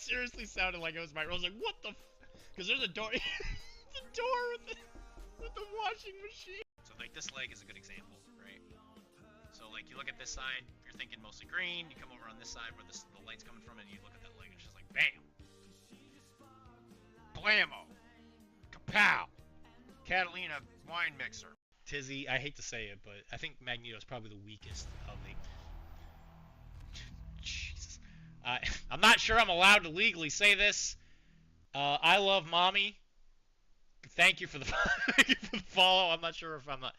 seriously sounded like it was my. I was like, what the? Because there's a door. The door with the washing machine. So like this leg is a good example, right? So like you look at this side, you're thinking mostly green. You come over on this side where the light's coming from, and you look at that leg, and it's just like bam, blammo, kapow, Catalina wine mixer. Tizzy, I hate to say it, but I think Magneto is probably the weakest of the. Jesus, I'm not sure I'm allowed to legally say this. I love mommy. Thank you for the follow. I'm not sure if I'm not.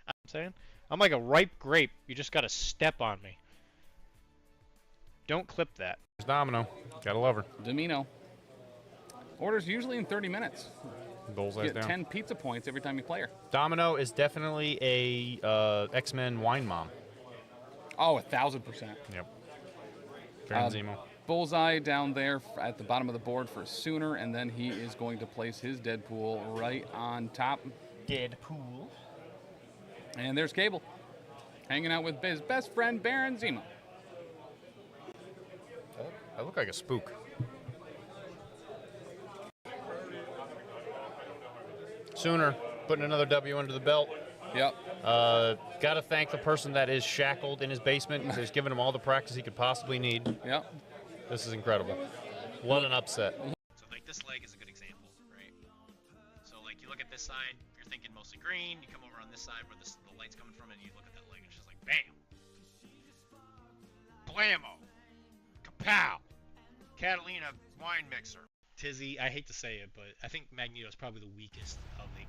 I'm saying I'm like a ripe grape. You just gotta step on me. Don't clip that. There's Domino. Gotta love her. Domino. Orders usually in 30 minutes. Goals Get down. 10 pizza points every time you play her. Domino is definitely a X-Men wine mom. Oh, 1,000%. Yep. Baron Zemo. Bullseye down there at the bottom of the board for Sooner, and then he is going to place his Deadpool right on top. Deadpool. And there's Cable, hanging out with his best friend, Baron Zemo. I look like a spook. Sooner, putting another W under the belt. Yep. Got to thank the person that is shackled in his basement, who's given him all the practice he could possibly need. Yep. This is incredible. What an upset. So like this leg is a good example, right? So like you look at this side, you're thinking mostly green. You come over on this side where the light's coming from, and you look at that leg, and it's just like bam, blammo, kapow, Catalina wine mixer. Tizzy, I hate to say it, but I think Magneto is probably the weakest of the.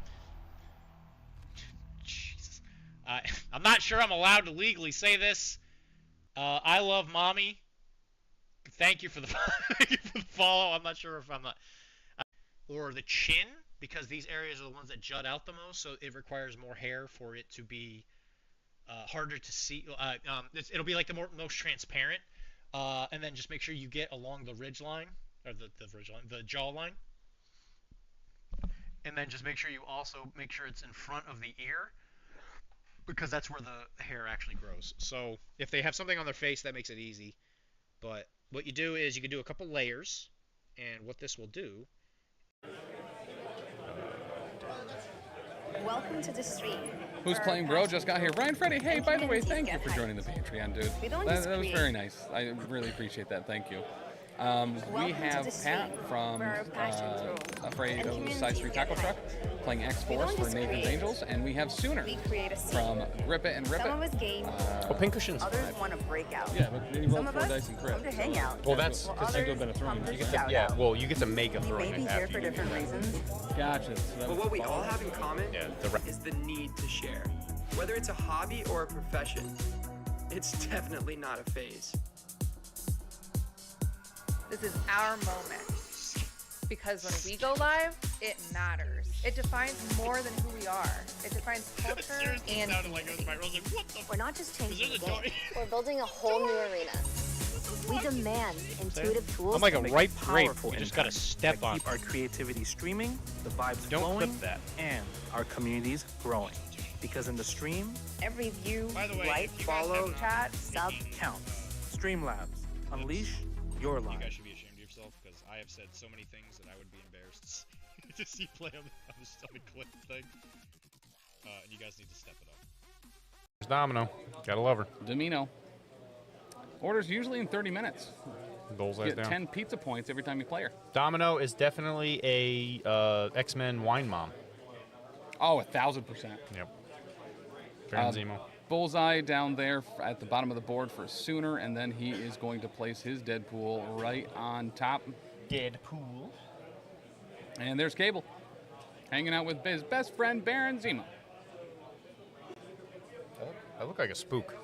Jesus, I'm not sure I'm allowed to legally say this. I love mommy. Thank you for the follow. I'm not sure if I'm not. Or the chin, because these areas are the ones that jut out the most, so it requires more hair for it to be harder to see. It'll be like the most transparent. And then just make sure you get along the ridge line, or the jaw line. And then just make sure you also make sure it's in front of the ear, because that's where the hair actually grows. So if they have something on their face, that makes it easy. But what you do is you can do a couple layers, and what this will do. Welcome to the stream. Who's playing, bro? Just got here. Ryan Freddy, hey, by the way, thank you for joining the Patreon, dude. That was very nice. I really appreciate that. Thank you. We have Pat from Afraid of Side Street Taco Truck playing X-Force for Nathan's Angels, and we have Sooner from Grip It and Rip It. Some of us game, pink cushions. others want to break out. Yeah, but then you roll Some of 4 us dice and crit. come to hang out. Well, that's While because you others do a bit of throwing. come You to get shout yeah. out. Well, you get to make a We throwing may be after here for you do different reasons. Gotcha. So that But what we all have in common Yeah, is the need to share. Whether it's a hobby or a profession, it's definitely not a phase. This is our moment. Because when we go live, it matters. It defines more than who we are. It defines culture and sounded like it was my. I was like, what the? We're not just changing the There's a door. game. We're building a whole new arena. We demand intuitive tools. I'm like a to make ripe grape. powerful You just gotta impact step that on. keep our creativity streaming, the vibes Don't flowing, clip that. and our communities growing. Because in the stream, every view, By the way, like, if you guys follow, have chat, sub. counts. Streamlabs, unleash your You life. guys should be ashamed of yourself, because I have said so many things that I would be embarrassed to see you play on the stomach clip thing. And you guys need to step it up. There's Domino. Gotta love her. Domino. Orders usually in 30 minutes. Goals Get down. 10 pizza points every time you play her. Domino is definitely a X-Men wine mom. Oh, 1,000%. Yep. Baron Zemo. Bullseye down there at the bottom of the board for Sooner, and then he is going to place his Deadpool right on top. Deadpool. And there's Cable, hanging out with his best friend, Baron Zemo. I look like a spook.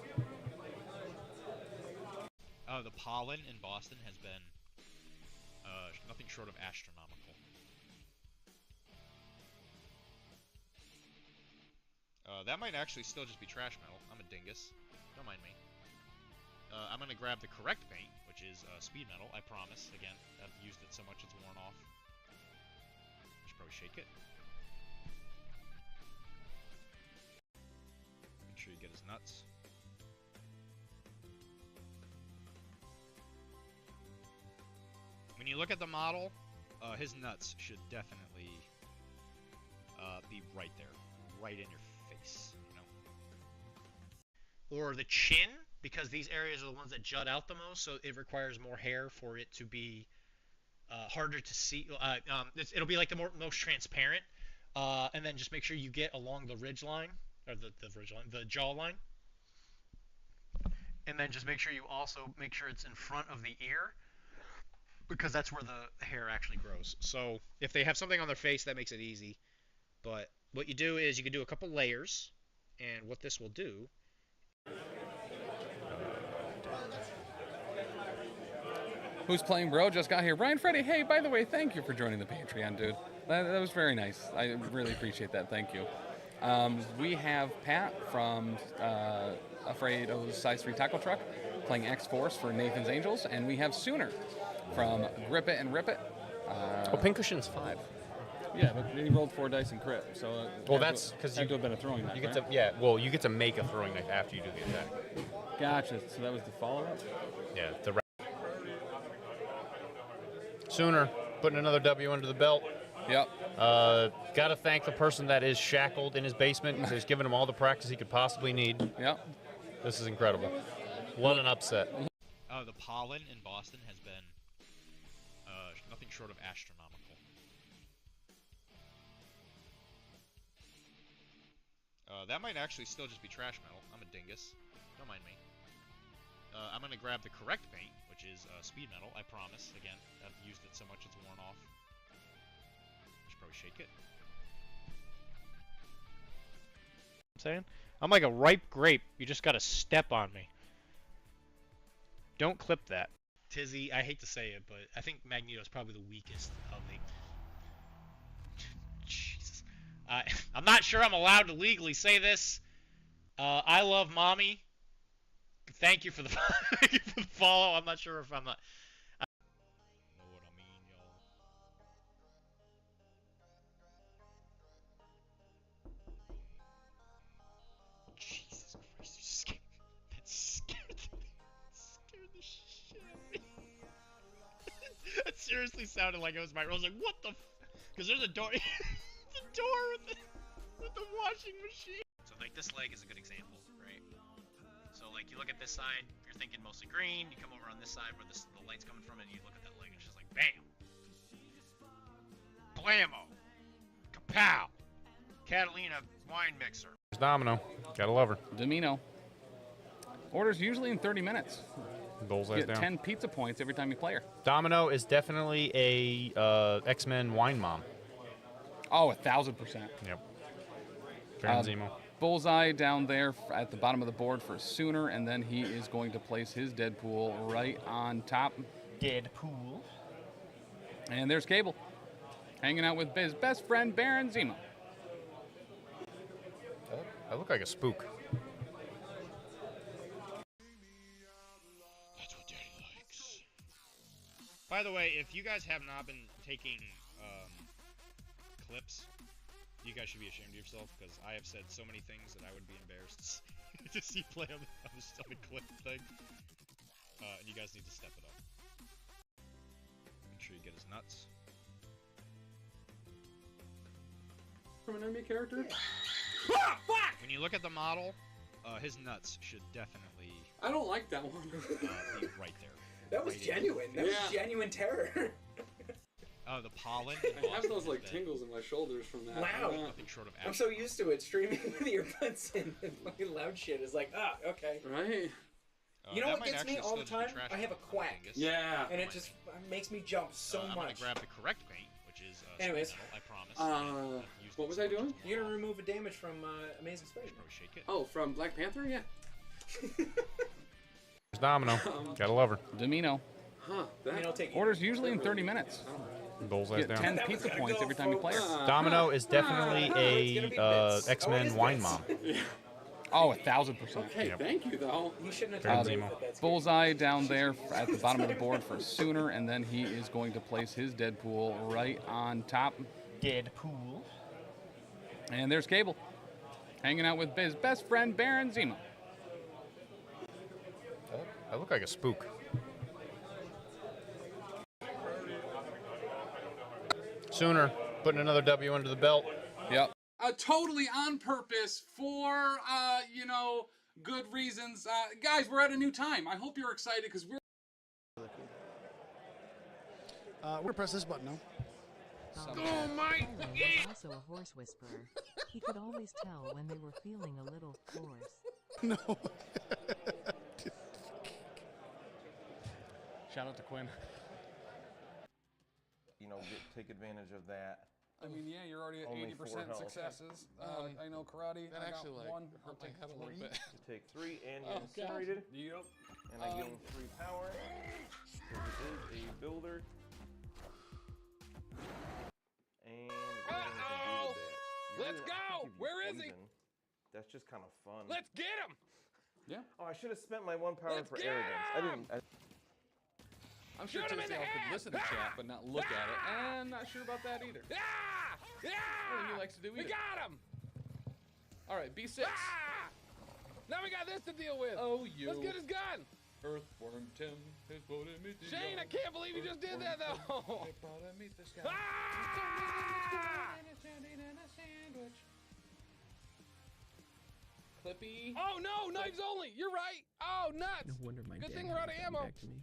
The pollen in Boston has been nothing short of astronomical. That might actually still just be trash metal. I'm a dingus. Don't mind me. I'm going to grab the correct paint, which is speed metal, I promise. Again, I've used it so much it's worn off. I should probably shake it. Make sure you get his nuts. When you look at the model, his nuts should definitely be right there, right in your face, you know. Or the chin, because these areas are the ones that jut out the most, so it requires more hair for it to be harder to see. It'll be like the most transparent. And then just make sure you get along the ridge line, or the jaw line. And then just make sure you also make sure it's in front of the ear, because that's where the hair actually grows. So if they have something on their face, that makes it easy. But what you do is you can do a couple layers, and what this will do. Who's playing, bro? Just got here. Ryan Freddy, hey, by the way, thank you for joining the Patreon, dude. That was very nice. I really appreciate that. Thank you. We have Pat from Afraid-O's Size 3 Taco Truck playing X-Force for Nathan's Angels, and we have Sooner from Grip It and Rip It. Pincushion's 5. Yeah, but he rolled 4 dice and crit, so Well, that's because you have to have been a throwing knife. You get right? to you get to make a throwing knife after you do the attack. Gotcha. So that was the follow-up. Yeah, Sooner putting another W under the belt. Yep. Got to thank the person that is shackled in his basement and has given him all the practice he could possibly need. Yep. This is incredible. What an upset. The pollen in Boston has been nothing short of astronomical. That might actually still just be trash metal. I'm a dingus. Don't mind me. I'm going to grab the correct paint, which is speed metal, I promise. Again, I've used it so much it's worn off. I should probably shake it. I'm saying? I'm like a ripe grape. You just got to step on me. Don't clip that. Tizzy, I hate to say it, but I think Magneto's probably the weakest of the... Jesus. I'm not sure I'm allowed to legally say this. I love mommy. Thank you for the follow. I'm not sure if I'm not... know what I mean, y'all. Jesus Christ, you scared... That scared the shit out of me. That seriously sounded like it was my... I was like, what the... Because there's a door... the door with the washing machine. So, like, this leg is a good example, right? So, like, you look at this side, you're thinking mostly green. You come over on this side where the light's coming from, and you look at that leg, and it's just like, bam! Blammo! Kapow! Catalina wine mixer. There's Domino. Gotta love her. Domino. Orders usually in 30 minutes. Bullseye's Get down. 10 pizza points every time you play her. Domino is definitely a X-Men wine mom. Oh, 1,000%. Yep. Baron Zemo. Bullseye down there at the bottom of the board for Sooner, and then he is going to place his Deadpool right on top. Deadpool. And there's Cable, hanging out with his best friend, Baron Zemo. I look like a spook. That's what Daddy likes. By the way, if you guys have not been taking clips, you guys should be ashamed of yourself, because I have said so many things that I would be embarrassed to see play on the clip thing. And you guys need to step it up. Make sure you get his nuts. From an enemy character? When you look at the model, his nuts should definitely I don't like that one. be right there. That was genuine. That was genuine terror. The pollen. I have those like tingles in my shoulders from that. Wow. Nothing short of I'm so used to it streaming with earbuds and fucking loud shit. It's like, okay. Right? You know what gets me all the time? I have a quack. Yeah. And it just makes me jump so I'm much. gonna grab the correct paint, which is Anyways. speed metal, I promise. What was I doing? You're gonna remove a damage from Amazing Spider-Man. Probably shake it. Oh, from Black Panther? Yeah. There's Domino. Gotta love her. Domino. Huh. Orders usually in 30 minutes. Bullseye's Get down. 10 pizza points every time you play her. Domino is definitely a X-Men wine mom. Oh, 1,000%. Okay, thank you though. You shouldn't Baron have Zemo. Bullseye down there at the bottom of the board for Sooner, and then he is going to place his Deadpool right on top. Deadpool. And there's Cable, hanging out with his best friend, Baron Zemo. I look like a spook. Sooner, putting another W under the belt. Yep. Totally on purpose for, you know, good reasons. Guys, we're at a new time. I hope you're excited because we're gonna press this button now. Oh my! Was also a horse whisperer. He could always tell when they were feeling a little hoarse. No. Shout out to Quinn. You know, take advantage of that. I mean, yeah, you're already at 80% successes. I know karate. That actually like one. hurt my head a little bit. You take 3 and you're incinerated. Yep. And I give him 3 power. It is a builder. And Let's go! Where is he? That's just kind of fun. Let's get him! Yeah. Oh, I should have spent my 1 power for arrogance. I didn't. I'm sure Tisdale could listen to chat, but not look at it. And I'm not sure about that either. Yeah! Yeah! I don't think he likes to do either. We got him! All right, B6. Now we got this to deal with. Oh, you. Let's get his gun. Earthworm Tim is voting me. Shane, I can't believe you just did that, though. Clippy. Oh, no, knives only. You're right. Oh, nuts. No wonder my Good dad thing we're out of ammo. back to me.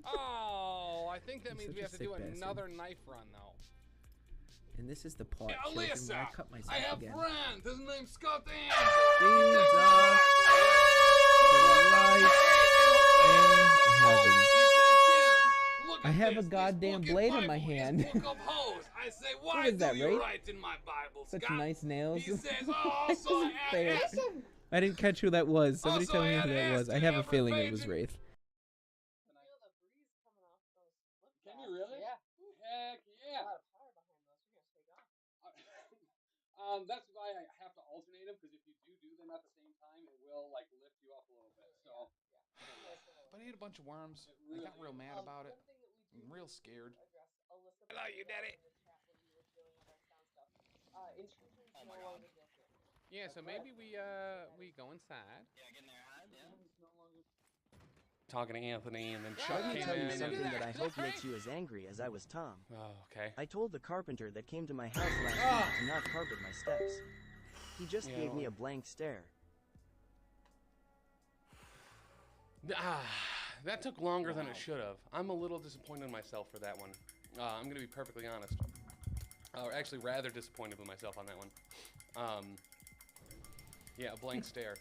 Oh, I think that He's means such we a have to do sick bastard. another knife run, though. And this is the plot. Hey, children, Alyssa, where I cut myself I have again. friends. His name's Scott I have a goddamn blade in my hand. I say, What why is that, do you Ray? write in my Bible, Such Scott? nice nails. He says, oh, so Fair. I didn't catch who that was. Somebody Also, tell me I who had that was. asked I you have a ever feeling it fade was to- Wraith. Can you really? Yeah. Heck yeah. That's why I have to alternate them, because if you do them at the same time, it will like lift you up a little bit. So. But I ate a bunch of worms. I got real mad about it. I'm real scared. Hello, you did it. Yeah, so maybe we go inside. Yeah, get in there, talking to Anthony, and then Chuck Let me came tell you in. something that I hope makes you as angry as I was Tom. Oh, okay. I told the carpenter that came to my house last week to not carpet my steps. He just Yeah, gave me a blank stare. That took longer than it should have. I'm a little disappointed in myself for that one. I'm going to be perfectly honest. Actually, rather disappointed with myself on that one. Yeah, a blank stare.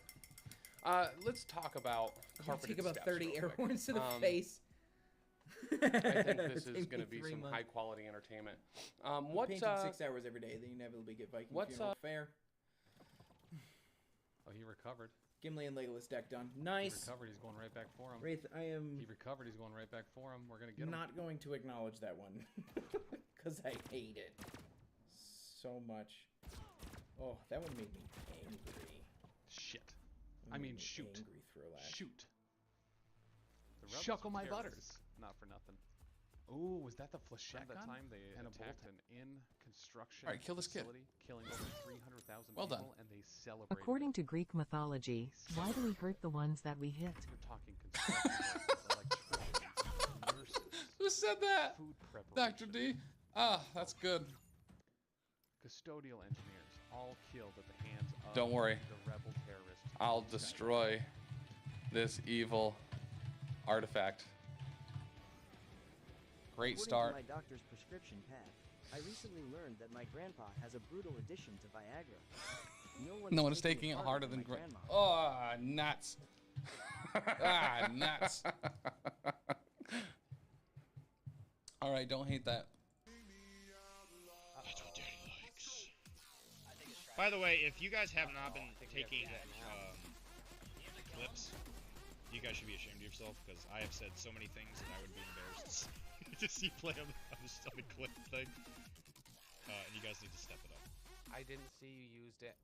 Let's talk about carpeted Take about steps 30 real air quick. horns to the face. I think this is Take going me to be 3 some months. high-quality entertainment. We're painting 6 hours every day, then inevitably get Viking funeral. Fair. Oh, he recovered. Gimli and Legolas deck done. He Nice. recovered. He's going right back for him. Wraith, I am He recovered. He's going right back for him. We're gonna get him. not going to acknowledge that one. Because I hate it so much. Oh, that one made me angry. Shit. That I made mean, me shoot. Angry Throwlash. Shoot. The rebels Shuckle my were butters. Not for nothing. Ooh, was that the flechette That gun? time they and attacked an in-construction All right, kill this kid. facility, killing over 300,000 Well people, done. and they celebrated. According to Greek mythology, why do we hurt the ones that we hit? You're talking construction workers, electricians, nurses, Who said that? food preparation, Dr. D? Ah, that's good. custodial engineers, all killed at the hands of Don't worry. the rebel terrorists. I'll destroy this evil artifact. Great According start. to my doctor's prescription pad, I recently learned that my grandpa has a brutal addiction to Viagra. No one is taking it harder than grandma. Oh, nuts. Nuts. All right, don't hate that. That's what Daddy likes. By the way, if you guys have not been taking clips, you guys should be ashamed of yourself, because I have said so many things that I would be embarrassed to see play on the clip thing. And you guys need to step it up. I didn't see you used it.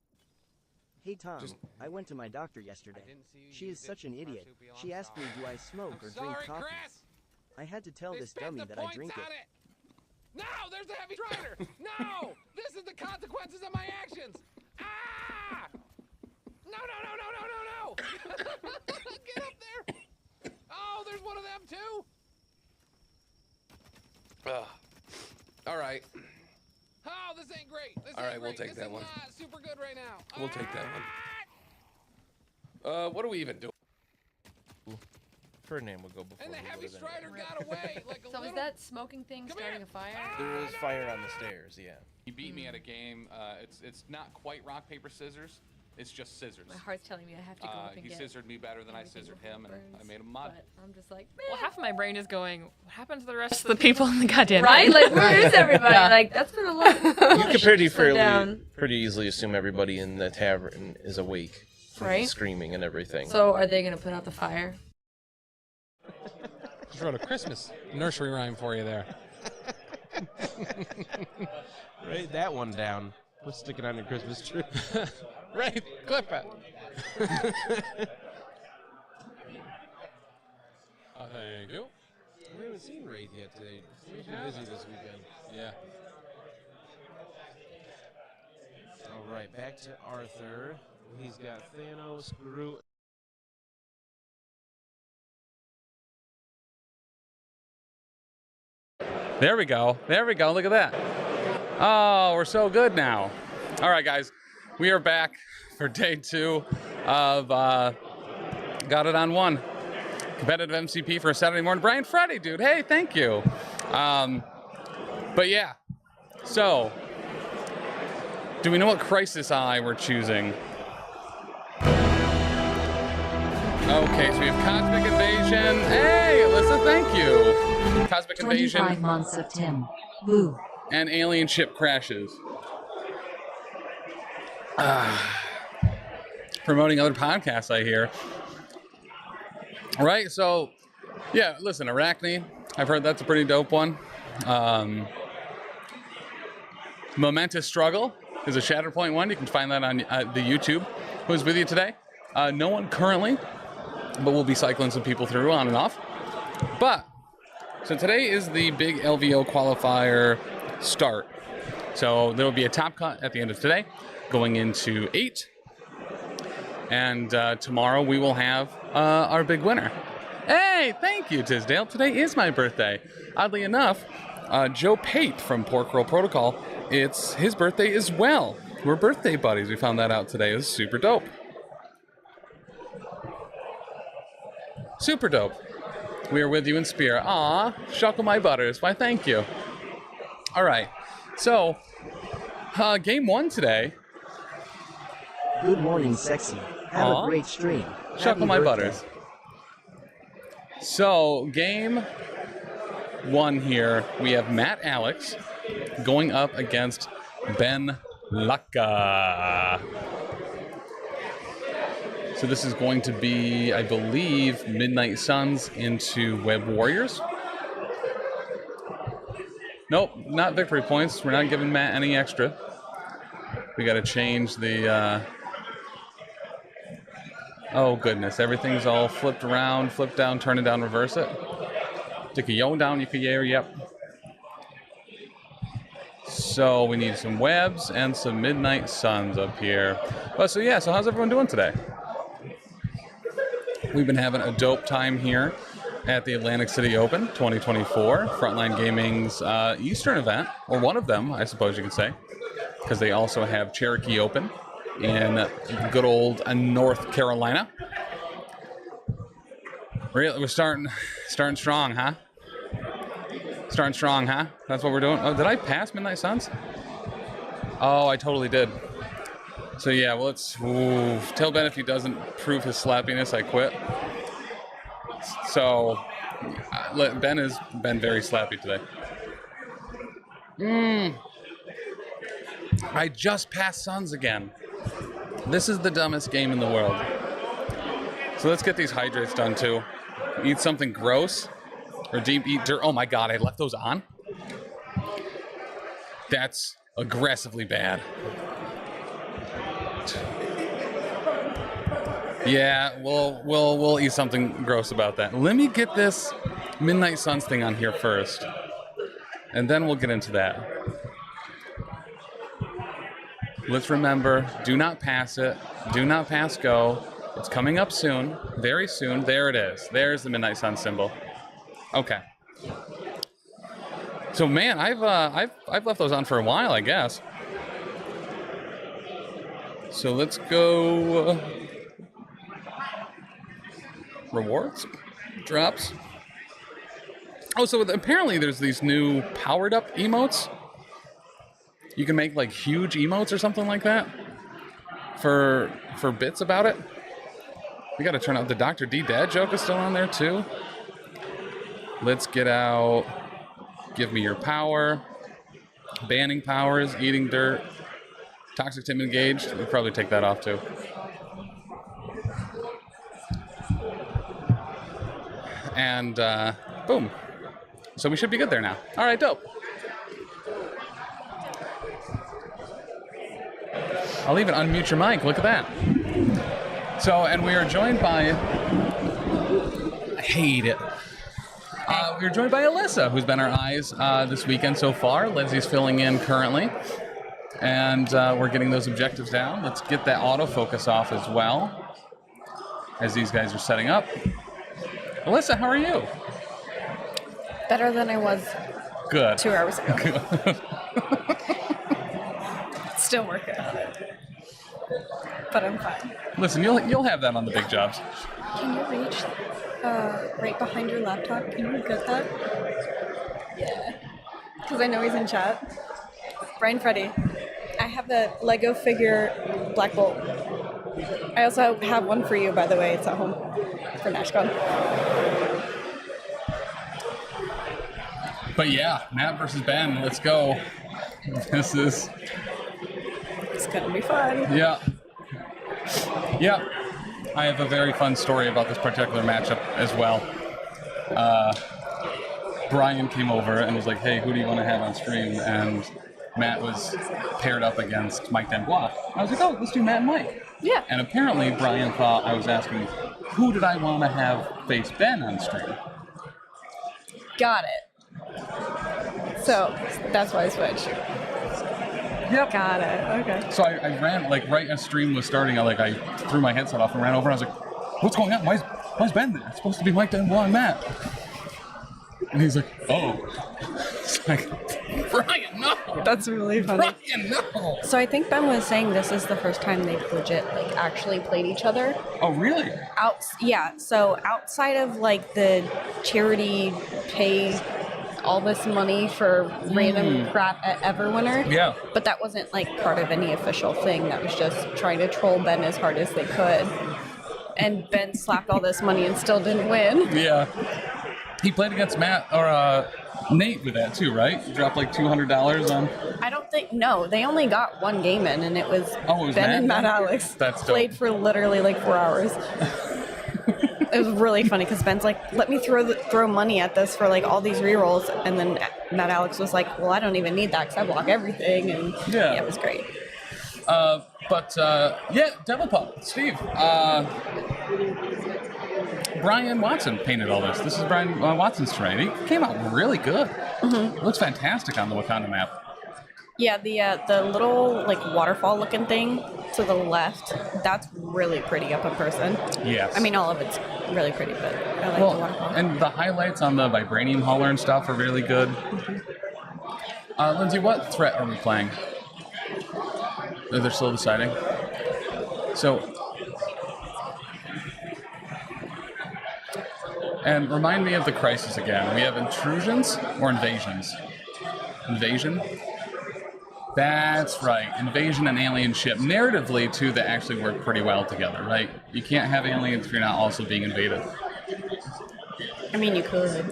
Hey Tom, I went to my doctor yesterday. She is such an idiot. She asked me, do I smoke or drink coffee? Chris! I had to tell this dummy that I drink it. No, there's the heavy strider! No! This is the consequences of my actions! Ah! No, no, no, no, no, no, no! Get up there! Oh, there's one of them too! All right. This ain't great. This All ain't right, we'll great. take This that is one. not super good right now. We'll take that one. What are we even doing? Ferdinand would go before. And the he heavy would've anyway. strider got away. Like a So is little... that smoking thing starting a fire? There is fire on the stairs, yeah. He beat me at a game. It's not quite rock, paper, scissors. It's just scissors. My heart's telling me I have to go up and He get scissored me better than I scissored him, and I made him mud. But I'm just like, Well, half of my brain is going, what happened to the rest of the people in the goddamn right? room? Like, where is everybody? Yeah. Like, that's been a lot. You could pretty down. pretty easily assume everybody in the tavern is awake, from Right. screaming and everything. So are they gonna put out the fire? Just wrote a Christmas nursery rhyme for you there. Write that one down. We'll stick it on your Christmas tree. Right, clip it. Thank you. We haven't seen Wraith yet today. He's been busy this weekend. Yeah. All right, back to Arthur. He's got Thanos, Groot. There we go. There we go. Look at that. Oh, we're so good now. All right, guys. We are back for day 2 of Got It On 1. Competitive MCP for a Saturday morning. Brian Freddy, dude. Hey, thank you. But yeah. So, do we know what Crisis Eye we're choosing? Okay, so we have Cosmic Invasion. Hey, Alyssa, thank you. Cosmic Invasion. 25 months of Tim. Boo. And alien ship crashes. Promoting other podcasts, I hear. Right, so, yeah, listen, Arachne, I've heard that's a pretty dope one. Momentous Struggle is a Shatterpoint one. You can find that on the YouTube. Who's with you today? No one currently, but we'll be cycling some people through on and off. But, so today is the big LVO Qualifier start. So there will be a top cut at the end of today, going into 8. And tomorrow we will have our big winner. Hey, thank you, Tisdale. Today is my birthday. Oddly enough, Joe Pate from Proacryl Protocol, it's his birthday as well. We're birthday buddies. We found that out today. It was super dope. Super dope. We are with you in spirit. Aw, shuckle my butters. Why, thank you. All right. So, game 1 today. Good morning, sexy. Have a great stream. Shuckle my butters. So, game 1 here, we have Matt Alex going up against Ben Lucca. So this is going to be, I believe, Midnight Suns into Web Warriors. Nope, not victory points. We're not giving Matt any extra. We got to change the... Oh, goodness. Everything's all flipped around, flip down, turn it down, reverse it. Take a yo down, you can yep. So we need some webs and some Midnight Suns up here. Well, so yeah, so how's everyone doing today? We've been having a dope time here at the Atlantic City Open 2024, Frontline Gaming's Eastern event, or one of them, I suppose you could say, because they also have Cherokee Open in good old North Carolina. Really, we're starting strong, huh? Starting strong, huh? That's what we're doing. Oh, did I pass Midnight Suns? Oh, I totally did. So yeah, well, tell Ben if he doesn't prove his slappiness, I quit. So Ben has been very slappy today. I just passed Suns again. This is the dumbest game in the world. So let's get these hydrates done too. Eat something gross. Or eat dirt. Oh my god, I left those on? That's aggressively bad. Yeah, we'll eat something gross about that. Let me get this Midnight Suns thing on here first. And then we'll get into that. Let's remember, do not pass it. Do not pass go. It's coming up soon. Very soon. There it is. There's the Midnight Sun symbol. Okay. So man, I've left those on for a while, I guess. So let's go. Rewards? Drops? Oh, so apparently there's these new powered up emotes. You can make like huge emotes or something like that for bits about it. We gotta turn out the Dr. D dad joke is still on there too. Let's get out. Give me your power. Banning powers, eating dirt. Toxic Tim engaged. We'll probably take that off too. And boom. So we should be good there now. All right, dope. I'll even unmute your mic. Look at that. So, and we are joined by... I hate it. We are joined by Alyssa, who's been our eyes this weekend so far. Lindsay's filling in currently. And we're getting those objectives down. Let's get that autofocus off as well, as these guys are setting up. Alyssa, how are you? Better than I was Good. 2 hours ago. Good. Still working on it. But I'm fine. Listen, you'll have that on the big jobs. Can you reach right behind your laptop? Can you get that? Yeah. Because I know he's in chat. Brian Freddy, I have the Lego figure Black Bolt. I also have one for you, by the way. It's at home for NashCon. But yeah, Matt versus Ben, let's go. This is... It's gonna be fun. Yeah. Yeah. I have a very fun story about this particular matchup as well. Brian came over and was like, hey, who do you want to have on stream? And Matt was paired up against Mike Denbois. I was like, oh, let's do Matt and Mike. Yeah. And apparently Brian thought I was asking, who did I want to have face Ben on stream? Got it. So, that's why I switched. Yep. Got it. Okay. So I ran, like, right as stream was starting, I threw my headset off and ran over and I was like, what's going on? Why's Ben there? It's supposed to be Mike Denbois and Matt. And he's like, oh. It's like, Brian, no! That's really funny. Brian, no! So I think Ben was saying this is the first time they've legit, like, actually played each other. Oh, really? Yeah, so outside of, like, the charity pay all this money for random crap at Everwinter. Yeah. But that wasn't, like, part of any official thing. That was just trying to troll Ben as hard as they could. And Ben slapped all this money and still didn't win. Yeah. He played against Matt, or Nate with that too, right? He dropped like $200 on... I don't think, no, they only got one game in, and it was, Ben and Matt Alex. That's dope. Played for literally like 4 hours. It was really funny because Ben's like, let me throw money at this for like all these rerolls, and then Matt Alex was like, well, I don't even need that because I block everything, and yeah, it was great. Yeah, Devil Pup, Steve. Brian Watson painted all this. This is Brian Watson's terrain. He came out really good. It looks fantastic on the Wakanda map. Yeah, the little like waterfall looking thing to the left, that's really pretty up in person. Yes. I mean, all of it's really pretty, but I like the waterfall. And the highlights on the Vibranium Hauler and stuff are really good. Lindsay, what threat are we playing? They're still deciding. So, and remind me of the crisis again. We have intrusions or invasions? Invasion? That's right. Invasion and alien ship. Narratively, too, they actually work pretty well together, right? You can't have aliens if you're not also being invaded. I mean, you could.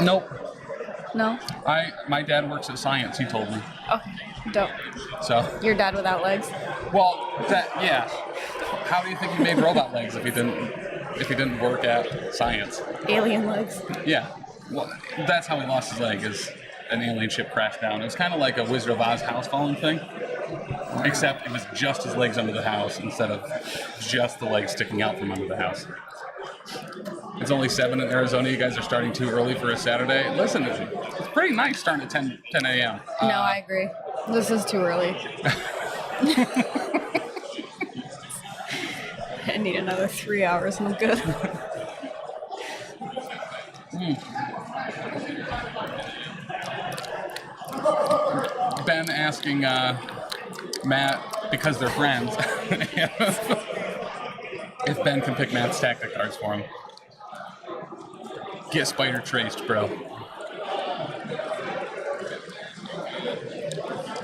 Nope. No? My dad works at science, he told me. Okay, dope. So. Your dad without legs? Well, yeah. How do you think he made robot legs if he didn't work at science? Alien legs. Yeah. Well, that's how he lost his leg, is an alien ship crashed down. It was kind of like a Wizard of Oz house falling thing, except it was just his legs under the house instead of just the legs sticking out from under the house. It's only 7 in Arizona. You guys are starting too early for a Saturday. Listen, it's pretty nice starting at 10 a.m. No, I agree. This is too early. I need another 3 hours and I'm good. Ben asking Matt, because they're friends, if Ben can pick Matt's tactic cards for him. Get Spider traced, bro.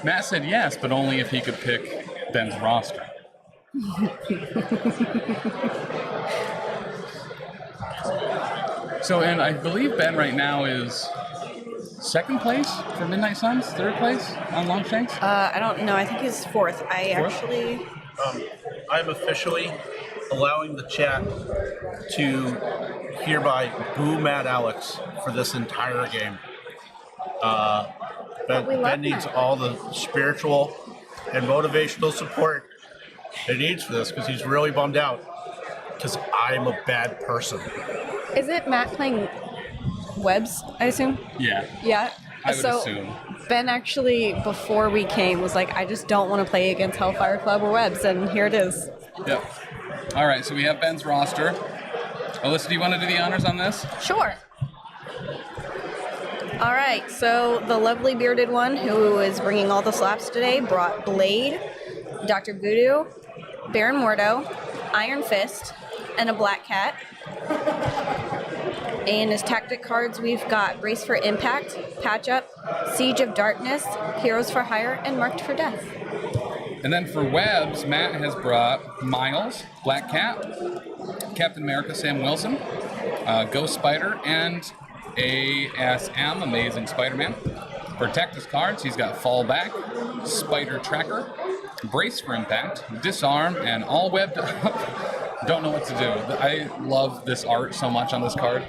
Matt said yes, but only if he could pick Ben's roster. So, and I believe Ben right now is second place for Midnight Suns, third place on Longshanks? I don't know. I think he's fourth. Fourth? Actually... I'm officially allowing the chat to hereby boo Mad Alex for this entire game. Ben needs all the spiritual and motivational support he needs for this because he's really bummed out because I'm a bad person. Is it Matt playing webs, I assume? Yeah. Yeah. I would assume. Ben actually, before we came, was like, I just don't want to play against Hellfire Club or webs, and here it is. Yep. All right, so we have Ben's roster. Alyssa, do you want to do the honors on this? Sure. All right, so the lovely bearded one who is bringing all the slaps today brought Blade, Dr. Voodoo, Baron Mordo, Iron Fist, and a Black Cat. And as tactic cards, we've got Brace for Impact, Patch Up, Siege of Darkness, Heroes for Hire, and Marked for Death. And then for webs, Matt has brought Miles, Black Cat, Captain America Sam Wilson, Ghost Spider, and ASM, Amazing Spider-Man. For Tactics cards, he's got Fallback, Spider Tracker, Brace for Impact, Disarm, and all webbed up. Don't know what to do. I love this art so much on this card.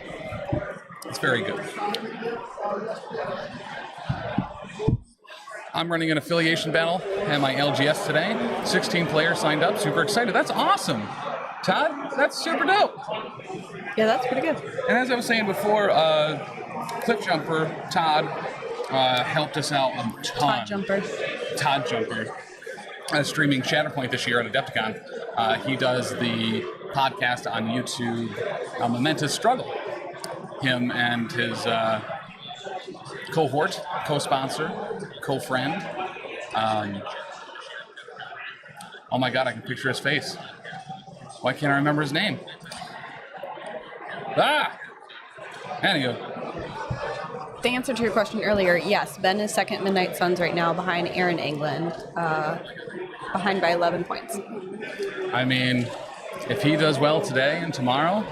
It's very good. I'm running an affiliation battle at my LGS today. 16 players signed up. Super excited. That's awesome. Todd, that's super dope. Yeah, that's pretty good. And as I was saying before, Cliff Jumper, Todd, helped us out a ton. Todd Jumper. Streaming Shatterpoint this year at Adepticon. He does the podcast on YouTube, Momentous Struggle. Him and his cohort, co-sponsor, co-friend. Oh my god, I can picture his face. Why can't I remember his name? Anywho. The answer to your question earlier, yes, Ben is second at Midnight Suns right now behind Aaron England, behind by 11 points. I mean, if he does well today and tomorrow...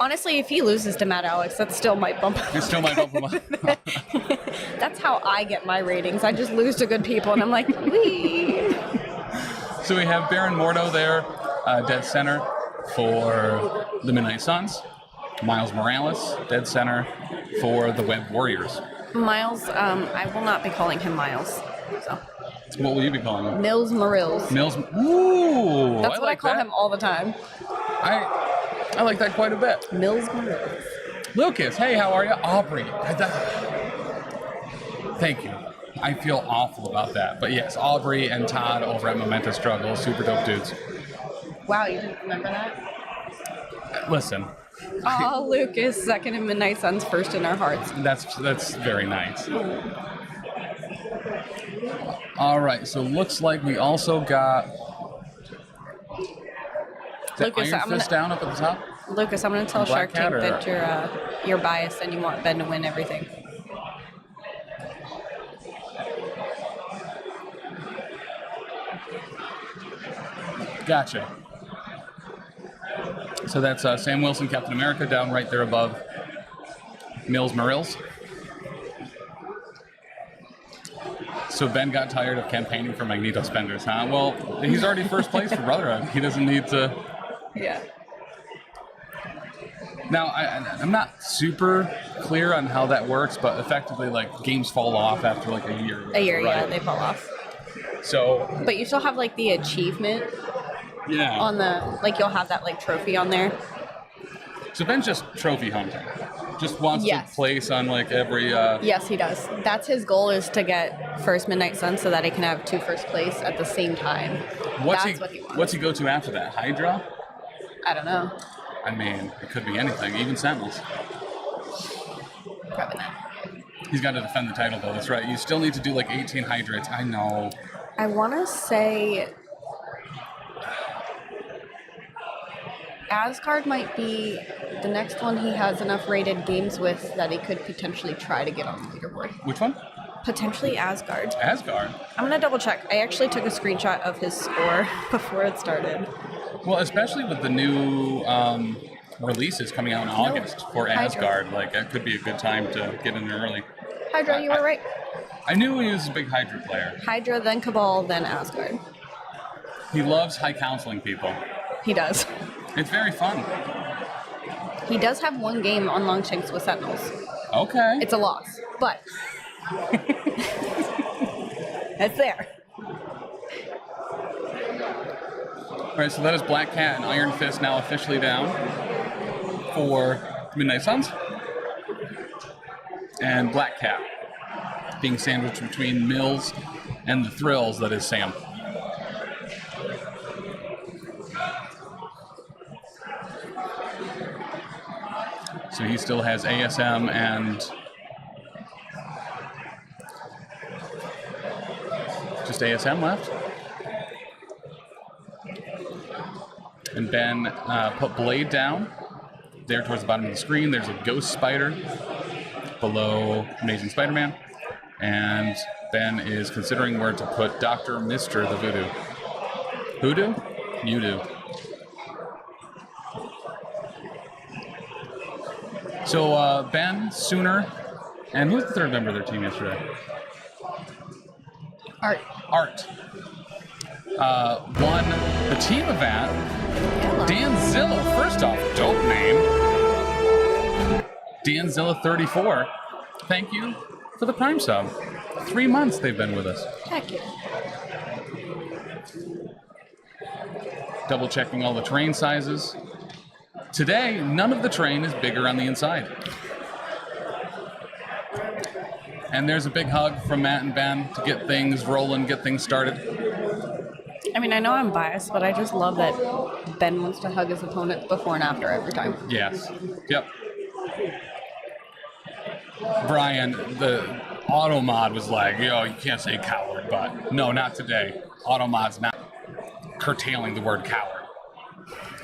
Honestly, if he loses to Matt Alex, that still might bump him. It still might bump him up. That's how I get my ratings. I just lose to good people, and I'm like, wee. So we have Baron Mordo there, dead center for the Midnight Suns. Miles Morales, dead center for the Web Warriors. Miles, I will not be calling him Miles. So. What will you be calling him? Mills Morills. Mills. Ooh, that's what I call him all the time. I like that quite a bit. Mills Morills. Lucas, hey, how are you? Aubrey. Thank you. I feel awful about that. But yes, Aubrey and Todd over at Momentous Struggle, super dope dudes. Wow, you didn't remember that? Listen. Oh, Lucas, second in Midnight Suns, first in our hearts. That's very nice. All right, so looks like we also got Lucas, Iron Fist down up at the top. Lucas, I'm going to tell Shark Tank or... that you're biased and you want Ben to win everything. Gotcha. So that's Sam Wilson, Captain America, down right there above Mills Morills. So Ben got tired of campaigning for Magneto Spenders, huh? Well, he's already first place for Brotherhood. He doesn't need to... Yeah. Now, I'm not super clear on how that works, but effectively, like, games fall off after, like, a year. A year, right? yeah, they fall off. So... But you still have, like, the achievement... Yeah. On the... Like, you'll have that, like, trophy on there. So Ben's just trophy hunting. Just wants to place on, like, every... Yes, he does. That's his goal, is to get first Midnight Sun so that he can have 2 first place at the same time. What he wants. What's he go to after that? Hydra? I don't know. I mean, it could be anything, even Sentinels. Probably not. He's got to defend the title, though. That's right. You still need to do, like, 18 Hydrates. I know. I want to say... Asgard might be the next one he has enough rated games with that he could potentially try to get on the leaderboard. Which one? Potentially Asgard. Asgard. I'm gonna double check. I actually took a screenshot of his score before it started. Well, especially with the new releases coming out in August for Hydra. Asgard, like that could be a good time to get in there early. Hydra, you were right. I knew he was a big Hydra player. Hydra, then Cabal, then Asgard. He loves high counseling people. He does. It's very fun. He does have one game on Longshanks with Sentinels. Okay. It's a loss, but it's there. All right, so that is Black Cat and Iron Fist now officially down for Midnight Suns. And Black Cat being sandwiched between Mills and the Thrills that is Sam. So he still has ASM and just ASM left. And Ben put Blade down there towards the bottom of the screen. There's a Ghost Spider below Amazing Spider-Man. And Ben is considering where to put Dr. Mr. the Voodoo. Hoodoo? You do. So Ben, Sooner, and who was the third member of their team yesterday? Art. Won the team event. Danzilla, first off, dope name. Danzilla 34. Thank you for the Prime sub. 3 months they've been with us. Heck yeah. Double checking all the terrain sizes. Today, none of the terrain is bigger on the inside. And there's a big hug from Matt and Ben to get things rolling, get things started. I mean, I know I'm biased, but I just love that Ben wants to hug his opponent before and after every time. Yes. Yep. Brian, the auto mod was like, yo, you can't say coward, but no, not today. Auto mod's not curtailing the word coward.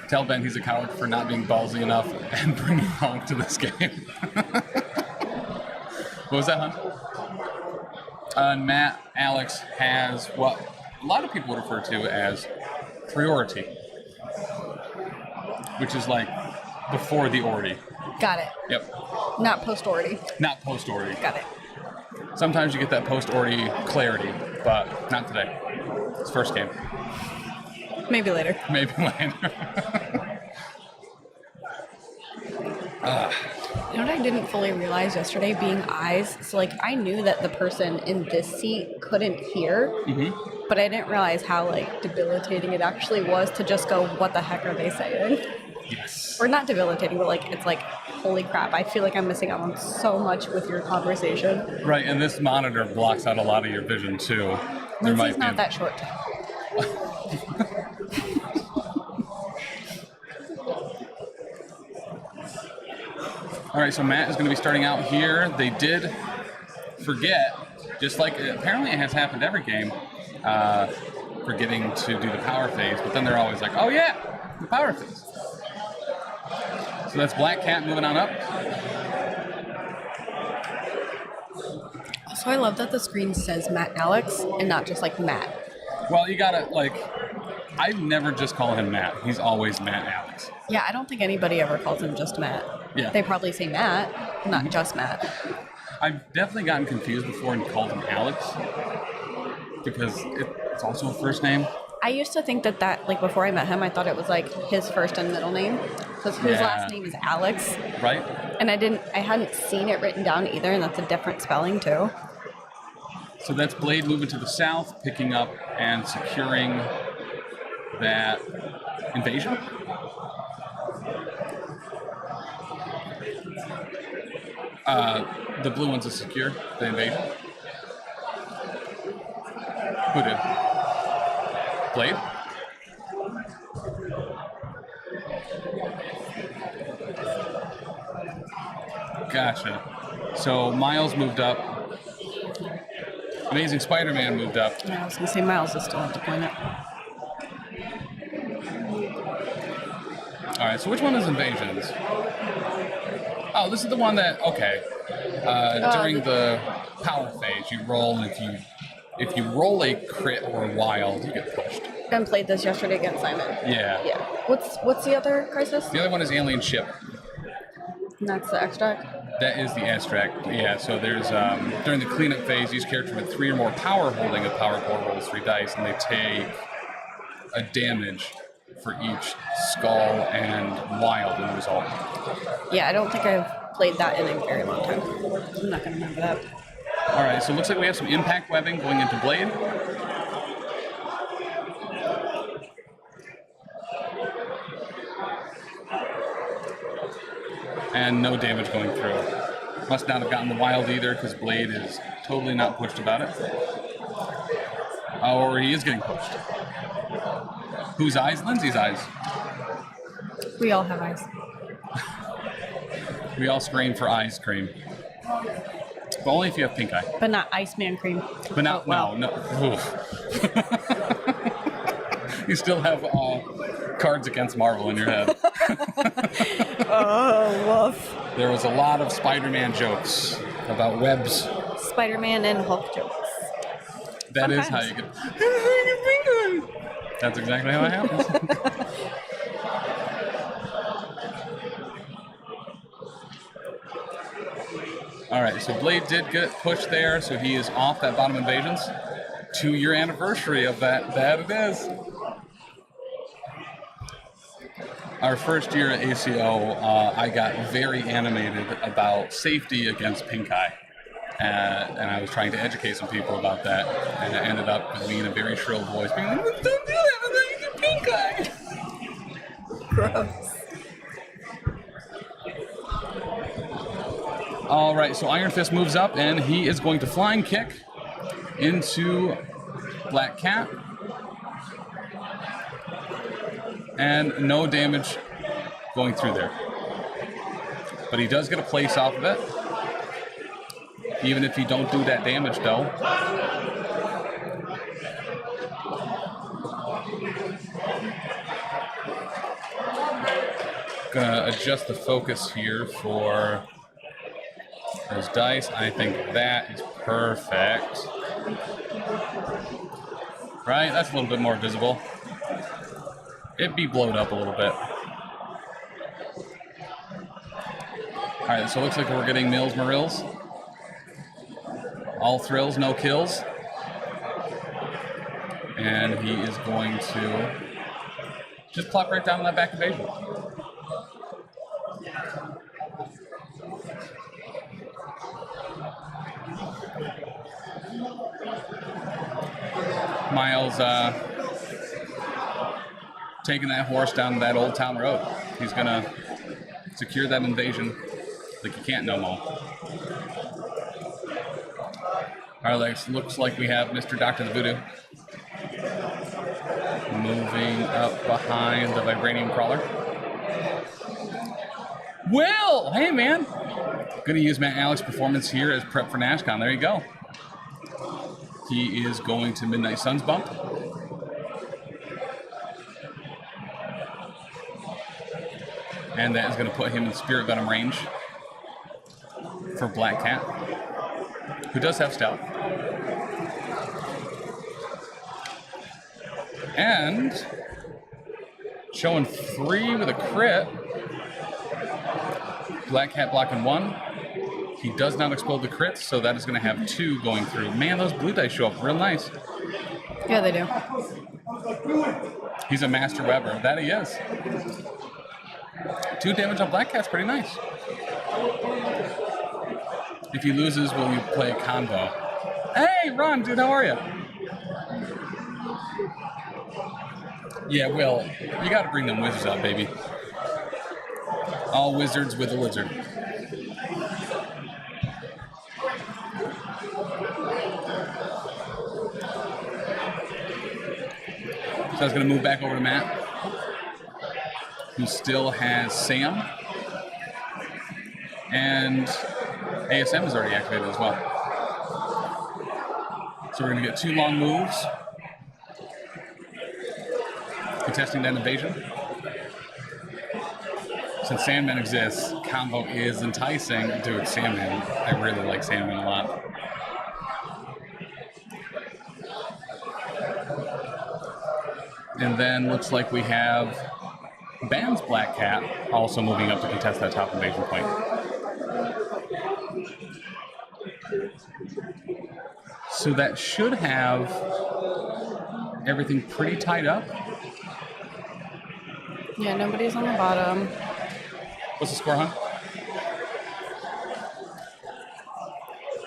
Tell Ben he's a coward for not being ballsy enough and bringing Honk to this game. What was that, Hunt? And Matt, Alex has what a lot of people refer to as priority, which is like before the orty. Got it. Yep. Not post-orty. Not post-orty. Got it. Sometimes you get that post-orty clarity, but not today. It's first game. Maybe later. Maybe later. You know what I didn't fully realize yesterday? Being eyes. So, like, I knew that the person in this seat couldn't hear, but I didn't realize how, like, debilitating it actually was to just go, what the heck are they saying? Yes. Or not debilitating, but, like, it's like, holy crap, I feel like I'm missing out on so much with your conversation. Right, and this monitor blocks out a lot of your vision, too. Lindsay's not that short. All right, so Matt is going to be starting out here. They did forget, just like apparently it has happened every game, forgetting to do the power phase, but then they're always like, oh yeah, the power phase. So that's Black Cat moving on up. Also, I love that the screen says Matt Alex and not just like Matt. Well, you gotta, like, I never just call him Matt. He's always Matt Alex. Yeah, I don't think anybody ever calls him just Matt. Yeah. They probably say Matt, not just Matt. I've definitely gotten confused before and called him Alex because it's also a first name. I used to think that like before I met him, I thought it was like his first and middle name because his last name is Alex. Right. And I hadn't seen it written down either, and that's a different spelling too. So that's Blade moving to the south, picking up and securing that invasion. The blue ones are secure, the invasion. Who did? Blade? Gotcha. So Miles moved up. Amazing Spider-Man moved up. Yeah, I was going to say Miles is still at the planet. All right, so which one is invasions? Oh, this is the one that, okay. During the power phase, you roll, and if you roll a crit or wild, you get pushed. And played this yesterday against Simon. Yeah. Yeah. What's the other crisis? The other one is alien ship. And that's the extract. That is the extract. Yeah. So there's during the cleanup phase, each character with 3 or more power holding a power core rolls 3 dice, and they take a damage for each skull and wild in the result. Yeah, I don't think I've played that in a very long time. I'm not gonna remember that. All right. So it looks like we have some impact webbing going into Blade. And no damage going through. Must not have gotten the wild either, because Blade is totally not pushed about it. Or he is getting pushed. Whose eyes? Lindsay's eyes. We all have eyes. We all scream for ice cream. But only if you have pink eye. But not Iceman cream. But now, no. You still have Cards Against Marvel in your head. Oh, woof. There was a lot of Spider-Man jokes about webs. Spider-Man and Hulk jokes. That is how you get. That's exactly how it happens. All right, so Blade did get pushed there, so he is off that bottom invasions. 2-year anniversary of that. That it is. Our first year at ACO, I got very animated about safety against pink eye. And I was trying to educate some people about that, and it ended up with me in a very shrill voice being like, "Don't do that, I'm going to get pink eye." Gross. All right, so Iron Fist moves up, and he is going to flying kick into Black Cat. And no damage going through there. But he does get a place off of it. Even if you don't do that damage, though. Gonna adjust the focus here for those dice. I think that is perfect. Right? That's a little bit more visible. It'd be blown up a little bit. Alright, so it looks like we're getting Mills Marills. All thrills, no kills. And he is going to just plop right down in that back evasion. Miles taking that horse down that Old Town Road. He's gonna secure that invasion like you can't no more. Alright, looks like we have Mr. Dr. the Voodoo moving up behind the Vibranium Crawler. Well, hey man! Gonna use Matt Alex's performance here as prep for NashCon. There you go. He is going to Midnight Suns bump. And that is going to put him in Spirit Venom range for Black Cat, who does have Stealth. And showing 3 with a crit. Black Cat blocking 1. He does not explode the crits, so that is going to have 2 going through. Man, those blue dice show up real nice. Yeah, they do. He's a master webber. That he is. 2 damage on Black Cat's pretty nice. If he loses, will you play a combo? Hey, Ron, dude, how are you? Yeah, Will, you got to bring them wizards out, baby. All wizards with a lizard. So I was going to move back over to Matt, who still has Sam. And ASM is already activated as well. So we're going to get 2 long moves. Contesting that invasion. since Sandman exists, combo is enticing. Dude, Sandman, I really like Sandman a lot. And then looks like we have Ban's Black Cat also moving up to contest that top invasion point. So that should have everything pretty tied up. Yeah, nobody's on the bottom. What's the score, hon?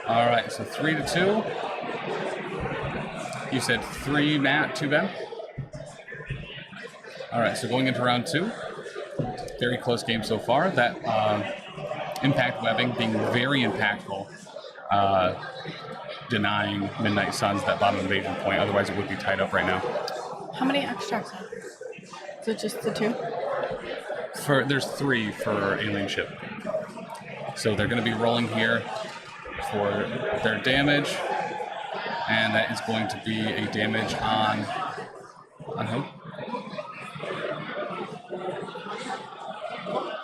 All right, so 3-2. You said 3 Matt, 2 Ben? All right, so going into round 2, very close game so far. That impact webbing being very impactful, denying Midnight Suns that bottom invasion point. Otherwise, it would be tied up right now. How many extracts? Is it just the 2? There's 3 for Alien Ship. So they're going to be rolling here for their damage, and that is going to be a damage on who?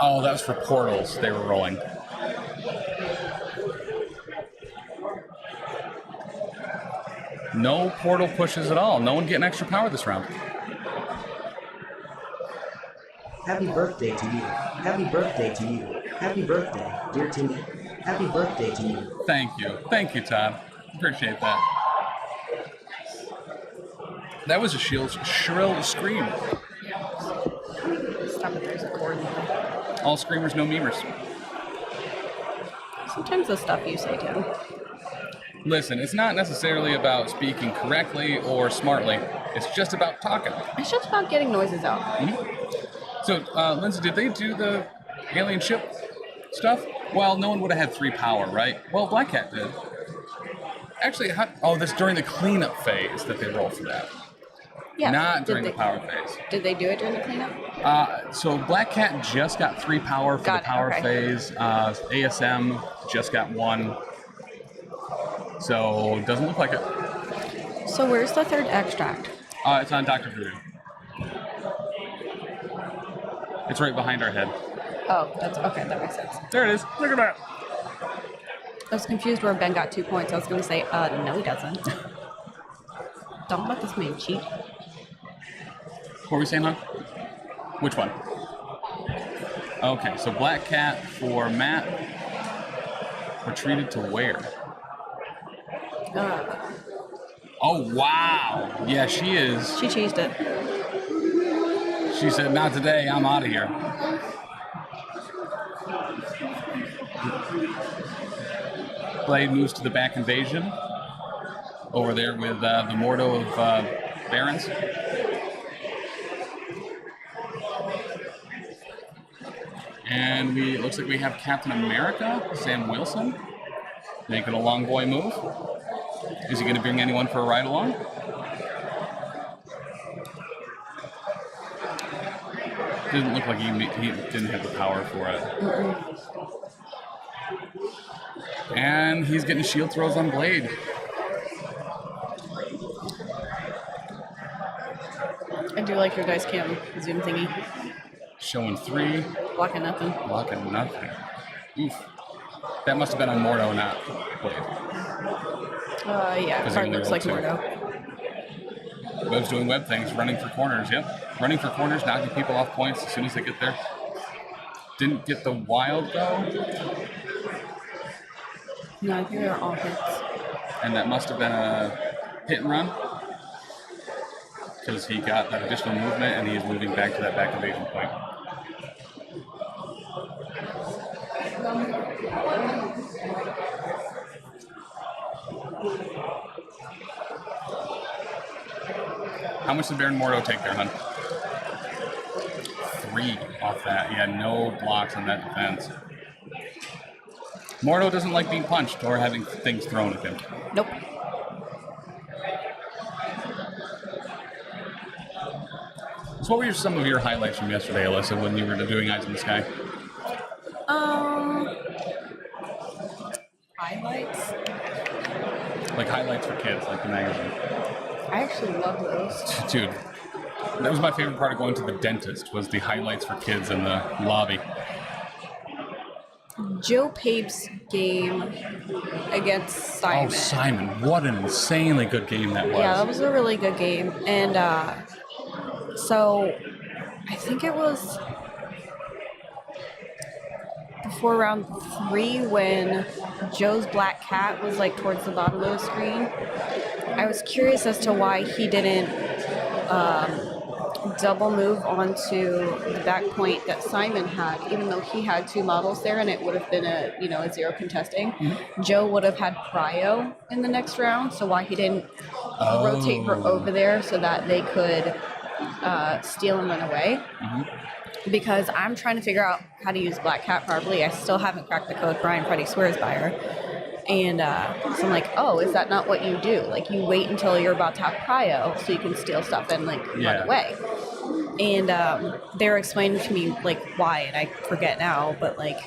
Oh, that was for portals they were rolling. No portal pushes at all. No one getting extra power this round. Happy birthday to you. Happy birthday to you. Happy birthday, dear Timmy. Happy birthday to you. Thank you. Thank you, Todd. Appreciate that. That was a shrill scream. Stop it, there's a cord there. All screamers, no memers. Sometimes the stuff you say, Tim. Listen, it's not necessarily about speaking correctly or smartly. It's just about talking. It's just about getting noises out. Mm-hmm. So, Lindsay, did they do the alien ship stuff? Well, no one would have had 3 power, right? Well, Black Cat did. Actually, this during the cleanup phase that they roll for that. Yeah. Not during the power phase. Did they do it during the cleanup? So Black Cat just got 3 power for the power phase. ASM just got 1. So it doesn't look like it. So where's the 3rd extract? It's on Dr. Voodoo. It's right behind our head. Oh, that's okay. That makes sense. There it is. Look at that. I was confused where Ben got 2 points. I was going to say, no, he doesn't. Don't let this man cheat. What were we saying, hon? Which one? Okay, so Black Cat for Matt. Retreated to where? Oh, wow. Yeah, she is. She cheesed it. She said, not today, I'm out of here. Blade moves to the back invasion. Over there with the Mordo of Barons. And it looks like we have Captain America, Sam Wilson, making a long boy move. Is he going to bring anyone for a ride along? Didn't look like he didn't have the power for it. And he's getting shield throws on Blade. I do like your guys' cam zoom thingy. Showing 3. Blocking nothing. Blocking nothing. Oof. That must have been on Mordo, not Blade. Yeah, card looks like Mordo. Web's doing web things, running for corners, yep. Running for corners, knocking people off points as soon as they get there. Didn't get the wild, though. No, I think they were all hits. And that must have been a hit and run. Because he got that additional movement and he is moving back to that back invasion point. How much did Baron Mordo take there, hun? 3 off that. He had no blocks on that defense. Mordo doesn't like being punched or having things thrown at him. Nope. So what were some of your highlights from yesterday, Alyssa, when you were doing Eyes in the Sky? Highlights? Like highlights for kids, like the magazine. I actually love those. Dude, That was my favorite part of going to the dentist, was the highlights for kids in the lobby. Joe Pape's game against Simon. Oh, Simon. What an insanely good game that was. Yeah, that was a really good game. And so I think it was before round 3 when Joe's black cat was like towards the bottom of the screen. I was curious as to why he didn't double move onto the back point that Simon had, even though he had 2 models there and it would have been a a 0 contesting. Joe would have had prio in the next round, so why he didn't rotate her over there so that they could steal and run away. Because I'm trying to figure out how to use Black Cat properly. I still haven't cracked the code Brian Freddy swears by her. And so I'm like, oh, is that not what you do? Like, you wait until you're about to have prio so you can steal stuff and, like, run away. And they were explaining to me, like, why, and I forget now, but, like,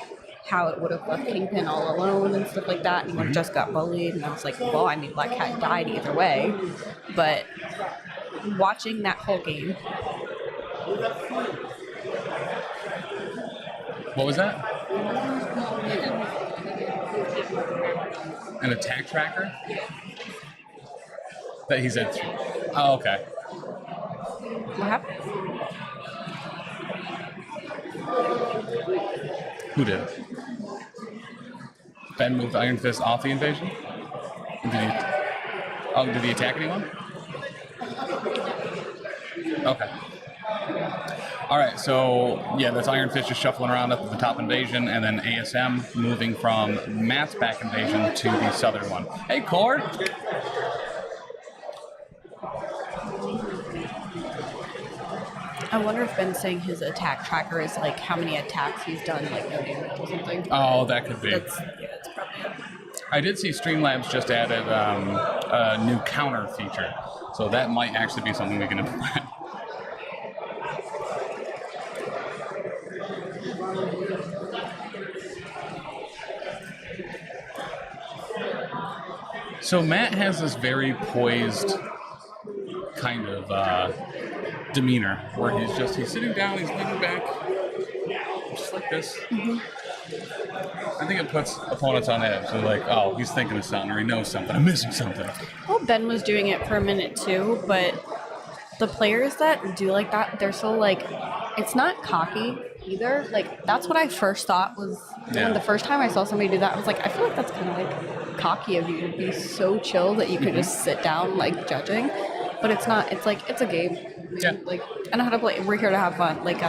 how it would have left Kingpin all alone and stuff like that, and he would have just got bullied. And I was like, well, I mean, Black Cat died either way. But watching that whole game... What was that? An attack tracker? That he said. Oh, okay. What happened? Who did? Ben moved Iron Fist off the invasion? Did he attack anyone? Okay. Alright, so yeah, that's Iron Fist just shuffling around up at the top invasion, and then ASM moving from Matt's back invasion to the southern one. Hey, Cord! I wonder if Ben's saying his attack tracker is like how many attacks he's done, like no damage or something. Oh, that could be. That's probably it. I did see Streamlabs just added a new counter feature, so that might actually be something we can implement. So Matt has this very poised kind of demeanor where he's sitting down, he's leaning back, just like this. I think it puts opponents on edge. They're like, oh, he's thinking of something, or he knows something, I'm missing something. Well, Ben was doing it for a minute too, but the players that do like that, they're so like, it's not cocky either. Like, that's what I first thought was, when the first time I saw somebody do that, I was like, I feel like that's kind of like cocky of you to be so chill that you could just sit down like judging. But it's not. It's like, it's a game. Yeah. Like, I know how to play. We're here to have fun. Like,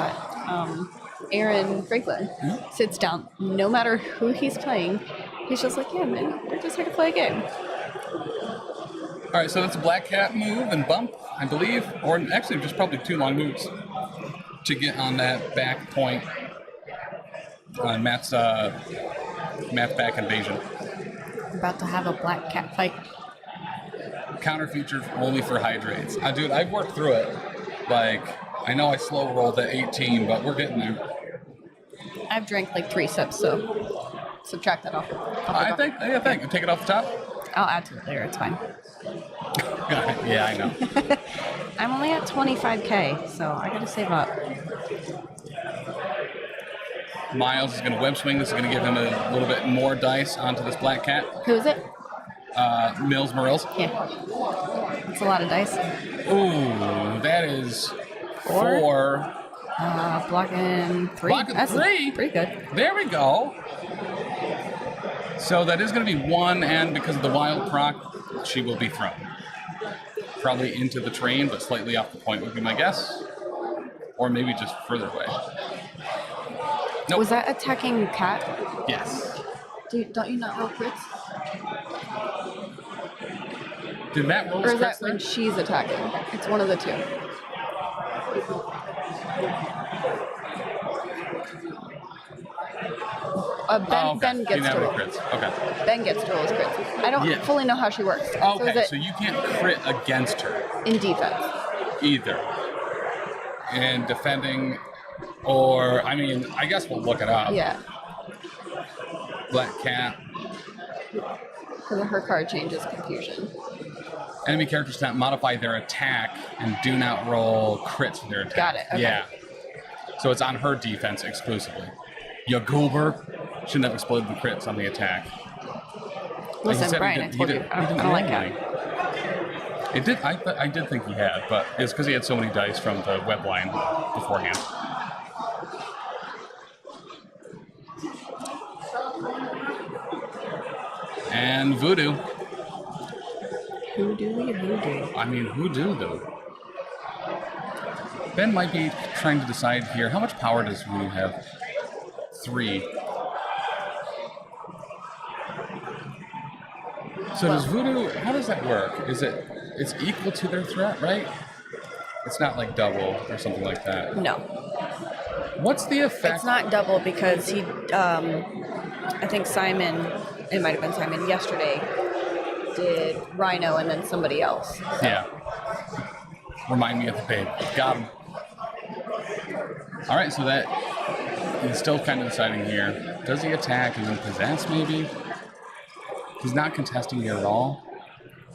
Aaron Franklin sits down, no matter who he's playing. He's just like, yeah, man, we're just here to play a game. All right, so that's a Black Cat move and bump, I believe, or actually just probably 2 long moves to get on that back point on Matt's back invasion. We're about to have a Black Cat fight. Counter feature only for hydrates. Dude, I've worked through it. Like, I know I slow rolled at 18, but we're getting there. I've drank like 3 sips, so subtract that off. I think. Take it off the top. I'll add to it later. It's fine. Yeah, I know. I'm only at 25K, so I gotta save up. Miles is going to web swing. This is going to give him a little bit more dice onto this Black Cat. Who is it? Mills Morels. Yeah. That's a lot of dice. Ooh, that is 4. Blocking 3. Blocking That's 3? Pretty good. There we go. So that is going to be 1, and because of the wild proc, she will be thrown. Probably into the train, but slightly off the point would be my guess. Or maybe just further away. Nope. Was that attacking Cat? Yes. Don't you not roll crits? Did Matt roll Or his is that crits when then? she's attacking? It's one of the 2. Ben gets to roll. Crits. Okay. Ben gets to roll his crits. I don't fully know how she works. Okay, so you can't crit against her. In defense. Either. And defending, or, I mean, I guess we'll look it up. Yeah. Black Cat. Because her card changes confusion. enemy characters cannot modify their attack and do not roll crits for their attack. Got it, okay. Yeah. So it's on her defense exclusively. Your goober shouldn't have exploded the crits on the attack. Listen, Brian, I told you, I don't like that. It did. I did think he had, but it's because he had so many dice from the web line beforehand. And voodoo. Voodoo. I mean, voodoo though. Ben might be trying to decide here. How much power does voodoo have? 3. So does voodoo? How does that work? It's equal to their threat, right? It's not like double or something like that. No. What's the effect? It's not double because he, I think Simon, it might have been Simon yesterday, did Rhino and then somebody else. Yeah. Remind me of the babe. Got him. All right, so that he's still kind of deciding here. Does he attack and then possess maybe? He's not contesting here at all.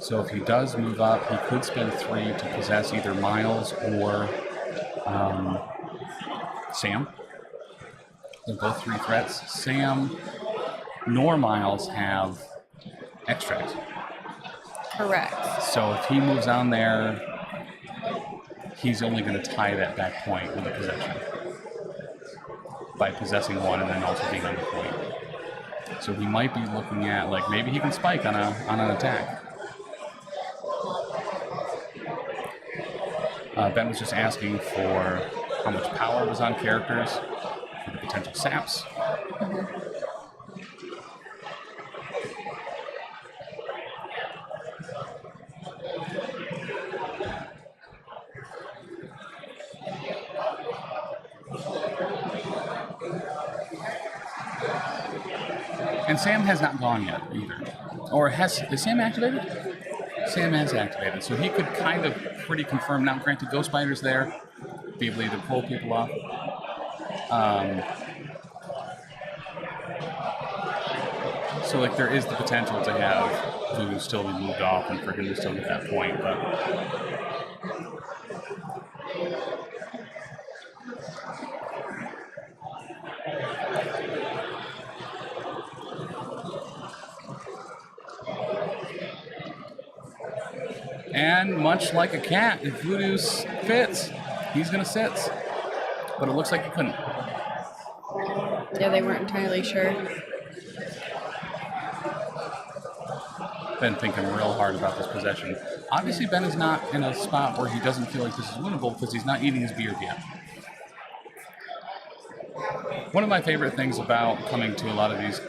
So if he does move up, he could spend 3 to possess either Miles or Sam. They're both 3 threats. Sam nor Miles have extract. Correct. So if he moves on there, he's only going to tie that back point with a possession by possessing 1 and then also being on the point. So he might be looking at, like, maybe he can spike on an attack. Ben was just asking for how much power was on characters for the potential saps. Mm-hmm. And Sam has not gone yet either. Or is Sam activated? Sam has activated, so he could kind of pretty confirm. Now, granted, Ghost Spider's there, be able to pull people off. So, like, there is the potential to have Voodoo still be moved off and for him to still get that point, but... And much like a cat, if Voodoo fits, he's going to sit. But it looks like he couldn't. Yeah, they weren't entirely sure. Ben thinking real hard about this possession. Obviously, Ben is not in a spot where he doesn't feel like this is winnable because he's not eating his beard yet. One of my favorite things about coming to a lot of these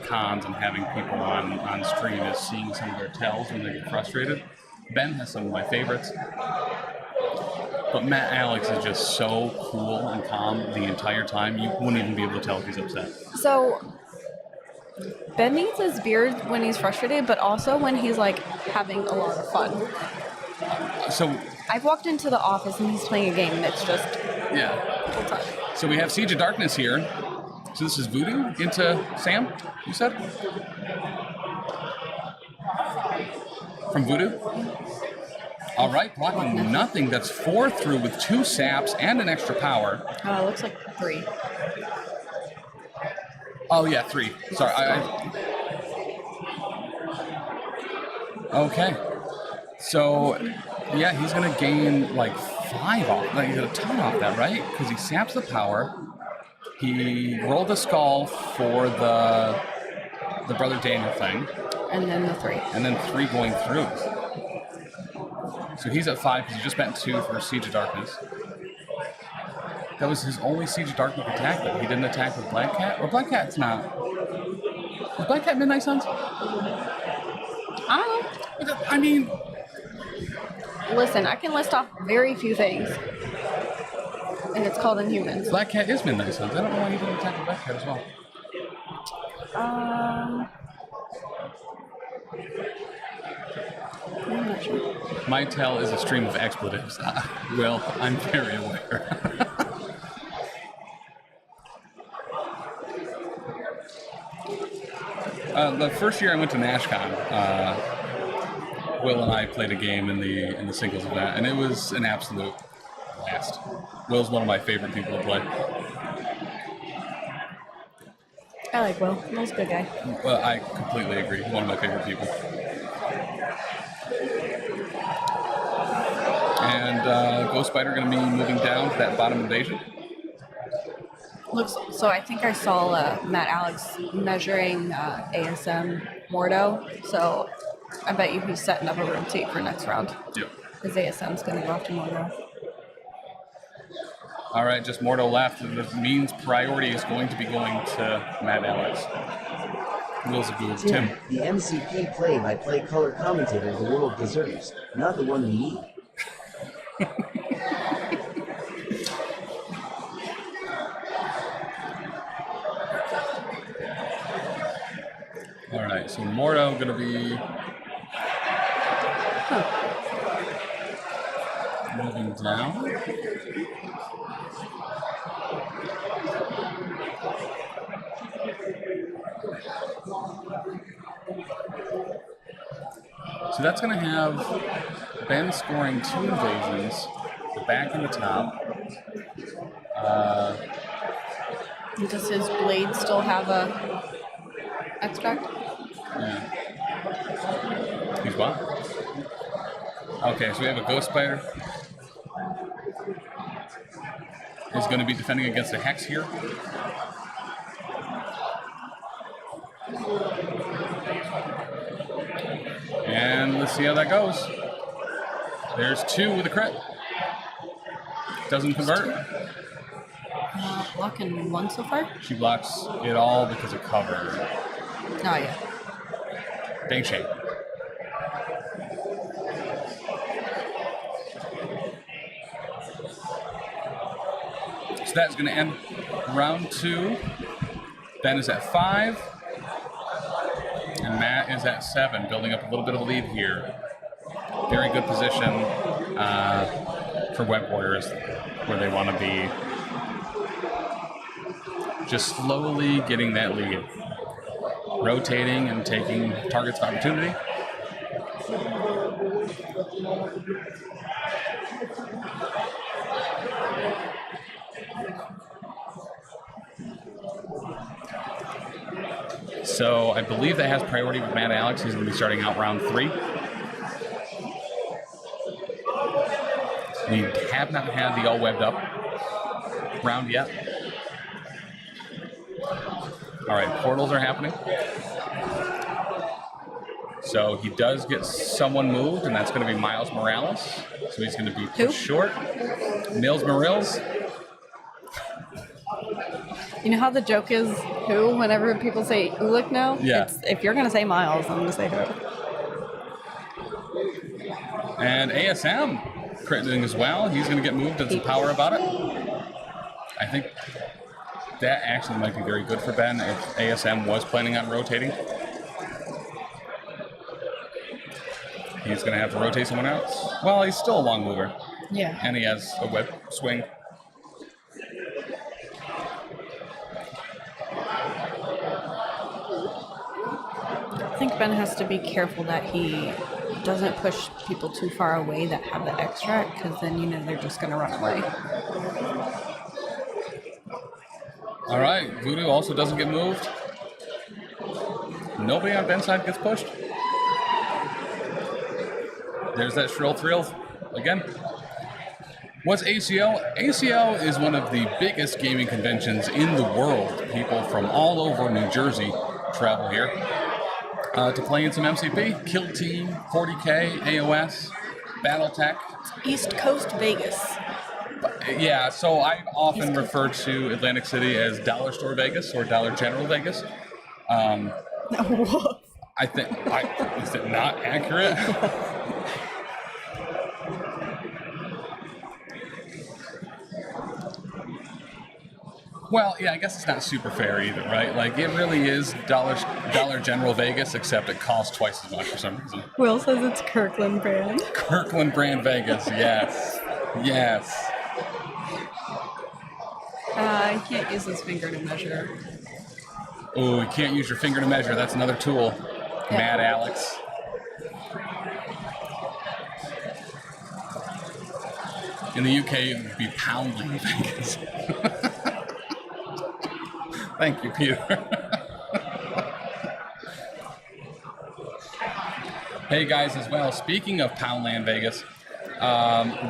cons and having people on stream is seeing some of their tells when they get frustrated. Ben has some of my favorites, but Matt Alex is just so cool and calm the entire time, you wouldn't even be able to tell if he's upset. So, Ben needs his beard when he's frustrated, but also when he's, like, having a lot of fun. So I've walked into the office and he's playing a game that's just... Yeah. Full time. So we have Siege of Darkness here. So this is Voodoo into Sam, you said? From Voodoo? All right, blocking nothing. That's 4 through with 2 saps and an extra power. Looks like 3. Oh, yeah, 3. Sorry. Okay. So, yeah, he's going to gain like 5 off. Like, he's going to ton off that, right? Because he saps the power. He rolled a skull for the Brother Daniel thing. And then the 3. And then 3 going through. So he's at 5 because he just spent 2 for Siege of Darkness. That was his only Siege of Darkness attack, though. He didn't attack with Black Cat? Or Black Cat's not. Is Black Cat Midnight Suns? I don't know. I mean... Listen, I can list off very few things. And it's called Inhumans. Black Cat is Midnight Suns. I don't know why he didn't attack with Black Cat as well. I'm not sure. My tell is a stream of expletives. Well, I'm very aware. The first year I went to NashCon, Will and I played a game in the singles event, and it was an absolute blast. Will's one of my favorite people to play. I like Will. Will's a good guy. Well, I completely agree. One of my favorite people. And Ghost Spider going to be moving down to that bottom invasion. Looks so. I think I saw Matt Alex measuring ASM Mordo. So I bet you he's setting up a rotate for next round. Yep. Because ASM's going to go after Mordo. All right, just Mordo left. That means priority is going to be going to Matt Alex. Will's a good Tim. The MCP play-by-play color commentator the world deserves, not the one we need. All right, so Mordo going to be moving down. So that's going to have Ben scoring 2 invasions, the back and the top. Does his blade still have a extract? Yeah. He's what? Okay, so we have a Ghost Spider. He's going to be defending against a Hex here. And let's see how that goes. There's 2 with a crit. Doesn't convert. Blocking 1 so far? She blocks it all because of cover. Oh, yeah. Dang shame. So that's going to end round 2. Ben is at 5. And Matt is at 7, building up a little bit of a lead here. Very good position for Web Warriors, where they want to be. Just slowly getting that lead. Rotating and taking targets of opportunity. So I believe that has priority with Matt Alex. He's going to be starting out round 3. We have not had the all webbed up round yet. All right, portals are happening. So he does get someone moved, and that's going to be Miles Morales. So he's going to be pushed short. Mills Morales. You know how the joke is who whenever people say Ulick now? Yeah. It's, if you're going to say Miles, I'm going to say who. And ASM critting as well. He's going to get moved and some power about it. I think that actually might be very good for Ben if ASM was planning on rotating. He's going to have to rotate someone else. Well, he's still a long mover. Yeah. And he has a web swing. I think Ben has to be careful that he doesn't push people too far away that have the extract, because then you know they're just going to run away. All right, Voodoo also doesn't get moved. Nobody on Ben's side gets pushed. There's that shrill thrill again. What's ACO? ACO is one of the biggest gaming conventions in the world. People from all over New Jersey travel here to play in some MCP, Kill Team, 40K, AOS, BattleTech. East Coast Vegas. Yeah, so I often refer to Atlantic City as Dollar Store Vegas or Dollar General Vegas. I think, is it not accurate? Well, yeah, I guess it's not super fair either, right? Like, it really is Dollar General Vegas, except it costs twice as much for some reason. Will says it's Kirkland brand. Kirkland brand Vegas, yes. Yes. I can't use this finger to measure. Oh, you can't use your finger to measure. That's another tool. Yeah. Mad Alex. In the UK, it would be Poundland Vegas. Thank you, Peter. Hey guys, as well, speaking of Poundland Vegas,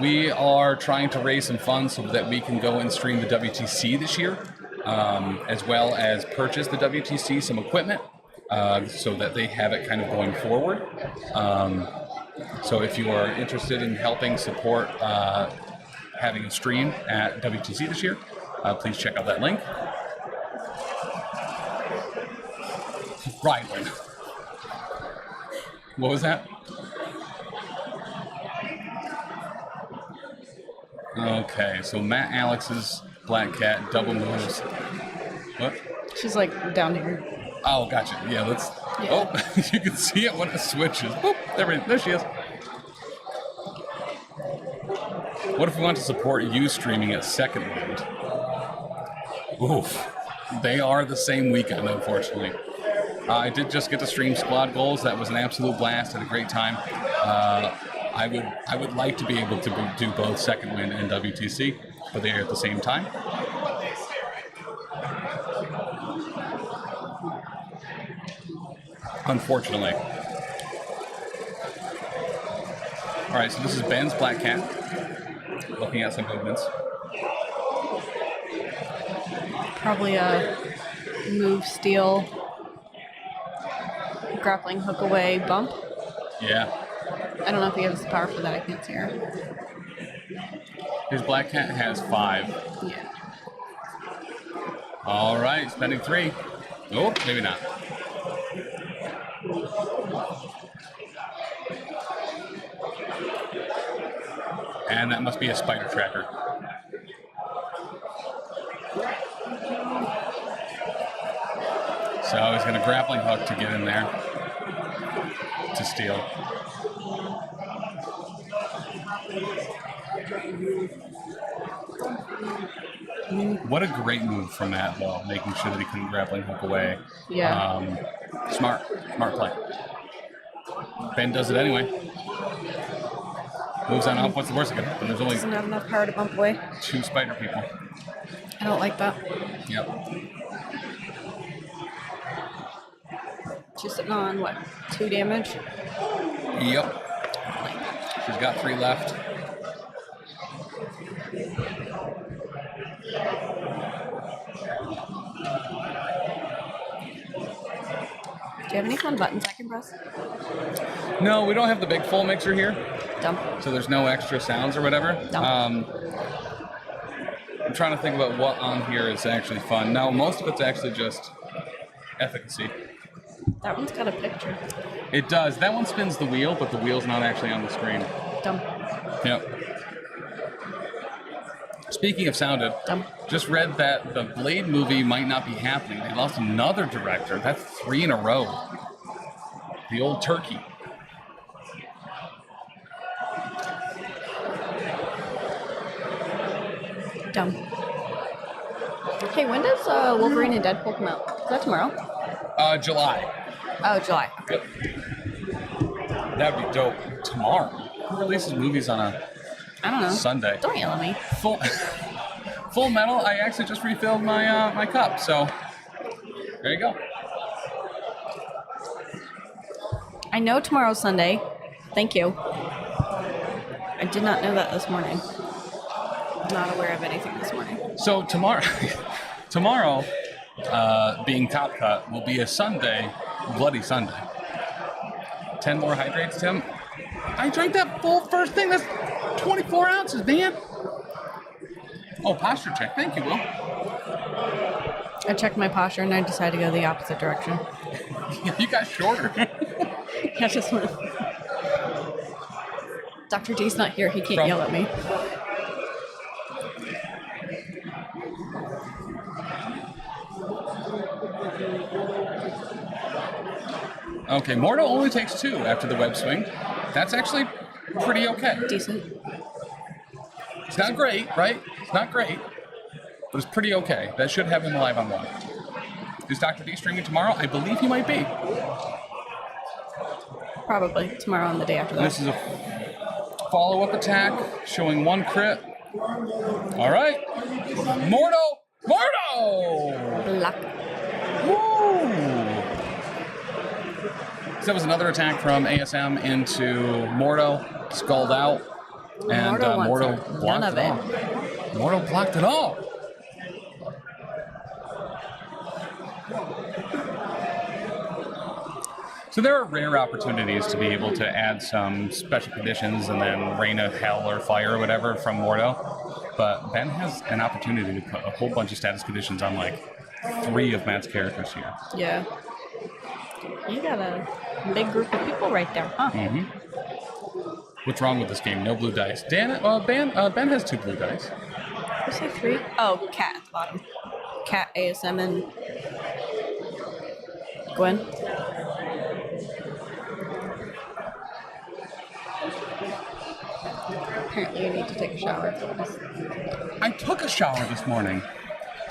we are trying to raise some funds so that we can go and stream the WTC this year, as well as purchase the WTC some equipment, so that they have it kind of going forward. So if you are interested in helping support having a stream at WTC this year, please check out that link. Rylan. What was that? Okay, so Matt Alex's Black Cat double moves. What? She's like down here. Oh, gotcha. Yeah, let's. Yeah. Oh, you can see it when it switches. Boop, there she is. What if we want to support you streaming at Second Wind? Oof. They are the same weekend, unfortunately. I did just get to stream Squad Goals. That was an absolute blast. Had a great time. I would like to be able to do both Second Wind and WTC, but they are at the same time. Unfortunately. All right, so this is Ben's Black Cat. Looking at some movements. Probably a move, steal, grappling hook away, bump. Yeah. I don't know if he has the power for that. I can't see her. His Black Cat has 5. Yeah. All right, spending 3. Oh, maybe not. And that must be a spider tracker. So he's going to grappling hook to get in there to steal. What a great move from Matt, though, making sure that he couldn't grappling hook away. Yeah. Smart play. Ben does it anyway. Moves on up. What's the worst that could happen? There's only doesn't have enough power to bump away. 2 spider people. I don't like that. Yep. She's sitting on what? 2 damage? Yep. She's got 3 left. Do you have any fun buttons I can press? No, we don't have the big full mixer here. Dumb. So there's no extra sounds or whatever. Dumb. I'm trying to think about what on here is actually fun. No, most of it's actually just efficacy. That one's got a picture. It does. That one spins the wheel, but the wheel's not actually on the screen. Dumb. Yep. Speaking of sounded, just read that the Blade movie might not be happening. They lost another director. That's 3 in a row. The old turkey. Dumb. Hey, when does Wolverine and Deadpool come out? Is that tomorrow? July. Oh, July. Yep. That'd be dope. Tomorrow. Who releases movies on a I don't know. Sunday? Don't yell at me. Full Metal. I actually just refilled my my cup, so there you go. I know tomorrow's Sunday. Thank you. I did not know that this morning. Not aware of anything this morning. So tomorrow, being Top Cut, will be a Sunday, Bloody Sunday. 10 more hydrates, Tim. I drank that full first thing. That's 24 ounces, man. Oh, posture check. Thank you, Will. I checked my posture and I decided to go the opposite direction. You got shorter. I just went. Dr. D's not here. He can't yell at me. Okay, Mordo only takes 2 after the web swing. That's actually pretty okay. Decent. It's not great, right? It's not great, but it's pretty okay. That should have him live on 1. Is Dr. D streaming tomorrow? I believe he might be. Probably tomorrow and the day after that. This is a follow-up attack showing 1 crit All right. Mordo! Luck. Woo! So that was another attack from ASM into Mordo. Skulled out. And Mordo blocked none of it all. Mordo blocked it all. So there are rare opportunities to be able to add some special conditions and then rain of hell or fire or whatever from Mordo. But Ben has an opportunity to put a whole bunch of status conditions on like 3 of Matt's characters here. Yeah. You got a big group of people right there, huh? Mm-hmm. What's wrong with this game? No blue dice. Ben has 2 blue dice. Did you say 3? Oh, Cat at the bottom. Cat, ASM, and Gwen. Apparently you need to take a shower. I took a shower this morning.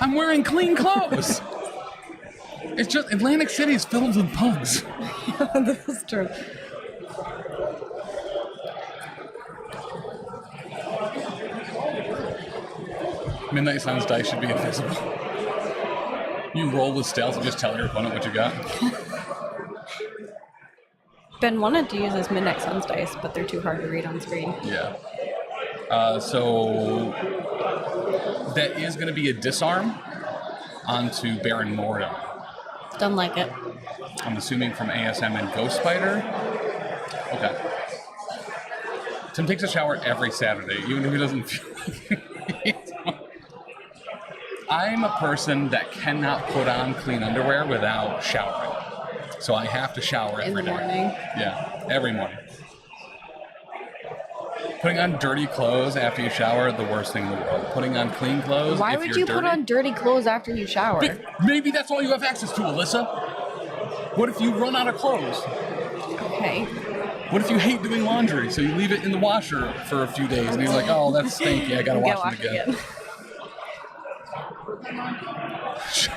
I'm wearing clean clothes. It's just Atlantic City is filled with bugs. Yeah, this is true. Midnight Sun's dice should be invisible. You roll with stealth and just tell your opponent what you got. Ben wanted to use his Midnight Suns dice, but they're too hard to read on screen. Yeah. So that is going to be a disarm onto Baron Mordo. Don't like it. I'm assuming from ASM and Ghost Spider. Okay. Tim takes a shower every Saturday, even if he doesn't feel like it. I'm a person that cannot put on clean underwear without showering. So I have to shower every day. In the morning? Yeah, every morning. Putting on dirty clothes after you shower, the worst thing in the world. Putting on clean clothes, Why if would you're you dirty, put on dirty clothes after you shower? Maybe that's all you have access to, Alyssa. What if you run out of clothes? Okay. What if you hate doing laundry, so you leave it in the washer for a few days, and you're like, oh, that's stinky, I gotta wash it again.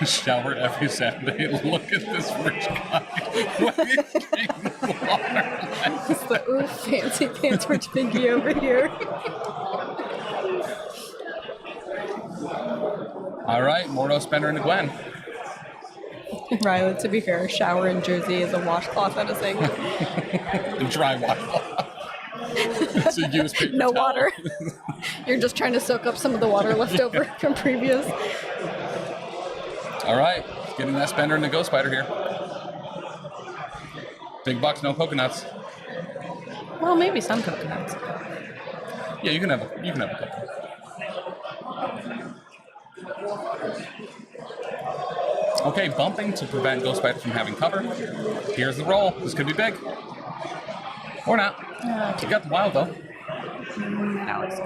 Shower every Saturday. Look at this rich guy. What is water? It's the fancy pants rich piggy over here. All right, Mordo, Spender, and Gwen. Riley, to be fair, shower in Jersey is a washcloth at a sink. A dry washcloth. So you use paper No towel. water. You're just trying to soak up some of the water left over from previous. All right, getting that Spender and the Ghost Spider here. Big bucks, no coconuts. Well, maybe some coconuts. Yeah, you can have a coconut. Okay, bumping to prevent Ghost Spider from having cover. Here's the roll. This could be big. Or not. You got the wild, though. Alex,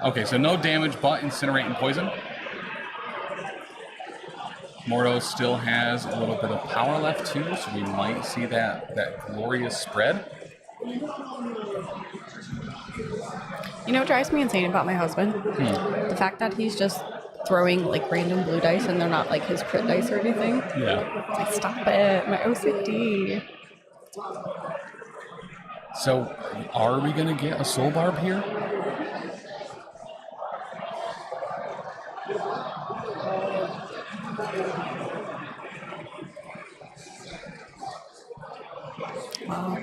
Okay, so no damage, but incinerate and poison. Mordo still has a little bit of power left too, so we might see that glorious spread. You know what drives me insane about my husband? The fact that he's just throwing like random blue dice and they're not like his crit dice or anything. Yeah. Like, stop it, my OCD. So, are we gonna get a soul barb here? Wow.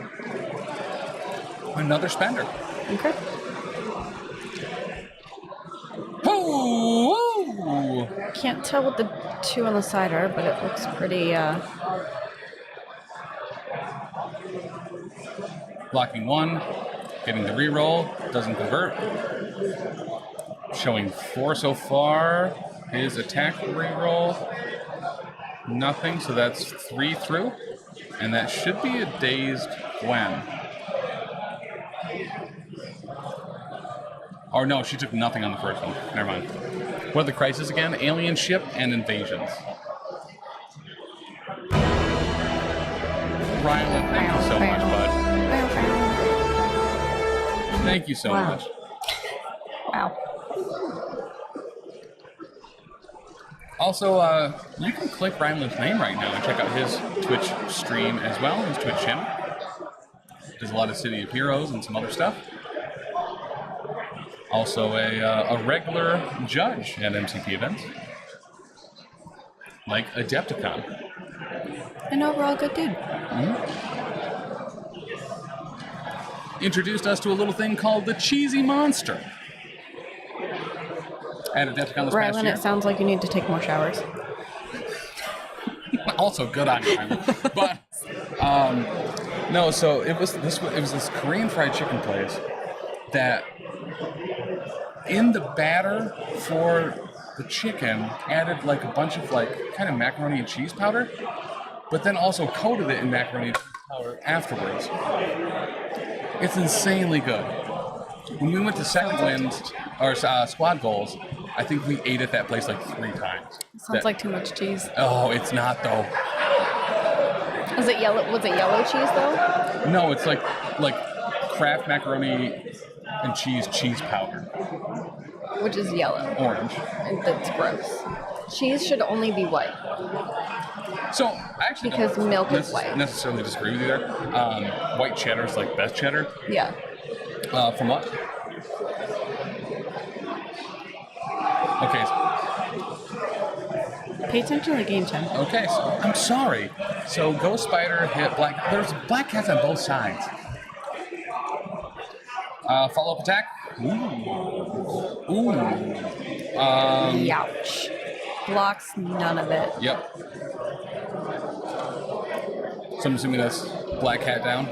Another Spender. Okay. Oh! Can't tell what the two on the side are, but it looks pretty, Blocking 1, getting the reroll, doesn't convert. Showing 4 so far. His attack reroll, nothing, so that's 3 through. And that should be a dazed Gwen. Or no, she took nothing on the first one. Never mind. What are the crises again? Alien ship and invasions. Rylan, thank you so much, bud. Thank you so much. Wow. Also, you can click Ryland's name right now and check out his Twitch stream as well, his Twitch channel. Does a lot of City of Heroes and some other stuff. Also a regular judge at MCP events, like Adepticon. An overall good dude. Introduced us to a little thing called the Cheesy Monster at Adepticon this past Rylan, year. it sounds like you need to take more showers. Also good on you, Rylan. But no, so it was this Korean fried chicken place that in the batter for the chicken added like a bunch of like kind of macaroni and cheese powder, but then also coated it in macaroni and cheese powder afterwards. It's insanely good. When we went to Second Wind or Squad Goals, I think we ate at that place like 3 times. Sounds like too much cheese. Oh, it's not though. Was it yellow cheese though? No, it's like Kraft macaroni and cheese powder. Which is yellow. Orange. And that's gross. Cheese should only be white. So I actually because don't milk is white. necessarily disagree with you there. White cheddar is like best cheddar. Yeah. From what? Okay. Pay attention to the game, Chen. Okay. So, I'm sorry. So Ghost Spider hit Black. There's Black Cats on both sides. Follow-up attack. Ooh. Youch. Blocks none of it. Yep. So I'm assuming that's Black Cat down.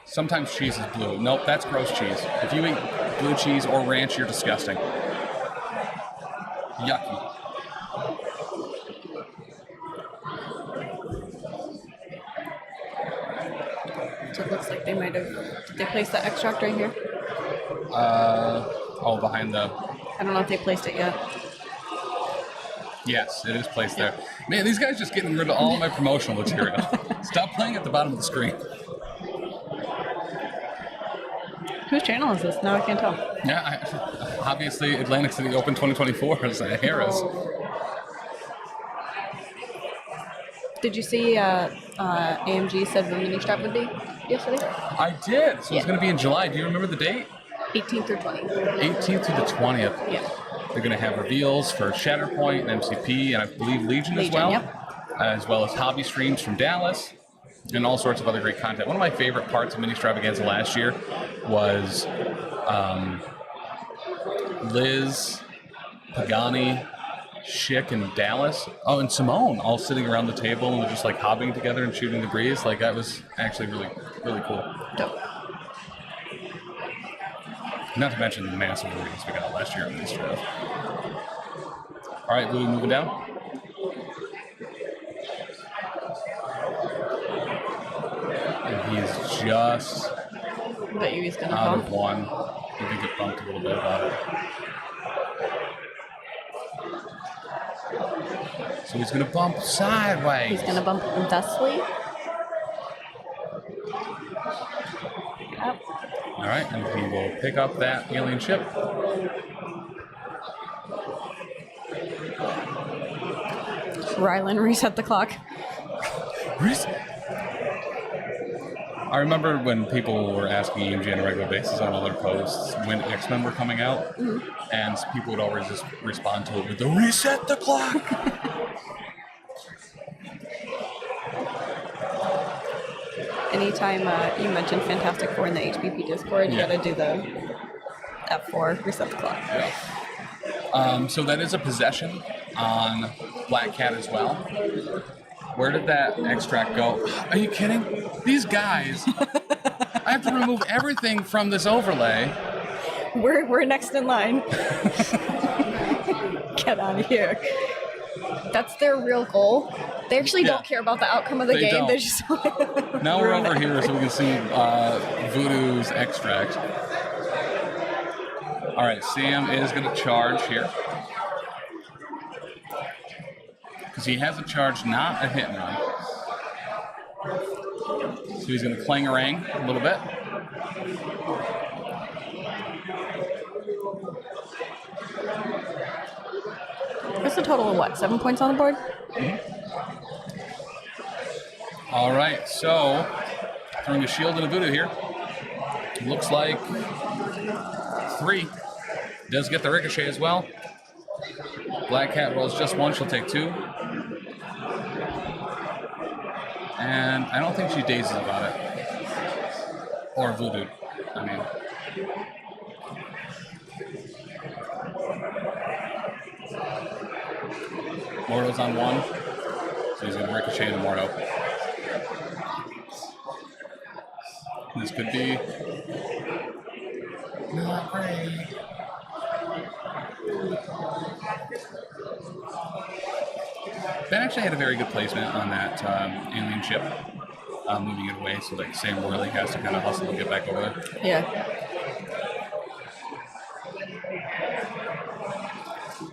Sometimes cheese is blue. Nope, that's gross cheese. If you eat blue cheese or ranch, you're disgusting. Yucky. So it looks like they might have. Did they place the extract right here? Behind the. I don't know if they placed it yet. Yes, it is placed there. Man, these guys just getting rid of all my promotional material. Stop playing at the bottom of the screen. Whose channel is this? Now I can't tell. Yeah, obviously Atlantic City Open 2024 is Harris. Did you see AMG said the mini strap would be yesterday? I did. So it's going to be in July. Do you remember the date? 18th through 20th. 18th to the 20th. Yeah. They're going to have reveals for Shatterpoint and MCP, and I believe Legion as well. Yep. As well as hobby streams from Dallas, and all sorts of other great content. One of my favorite parts of Mini Stravaganza last year was Liz, Pagani, Schick, and Dallas. Oh, and Simone all sitting around the table and just like hobbying together and shooting the breeze. Like that was actually really, really cool. Dope. Not to mention the massive release we got last year in Mini Strav. All right, Louis, moving down. And he's just Bet you he's gonna out bump. of one. He did get bumped a little bit about it. So he's gonna bump sideways. He's gonna bump thusly. Yep. All right, and he will pick up that alien ship. Rylan, reset the clock. I remember when people were asking EMG on a regular basis on other posts when X-Men were coming out, and people would always just respond to it with the reset the clock. Anytime you mention Fantastic Four in the HPP Discord, you gotta do the F4, reset the clock. Yeah. So that is a possession on Black Cat as well. Where did that extract go? Are you kidding? These guys, I have to remove everything from this overlay. We're next in line. Get out of here. That's their real goal. They actually don't care about the outcome of the game. Don't. They just Now we're over here so we can see Voodoo's extract. All right, Sam is going to charge here. Because he has a charge, not a hit and run. So he's going to clang-a-rang a little bit. That's a total of what? 7 points on the board? All right, so throwing a shield and a voodoo here. Looks like 3. Does get the ricochet as well. Black Cat rolls just 1, she'll take 2. And I don't think she dazes about it. Or voodoo, I mean. Morto's on 1, so he's gonna ricochet into Morto. This could be not great. Ben actually had a very good placement on that alien ship, moving it away so that Sam really has to kind of hustle to get back over there. Yeah.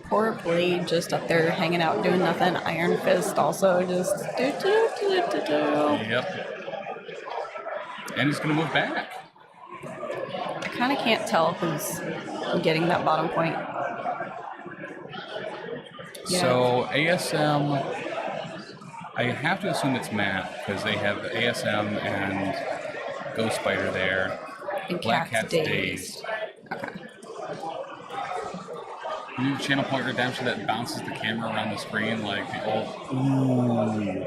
Poor Blade just up there hanging out doing nothing. Iron Fist also just Yep. And he's going to move back. I kind of can't tell who's getting that bottom point. Yeah. So ASM, I have to assume it's Matt because they have ASM and Ghost Spider there. And Black Cat's Cat's dazed. Okay. You need a channel point redemption that bounces the camera around the screen like the old. Ooh.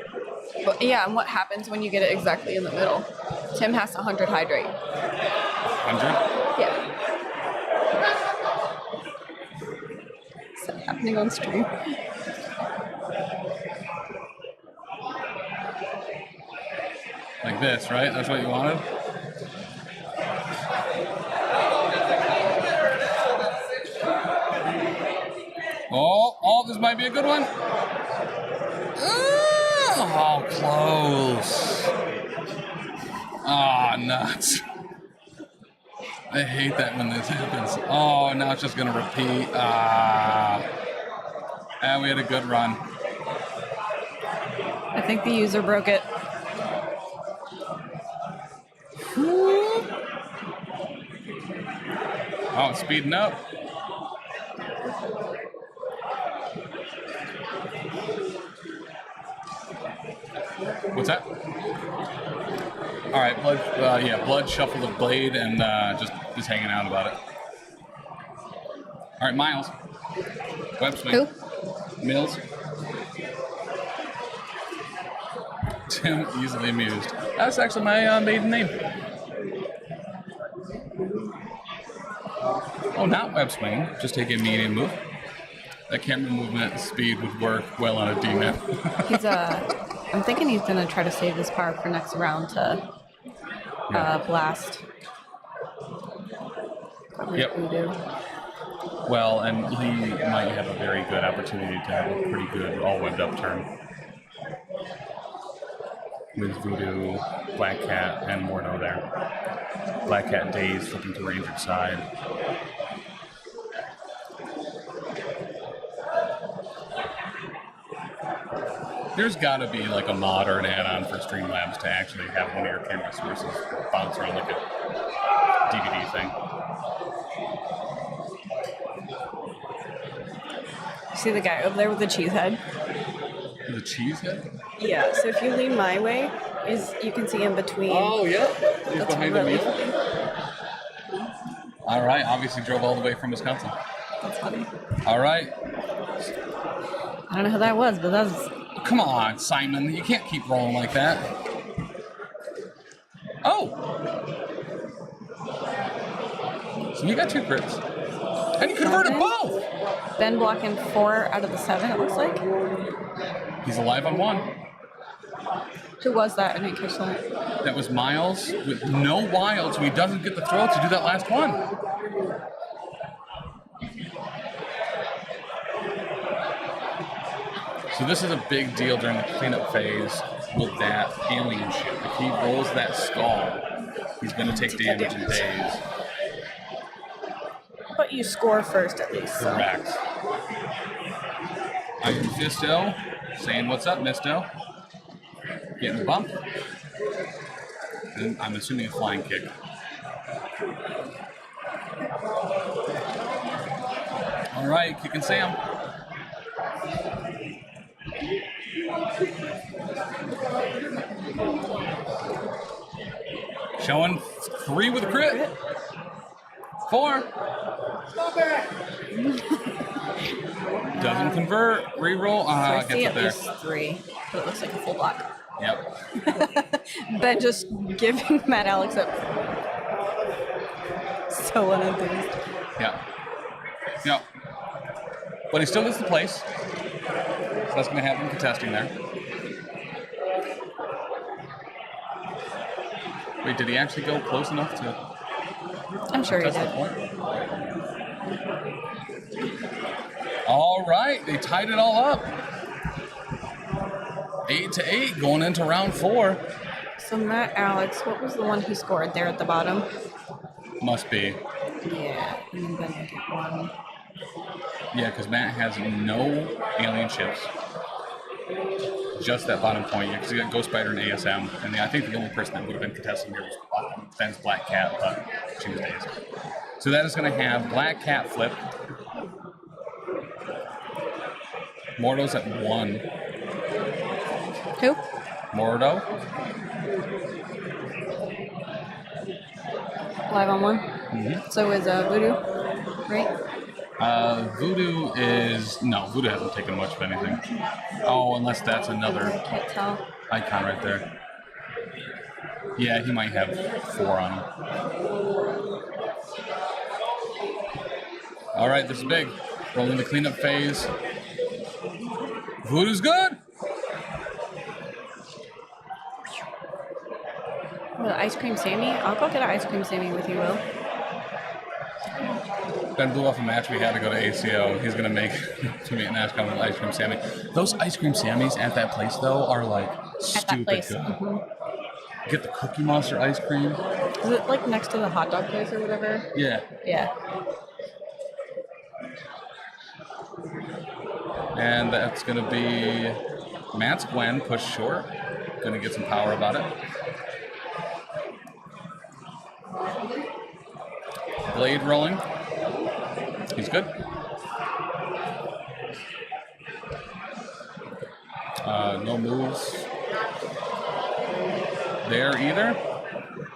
But yeah, and what happens when you get it exactly in the middle? Tim has to 100 hydrate. 100? Yeah. Is that happening on stream? Like this, right? That's what you wanted? Oh, this might be a good one. Oh, close. Ah, nuts. I hate that when this happens. Oh, now it's just going to repeat. And we had a good run. I think the user broke it. Oh, it's speeding up. What's that? All right, Blood shuffled the blade and just is hanging out about it. All right, Miles. Web swing. Who? Mills. Tim, easily amused. That's actually my maiden name. Oh, not web swing. Just take a medium move. That camera movement speed would work well on a D-man. He's I'm thinking he's gonna try to save his power for next round to blast. Yep. Voodoo. Well, and he might have a very good opportunity to have a pretty good all-webbed up turn. With Voodoo, Black Cat, and Morno there. Black Cat dazed, flipping to her injured side. There's got to be like a mod or an add-on for Streamlabs to actually have one of your camera sources bounce around like a DVD thing. See the guy over there with the cheese head? The cheese head? Yeah, so if you lean my way, you can see in between. Oh, yeah. He's That's behind really the funny. All right, obviously drove all the way from Wisconsin. That's funny. All right. I don't know who that was, but that's... Come on, Simon. You can't keep rolling like that. Oh! So you got 2 crits. And you converted both! Ben blocking 4 out of the 7, it looks like. He's alive on 1. Who was that? I didn't catch that. That was Miles with no wild, so he doesn't get the throw to do that last one. So this is a big deal during the cleanup phase with that alien ship. If he rolls that skull, he's going to take damage in days. But you score first at least. So. Correct. Iron Fisto saying, "What's up, Misto?" Getting the bump. And I'm assuming a flying kick. All right, kicking Sam. Showing 3 with a crit. 4. Stop it! Doesn't convert. Reroll. So I Gets see it at there. least 3, but it looks like a full block. Yep. Ben just giving Matt Alex up. So unenthused. Yeah. Yep. But he still gets the place. So that's going to have him contesting there. Wait, did he actually go close enough to... I'm sure he contest did. the point? All right, they tied it all up. 8-8 going into round 4. So Matt Alex, what was the one he scored there at the bottom? Must be. Yeah, and then Ben took 1. Yeah, because Matt has no alien ships. Just that bottom point, because he got Ghost Spider and ASM. And I think the only person that would have been contesting here was Ben's Black Cat, but she was dazed. So that is going to have Black Cat flip. Mordo's at 1. Who? Mordo. Live on 1. Mm-hmm. So is Voodoo, right? Voodoo is... No, Voodoo hasn't taken much of anything. Oh, unless that's another I can't tell. icon right there. Yeah, he might have 4 on him. All right, this is big. Rolling the cleanup phase. Voodoo's good. Well, Ice Cream Sammy? I'll go get an Ice Cream Sammy with you, Will. Ben blew off a match we had to go to ACO. He's going to make to me an Ash with Ice Cream Sammy. Those Ice Cream Sammys at that place, though, are like stupid good. Mm-hmm. Get the Cookie Monster ice cream. Is it like next to the hot dog place or whatever? Yeah. Yeah. And that's going to be Matt's Gwen, push short. Going to get some power about it. Blade rolling. He's good. No moves there either.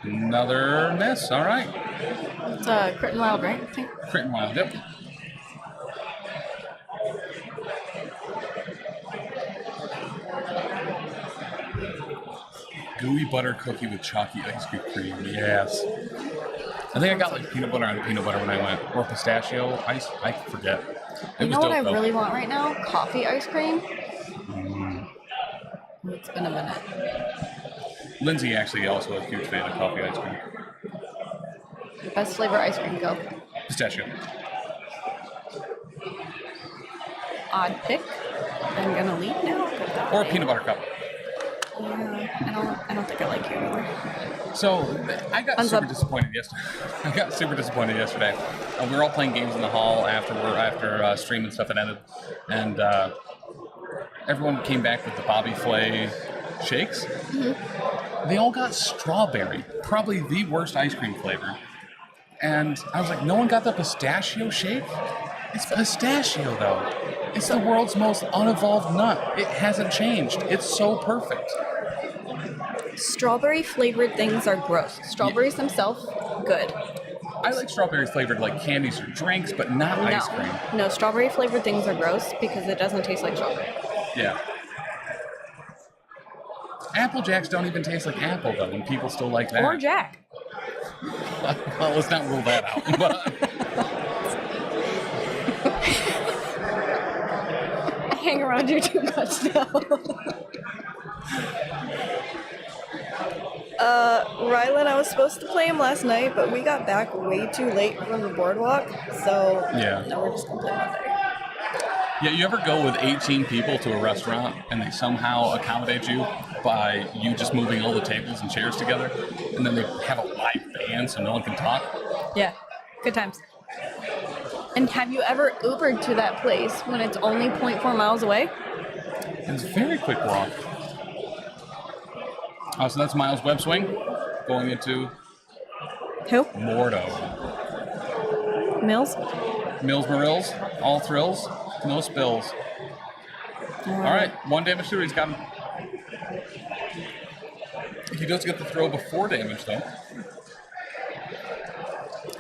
Another miss. All right. It's Crit and Wild, right? I think. Crit and Wild, yep. Gooey butter cookie with chalky ice cream. Yes. I think I got like peanut butter on peanut butter when I went. Or pistachio ice. I forget. It You was know what dope, I though. really want right now? Coffee ice cream. It's been a minute. Lindsay actually also a huge fan of coffee ice cream. Best flavor ice cream, go. Pistachio. Odd pick. I'm gonna leave now. Or a peanut butter cup. Yeah, I don't think I like you either. So I got Thumbs super up. disappointed yesterday. We were all playing games in the hall after stream and stuff had ended, and everyone came back with the Bobby Flay shakes. Mm-hmm. They all got strawberry, probably the worst ice cream flavor. And I was like, no one got the pistachio shake? It's pistachio though. It's the world's most unevolved nut. It hasn't changed. It's so perfect. Strawberry flavored things are gross. Strawberries themselves, good. I like strawberry flavored like candies or drinks, but not ice cream. No, strawberry flavored things are gross because it doesn't taste like strawberry. Yeah. Apple Jacks don't even taste like apple though, and people still like that. Or Jack. Well, let's not rule that out. But I hang around you too much now. Rylan, I was supposed to play him last night, but we got back way too late from the boardwalk, so Yeah. now we're just gonna play Monday. yeah, you ever go with 18 people to a restaurant and they somehow accommodate you by you just moving all the tables and chairs together, and then they have a live band so no one can talk? Yeah, good times. And have you ever Ubered to that place when it's only 0.4 miles away? It's a very quick walk. Oh, so that's Miles Web Swing going into Who? Mordo. Mills? Mills Marills, all thrills, no spills. All right, 1 damage to it. He's got him. He does get the throw before damage, though.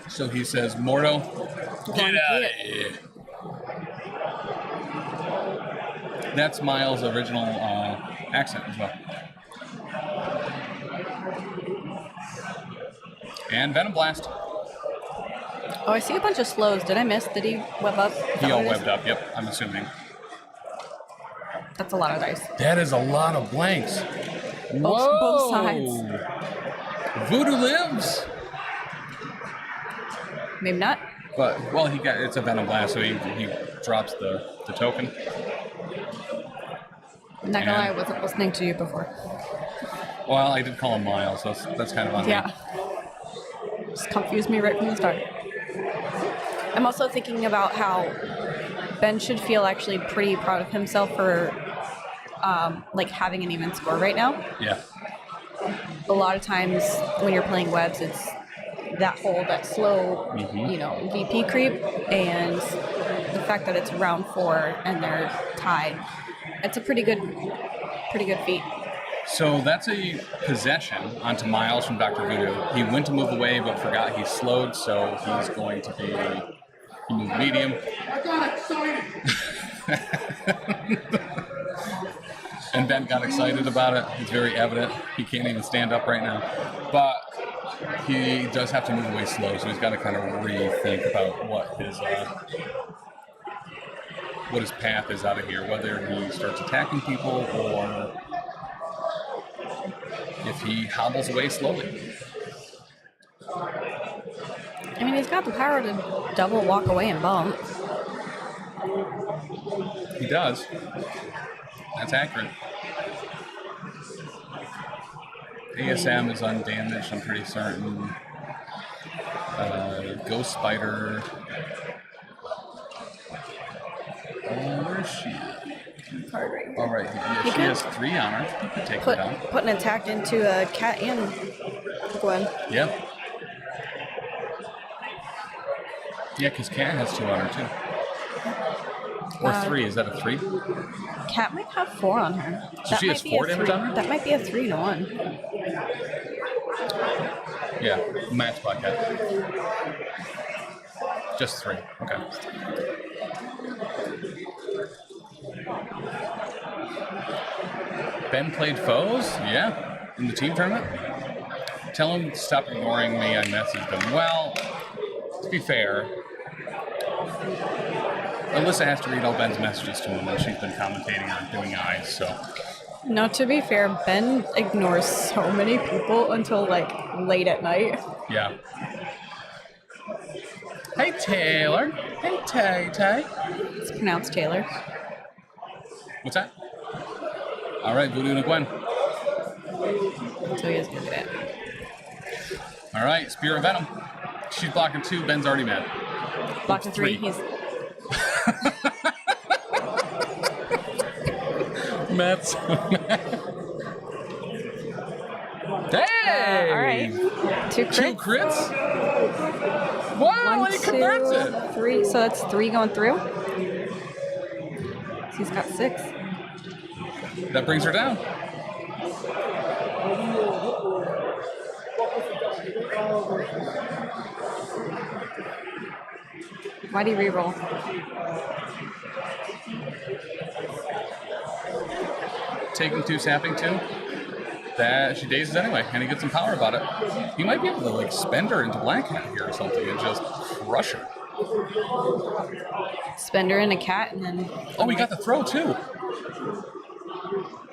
So he says, Mordo, get out of here. That's Miles' original accent as well. And Venom Blast. Oh, I see a bunch of slows. Did I miss? Did he web up? He all webbed up, yep, I'm assuming. That's a lot of dice. That is a lot of blanks. Both sides. Voodoo lives. Maybe not. But, well, it's a Venom Blast, so he drops the token. Not gonna lie, I wasn't listening to you before. Well, I did call him Miles, so that's kind of on me. Yeah. Just confused me right from the start. I'm also thinking about how Ben should feel actually pretty proud of himself for like having an even score right now. Yeah. A lot of times when you're playing webs, it's that slow, VP creep, and the fact that it's round 4 and they're tied. It's a pretty good feat. So that's a possession onto Miles from Dr. Voodoo. He went to move away, but forgot he slowed, so he's going to be... He moved medium. I got excited! And Ben got excited about it. It's very evident. He can't even stand up right now. But he does have to move away slow, so he's got to kind of rethink about what his path is out of here, whether he starts attacking people or if he hobbles away slowly. I mean, he's got the power to double walk away and bump. He does. That's accurate. ASM is undamaged, I'm pretty certain. Ghost Spider. Where is she? Card right here. All right, yeah, she has 3 on her. You can take her down. Put an attack into a Cat and Gwen. Yeah. Yeah, because Cat has 2 on her too. Or 3, is that a 3? Cat might have 4 on her. So she has 4 damage on her? That might be a 3 to 1. Yeah, match by Cat. Just 3, okay. Ben played foes? Yeah, in the team tournament. Tell him to stop ignoring me, I messaged him. Well, to be fair, Alyssa has to read all Ben's messages to him, and she's been commentating on doing eyes, so. No, to be fair, Ben ignores so many people until like late at night. Yeah. Hey, Taylor. Hey, Tay. It's pronounced Taylor. What's that? All right, Voodoo and Gwen. So he is good at it. All right, Spear of Venom. She's blocking 2. Ben's already mad. Blocking 3. He's. Matt's mad. Hey! All right. 2 crits. 2 crits? Wow, 1, he converts 2, it. 3. So that's 3 going through. So he's got 6. That brings her down. Why'd he reroll? Taking 2, sapping 2. That she dazes anyway, and he gets some power about it. He might be able to like spend her into Black Hat here or something and just crush her. Spend her in a cat and then. Oh, we got the throw too.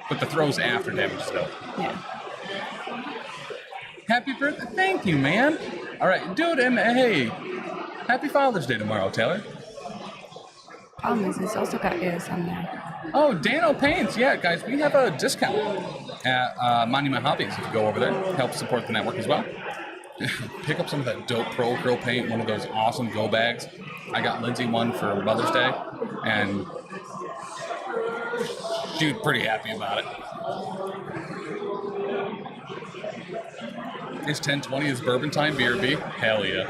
But the throw's after damage still. Yeah. Happy birthday! Thank you, man. All right, dude, and hey, happy Father's Day tomorrow, Taylor. Problem is, he's also got ASM there. Oh, Dano Paints. Yeah, guys, we have a discount at Monument Hobbies. If you go over there, help support the network as well. Pick up some of that dope Proacryl paint, one of those awesome go bags. I got Lindsay one for Mother's Day, and she was pretty happy about it. It's 10:20. It's bourbon time, BRB. Hell yeah.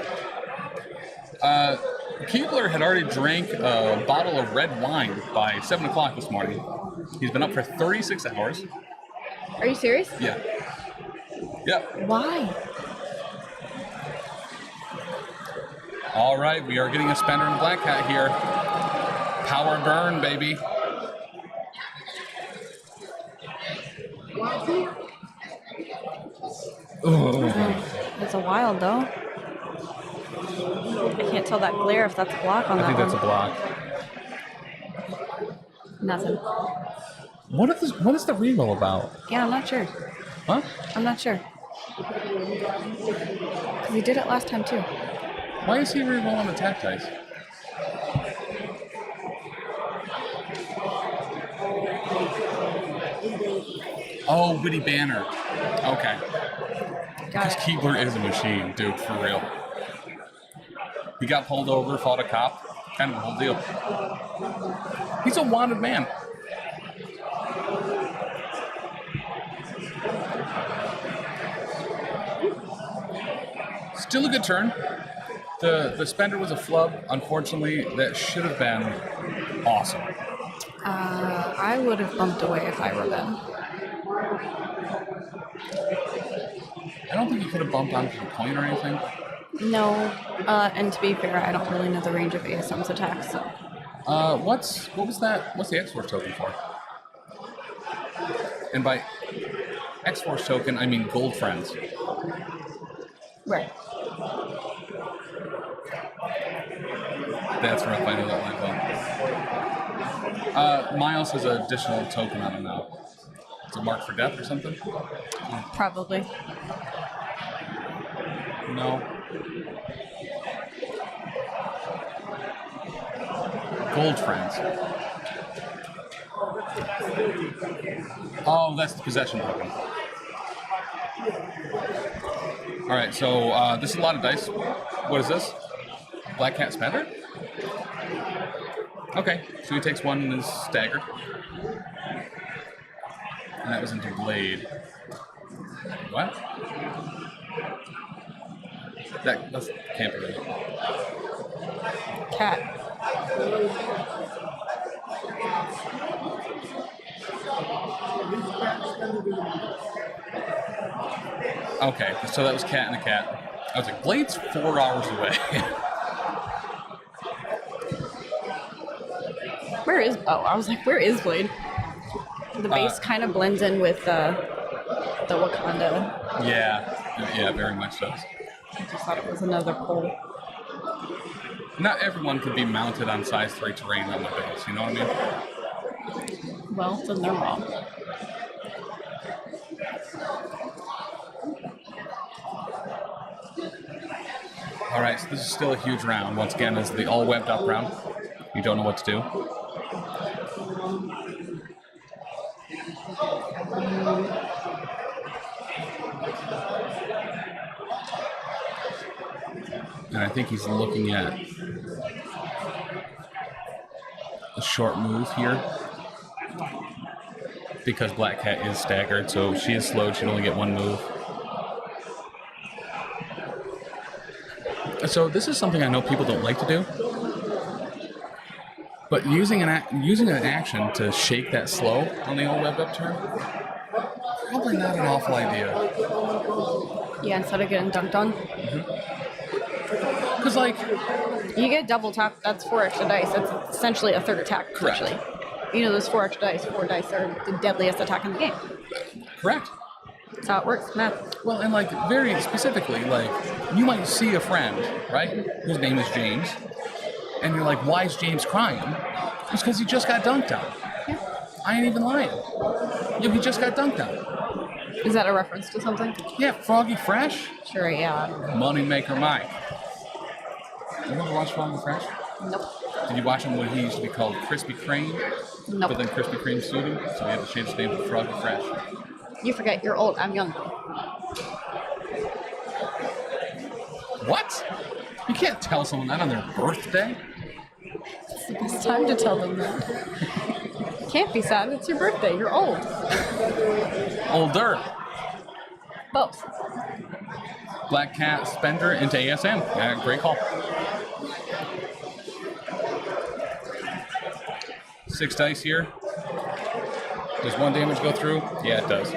Keebler had already drank a bottle of red wine by 7 o'clock this morning. He's been up for 36 hours. Are you serious? Yeah. Yep. Why? All right, we are getting a Spender and Black Cat here. Power burn, baby. Ooh. It's a wild though. I can't tell that glare if that's a block on that I think one. that's a block. Nothing. What is the reroll about? Yeah, I'm not sure. Huh? I'm not sure. Because he did it last time too. Why is he rerolling attack dice? Oh, Witty Banner. Okay. Because Keebler is a machine, dude, for real. He got pulled over, fought a cop. Kind of the whole deal. He's a wanted man. Still a good turn. The Spender was a flub. Unfortunately, that should have been awesome. I would have bumped away if I were them. I don't think you could have bumped onto the point or anything. No, and to be fair, I don't really know the range of ASM's attacks, so. What was that? What's the X-Force token for? And by X-Force token, I mean gold friends. Right. That's rough, I know that line well. Miles has an additional token on him now. It's a mark for death or something? Probably. No. Gold friends. Oh, that's the possession token. Alright, so this is a lot of dice. What is this? Black Cat Spender? Okay, so he takes one and is staggered. And that was into Blade. What? That can't be right. Cat. Okay, so that was Cat and a Cat. I was like, Blade's 4 hours away. Where is... Oh, I was like, where is Blade? The base kind of blends in with the Wakanda. Yeah, very much so. I just thought it was another pole. Not everyone could be mounted on size 3 terrain on the base, you know what I mean? Well, then they're wrong. Alright, so this is still a huge round. Once again, this is the all webbed up round. You don't know what to do. And I think he's looking at a short move here. Because Black Cat is staggered, so she is slowed, she'd only get one move. So this is something I know people don't like to do. But using an action to shake that slow on the all webbed up turn, probably not an awful idea. Yeah, instead of getting dunked on. Because, like... You get double tap, that's 4 extra dice. That's essentially a third attack, Correct. essentially. You know, those 4 extra dice. 4 dice are the deadliest attack in the game. Correct. That's how it works, math. Well, and, like, very specifically, like, you might see a friend, right, whose name is James, and you're like, why is James crying? It's because he just got dunked on. Yeah. I ain't even lying. Yo, he just got dunked on. Is that a reference to something? Yeah, Froggy Fresh. Sure, yeah. Moneymaker Mike. You ever watch Froggy Fresh? Nope. Did you watch him when he used to be called Krispy Kreme? Nope. But then Krispy Kreme sued him, so he had to change his name to Froggy Fresh. You forget, you're old, I'm young. What? You can't tell someone that on their birthday. It's time to tell them that. Can't be sad, it's your birthday, you're old. Older. Both. Black Cat Spender into ASM. Great call. 6 dice here. Does 1 damage go through? Yeah, it does.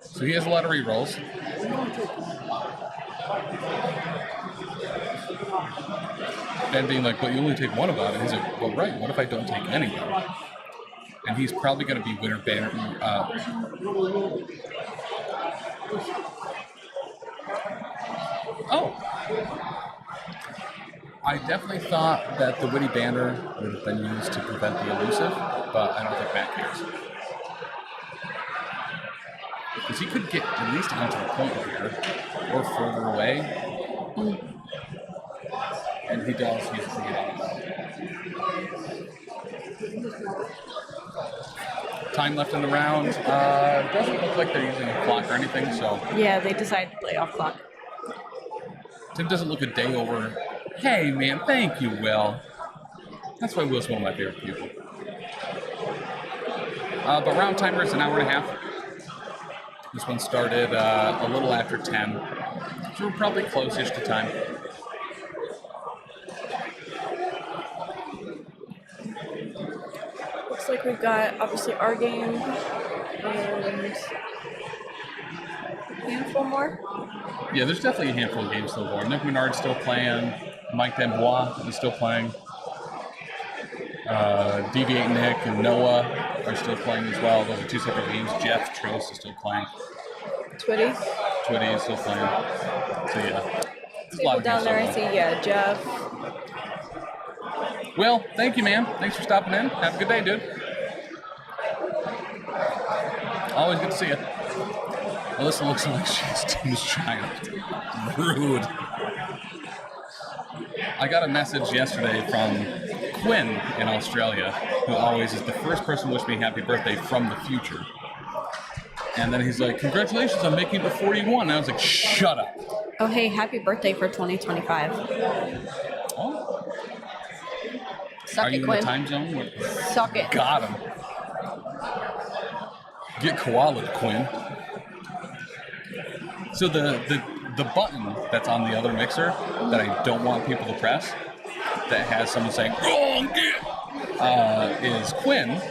So he has a lot of rerolls. Ben being like, but you only take 1 about it. He's like, well, right, what if I don't take any? And he's probably going to be winner banner. Oh! I definitely thought that the witty banner would have been used to prevent the elusive, but I don't think Matt cares. Because he could get at least onto the point here, or further away. And he does use to get out. Time left in the round. Doesn't look like they're using a clock or anything, so... Yeah, they decided to play off clock. Tim doesn't look a day over. Hey, man, thank you, Will. That's why Will's one of my favorite people. But round timer is an hour and a half. This one started a little after 10. So we're probably close-ish to time. Looks like we've got, obviously, our game and a handful more. Yeah, there's definitely a handful of games still going. Nick Menard's still playing. Mike D'Ambois is still playing. Deviate Nick and Noah are still playing as well. Those are 2 separate games. Jeff Trost is still playing. Twitty is still playing. So yeah. There's a lot People of down there, I games see, yeah, Jeff. Well, thank you, man. Thanks for stopping in. Have a good day, dude. Always good to see you. Alyssa looks like she's Tim's child. Rude. I got a message yesterday from Quinn in Australia, who always is the first person to wish me happy birthday from the future. And then he's like, congratulations on making it to 41. And I was like, shut up. Oh, hey, happy birthday for 2025. Oh. Suck Are it, you in Quinn. the time zone? What? Suck it. Got him. Get koala, Quinn. So the button that's on the other mixer that I don't want people to press, that has someone saying, wrong, is Quinn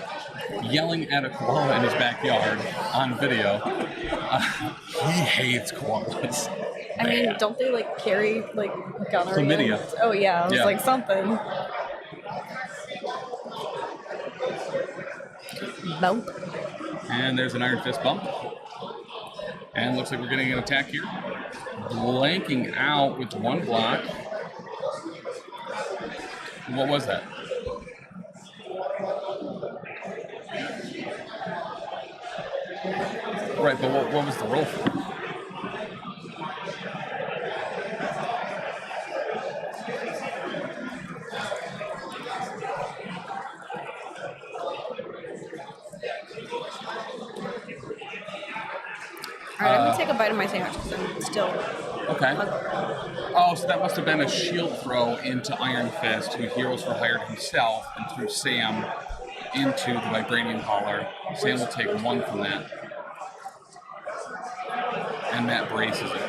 yelling at a koala in his backyard on video. He hates koalas. I mean, don't they, like, carry, like, gonorrhea? Chlamydia. Oh, yeah, I was Yeah. like, something. Nope. And there's an Iron Fist bump. And looks like we're getting an attack here. Blanking out with 1 block. What was that? Right, but what was the roll for? Alright, I'm gonna take a bite of my sandwich because I'm still Okay. hungry. Oh, so that must have been a shield throw into Iron Fist, who Heroes for Hired himself, and threw Sam into the Vibranium Collar. Sam will take 1 from that. And Matt braces it.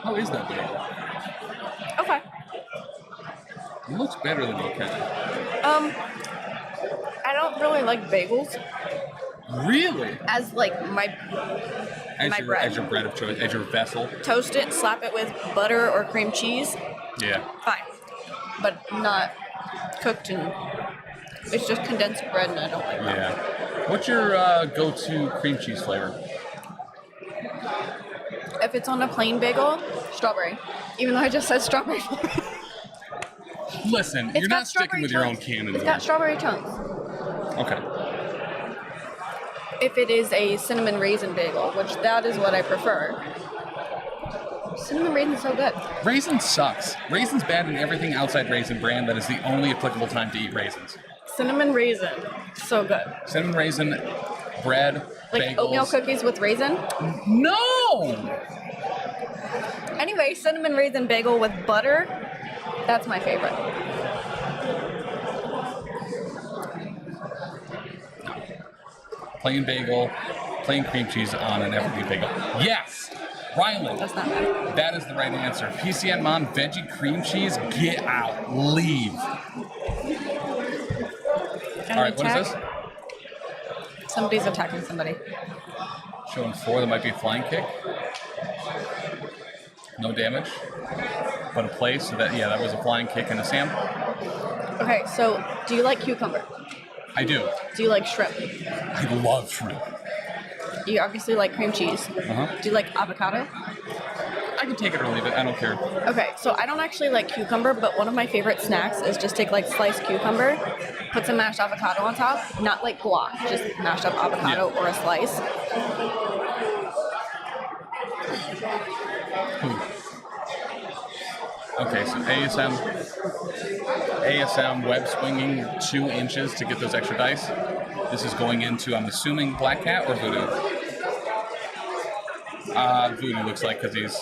How is that big? Okay. It looks better than okay. I don't really like bagels Really? as, like, my bread. As your bread of choice, as your vessel. Toast it, slap it with butter or cream cheese, Yeah. fine. But not cooked and it's just condensed bread and I don't like that. Yeah. What's your go-to cream cheese flavor? If it's on a plain bagel, strawberry. Even though I just said strawberry. Listen, It's you're got not sticking with your own strawberry canon. It's got strawberry chunks. Okay. If it is a cinnamon raisin bagel, which that is what I prefer. Cinnamon raisin's so good. Raisin sucks. Raisin's bad in everything outside Raisin Bran. That is the only applicable time to eat raisins. Cinnamon raisin, so good. Cinnamon raisin, bread, Like bagels. oatmeal cookies with raisin. No! Anyway, cinnamon raisin bagel with butter, that's my favorite. plain bagel, plain cream cheese on an everything bagel. Yes! Ryland. That's not bad. That is the right answer. PCN Mom, veggie cream cheese, get out. Leave. All right, what is this? Somebody's attacking somebody. Showing 4, that might be a flying kick. No damage. But a play, so that, yeah, that was a flying kick and a Sam. Okay, so do you like cucumber? I do. Do you like shrimp? I love shrimp. You obviously like cream cheese. Uh-huh. Do you like avocado? I can take it or leave it. I don't care. Okay, so I don't actually like cucumber, but one of my favorite snacks is just take like sliced cucumber, put some mashed avocado on top, not like guac, just mashed up avocado or a slice. Okay, so ASM web swinging 2 inches to get those extra dice. This is going into, I'm assuming, Black Cat or Voodoo? Voodoo looks like, because he's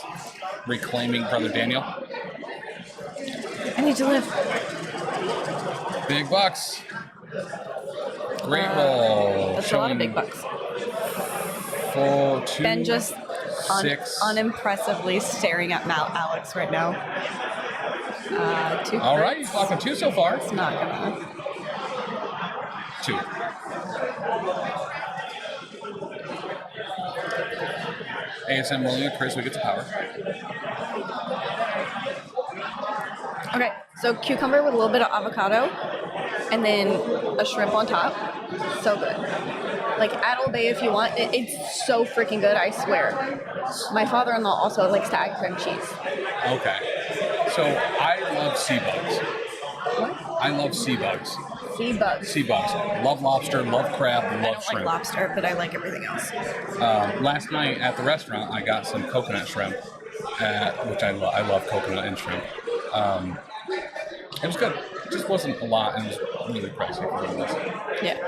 reclaiming Brother Daniel. I need to live. Big bucks. Great roll. That's a lot of big bucks. 4, 2, Ben just 6. unimpressively staring at Alex right now. 2. All right, he's blocking 2 so far. It's not gonna. 2. ASM rolling a Chris, we get the power. Okay, so cucumber with a little bit of avocado, and then a shrimp on top. So good. Like, add Old Bay if you want. It's so freaking good, I swear. My father-in-law also likes to add cream cheese. Okay. So I love sea bugs. I love sea bugs. Sea bugs. Sea bugs. Love lobster, love crab, I love don't shrimp. like lobster, but I like everything else. Last night at the restaurant, I got some coconut shrimp, which I love coconut and shrimp. It was good. It just wasn't a lot, and it was really pricey for what it was. Yeah.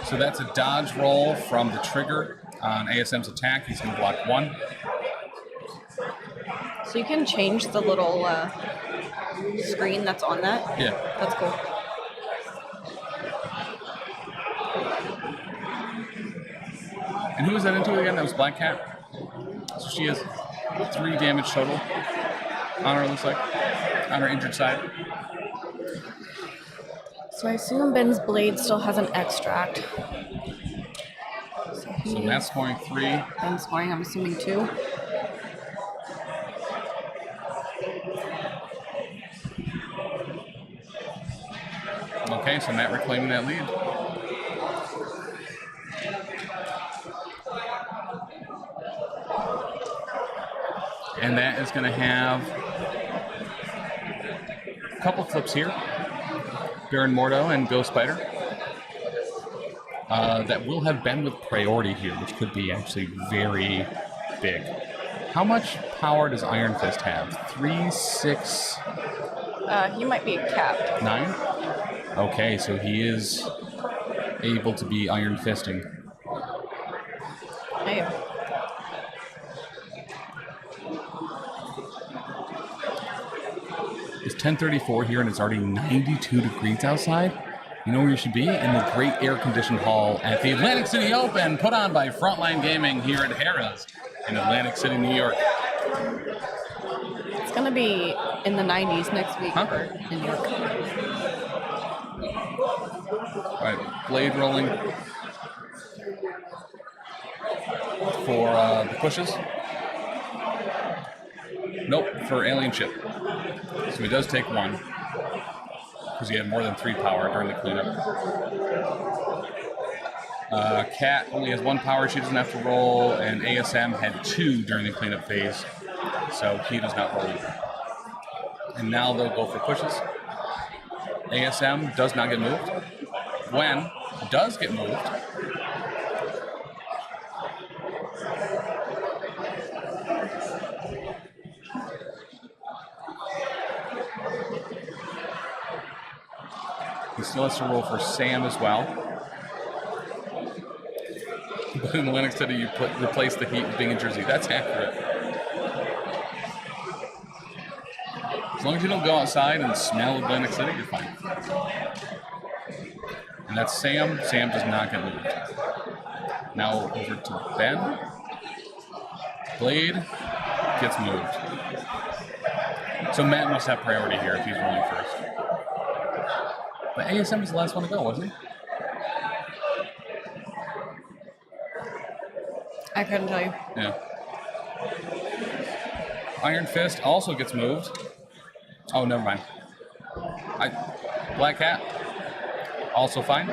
So that's a dodge roll from the trigger on ASM's attack. He's going to block 1. So you can change the little screen that's on that? Yeah. That's cool. And who was that into again? That was Black Cat. So she has 3 damage total on her, looks like, on her injured side. So I assume Ben's blade still has an extract. So Matt's scoring 3. Ben's scoring, I'm assuming 2. Okay, so Matt reclaiming that lead. And that is going to have a couple flips here. Baron Mordo and Ghost Spider. That will have Ben with priority here, which could be actually very big. How much power does Iron Fist have? 3, 6... He might be capped. 9? Okay, so he is able to be Iron Fisting. I am. It's 10:34 here and it's already 92 degrees outside. You know where you should be? In the great air-conditioned hall at the Atlantic City Open, put on by Frontline Gaming here at Harrah's in Atlantic City, New York. It's gonna be in the 90s next week for New York. All right, blade rolling for the pushes. Nope, for alien ship. So he does take 1 because he had more than 3 power during the cleanup. Cat only has 1 power; she doesn't have to roll, and ASM had 2 during the cleanup phase, so he does not roll. And now they'll go for pushes. ASM does not get moved. Gwen does get moved. He still has to roll for Sam as well. But in Atlantic City, you replace the heat with being in Jersey. That's accurate. As long as you don't go outside and smell Atlantic City, you're fine. And that's Sam. Sam does not get moved. Now over to Ben. Blade gets moved. So Matt must have priority here if he's rolling first. But ASM was the last one to go, wasn't he? I couldn't tell you. Yeah. Iron Fist also gets moved. Oh, never mind. Black Hat, also fine.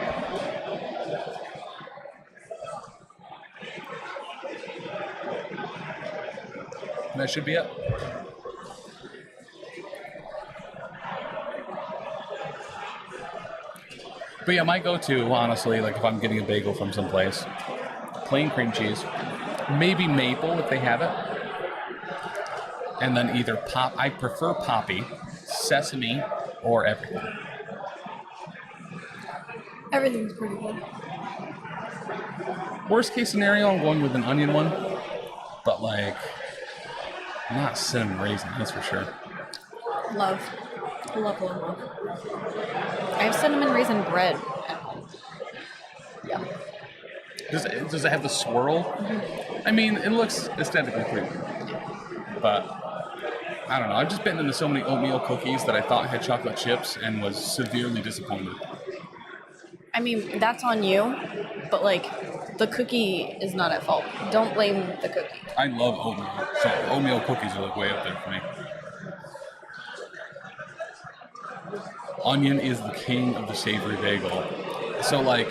And that should be it. But yeah, my go-to, honestly, like if I'm getting a bagel from someplace, plain cream cheese, maybe maple if they have it, and then either I prefer poppy, sesame, or everything. Everything's pretty good. Worst case scenario, I'm going with an onion one, but like, not cinnamon raisin, that's for sure. Love. Love, love, love. I have cinnamon raisin bread at home. Yeah. Does it have the swirl? Mm-hmm. I mean, it looks aesthetically pretty good. But, I don't know. I've just bitten into so many oatmeal cookies that I thought had chocolate chips and was severely disappointed. I mean, that's on you, but like, the cookie is not at fault. Don't blame the cookie. I love oatmeal, so oatmeal cookies are like way up there for me. Onion is the king of the savory bagel. So like,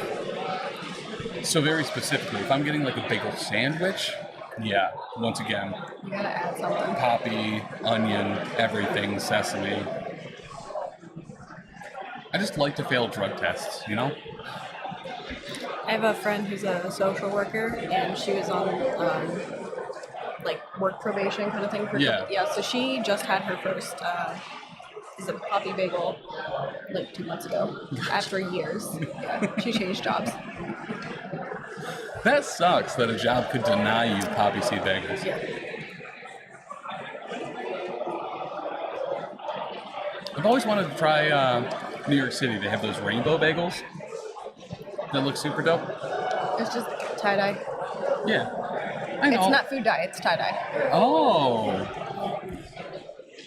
so very specifically, if I'm getting like a bagel sandwich, yeah, once again, You gotta add something. poppy, onion, everything, sesame. I just like to fail drug tests, you know? I have a friend who's a social worker, and she was on like work probation kind of thing. Yeah. So she just had her first is it poppy bagel like 2 months ago after years. Yeah, she changed jobs. That sucks that a job could deny you poppy seed bagels. Yeah. I've always wanted to try New York City. They have those rainbow bagels that look super dope. It's just tie-dye. Yeah. I know. It's not food dye, it's tie-dye. Oh.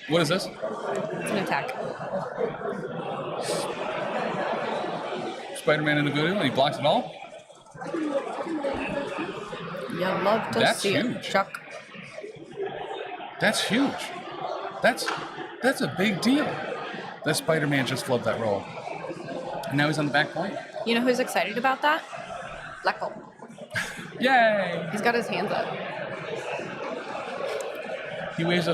What is this? It's an attack. Spider-Man in a good and he blocks it all? You love to That's see huge. it, Chuck. That's huge. That's a big deal. That Spider-Man just flubbed that roll. And now he's on the back point. You know who's excited about that? Black Bolt. Yay! He's got his hands up. He waves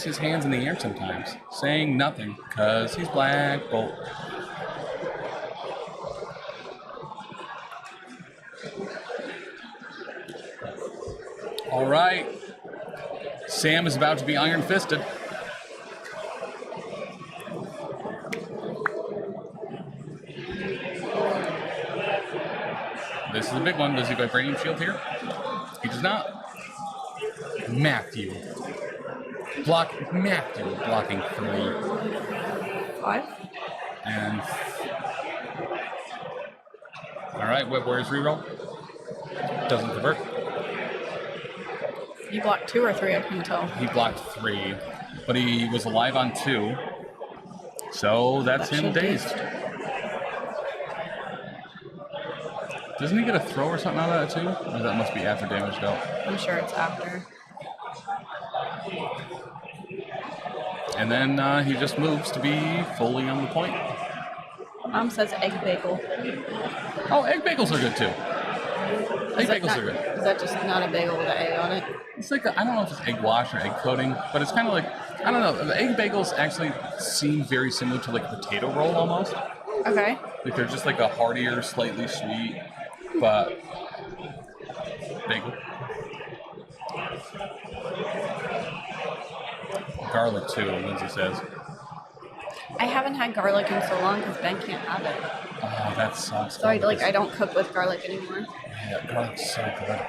his hands in the air sometimes, saying nothing, cause he's Black Bolt. All right. Sam is about to be iron fisted. This is a big one. Does he vibranium shield here? He does not. Matthew blocking 3. 5. And all right, where's reroll? Doesn't convert. You blocked 2 or 3, I couldn't tell. He blocked 3, but he was alive on 2, so that's him dazed. Doesn't he get a throw or something out of that too? Or that must be after damage dealt. I'm sure it's after. And then he just moves to be fully on the point. Mom says egg bagel. Oh, egg bagels are good too. Egg bagels are good. Is that just not a bagel with an egg on it? It's like, I don't know if it's egg wash or egg coating, but it's kind of like, I don't know. The egg bagels actually seem very similar to like a potato roll almost. Okay. Like they're just like a heartier, slightly sweet, but bagel. Garlic too, Lindsay says. I haven't had garlic in so long because Ben can't have it. Oh, that sucks. So I don't cook with garlic anymore. Yeah, garlic's so good.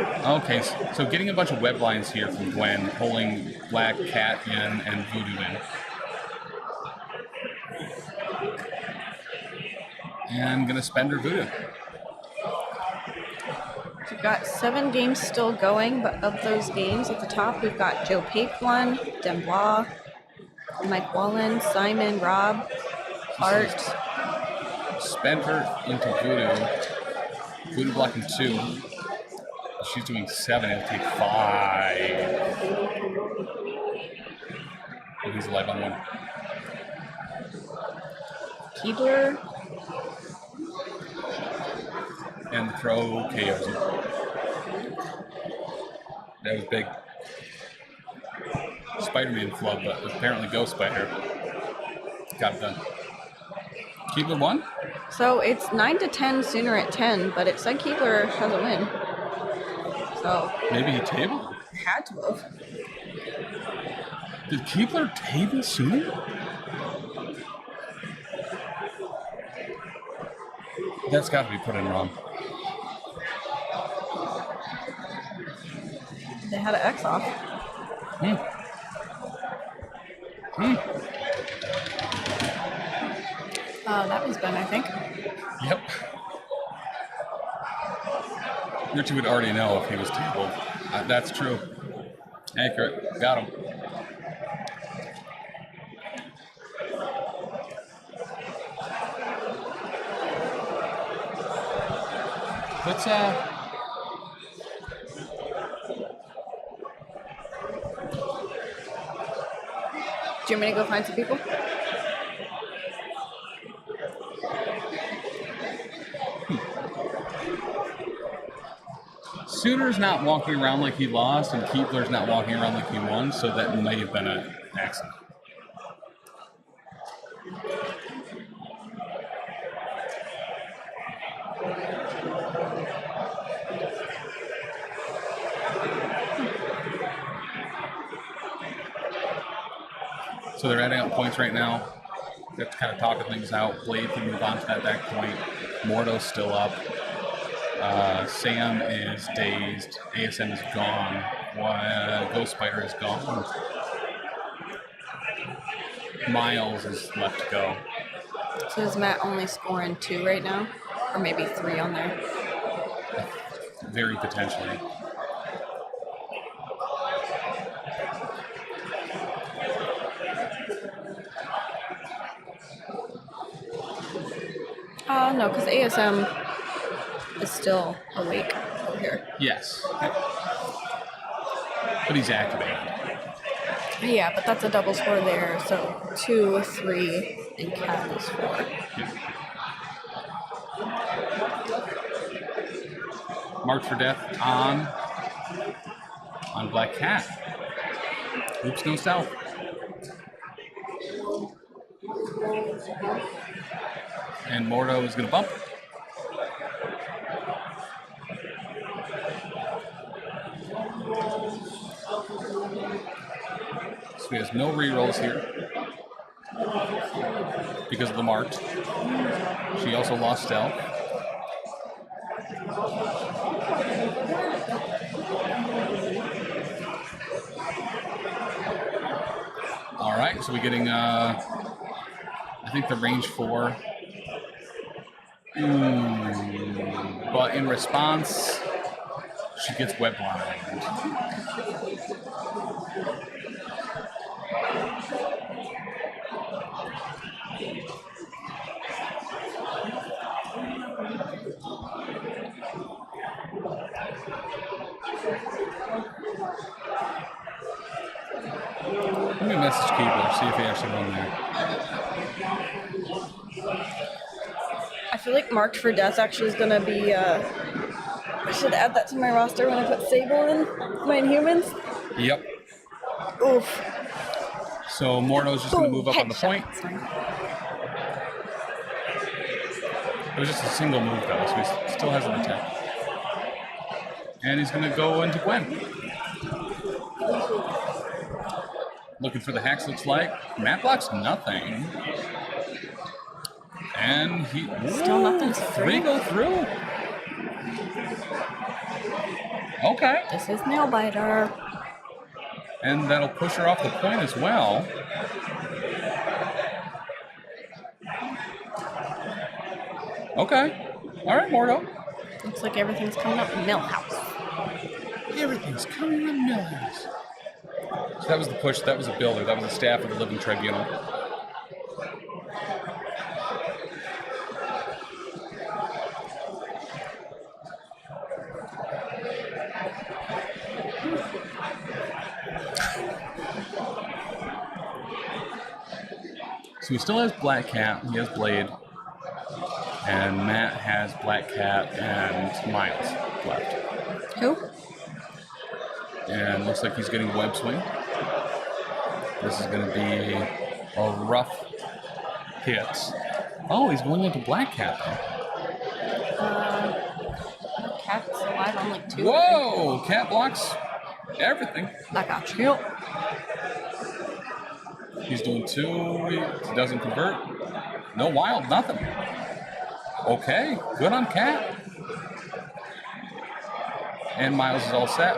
Okay, so getting a bunch of web lines here from Gwen, pulling Black Cat in and Voodoo in. And gonna spend her Voodoo. We've got 7 games still going, but of those games at the top, we've got Joe Pape won, Dembois, Mike Wallen, Simon, Rob, Art. Spend her into Voodoo. Voodoo blocking 2. She's doing 7, it'll take 5. And he's alive on 1. Keebler. And the throw KOs him. That was big. Spider-Man flub, but apparently Ghost Spider got it done. Keebler won? So it's 9-10 sooner at 10, but it said Keebler has a win. So Maybe he tabled? had to have. Did Keebler table sooner? That's got to be put in wrong. They had an X off. That was Ben, I think. Yep. Richie would already know if he was tabled. That's true. Accurate. Got him. Let's Do you want me to go find some people? Suter's not walking around like he lost, and Keebler's not walking around like he won, so that may have been an accident. So they're adding up points right now. They're kind of talking things out. Blade can move on to that back point. Mordo's still up. Sam is dazed. ASM is gone. Ghost Spider is gone. Miles is left to go. So is Matt only scoring 2 right now? Or maybe 3 on there? Very potentially. No, because ASM is still awake over here. Yes. But he's activated. Yeah, but that's a double score there, so 2, 3, and Cat is 4. Yeah. Marked for death on Black Cat. Oops, no south. And Mordo is going to bump. So he has no rerolls here because of the marked. She also lost stealth. All right, so we're getting, I think the range 4. But in response, she gets web lined. Let me message Keebler, see if he actually won there. I feel like Marked for Death actually is going to be, I should add that to my roster when I put Sable in my Inhumans. Yep. Oof. So Mordo's just going to move up on the point. It was just a single move though, so he still has an attack. And he's going to go into Gwen. Looking for the hacks, looks like. Matt blocks nothing. And he... Still nothing. 3 go through. Okay. This is nail biter. And that'll push her off the point as well. Okay. All right, Mordo. Looks like everything's coming up Millhouse. Everything's coming up Millhouse. So that was the push. That was a builder. That was the staff of the Living Tribunal. So he still has Black Cat, he has Blade, and Matt has Black Cat and Miles left. Who? And looks like he's getting Web Swing. This is going to be a rough hit. Oh, he's going into Black Cat. Cat's alive on like 2. Whoa! Cat blocks everything. I got you. He's doing 2. He doesn't convert. No wild, nothing. Okay, good on Cat. And Miles is all set.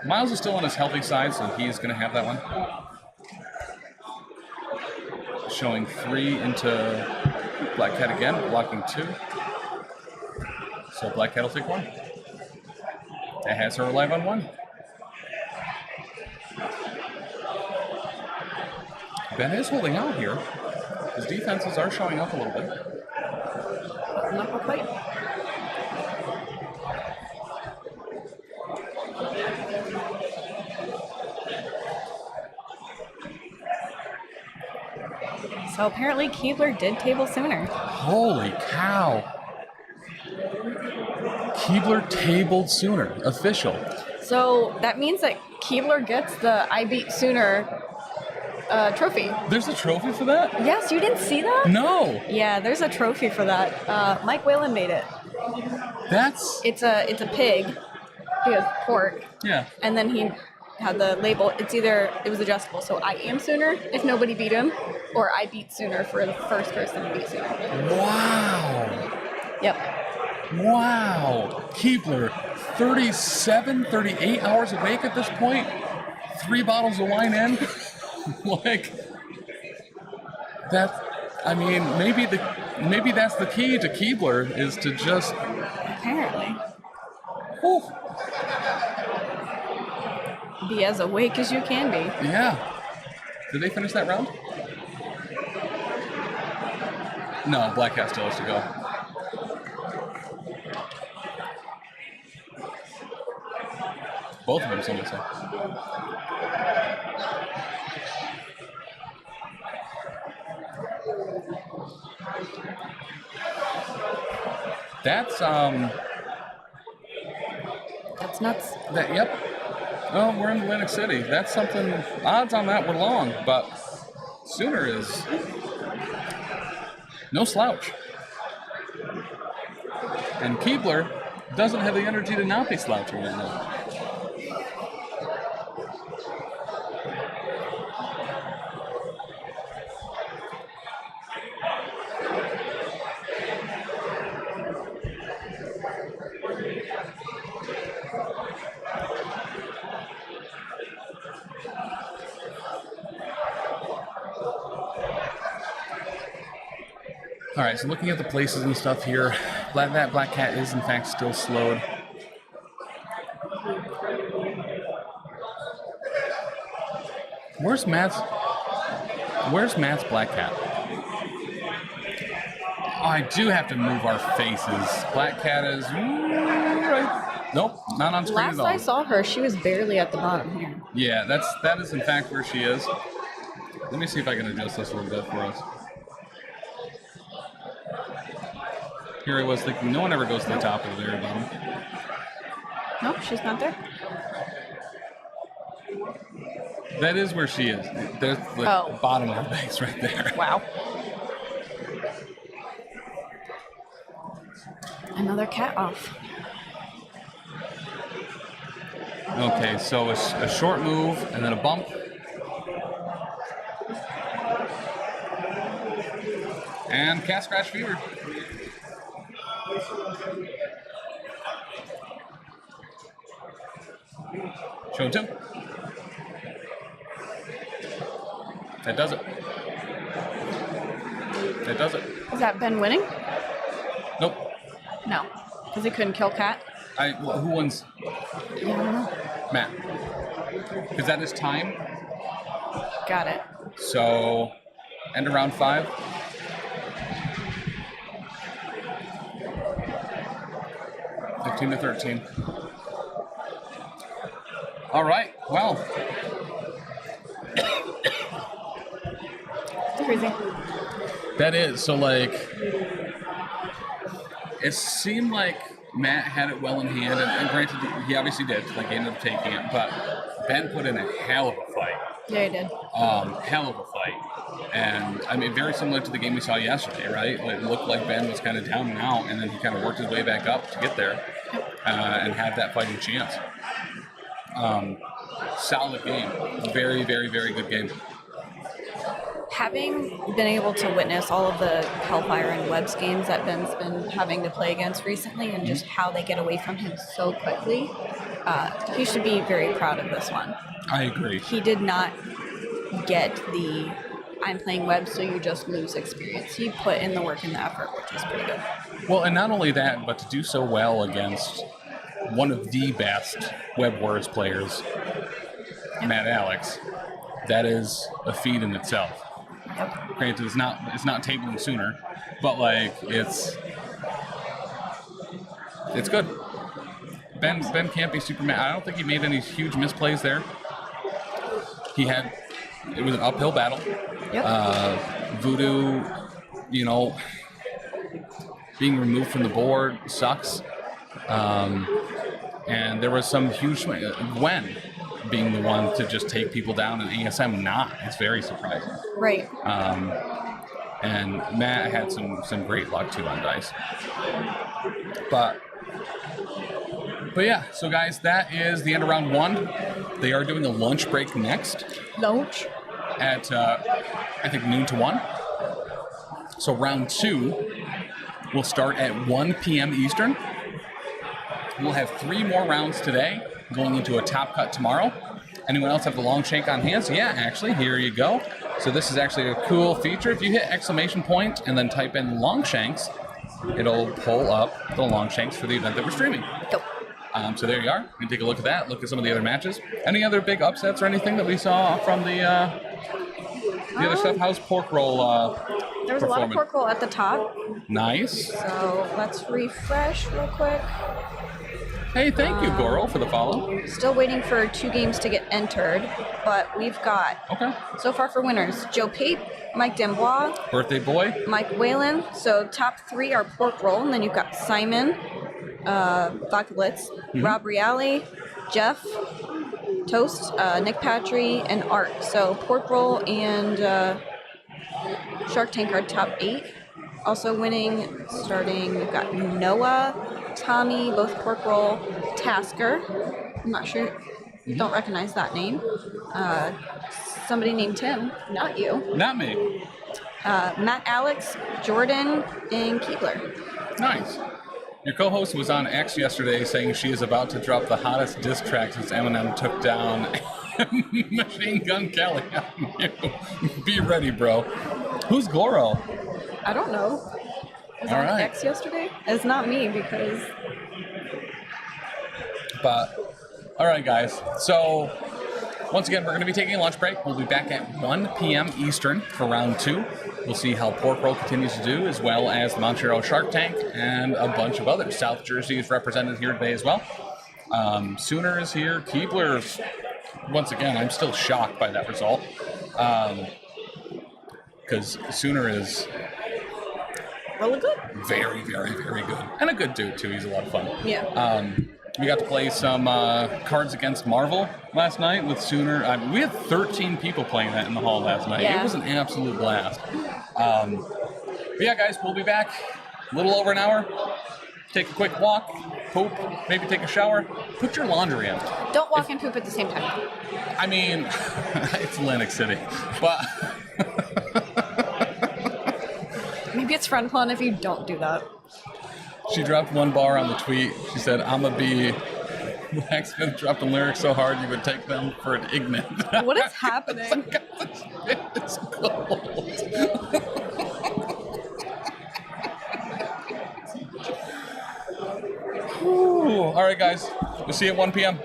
Miles is still on his healthy side, so he's going to have that one. Showing 3 into Black Cat again, blocking 2. So Black Cat will take 1. That has her alive on 1. Ben is holding out here. His defenses are showing up a little bit. Not quite. So apparently Keebler did table sooner. Holy cow. Keebler tabled sooner. Official. So that means that Keebler gets the I beat sooner trophy. There's a trophy for that? Yes, you didn't see that? No. Yeah, there's a trophy for that. Mike Whalen made it. That's... It's a pig. He has pork. Yeah. And then he had the label. It was adjustable. So I am sooner if nobody beat him, or I beat sooner for the first person to beat sooner. Wow. Yep. Wow. Keebler, 38 hours awake at this point. 3 bottles of wine in. Like, that, I mean, maybe that's the key to Keebler, is to just... Apparently. Whew. Be as awake as you can be. Yeah. Did they finish that round? No, Black Cat still has to go. Both of them, some would say. That's nuts. Yep. Oh, we're in Atlantic City. That's something. Odds on that were long, but Sooner is no slouch. And Keebler doesn't have the energy to not be slouching right now. All right, so looking at the places and stuff here, that Black Cat is in fact still slowed. Where's Matt's Black Cat? Oh, I do have to move our faces. Black Cat is right. Nope, not on screen at all. Last I saw her, she was barely at the bottom here. Yeah, that is in fact where she is. Let me see if I can adjust this a little bit for us. Here I was thinking, no one ever goes to the top of the very bottom. Nope, she's not there. That is where she is. There's the bottom of the base right there. Wow. Another cat off. Okay, so a short move and then a bump. And Cat Scratch Fever. Show and two. That does it. That does it. Is that Ben winning? Nope. No, because he couldn't kill Cat. Who wins? I don't know. Matt. Because that is time. Got it. So, end of round 5. $15 to 13. All right. Well. It's crazy. That is. So, like, it seemed like Matt had it well in hand, and granted, he obviously did. Like, he ended up taking it, but Ben put in a hell of a fight. Yeah, he did. Hell of a fight. And, I mean, very similar to the game we saw yesterday, right? It looked like Ben was kind of down and out, and then he kind of worked his way back up to get there and have that fighting chance. Solid game. Very, very, very good game. Having been able to witness all of the Hellfire and Webs games that Ben's been having to play against recently and just how they get away from him so quickly, he should be very proud of this one. I agree. He did not get the I'm playing Webs so you just lose experience. He put in the work and the effort, which was pretty good. Well, and not only that, but to do so well against one of the best Web Wars players, Matt Alex, that is a feat in itself. Granted, it's not tabling sooner, but like it's good. Ben can't be Superman. I don't think he made any huge misplays there. It was an uphill battle. Yep. Voodoo, being removed from the board sucks. And there was some huge Gwen being the one to just take people down, and ASM not. It's very surprising. Right. And Matt had some great luck too on dice. But yeah, so guys, that is the end of round 1. They are doing a lunch break next. Lunch? At I think noon to 1. So round 2 will start at 1 p.m. Eastern. We'll have 3 more rounds today, going into a top cut tomorrow. Anyone else have the long shank on hand? So yeah, actually, here you go. So this is actually a cool feature. If you hit exclamation point and then type in long shanks, it'll pull up the long shanks for the event that we're streaming. Dope. So there you are. You can take a look at that. Look at some of the other matches. Any other big upsets or anything that we saw from the other stuff? How's Pork Roll There was a lot of Pork Roll at the top. Nice. So let's refresh real quick. Hey, thank you, Goro, for the follow. Still waiting for 2 games to get entered, but we've got, so far for winners, Joe Pape, Mike Dembois, Birthday Boy, Mike Whalen. So top 3 are Pork Roll, and then you've got Simon, Vodka Blitz, Rob Reale, Jeff, Toast, Nick Patry, and Art. So Pork Roll and Shark Tank are top 8. Also winning, starting, we've got Noah, Tommy, both Pork Roll, Tasker. I'm not sure, don't recognize that name. Somebody named Tim, not you. Not me. Matt Alex, Jordan, and Keebler. Nice. Your co-host was on X yesterday saying she is about to drop the hottest diss track since Eminem took down Machine Gun Kelly on you. Be ready, bro. Who's Goro? I don't know. Was All on right. X yesterday? It's not me because... But, all right, guys. So, once again, we're going to be taking a lunch break. We'll be back at 1 p.m. Eastern for round 2. We'll see how Pork Roll continues to do, as well as the Montreal Shark Tank and a bunch of others. South Jersey is represented here today as well. Sooner is here. Keebler, once again, I'm still shocked by that result. Because Sooner is... really good. Very, very, very good. And a good dude, too. He's a lot of fun. Yeah. We got to play some Cards Against Marvel last night with Sooner. We had 13 people playing that in the hall last night. Yeah. It was an absolute blast. But yeah, guys, we'll be back a little over an hour. Take a quick walk, poop, maybe take a shower. Put your laundry in. Don't walk and poop at the same time. I mean, it's Atlantic City. But... Maybe it's friend fun if you don't do that. She dropped one bar on the tweet. She said, "I'ma be." Max Smith dropped a lyric so hard you would take them for an ignorant. What is happening? It's cold. Ooh. All right, guys. We'll see you at 1 p.m.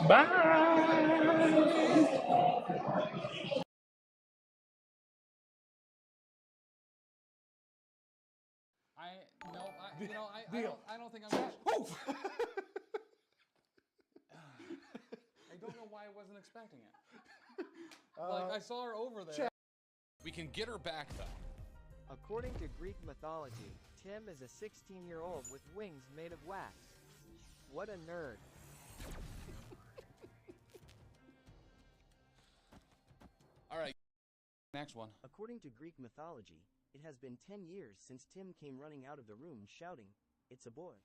Bye. I don't think I'm gonna. I don't know why I wasn't expecting it. Like I saw her over there. We can get her back though. According to Greek mythology, Tim is a 16-year-old with wings made of wax. What a nerd. All right. Next one. According to Greek mythology, it has been 10 years since Tim came running out of the room shouting, "It's a boy,"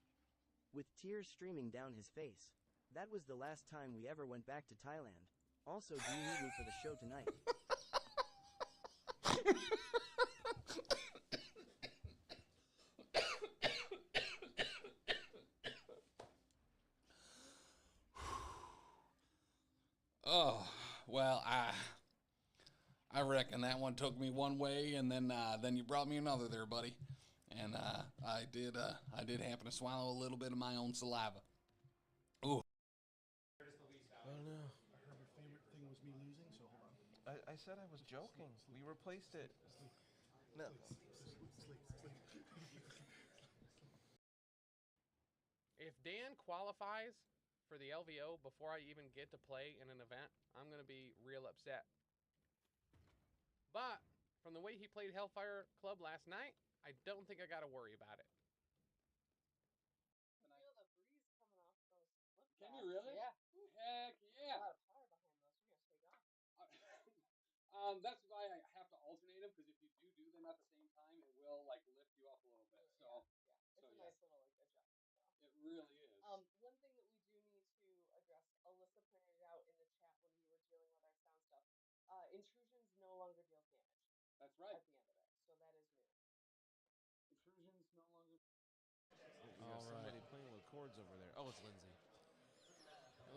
with tears streaming down his face. That was the last time we ever went back to Thailand. Also, do you need me for the show tonight? Oh, well, I reckon that one took me one way, and then you brought me another there, buddy. And I did happen to swallow a little bit of my own saliva. Ooh. Oh no. I heard your favorite thing was me losing, so hold on. I said I was joking. We replaced it. No. If Dan qualifies for the LVO before I even get to play in an event, I'm going to be real upset. But from the way he played Hellfire Club last night, I don't think I got to worry about it. Can you really? Yeah. Heck yeah. A lot of power behind those. You're going to take off. That's why I have to alternate them, because if you do them at the same time, it will like lift you up a little bit. So It's a nice little adjustment. It really is. One thing that we do need to address, Alyssa pointed it out in the chat when we were dealing with our sound stuff. Intrusions no longer deal damage. That's right. At the end of it, so that is new. Intrusions no longer. We got somebody playing with chords over there. Oh, it's Lindsay.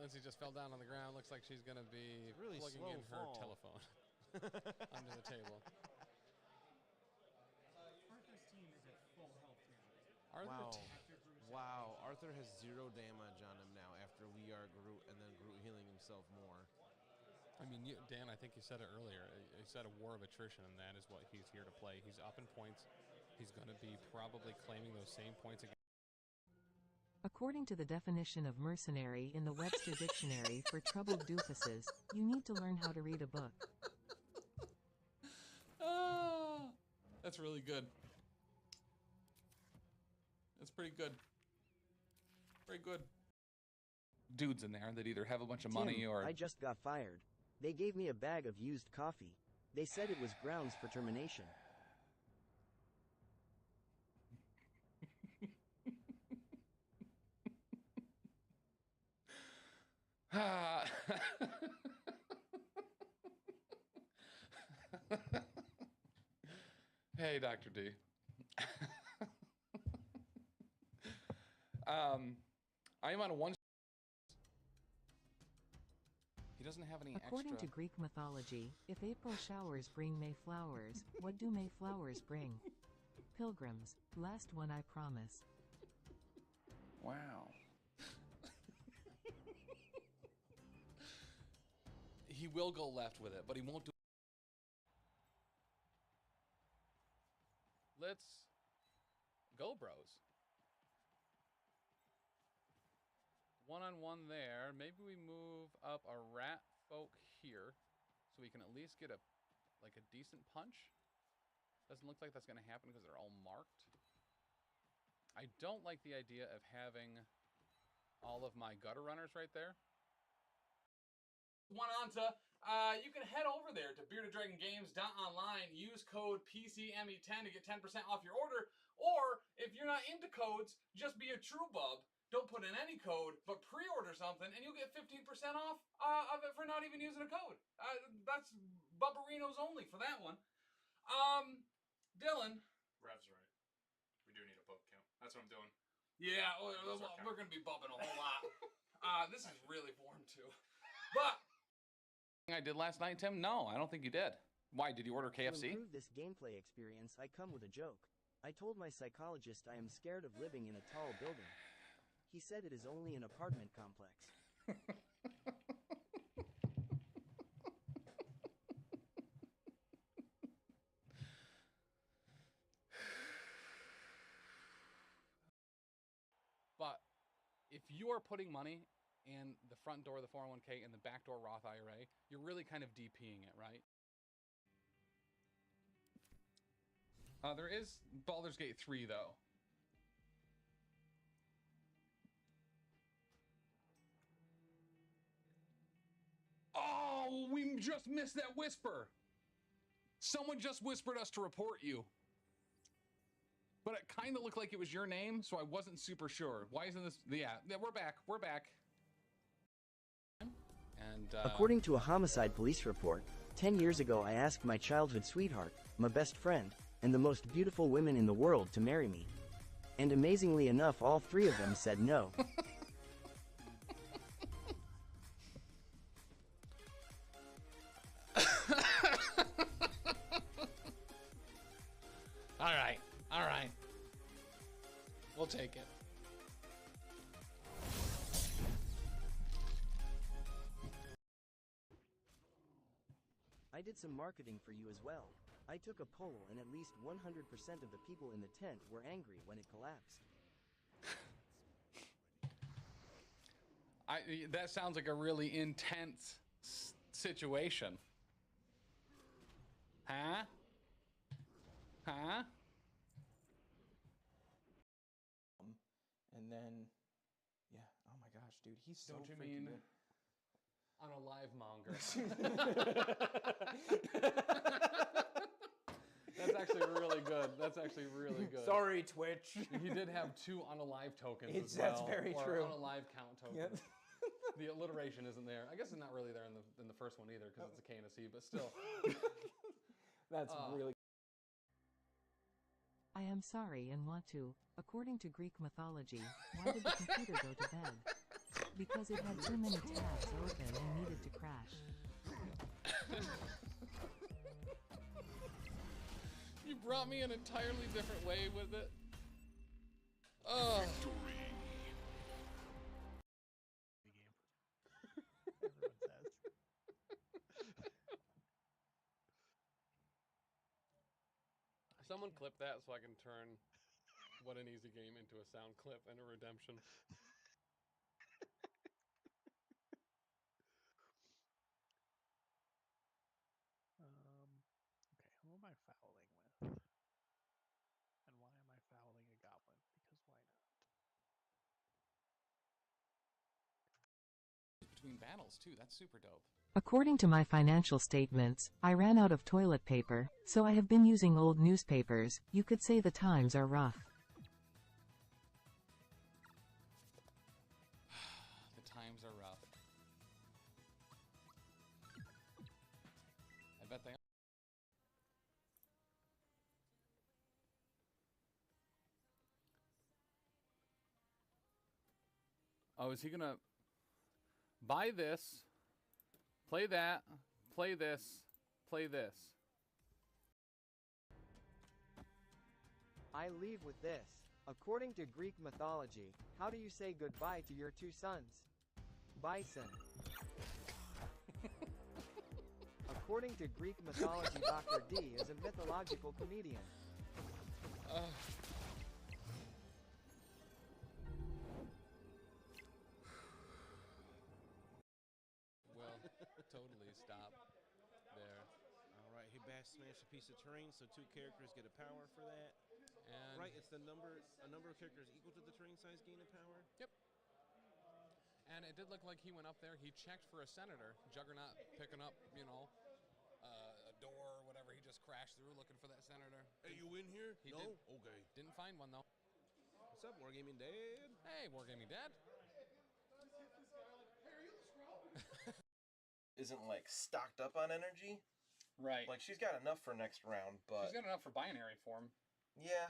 Lindsay just fell down on the ground. Looks like she's going to be really plugging slow in her fall. telephone under the table. Arthur's team is at full health now. Wow. Arthur has 0 damage on him now after we are Groot and then Groot healing himself more. I mean, Dan, I think you said it earlier. You said a war of attrition, and that is what he's here to play. He's up in points. He's going to be probably claiming those same points again. According to the definition of mercenary in the Webster Dictionary for troubled doofuses, you need to learn how to read a book. That's really good. That's pretty good. Pretty good. Dudes in there that either have a bunch of money Tim, or... I just got fired. They gave me a bag of used coffee. They said it was grounds for termination. Hey, Dr. D. I am on one. He doesn't have any According extra. to Greek mythology, if April showers bring May flowers, what do May flowers bring? Pilgrims. Last one, I promise. Wow. He will go left with it, but he won't do. Let's go, bros. One-on-one there. Maybe we move up a rat folk here so we can at least get a decent punch. Doesn't look like that's going to happen because they're all marked. I don't like the idea of having all of my gutter runners right there. One on to, you can head over there to beardeddragongames.online, use code PCME10 to get 10% off your order, or if you're not into codes, just be a true bub. Don't put in any code, but pre-order something, and you'll get 15% off of it for not even using a code. That's Bubberinos only for that one. Dylan. Rev's right. We do need a book count. That's what I'm doing. Yeah, we're gonna be bumping a whole lot. This is really warm too. But I did last night, Tim? No, I don't think you did. Why, did you order KFC? To improve this gameplay experience, I come with a joke. I told my psychologist I am scared of living in a tall building. He said it is only an apartment complex. But if you are putting money in the front door of the 401k and the back door Roth IRA, you're really kind of DPing it, right? There is Baldur's Gate 3, though. Oh, we just missed that whisper. Someone just whispered us to report you. But it kind of looked like it was your name, so I wasn't super sure. Why isn't this... Yeah, we're back. We're back. And, According to a homicide police report, 10 years ago I asked my childhood sweetheart, my best friend, and the most beautiful women in the world to marry me. And amazingly enough, all three of them said no. All right. We'll take it. I did some marketing for you as well. I took a poll and at least 100% of the people in the tent were angry when it collapsed. That sounds like a really intense situation. Huh? Huh? And then, yeah, oh my gosh, dude, he's so Don't you freaking mean good. on a live monger? That's actually really good. That's actually really good. Sorry, Twitch. He did have 2 unalive tokens as That's well. very or true. Unalive count tokens. Yep. The alliteration isn't there. I guess it's not really there in the first one either because it's a K and a C, but still. That's really. I am sorry and want to. According to Greek mythology, why did the computer go to bed? Because it had too many tabs open and needed to crash. You brought me an entirely different way with it. Oh. Someone clip that so I can turn What an Easy Game into a sound clip and a redemption. Okay, who am I fouling with? And why am I fouling a goblin? Because why not? Between battles too, that's super dope. According to my financial statements, I ran out of toilet paper, so I have been using old newspapers. You could say the times are rough. The times are rough. I bet they are. Oh, is he gonna buy this? Play that, play this, play this. I leave with this. According to Greek mythology, how do you say goodbye to your 2 sons? Bison. According to Greek mythology, Dr. D is a mythological comedian. Totally stop there. Alright, he bash smash a piece of terrain, so 2 characters get a power for that. And right, it's a number of characters equal to the terrain size gain a power? Yep. And it did look like he went up there, he checked for a senator, Juggernaut picking up, you know, a door or whatever, he just crashed through looking for that senator. Hey, you in here? He no? did, Okay. Didn't find one though. What's up, Wargaming Dad? Hey, Wargaming Dad. Isn't like stocked up on energy. Right. Like she's got enough for next round, but she's got enough for binary form. Yeah.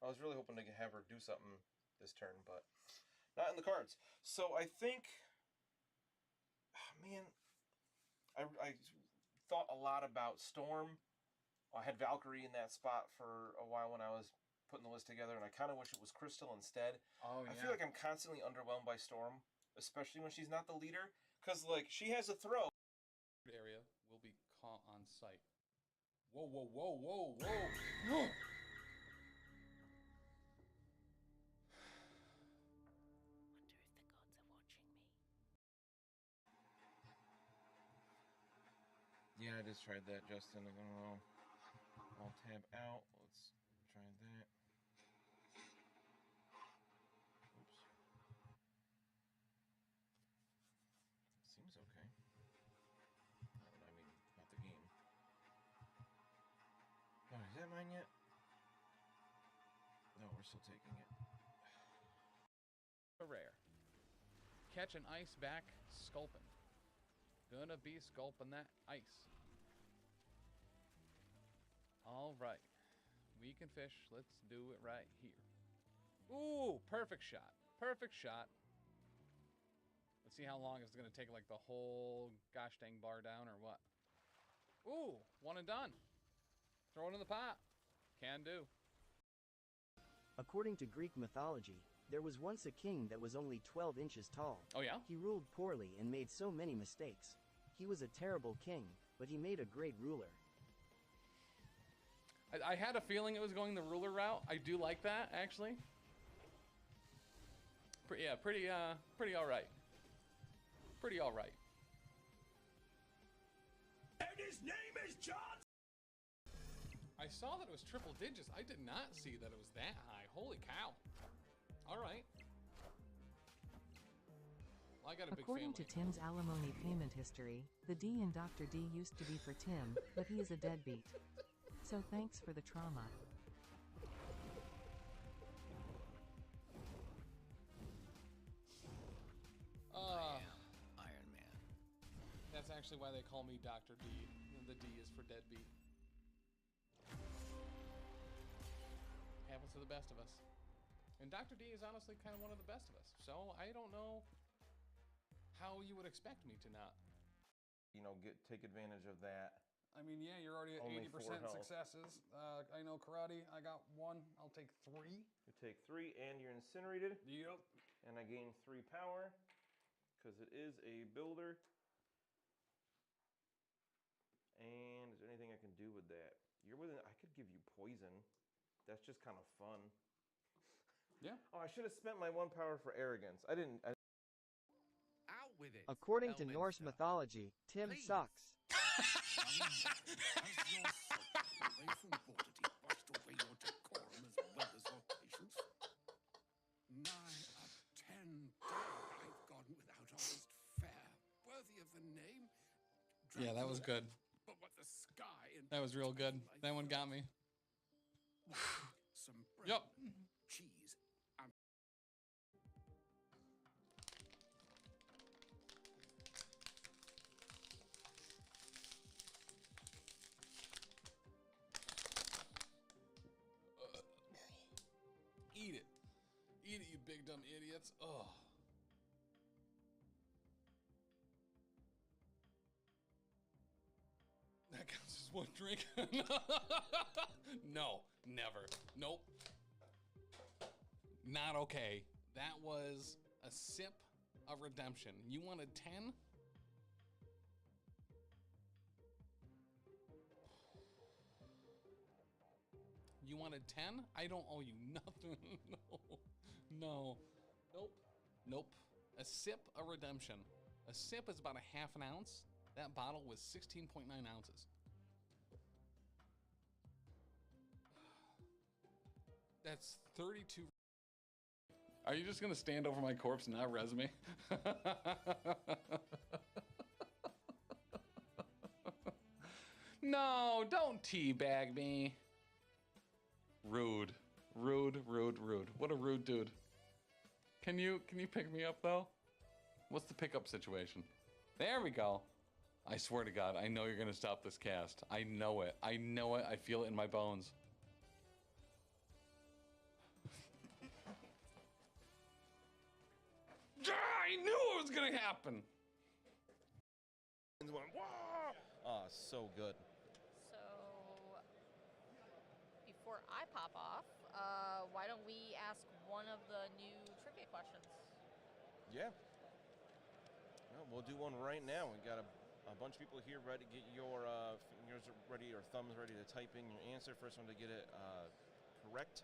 I was really hoping to have her do something this turn, but not in the cards. So I think, man, I thought a lot about Storm. I had Valkyrie in that spot for a while when I was putting the list together, and I kind of wish it was Crystal instead. Oh, I feel like I'm constantly underwhelmed by Storm, especially when she's not the leader, because, like, she has a throw. Area will be caught on site. Whoa, whoa, whoa, whoa, whoa! Yeah, I just tried that, Justin. I don't know. I'll tab out. Let's try that. Oops. Seems okay. I mean, not the game. Oh, is that mine yet? No, we're still taking it. A rare. Catch an ice back, sculpin. Gonna be sculpin that ice. All right. We can fish. Let's do it right here. Ooh, perfect shot. Perfect shot. Let's see how long it's going to take, like the whole gosh dang bar down or what. Ooh, one and done. Throw it in the pot. Can do. According to Greek mythology, there was once a king that was only 12 inches tall. Oh yeah? He ruled poorly and made so many mistakes. He was a terrible king, but he made a great ruler. I had a feeling it was going the ruler route. I do like that, actually. Pretty all right. Pretty all right. And his name is John. I saw that it was triple digits. I did not see that it was that high. Holy cow. All right. Well, I got a big According family. to Tim's alimony payment history, the D in Dr. D used to be for Tim, but he is a deadbeat. So thanks for the trauma. Iron Man. That's actually why they call me Dr. D. The D is for deadbeat. Happens to the best of us. And Dr. D is honestly kind of one of the best of us. So I don't know how you would expect me to not. You know, take advantage of that. I mean, yeah, you're already at Only 80% 4 health. successes. I know karate. I got 1. I'll take 3. You take 3 and you're incinerated. Yep. And I gain 3 power because it is a builder. And is there anything I can do with that? You're within. I could give you poison. That's just kind of fun. Yeah. Oh, I should have spent my 1 power for arrogance. I didn't. Out with it. According to Norse mythology, Tim sucks. Yeah, that was good. But what the sky and That was real good. That one got me. some bread, Yep. cheese. Eat it. Eat it, you big dumb idiots. Ugh. That counts as 1 drink. No, never. Nope. Not okay. That was a sip of redemption. You wanted 10? You wanted 10? I don't owe you nothing. No. No. Nope. Nope. A sip of redemption. A sip is about a half an ounce. That bottle was 16.9 ounces. That's 32. Are you just gonna stand over my corpse and not res me? No, don't teabag me. Rude. Rude, rude, rude. What a rude dude. Can you pick me up though? What's the pickup situation? There we go. I swear to God, I know you're gonna stop this cast. I know it. I know it. I feel it in my bones. I knew it was gonna happen. Oh, so good. So, before I pop off, why don't we ask one of the new trivia questions? Yeah. Well, we'll do one right now. We got a bunch of people here ready to get your fingers ready or thumbs ready to type in your answer. First one to get it correct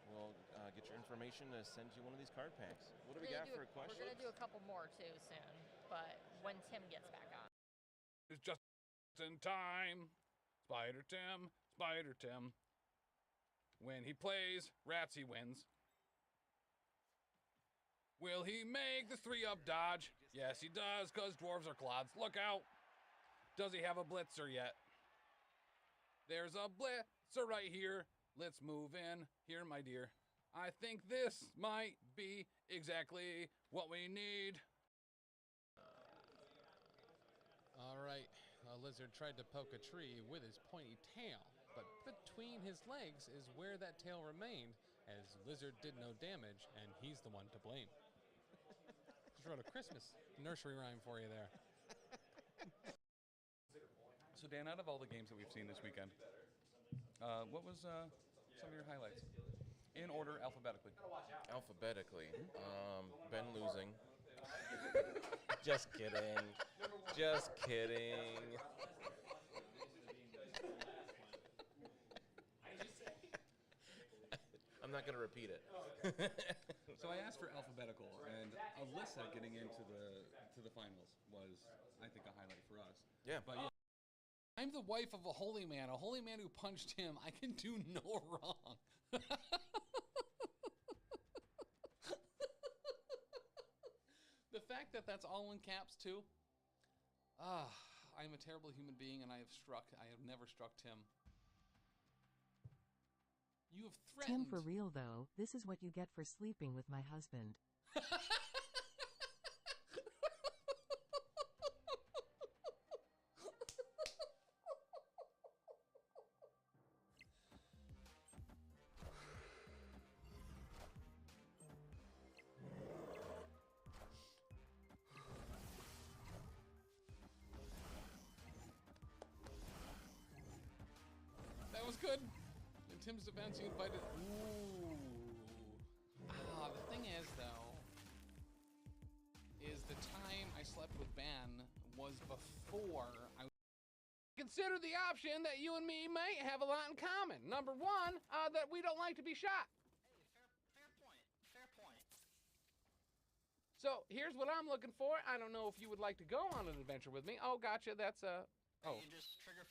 will get your information to send you one of these card packs. What do we got for a question? We're going to do a couple more, too, soon. But when Tim gets back on. It's just in time. Spider Tim, Spider Tim. When he plays, Rats he wins. Will he make the 3-up dodge? Yes, he does, because dwarves are clods. Look out. Does he have a blitzer yet? There's a blitzer right here. Let's move in here, my dear. I think this might be exactly what we need. All right. A lizard tried to poke a tree with his pointy tail, but between his legs is where that tail remained, as lizard did no damage, and he's the one to blame. Just wrote a Christmas nursery rhyme for you there. So Dan, out of all the games that we've seen this weekend, what was some of your highlights? In order, alphabetically. Alphabetically. Ben losing. Just kidding. Just kidding. I'm not going to repeat it. So I asked for alphabetical, and Alyssa getting into the finals was, I think, a highlight for us. Yeah. But yeah. I'm the wife of a holy man who punched him. I can do no wrong. The fact that that's all in caps, too. I'm a terrible human being, and I have never struck Tim. You have threatened. Tim, for real though, this is what you get for sleeping with my husband. That was good. In Tim's defense, he invited. Ooh. The thing is, though, is the time I slept with Ben was before I. Consider the option that you and me might have a lot in common. Number one, that we don't like to be shot. Fair point. Fair point. So here's what I'm looking for. I don't know if you would like to go on an adventure with me. Oh, gotcha. That's a. You just trigger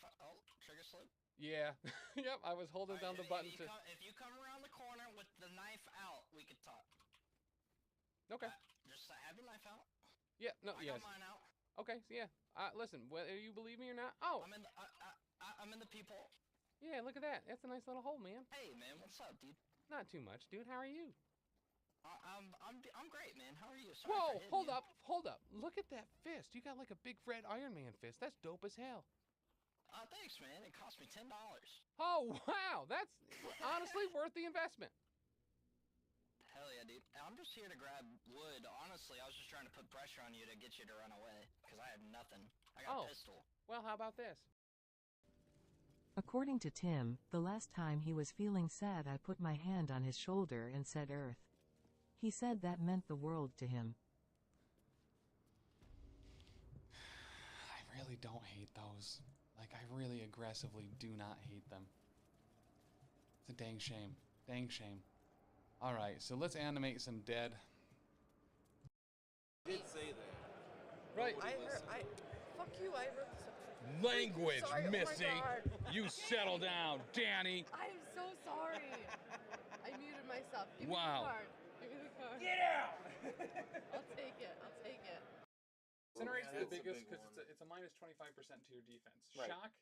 slip? Yeah. Yep, I was holding down the button to. If you come around the corner with the knife out, we could talk. Okay. Just have your knife out. Yeah, no, I yes. got mine out. Okay, so yeah. Listen, whether you believe me or not. Oh. I'm in the peephole. Yeah, look at that. That's a nice little hole, man. Hey, man, what's up, dude? Not too much, dude. How are you? I'm great, man. How are you? Sorry Whoa, for hitting hold up. Look at that fist. You got like a big Fred Iron Man fist. That's dope as hell. Thanks, man. It cost me $10. Oh, wow. That's honestly worth the investment. Hell yeah, dude. I'm just here to grab wood. Honestly, I was just trying to put pressure on you to get you to run away, because I have nothing. I got a pistol. Well, how about this? According to Tim, the last time he was feeling sad, I put my hand on his shoulder and said Earth. He said that meant the world to him. I really don't hate those. Like, I really aggressively do not hate them. It's a dang shame. Dang shame. Alright, so let's animate some dead. I did say that. Right. Fuck you, I wrote this up. Language, Sorry, Missy. Oh my God. You settle down, Danny. I'm so sorry. I muted myself. Give Wow. me the card. Give me the card. Get out! I'll take it. I'll take it. Incinerate's the That's a biggest big because it's a minus 25% to your defense. Right. Shock,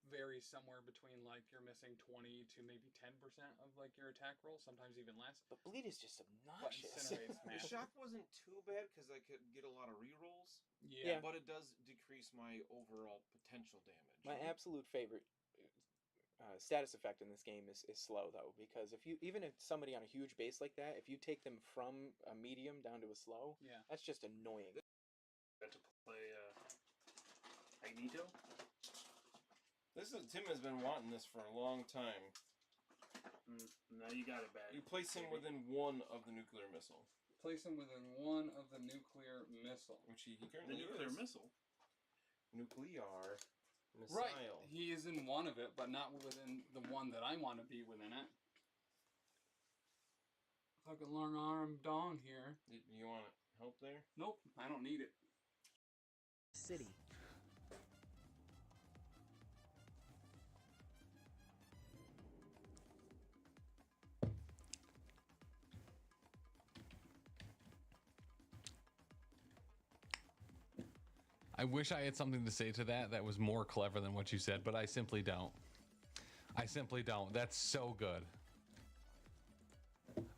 varies somewhere between like you're missing 20 to maybe 10% of like your attack roll, sometimes even less. But bleed is just But obnoxious. Incinerate's The massive. shock wasn't too bad because I could get a lot of rerolls. Yeah. But it does decrease my overall potential damage. My absolute favorite status effect in this game is slow though, because even if somebody on a huge base like that, if you take them from a medium down to a slow, Yeah. that's just annoying. Got to play Magneto. Tim has been wanting this for a long time. Now you got it back. You place him within one of the nuclear missile. Place him within one of the nuclear missile. Which he currently The nuclear is. missile? Nuclear missile. Right. He is in one of it, but not within the one that I want to be within it. Fucking long arm dong here. Do you want help there? Nope, I don't need it. City. I wish I had something to say to that was more clever than what you said, but I simply don't. I simply don't. That's so good.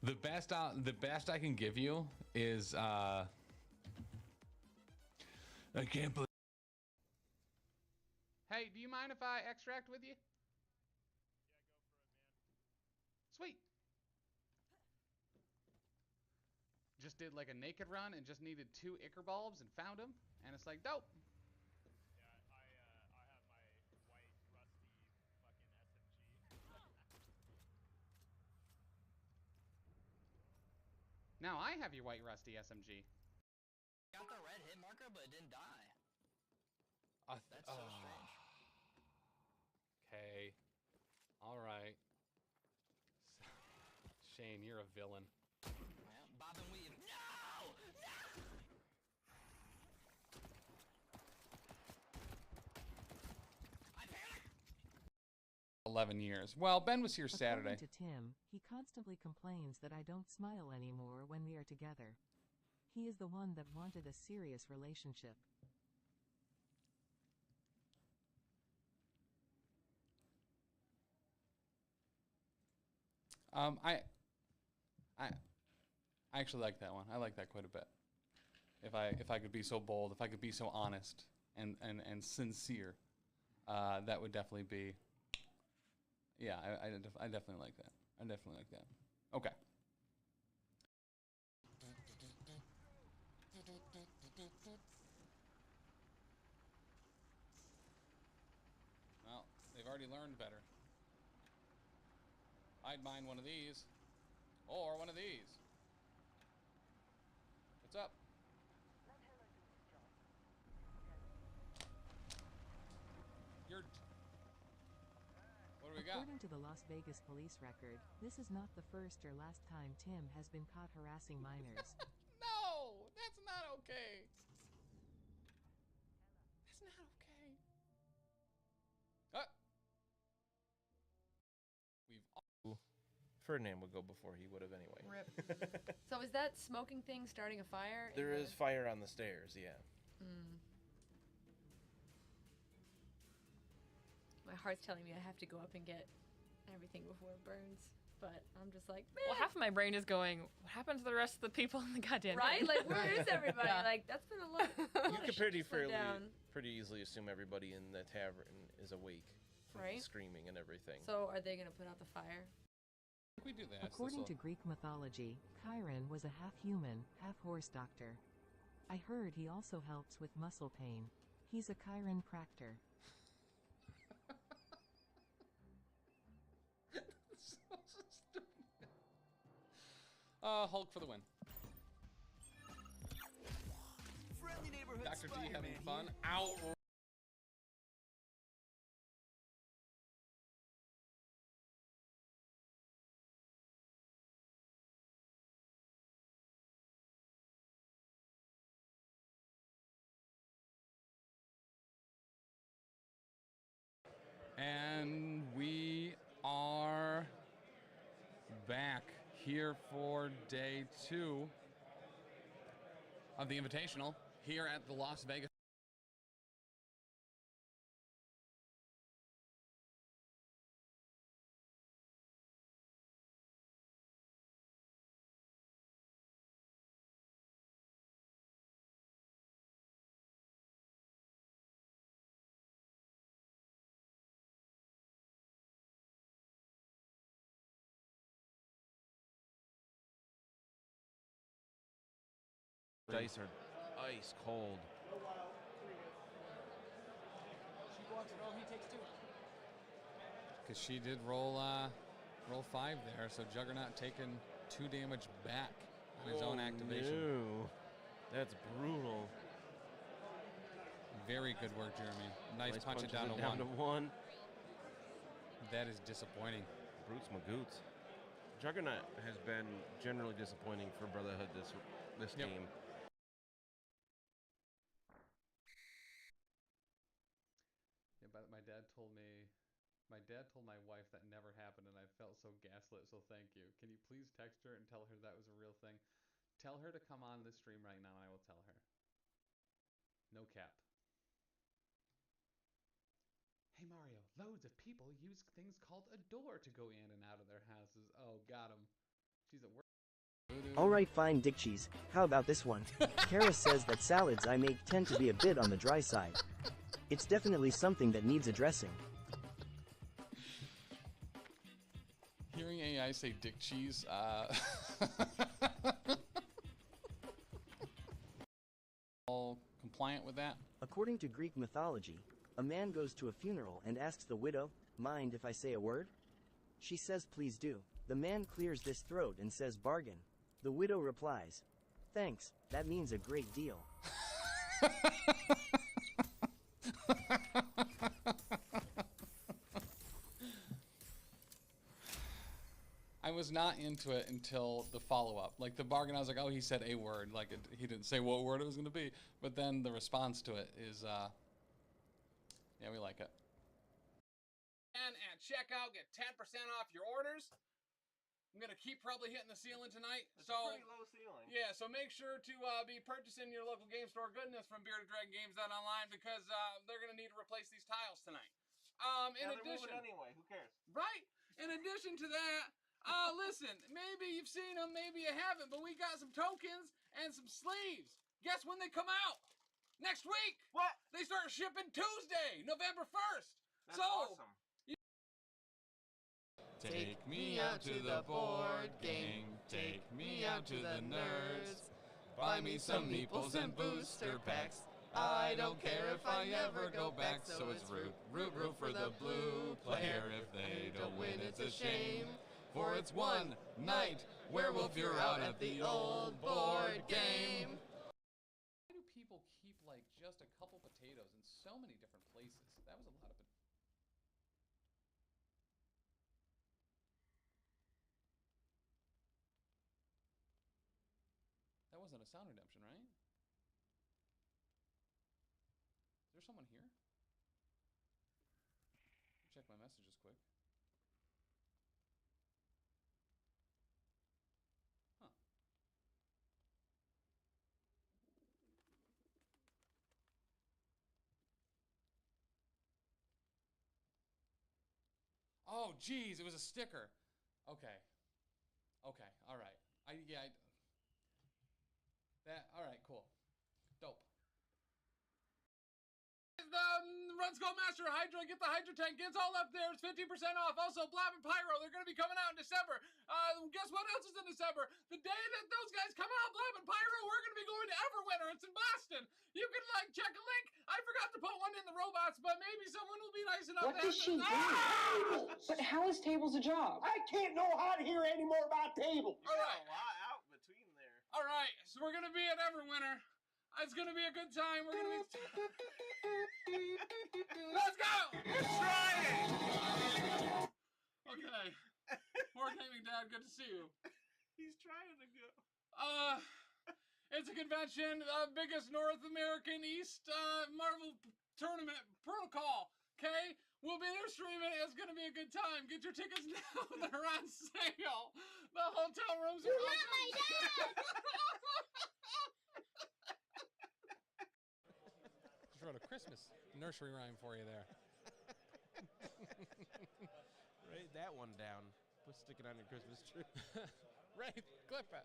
The best I can give you is I can't believe. Hey, do you mind if I extract with you? Sweet. Just did like a naked run and just needed 2 Ichor bulbs and found them, and it's like dope. Now I have your white rusty SMG. Got the red hit marker, but it didn't die. That's so strange. Okay. All right. Shane, you're a villain. Yeah, bob and weave. No! No! 11 years. Well, Ben was here Saturday. According to Tim, he constantly complains that I don't smile anymore when we are together. He is the one that wanted a serious relationship. I actually like that one. I like that quite a bit. If I could be so bold, if I could be so honest and sincere, that would definitely be. Yeah, I definitely like that. I definitely like that. Okay. Well, they've already learned better. I'd mind one of these. Or one of these. What's up? You're... What do we got? According to the Las Vegas police record, this is not the first or last time Tim has been caught harassing minors. No! That's not okay! That's not okay. Ferdinand would go before he would have anyway. Rip. So is that smoking thing starting a fire? There is fire on the stairs, yeah. My heart's telling me I have to go up and get everything before it burns. But I'm just like, Well, half of my brain is going, what happened to the rest of the people in the goddamn right? inn? Like, where is everybody? Yeah. Like, that's been a lot. You could pretty easily assume everybody in the tavern is awake from Right. screaming and everything. So are they going to put out the fire? We do that. According to Greek mythology, Chiron was a half-human, half-horse doctor. I heard he also helps with muscle pain. He's a chiropractor. So stupid. Hulk for the win. Friendly neighborhood Dr. D Spider-Man having here. fun. Out. And we are back here for day 2 of the Invitational here at the Las Vegas. Dice are ice cold. She wants it. Oh, he takes 2. Because she did roll 5 there, so Juggernaut taking 2 damage back on his own activation. No. That's brutal. Very good work, Jeremy. Nice punch it down to 1. That is disappointing. Brutes Magoots. Juggernaut has been generally disappointing for Brotherhood this game. Yeah, but my dad told my wife that never happened, and I felt so gaslit, so thank you. Can you please text her and tell her that was a real thing? Tell her to come on this stream right now, and I will tell her. No cap. Hey Mario, loads of people use things called a door to go in and out of their houses. Oh, got him. She's at work. Alright, fine, Dick Cheese. How about this one? Kara says that salads I make tend to be a bit on the dry side. It's definitely something that needs addressing. Hearing AI say Dick Cheese, all compliant with that? According to Greek mythology, a man goes to a funeral and asks the widow, "Mind if I say a word?" She says, "Please do." The man clears this throat and says, "Bargain." The widow replies, "Thanks, that means a great deal." I was not into it until the follow-up. Like the bargain, I was like, oh, he said a word. Like he didn't say what word it was going to be. But then the response to it is, yeah, we like it. And at checkout, get 10% off your orders. I'm going to keep probably hitting the ceiling tonight. It's a pretty low ceiling. Yeah, so make sure to be purchasing your local game store goodness from BeardedDragonGames.online because they're going to need to replace these tiles tonight. In addition, they're moving anyway. Who cares? Right? In addition to that, listen, maybe you've seen them, maybe you haven't, but we got some tokens and some sleeves. Guess when they come out? Next week. What? They start shipping Tuesday, November 1st. That's awesome. Take me out to the board game. Take me out to the nerds. Buy me some meeples and booster packs. I don't care if I ever go back. So it's root for the blue player. If they don't win, it's a shame. For it's one night werewolf, you're out at the old board game. Why do people keep like just a couple potatoes in so many different places? That was a lot of potatoes. That wasn't a sound redemption, right? Is there someone here? Check my messages quick. Huh. Oh, geez, it was a sticker. Okay. Okay, all right. All right, cool. Dope. The Run Skull Master Hydra, get the Hydra tank. It's all up there. It's 15% off. Also, Blab and Pyro, they're going to be coming out in December. Guess what else is in December? The day that those guys come out, Blab and Pyro, we're going to be going to Everwinter. It's in Boston. You can, check a link. I forgot to put one in the robots, but maybe someone will be nice enough What does she do? But how is tables a job? I can't know how to hear any more about tables. You got a lot out between there. All right, so we're going to be at Everwinter. It's going to be a good time. We're going to be... Let's go! It's Friday! Okay. More gaming, Dad. Good to see you. He's trying to go. It's a convention, biggest North American East Marvel tournament protocol. Okay? We'll be there streaming. It's going to be a good time. Get your tickets now. They're on sale. The hotel rooms are Not my dad! Just wrote a Christmas nursery rhyme for you there. Write that one down. Stick it on your Christmas tree. Right, clip it.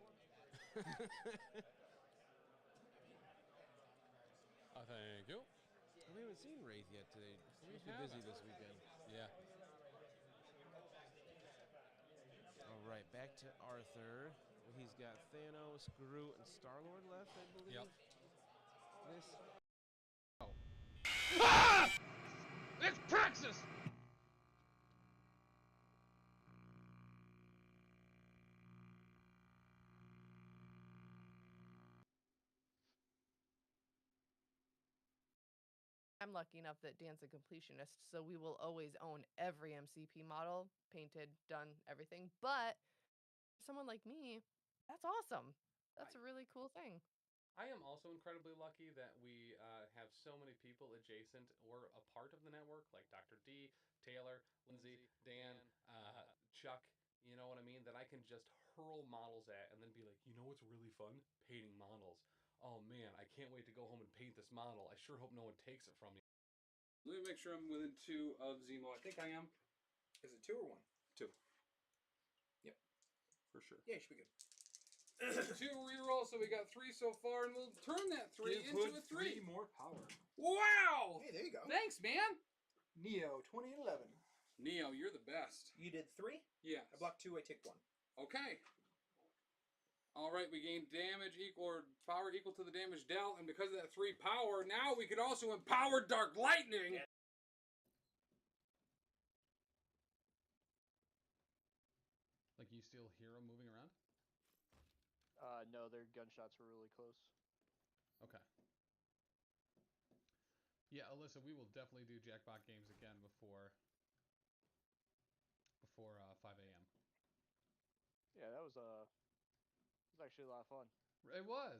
Thank you. We haven't seen Wraith yet today. He's busy this weekend. Yeah. All right, back to Arthur He's got Thanos, Groot, and Star-Lord left, I believe. Yep. This. Ah! It's Praxis! I'm lucky enough that Dan's a completionist, so we will always own every MCP model, painted, done, everything. But for someone like me, that's awesome. That's a really cool thing. I am also incredibly lucky that we have so many people adjacent or a part of the network, like Dr. D, Taylor, Lindsay, Dan, Chuck, you know what I mean, that I can just hurl models at and then be like, you know what's really fun? Painting models. Oh man, I can't wait to go home and paint this model. I sure hope no one takes it from me. Let me make sure I'm within 2 of Zemo. I think I am. Is it 2 or 1? 2. Yep. For sure. Yeah, you should be good. 2 reroll, so we got 3 so far, and we'll turn that 3 into a 3. More power. Wow! Hey, there you go. Thanks, man! Neo 2011. Neo, you're the best. You did 3? Yes. I blocked 2, I ticked 1. Okay. Alright, we gained damage equal, or power equal to the damage dealt, and because of that 3 power, now we can also empower Dark Lightning! Yeah. Like, you still hear them moving around? No, their gunshots were really close. Okay. Yeah, Alyssa, we will definitely do Jackpot games again before 5 a.m. Yeah, that was actually a lot of fun. It was.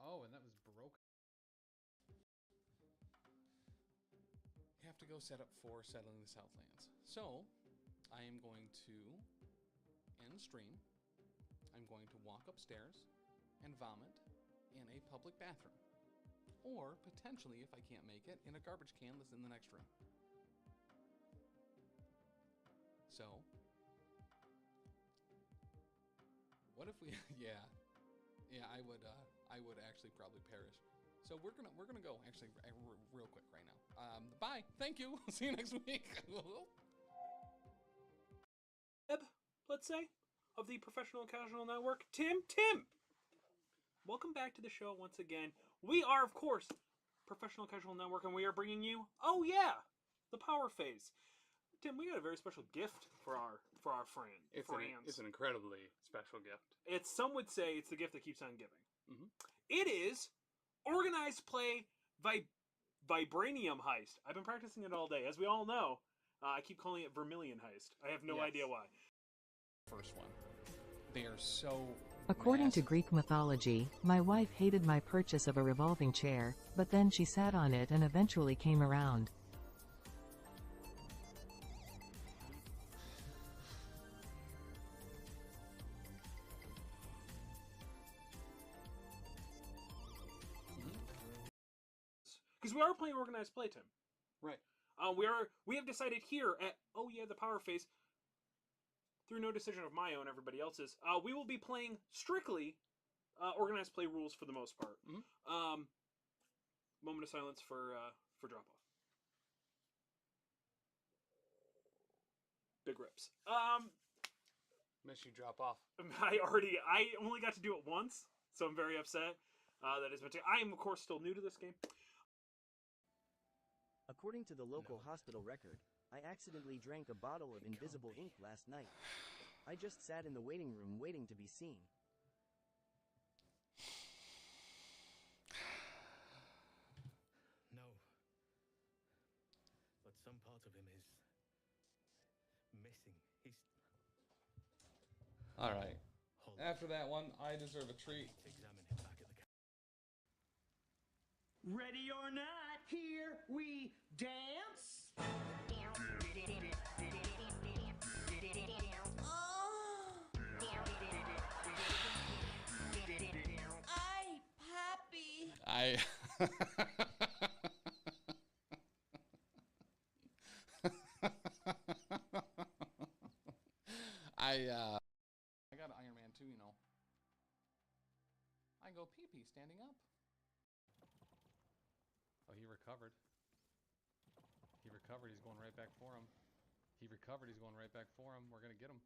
Oh, and that was broken. You have to go set up for settling the Southlands. So, I am going to end stream. I'm going to walk upstairs and vomit in a public bathroom. Or, potentially, if I can't make it, in a garbage can that's in the next room. So, what if we, yeah, I would actually probably perish. So we're gonna go actually real quick right now. Bye, thank you, see you next week. Let's say, of the Professional Casual Network, Tim! Welcome back to the show once again. We are, of course, Professional Casual Network, and we are bringing you, oh yeah, the Power Phase. Tim, we got a very special gift for our friend. It's an incredibly special gift. Some would say it's the gift that keeps on giving. Mm-hmm. It is Organized Play Vibranium Heist. I've been practicing it all day. As we all know, I keep calling it Vermilion Heist. I have no idea why. First one. They are so According to Greek mythology, my wife hated my purchase of a revolving chair, but then she sat on it and eventually came around. Because we are playing Organized Play, Tim. Right. We have decided here at the Power Phase, through no decision of my own, everybody else's, we will be playing strictly Organized Play rules for the most part. Mm-hmm. Moment of silence for drop off. Big rips. Miss you drop off. I only got to do it once, so I'm very upset. That is I am, of course, still new to this game. According to the local hospital record, I accidentally drank a bottle of invisible ink last night. I just sat in the waiting room waiting to be seen. No. But some part of him is missing. He's... Alright. After that one, I deserve a treat. Examine him back at the... Ready or not, here we dance. I got an Iron Man too, you know. I go pee-pee standing up. Oh, he recovered. He recovered. He's going right back for him. He recovered. He's going right back for him. We're going to get him.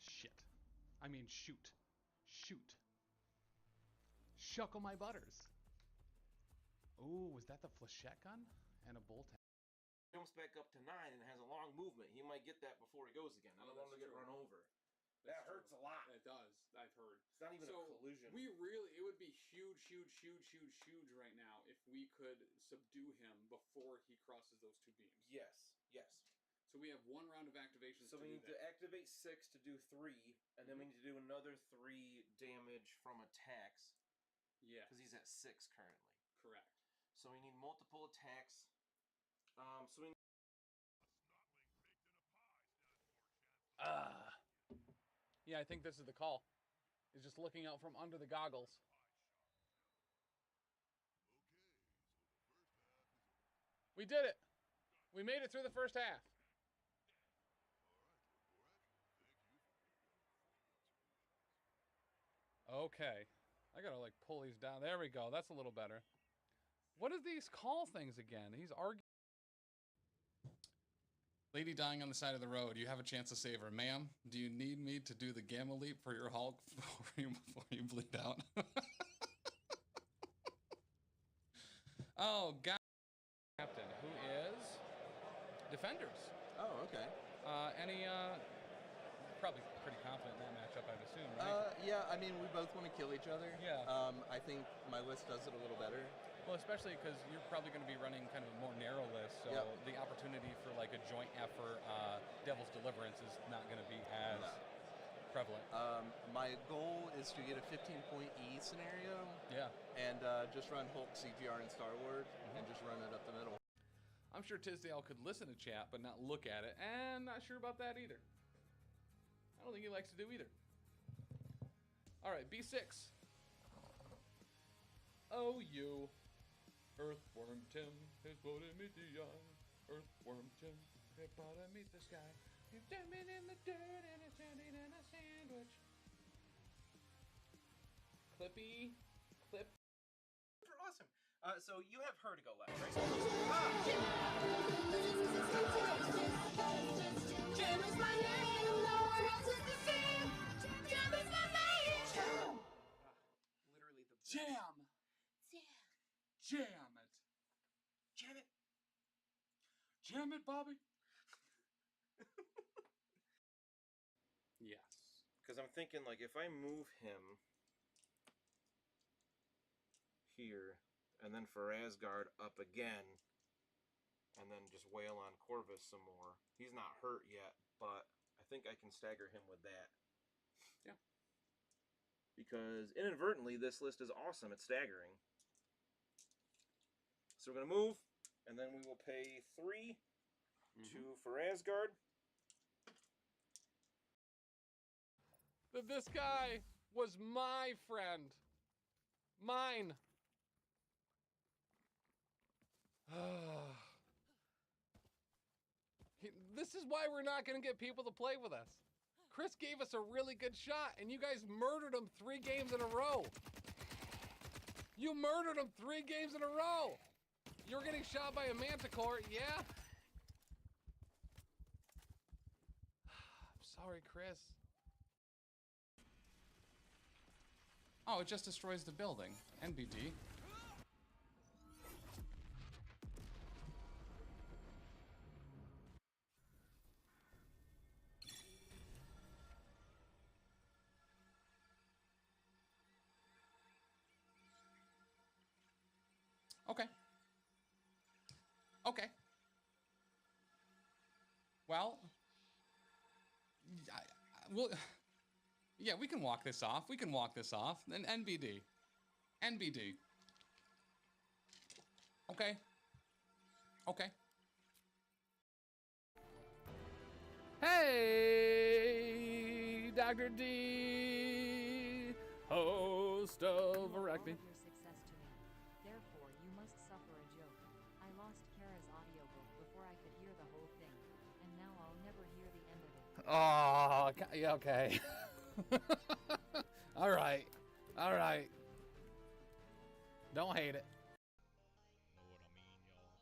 Shit. I mean, shoot. Shoot. Shuckle my butters. Ooh, was that the flechette gun? And a bolt. Jumps back up to 9 and has a long movement. He might get that before he goes again. I don't want him to get run over. That hurts a lot. It does. I've heard. It's not even a collision. It would be huge right now if we could subdue him before he crosses those two beams. Yes. So we have 1 round of activations So we need to activate 6 to do 3, and then we need to do another 3 damage from attacks. Yeah. Because he's at 6 currently. Correct. So we need multiple attacks. So we. Yeah, I think this is the call. He's just looking out from under the goggles. We did it. We made it through the first half. Okay. I gotta like pull these down. There we go. That's a little better. What are these call things again? He's arguing. Lady dying on the side of the road. You have a chance to save her. Ma'am, do you need me to do the gamma leap for your Hulk before you bleed out? Oh, God. Captain, who is Defenders. Oh, okay. Probably pretty confident in that matchup, I'd assume, right? Yeah, I mean, we both want to kill each other. Yeah. I think my list does it a little better. Well, especially because you're probably going to be running kind of a more narrow list, so Yep. the opportunity for like a joint effort, Devil's Deliverance, is not going to be as prevalent. My goal is to get a 15-point E scenario. Yeah. And just run Hulk, CGR, and Star-Lord, and just run it up the middle. I'm sure Tisdale could listen to chat, but not look at it, and not sure about that either. I don't think he likes to do either. All right, B6. Oh, you. Earthworm Tim is floating meet the eye. Earthworm Tim is floating meet the sky. He's jumping in the dirt and he's standing in a sandwich. Clippy. Clip. Awesome. So you have her to go left, right? Jam is my name, no one else is the same. Jam is my name. Literally the best. Jam. Jam it. Jam it. Jam it, Bobby. Yes. Because I'm thinking, like, if I move him here, and then for Asgard up again, and then just wail on Corvus some more. He's not hurt yet, but I think I can stagger him with that. Yeah. Because inadvertently, this list is awesome at staggering. So we're going to move, and then we will pay 3 2 for Asgard. This guy was my friend. Mine. This is why we're not going to get people to play with us. Chris gave us a really good shot, and you guys murdered him 3 games in a row. You murdered him 3 games in a row. You were getting shot by a manticore, yeah? I'm sorry, Chris. Oh, it just destroys the building. NBD. Okay. Okay. Well, yeah, we can walk this off. We can walk this off. Then NBD. NBD. Okay. Okay. Hey, Dr. D, host of Erecting. Your success to me. Therefore, you must suffer a joke. I lost Kara's audiobook before I could hear the whole thing, and now I'll never hear the end of it. Oh, yeah, okay. All right. All right. Don't hate it. Know what I mean, y'all?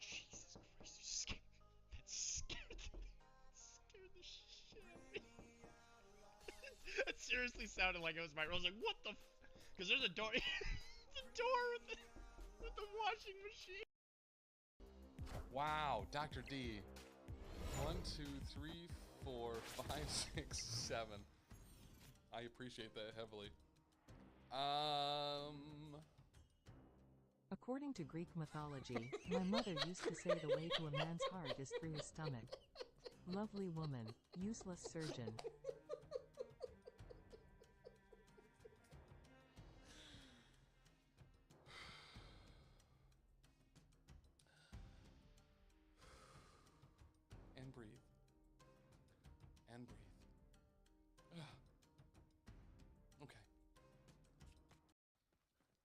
Jesus Christ, that scared the shit out of me. That seriously sounded like it was my. I was like, what the? Because there's a door. The door with the washing machine. Wow, Dr. D. 1, 2, 3, 4, 5, 6, 7. I appreciate that heavily. According to Greek mythology, my mother used to say the way to a man's heart is through his stomach. Lovely woman, useless surgeon. And breathe. And breathe. Okay.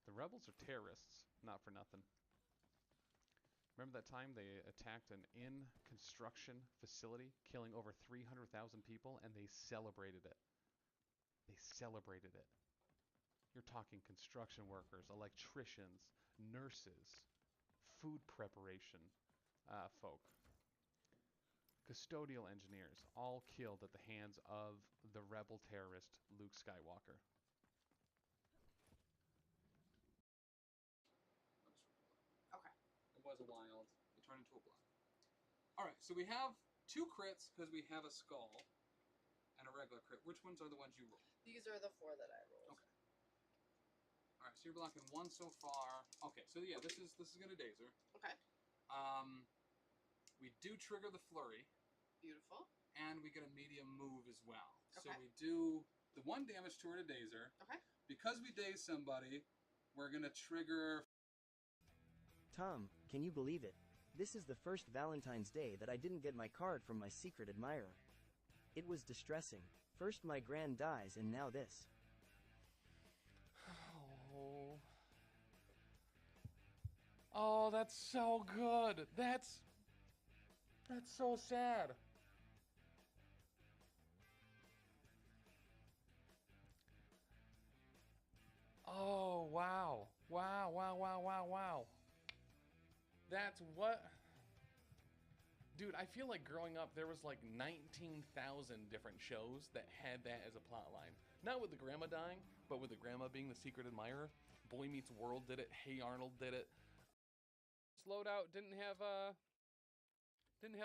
The rebels are terrorists, not for nothing. Remember that time they attacked an in-construction facility, killing over 300,000 people, and they celebrated it. They celebrated it. You're talking construction workers, electricians, nurses, food preparation folk, custodial engineers, all killed at the hands of the rebel terrorist Luke Skywalker. Okay. It was a wild. It turned into a blood. Alright, so we have 2 crits because we have a skull and a regular crit. Which ones are the ones you rolled? These are the 4 that I rolled. Okay. Alright, so you're blocking 1 so far. Okay, so yeah, this is gonna dazer. Okay. We do trigger the flurry. Beautiful. And we get a medium move as well. Okay. So we do the 1 damage toward a dazer. Okay. Because we daze somebody, we're gonna trigger. Tom, can you believe it? This is the first Valentine's Day that I didn't get my card from my secret admirer. It was distressing. First my gran dies and now this. Oh, that's so good. That's so sad. Oh, wow. Wow. That's what? Dude, I feel like growing up there was like 19,000 different shows that had that as a plot line. Not with the grandma dying, but with the grandma being the secret admirer. Boy Meets World did it. Hey Arnold did it. Slowed out, didn't have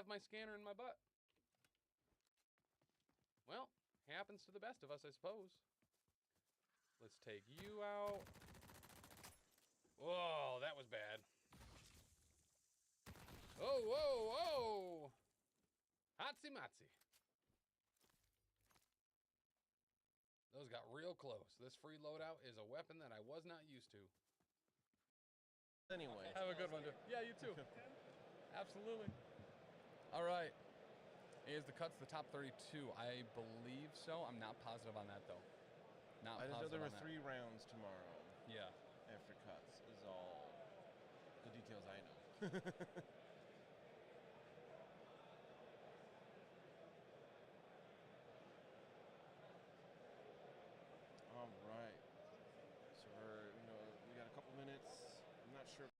my scanner in my butt. Well, happens to the best of us, I suppose. Let's take you out. Whoa, that was bad. Oh! Hotsy motsy. Those got real close. This free loadout is a weapon that I was not used to. Anyway. Have a good one, dude. Yeah, you too. Absolutely. All right. Is the cuts the top 32? I believe so. I'm not positive on that, though. Not I just know positive there on were that. 3 rounds tomorrow. Yeah. After cuts is all the details I know. All right. So we got a couple minutes. I'm not sure.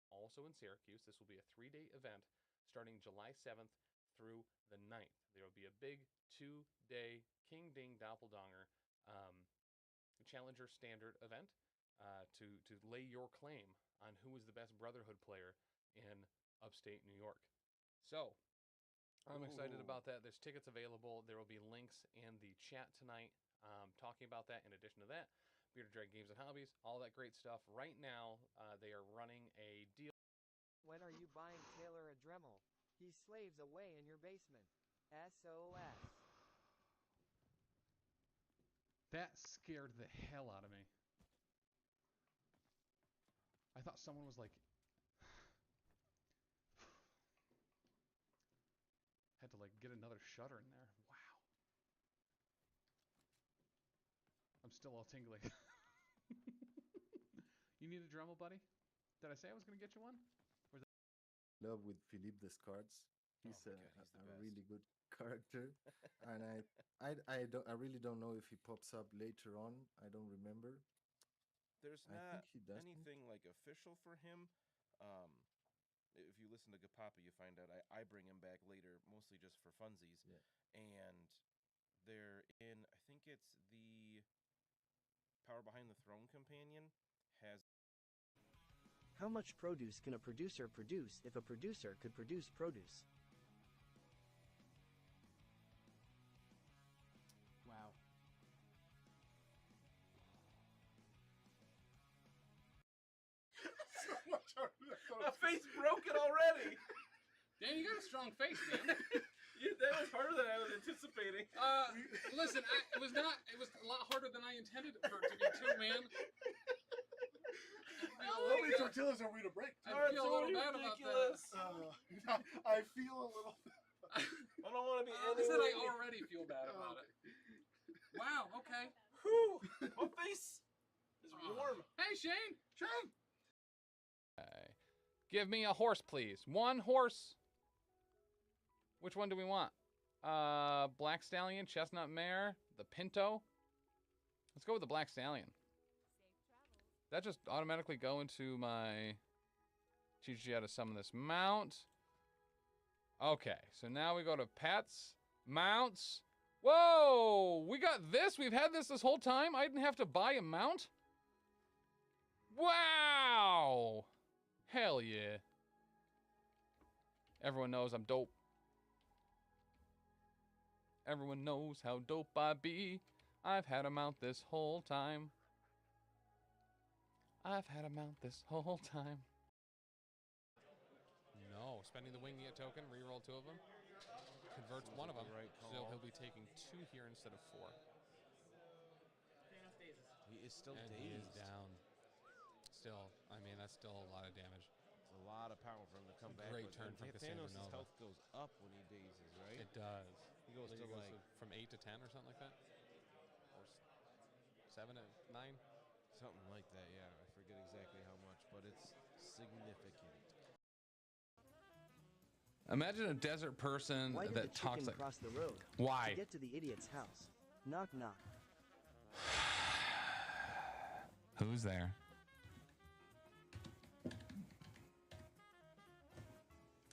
Also in Syracuse, this will be a 3-day event starting July 7th through the 9th. There will be a big 2-day King Ding Doppeldonger Challenger Standard event to lay your claim on who is the best Brotherhood player in upstate New York. So, I'm excited about that. There's tickets available. There will be links in the chat tonight talking about that. In addition to that, Bearded Dragon Games and Hobbies, all that great stuff. Right now, they are running a deal. When are you buying Taylor a Dremel? He slaves away in your basement. SOS. That scared the hell out of me. I thought someone was like... get another shutter in there. Wow. I'm still all tingly. You need a Dremel, buddy? Did I say I was going to get you one? Love with Philippe Descartes. He's Oh my God, he's the a best. really good character, and I really don't know if he pops up later on. I don't remember. There's I not think he doesn't. anything like official for him. If you listen to Gapapa, you find out I bring him back later, mostly just for funsies. Yeah. And they're in, I think it's the Power Behind the Throne companion has. How much produce can a producer produce if a producer could produce produce? Wow. So much harder than I thought. My face broke it already. Dan, you got a strong face, man. That was harder than I was anticipating. Listen, it was a lot harder than I intended it for it to be too, man. How many tortillas are we to break? I feel a little bad about that. I feel a little. I don't want to be. I said I already feel bad about it. Wow. Okay. Whew, my face is warm. Hey, Shane. Shane. Give me a horse, please. One horse. Which one do we want? Black Stallion, Chestnut Mare, the Pinto. Let's go with the Black Stallion. That just automatically go into my teach you how to summon this mount. Okay, so now we go to pets, mounts. Whoa, we got this. We've had this whole time. I didn't have to buy a mount. Wow. Hell yeah. Everyone knows I'm dope. Everyone knows how dope I be. I've had a mount this whole time. I've had a mount this whole time. No, spending the wing to get token, reroll 2 of them. Converts 1 of them, Right so call. he'll be taking 2 here instead of 4. He is still And dazed. he is down. Still, I mean, that's still a lot of damage. It's a lot of power for him to come back. Great with. turn And from Cassandra Thanos' Nova. health goes up when he dazes, right? It does. He goes to like from 8 to 10 or something like that? Or 7 to 9? something like that. Yeah, I forget exactly how much, but it's significant. Imagine a desert person Why did that the talks chicken like. cross the road? Why? To get to the idiot's house. Knock knock. Who's there?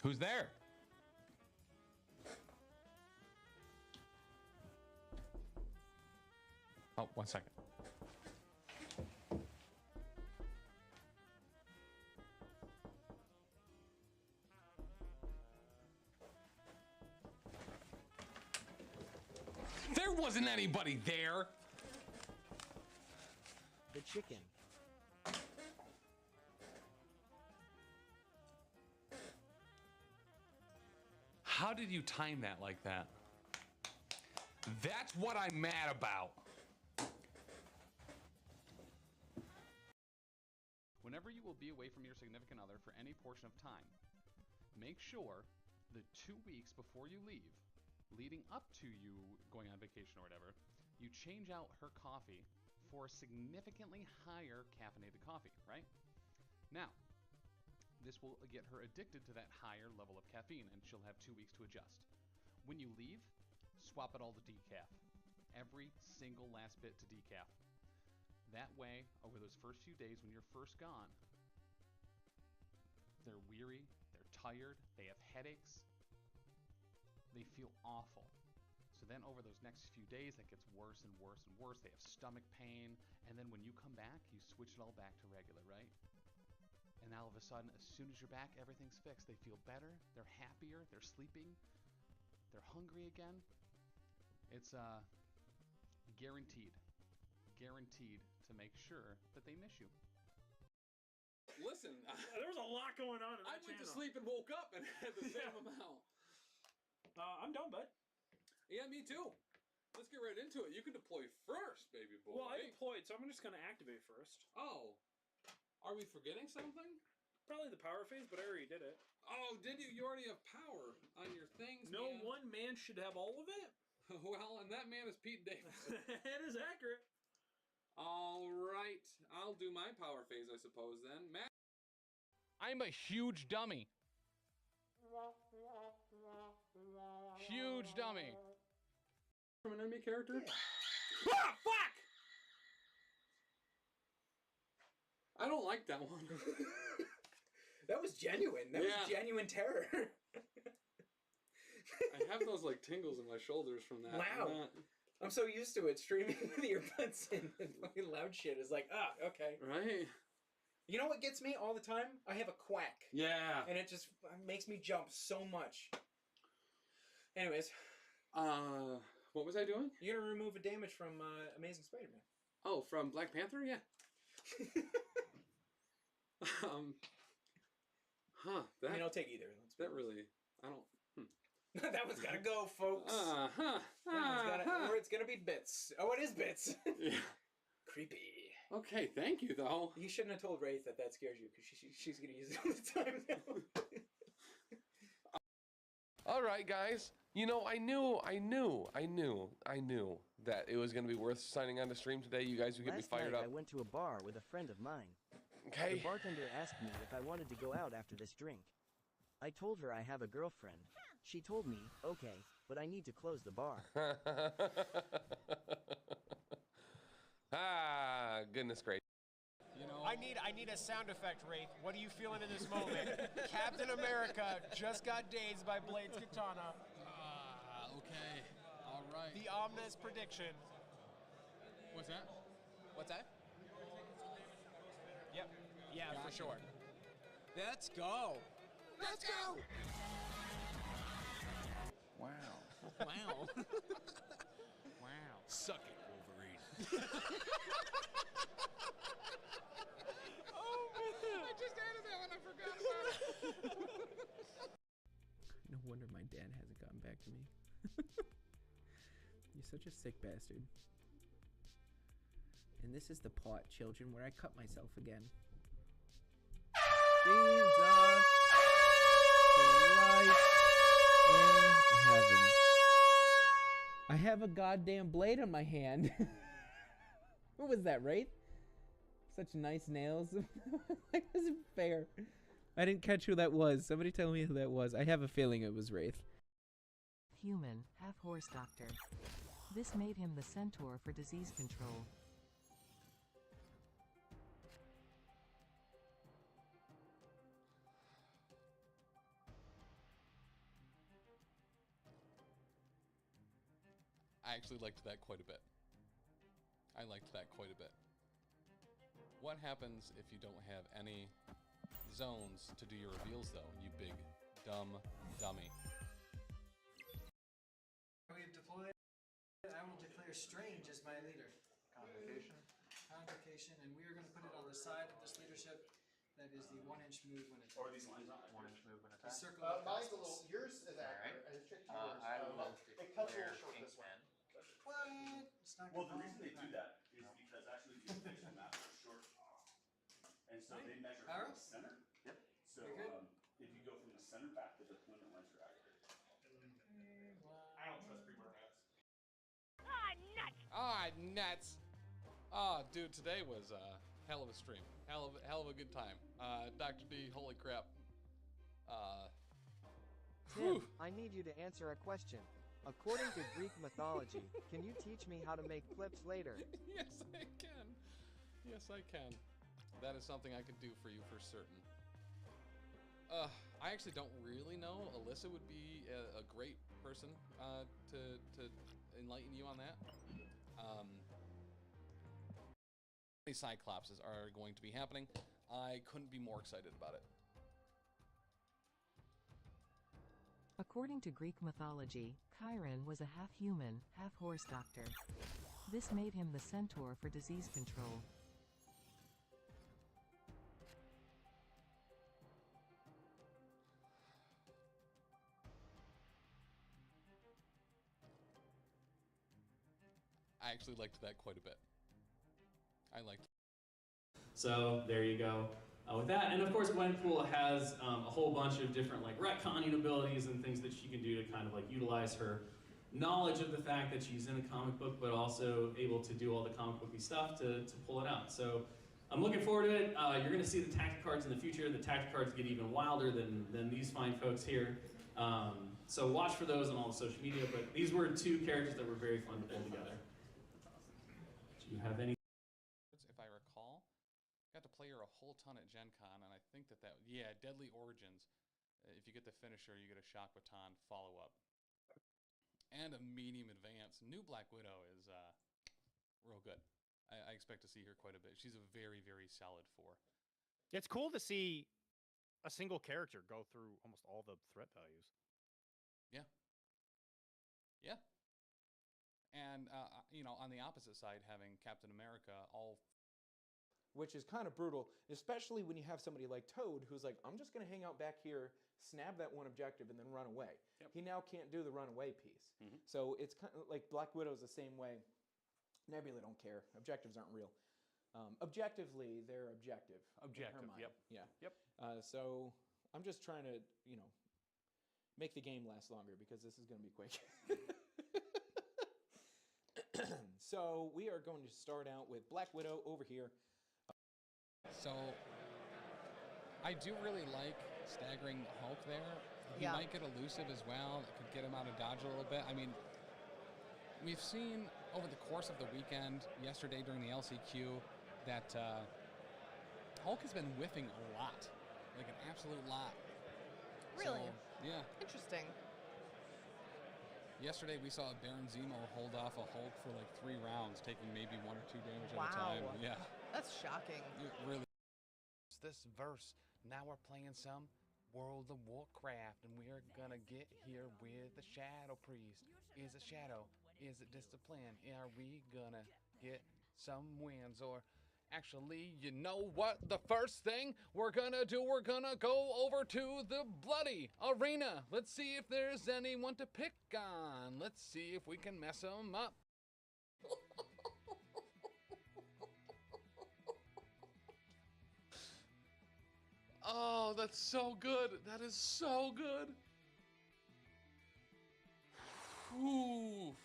Who's there? Oh, 1 second. There wasn't anybody there. The chicken. How did you time that like that? That's what I'm mad about. Whenever you will be away from your significant other for any portion of time, make sure the 2 weeks before you leave, leading up to you going on vacation or whatever, you change out her coffee for a significantly higher caffeinated coffee, right? Now, this will get her addicted to that higher level of caffeine, and she'll have 2 weeks to adjust. When you leave, swap it all to decaf. Every single last bit to decaf. That way, over those first few days when you're first gone, they're weary, they're tired, they have headaches, they feel awful. So then over those next few days, that gets worse and worse and worse. They have stomach pain, and then when you come back, you switch it all back to regular, right? And now all of a sudden, as soon as you're back, everything's fixed. They feel better, they're happier, they're sleeping, they're hungry again. It's guaranteed to make sure that they miss you. Listen, there was a lot going on in that I went to channel. sleep and woke up and had the same amount. I'm done, bud. Yeah, me too. Let's get right into it. You can deploy first, baby boy. Well, I deployed, so I'm just going to activate first. Oh. Are we forgetting something? Probably the power phase, but I already did it. Oh, did you? You already have power on your things, No man. one man should have all of it. Well, and that man is Pete Davis. It is accurate. All right. I'll do my power phase, I suppose, then. Matt. I'm a huge dummy. Huge dummy. From an enemy character? Yeah. Ah, fuck! I don't like that one. That was genuine. That was genuine terror. I have those like tingles in my shoulders from that. Wow. I'm so used to it streaming with earbuds and fucking loud shit. Is like, okay. Right. You know what gets me all the time? I have a quack. Yeah. And it just makes me jump so much. Anyways. What was I doing? You're gonna remove a damage from Amazing Spider-Man. Oh, from Black Panther? Yeah. That, I mean, I'll take either. That really, I don't. That one's gotta go, folks. That one's gotta, or it's gonna be Bits. Oh, it is Bits. Yeah. Creepy. Okay, thank you, though. You shouldn't have told Wraith that scares you, because she's gonna use it all the time now. All right, guys. You know, I knew that it was gonna be worth signing on to stream today. You guys would get me Last fired night, up. I went to a bar with a friend of mine. Okay. The bartender asked me if I wanted to go out after this drink. I told her I have a girlfriend. She told me, okay, but I need to close the bar. Ah, goodness gracious. You know, I need a sound effect, Wraith. What are you feeling in this moment? Captain America just got dazed by Blade's katana. Okay. All right. The ominous prediction. What's that? What's that? Yep. Yeah, for Gotcha. sure. Let's go. Let's go. Wow. Wow. Wow. Suck it, Wolverine. Oh man! I just added that one. I forgot about it. No wonder my dad hasn't gotten back to me. You're such a sick bastard. And this is the part, children, where I cut myself again. Jesus Christ in heaven. I have a goddamn blade on my hand. What was that, Wraith? Such nice nails. That wasn't fair. I didn't catch who that was. Somebody tell me who that was. I have a feeling it was Wraith. Human, half horse doctor. This made him the centaur for disease control. I actually liked that quite a bit. I liked that quite a bit. What happens if you don't have any zones to do your reveals, though, you big, dumb dummy? We've deployed. I will declare Strange as my leader. Convocation. Convocation, and we are going to put it on the side of this leadership. That is the 1-inch movement attack. Or these lines on 1-inch movement The attack. circle of Mine's a Cosmos. little. Yours is accurate. I just checked yours. I will it cuts a little declare short this way. Kingsman. What? It's not Well, gonna the reason they do that is because actually the official maps are short. And so they measure from the center. Yep. So if you go from the center back, the deployment lines are accurate. I don't trust pre-mark maps. Ah, nuts! Oh, dude, today was a hell of a stream. Hell of a good time. Dr. D, holy crap. Tim, I need you to answer a question. According to Greek mythology, can you teach me how to make flips later? Yes, I can. Yes, I can. That is something I could do for you for certain. I actually don't really know. Alyssa would be a great person to enlighten you on that. These Cyclopses are going to be happening. I couldn't be more excited about it. According to Greek mythology, Chiron was a half-human, half-horse doctor. This made him the centaur for disease control. I actually liked that quite a bit. I liked. So there you go. with that. And of course, Gwenpool has a whole bunch of different like retconning abilities and things that she can do to kind of like utilize her knowledge of the fact that she's in a comic book, but also able to do all the comic booky stuff to pull it out. So I'm looking forward to it. You're going to see the tactic cards in the future. The tactic cards get even wilder than these fine folks here. So watch for those on all the social media. But these were two characters that were very fun to pull together. Do you have any? If I recall, got to play her a whole ton at Gen Con, and I think yeah, Deadly Origins. If you get the finisher, you get a Shock Baton follow-up. And a medium advance. New Black Widow is real good. I expect to see her quite a bit. She's a very, very solid 4. It's cool to see a single character go through almost all the threat values. Yeah. Yeah. And, on the opposite side, having Captain America which is kind of brutal, especially when you have somebody like Toad who's like, I'm just going to hang out back here, snap that one objective, and then run away. Yep. He now can't do the runaway piece. So it's kind of like Black Widow's the same way. Nebula don't care. Objectives aren't real. Objectively, they're objective. Objective, yep. Yeah. Yep. So I'm just trying to, make the game last longer because this is going to be quick. So we are going to start out with Black Widow over here. So I do really like staggering Hulk there. He might get elusive as well. That could get him out of dodge a little bit. I mean, we've seen over the course of the weekend, yesterday during the LCQ, that Hulk has been whiffing a lot. Like an absolute lot. Really? So, yeah. Interesting. Yesterday we saw Baron Zemo hold off a Hulk for like 3 rounds, taking maybe 1 or 2 damage at a time. Yeah. That's shocking. It really. This verse. Now we're playing some World of Warcraft, and we're gonna get here with the Shadow Priest. Is it Shadow? Is it Discipline? Are we gonna get some wins? Or actually, you know what? The first thing we're gonna do, we're gonna go over to the Bloody Arena. Let's see if there's anyone to pick on. Let's see if we can mess them up. Oh, that's so good. That is so good. Whew.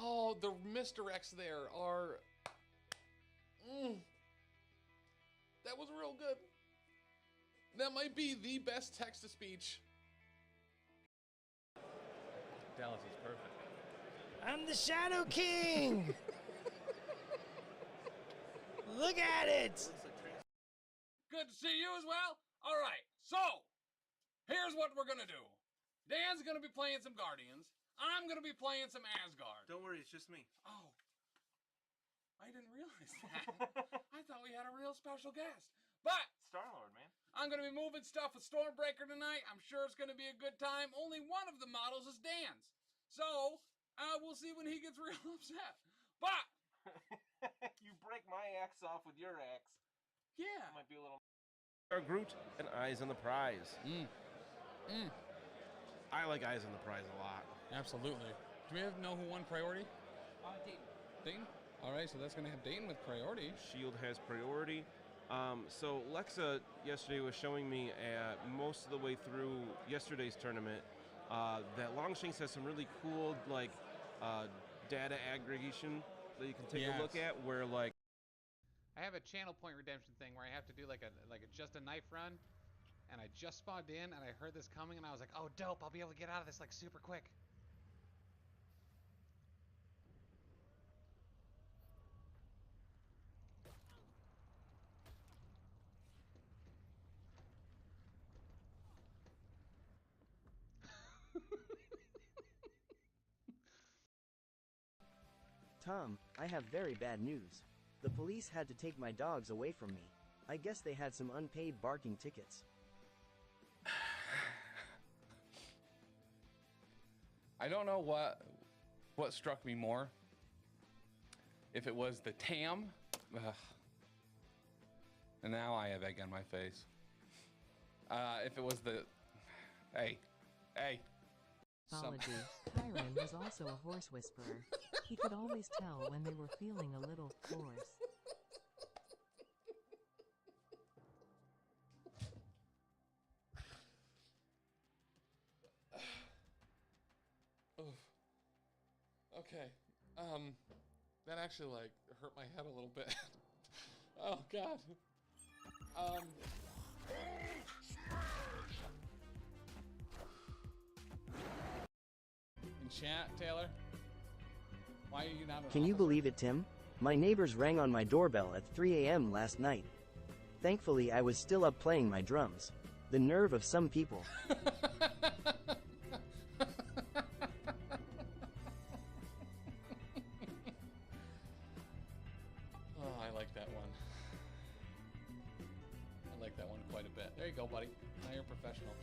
Oh, the misdirects there are... That was real good. That might be the best text-to-speech. Dallas is perfect. I'm the Shadow King! Look at it! Good to see you as well. All right, so here's what we're gonna do. Dan's gonna be playing some Guardians. I'm gonna be playing some Asgard. Don't worry, it's just me. Oh, I didn't realize that. I thought we had a real special guest. But Star-Lord, man. I'm gonna be moving stuff with Stormbreaker tonight. I'm sure it's gonna be a good time. Only one of the models is Dan's, so we'll see when he gets real upset. But you break my axe off with your axe. Yeah. Might be a little. Our Groot and Eyes on the Prize. I like Eyes on the Prize a lot. Absolutely. Do we know who won priority? Dayton. Dayton? All right, so that's going to have Dayton with priority. Shield has priority. So Lexa yesterday was showing me most of the way through yesterday's tournament that Longshanks has some really cool data aggregation that you can take a look at where I have a channel point redemption thing where I have to do like a just a knife run, and I just spawned in and I heard this coming and I was like, oh dope, I'll be able to get out of this like super quick. Tom, I have very bad news. The police had to take my dogs away from me. I guess they had some unpaid barking tickets. I don't know what struck me more. If it was the TAM, and now I have egg on my face. If it was the, hey. mythology, Chiron was also a horse whisperer. He could always tell when they were feeling a little hoarse. Okay. That actually like hurt my head a little bit. Oh God. In chat, Taylor. Why are you not? Can you believe it, Tim? My neighbors rang on my doorbell at 3 a.m. last night. Thankfully, I was still up playing my drums. The nerve of some people. Oh, I like that one. I like that one quite a bit. There you go, buddy. Now you're professional.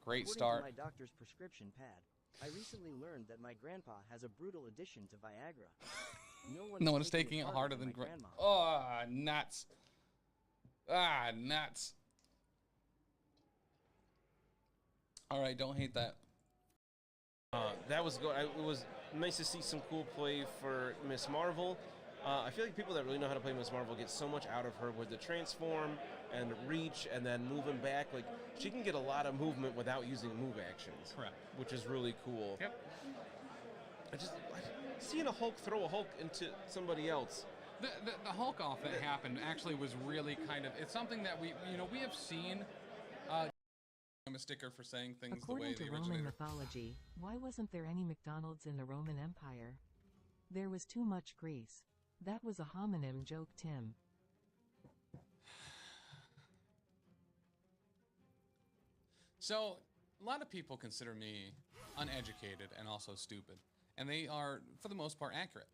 Great According start. to my doctor's prescription pad, I recently learned that my grandpa has a brutal addiction to Viagra. No one is taking it harder than grandma. Oh, nuts. Ah, nuts. All right, don't hate that. That was good. It was nice to see some cool play for Miss Marvel. I feel like people that really know how to play Miss Marvel get so much out of her with the transform and reach and then moving back. Like, she can get a lot of movement without using move actions. Correct. Which is really cool. Yep. Seeing a Hulk throw a Hulk into somebody else. The Hulk off that happened actually was really kind of, it's something that we have seen. I'm a sticker for saying things According the way to they Roman originated. mythology, why wasn't there any McDonald's in the Roman Empire? There was too much grease. That was a homonym joke, Tim. So, a lot of people consider me uneducated and also stupid. And they are, for the most part, accurate.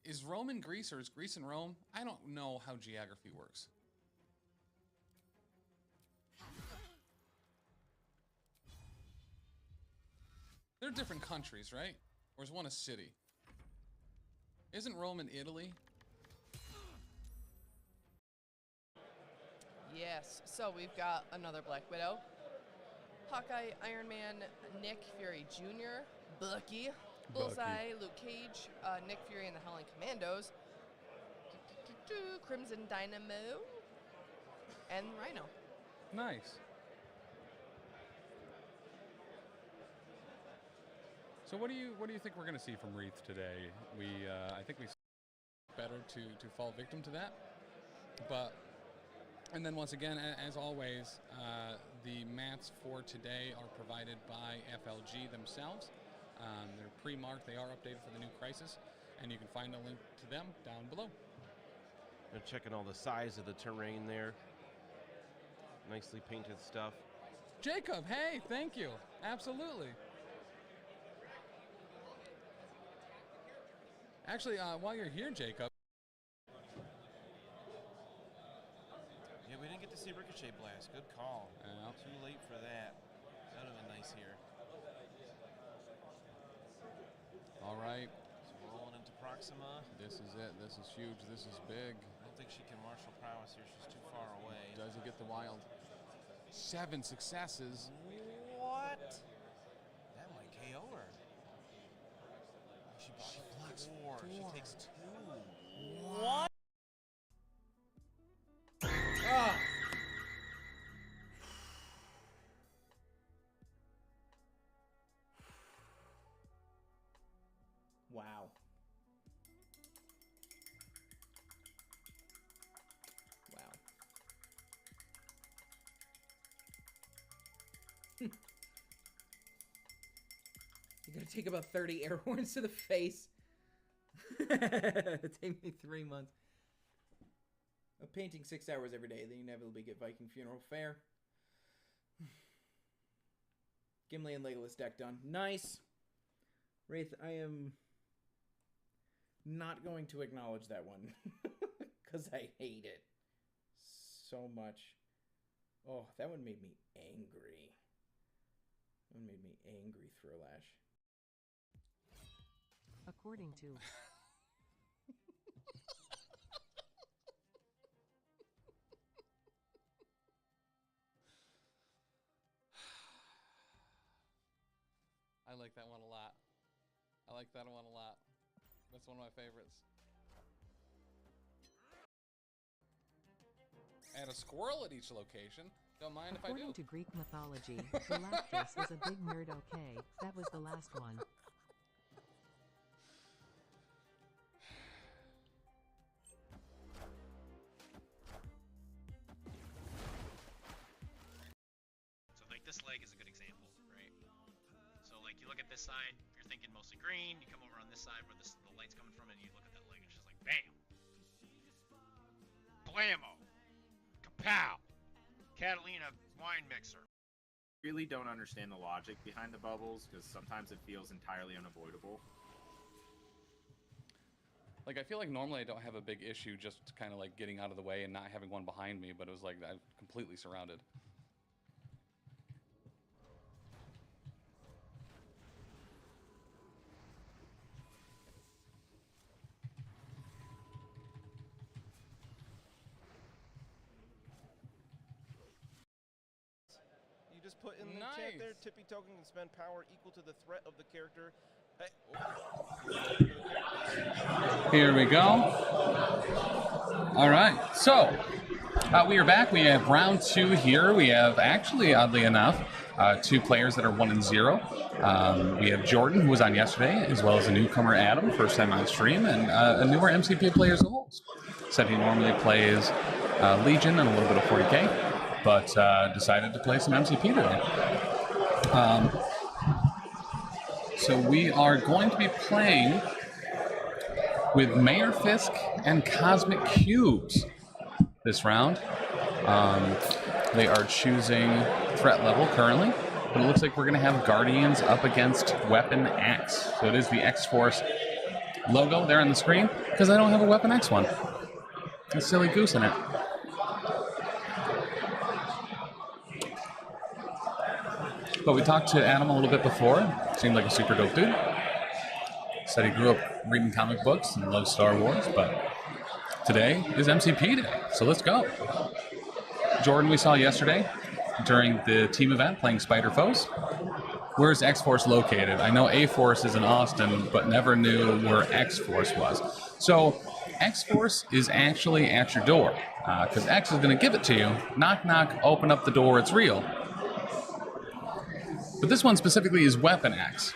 Is Rome in Greece or is Greece in Rome? I don't know how geography works. They're different countries, right? Or is one a city? Isn't Rome in Italy? Yes, so we've got another Black Widow. Hawkeye, Iron Man, Nick Fury Jr., Bucky, Bullseye, Luke Cage, Nick Fury and the Howling Commandos, Crimson Dynamo, and Rhino. Nice. So what do you think we're going to see from Wreath today? I think we better to fall victim to that. But, and then once again, as always, the mats for today are provided by FLG themselves. They're pre-marked, they are updated for the new Crisis, and you can find a link to them down below. They're checking all the size of the terrain there. Nicely painted stuff. Jacob, hey, thank you. Absolutely. Actually, while you're here, Jacob. Yeah, we didn't get to see Ricochet Blast. Good call. Yeah. Too late for that. That would have been nice here. All right. So we're rolling into Proxima. This is it. This is huge. This is big. I don't think she can martial prowess here. She's too far away. Does it get the wild? 7 successes. What? That might KO her. She blocks 4. She takes 2. What? Ah! Wow. Wow. You're gonna take about 30 air horns to the face. Take me 3 months. Of painting 6 hours every day, then you inevitably get Viking Funeral Fair. Gimli and Legolas deck done. Nice. Wraith, I am not going to acknowledge that one. Because I hate it so much. Oh, that one made me angry. That one made me angry, Throwlash. According to like that one a lot. I like that one a lot. That's one of my favorites. Add a squirrel at each location. Don't mind if I do. According to Greek mythology, Galactus was a big nerd. Okay, that was the last one. So like this leg is a good example, right? So like you look at this side, you're thinking mostly green. You come over on this side where the light's coming from, and you look at that leg, and it's just like bam, blammo, kapow, Catalina wine mixer. Really don't understand the logic behind the bubbles because sometimes it feels entirely unavoidable. Like, I feel like normally I don't have a big issue just kind of like getting out of the way and not having one behind me, but it was like I'm completely surrounded. You just put in the chat there, Tippy token can spend power equal to the threat of the character. Hey. Here we go. All right, so we are back. We have round 2 here. We have actually, oddly enough, 2 players that are 1-0. We have Jordan, who was on yesterday, as well as a newcomer, Adam, first time on stream, and a newer MCP player as a whole. Said he normally plays Legion and a little bit of 40k, but decided to play some MCP today. So we are going to be playing with Mayor Fisk and Cosmic Cubes this round. They are choosing threat level currently, but it looks like we're going to have Guardians up against Weapon X. So it is the X-Force logo there on the screen, because I don't have a Weapon X one. A silly goose in it. But we talked to Adam a little bit before. Seemed like a super dope dude. Said he grew up reading comic books and loves Star Wars, but today is MCP day, so let's go. Jordan we saw yesterday during the team event playing Spider Foes. Where's X-Force located? I know A-Force is in Austin, but never knew where X-Force was. So X-Force is actually at your door, because X is going to give it to you. Knock, knock, open up the door, it's real. But this one specifically is Weapon X,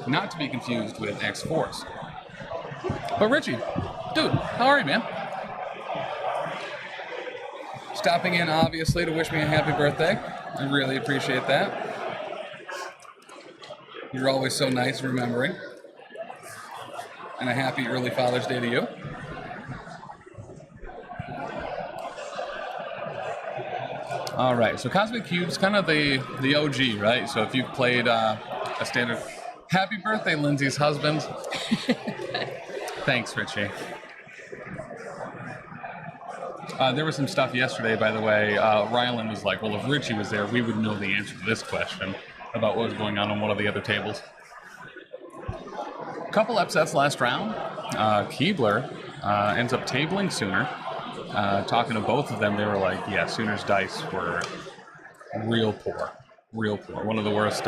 not to be confused with X-Force. But Richie, dude, how are you, man? Stopping in, obviously, to wish me a happy birthday. I really appreciate that. You're always so nice remembering. And a happy early Father's Day to you. All right, so Cosmic Cube's kind of the OG, right? So if you've played a standard... Happy birthday, Lindsay's husband. Thanks, Richie. There was some stuff yesterday, by the way. Rylan was like, well, if Richie was there, we would know the answer to this question about what was going on one of the other tables. Couple upsets last round. Keebler ends up tabling Sooner. Talking to both of them, they were like, yeah, Sooner's dice were real poor. Real poor. One of the worst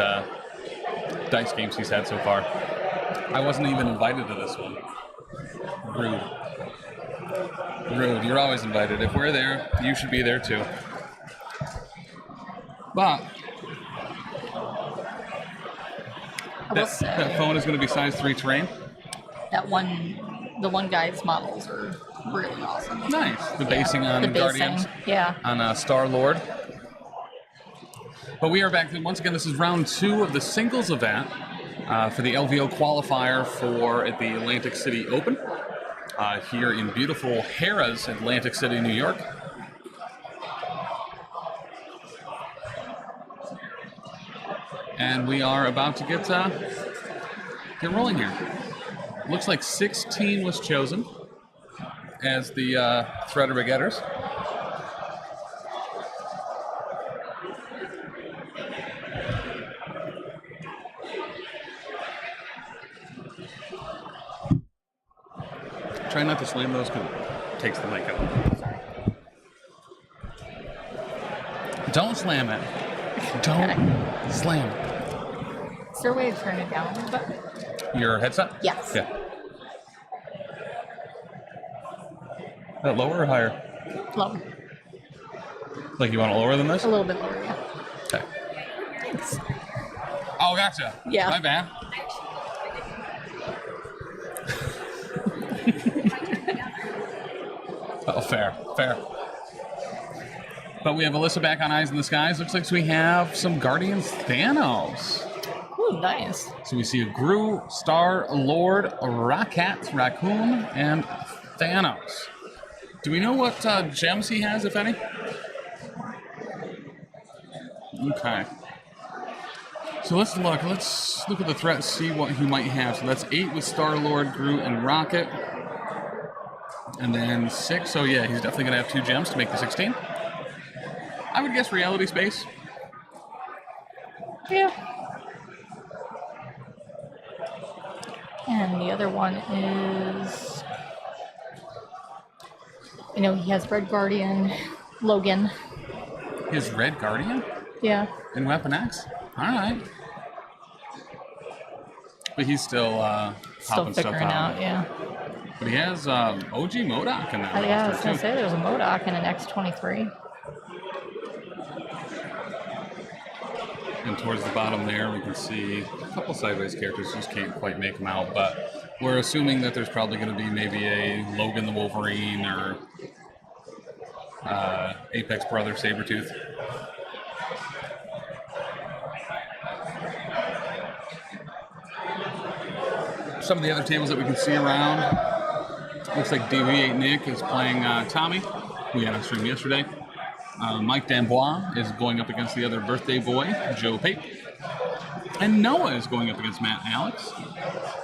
dice games he's had so far. I wasn't even invited to this one. Rude. Rude. You're always invited. If we're there, you should be there too. But that phone is going to be size 3 terrain. The one guy's models are really awesome. Nice. The basing on Guardians. Yeah. On Star-Lord. But we are back. Once again, this is round 2 of the singles event for the LVO Qualifier for the Atlantic City Open here in beautiful Harrah's, Atlantic City, New York. And we are about to get rolling here. Looks like 16 was chosen as the Threader Begetters. Try not to slam those because it takes the mic out. Don't slam it. Don't slam it. there a way to turn it down a little bit? Your headset? Yes. Yeah. Is that lower or higher? Lower. Like you want it lower than this? A little bit lower, yeah. Okay. Thanks. Oh, gotcha. Yeah. My bad. Oh, fair. But we have Alyssa back on Eyes in the Skies. Looks like we have some Guardians Thanos. Ooh, nice. So we see a Gru, Star Lord, Rocket, Raccoon, and Thanos. Do we know what gems he has, if any? Okay. So let's look at the threat, see what he might have. So that's 8 with Star Lord, Groot, and Rocket. And then 6. So yeah, he's definitely gonna have 2 gems to make the 16. I would guess Reality Space. Yeah. And the other one is, you know, he has Red Guardian, Logan. His Red Guardian? Yeah. In Weapon X? Alright. But he's still popping stuff figuring out, yeah. But he has OG MODOK in that Yeah, I was roster, gonna too. say there's a MODOK and an X-23. And towards the bottom there, we can see a couple sideways characters. Just can't quite make them out, but we're assuming that there's probably going to be maybe a Logan the Wolverine or Apex Brother Sabretooth. Some of the other tables that we can see around. Looks like DV8 Nick is playing Tommy. We had on stream yesterday. Mike D'Ambois is going up against the other birthday boy, Joe Pape. And Noah is going up against Matt Alex.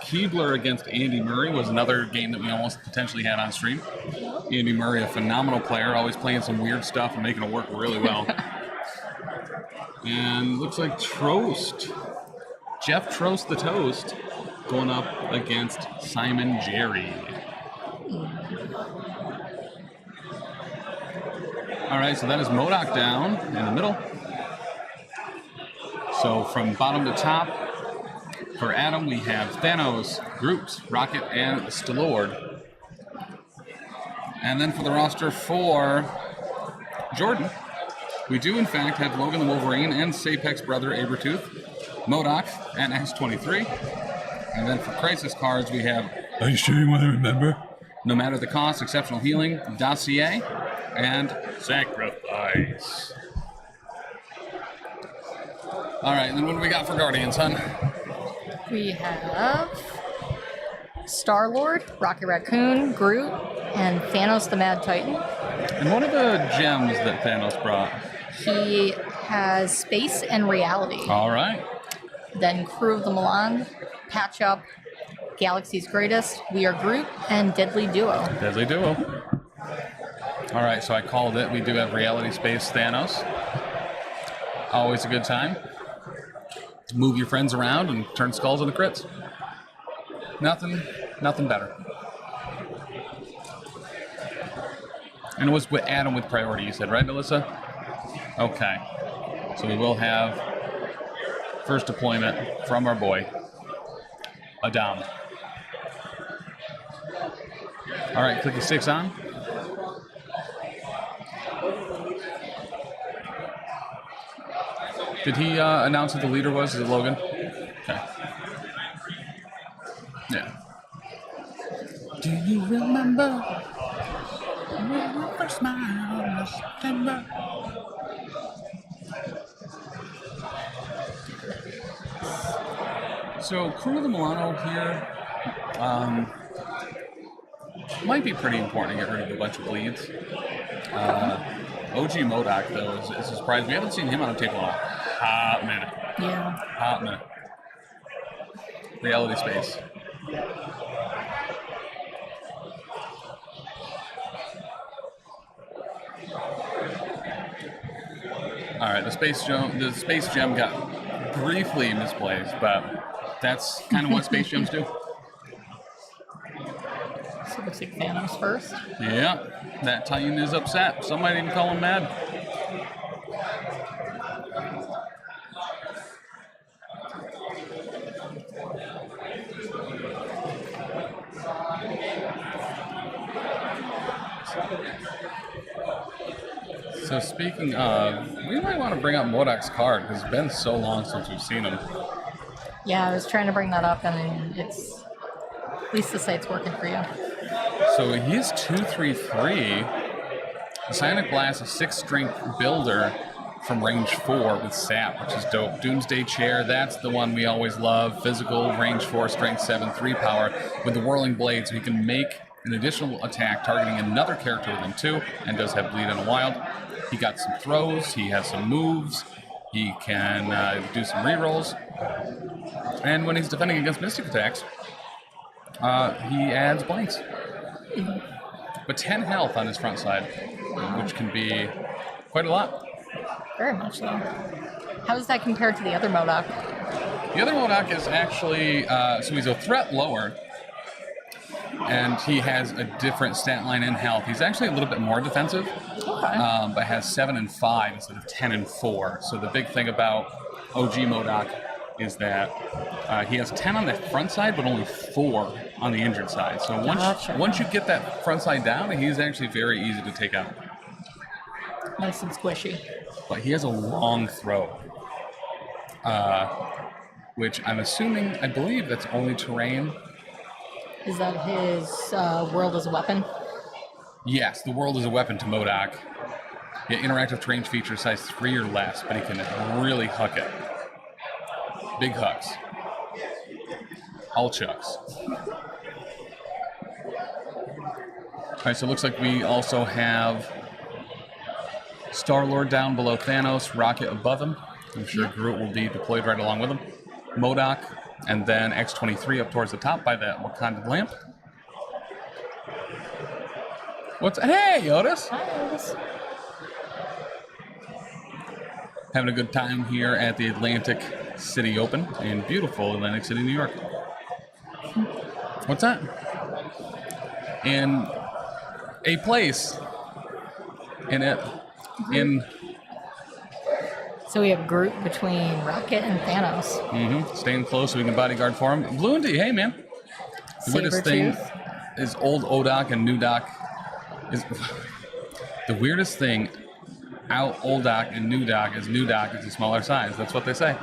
Keebler against Andy Murray was another game that we almost potentially had on stream. Andy Murray, a phenomenal player, always playing some weird stuff and making it work really well. And looks like Trost, Jeff Trost the Toast, going up against Simon Jerry. All right, so that is MODOK down in the middle. So from bottom to top, for Adam, we have Thanos, Groot, Rocket, and Star-Lord. And then for the roster for Jordan, we do in fact have Logan the Wolverine and Sapex Brother Abertooth, MODOK, and X-23. And then for Crisis cards, we have Are You Sure You Want to Remember? No Matter the Cost, Exceptional Healing, Dossier, and Sacrifice. All right, and then what do we got for Guardians, hon? We have Star-Lord, Rocket Raccoon, Groot, and Thanos the Mad Titan. And what are the gems that Thanos brought? He has Space and Reality. All right. Then Crew of the Milan, Patch Up, Galaxy's Greatest, We Are Groot, and Deadly Duo. Deadly Duo. All right, so I called it. We do have Reality Space Thanos. Always a good time. Move your friends around and turn skulls into crits. Nothing better. And it was with Adam with priority, you said, right, Melissa? Okay. So we will have first deployment from our boy, Adam. All right, click the 6 on. Did he announce who the leader was? Is it Logan? Okay. Yeah. Do you remember when we first smiled in September? So, Crew of the Milano here might be pretty important to get rid of a bunch of bleeds. OG MODOK, though, is a surprise. We haven't seen him on a table in a hot minute. Yeah. Hot minute. Reality Space. All right, the space gem got briefly misplaced, but that's kind of what space gems do. So looks like Thanos first. Yeah, that Titan is upset. Some might even call him mad. So speaking of, we might want to bring up Modok's card because it's been so long since we've seen him. Yeah, I was trying to bring that up, and it's at least the site's working for you. So he's 2/3/3. Psionic Blast, a 6-strength builder from range 4 with Sap, which is dope. Doomsday Chair, that's the one we always love. Physical, range 4, strength 7, 3 power with the Whirling Blade, so he can make an additional attack targeting another character within 2, and does have Bleed in the Wild. He got some throws, he has some moves, he can do some rerolls, and when he's defending against Mystic attacks, he adds blanks. But 10 health on his front side, which can be quite a lot. Very much so. How does that compare to the other Modok? The other Modok is actually, so he's a threat lower, and he has a different stat line in health. He's actually a little bit more defensive, but has 7 and 5 instead of 10 and 4. So the big thing about OG Modok is that he has 10 on the front side, but only 4 on the injured side. So once you get that front side down, he's actually very easy to take out. Nice and squishy. But he has a long throw, which I'm assuming, I believe that's only terrain. Is that his world as a weapon? Yes, the world is a weapon to Modok. Yeah, interactive terrain feature size 3 or less, but he can really huck it. Big hucks. All chucks. Alright, so it looks like we also have Star-Lord down below Thanos, Rocket above him. I'm sure Groot will be deployed right along with him. Modok, and then X-23 up towards the top by that Wakanda lamp. Hey, Otis! Hi, Otis. Having a good time here at the Atlantic City Open in beautiful Atlantic City, New York. What's that? In a place So we have Groot between Rocket and Thanos. Staying close so we can bodyguard for him. Blue and D, hey man. The weirdest thing is old ODOK and new Doc is the weirdest thing out old Doc and new Doc is new Doc is a smaller size. That's what they say.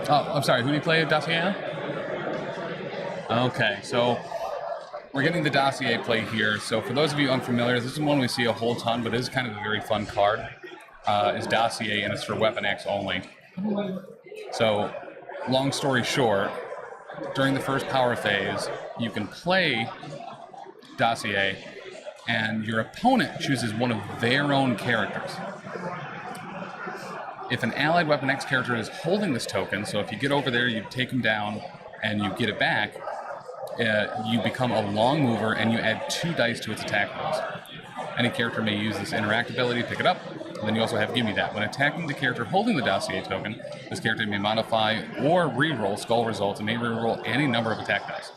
Oh, I'm sorry, who do you play Dossier? Okay, so we're getting the Dossier play here. So for those of you unfamiliar, this is one we see a whole ton, but it is kind of a very fun card. Is Dossier, and it's for Weapon X only. So, long story short, during the first power phase, you can play Dossier, and your opponent chooses one of their own characters. If an allied Weapon X character is holding this token, so if you get over there, you take him down, and you get it back, you become a long mover, and you add 2 dice to its attack rolls. Any character may use this interact ability to pick it up, and then you also have Gimme That. When attacking the character holding the Dossier token, this character may modify or re-roll skull results and may re-roll any number of attack dice.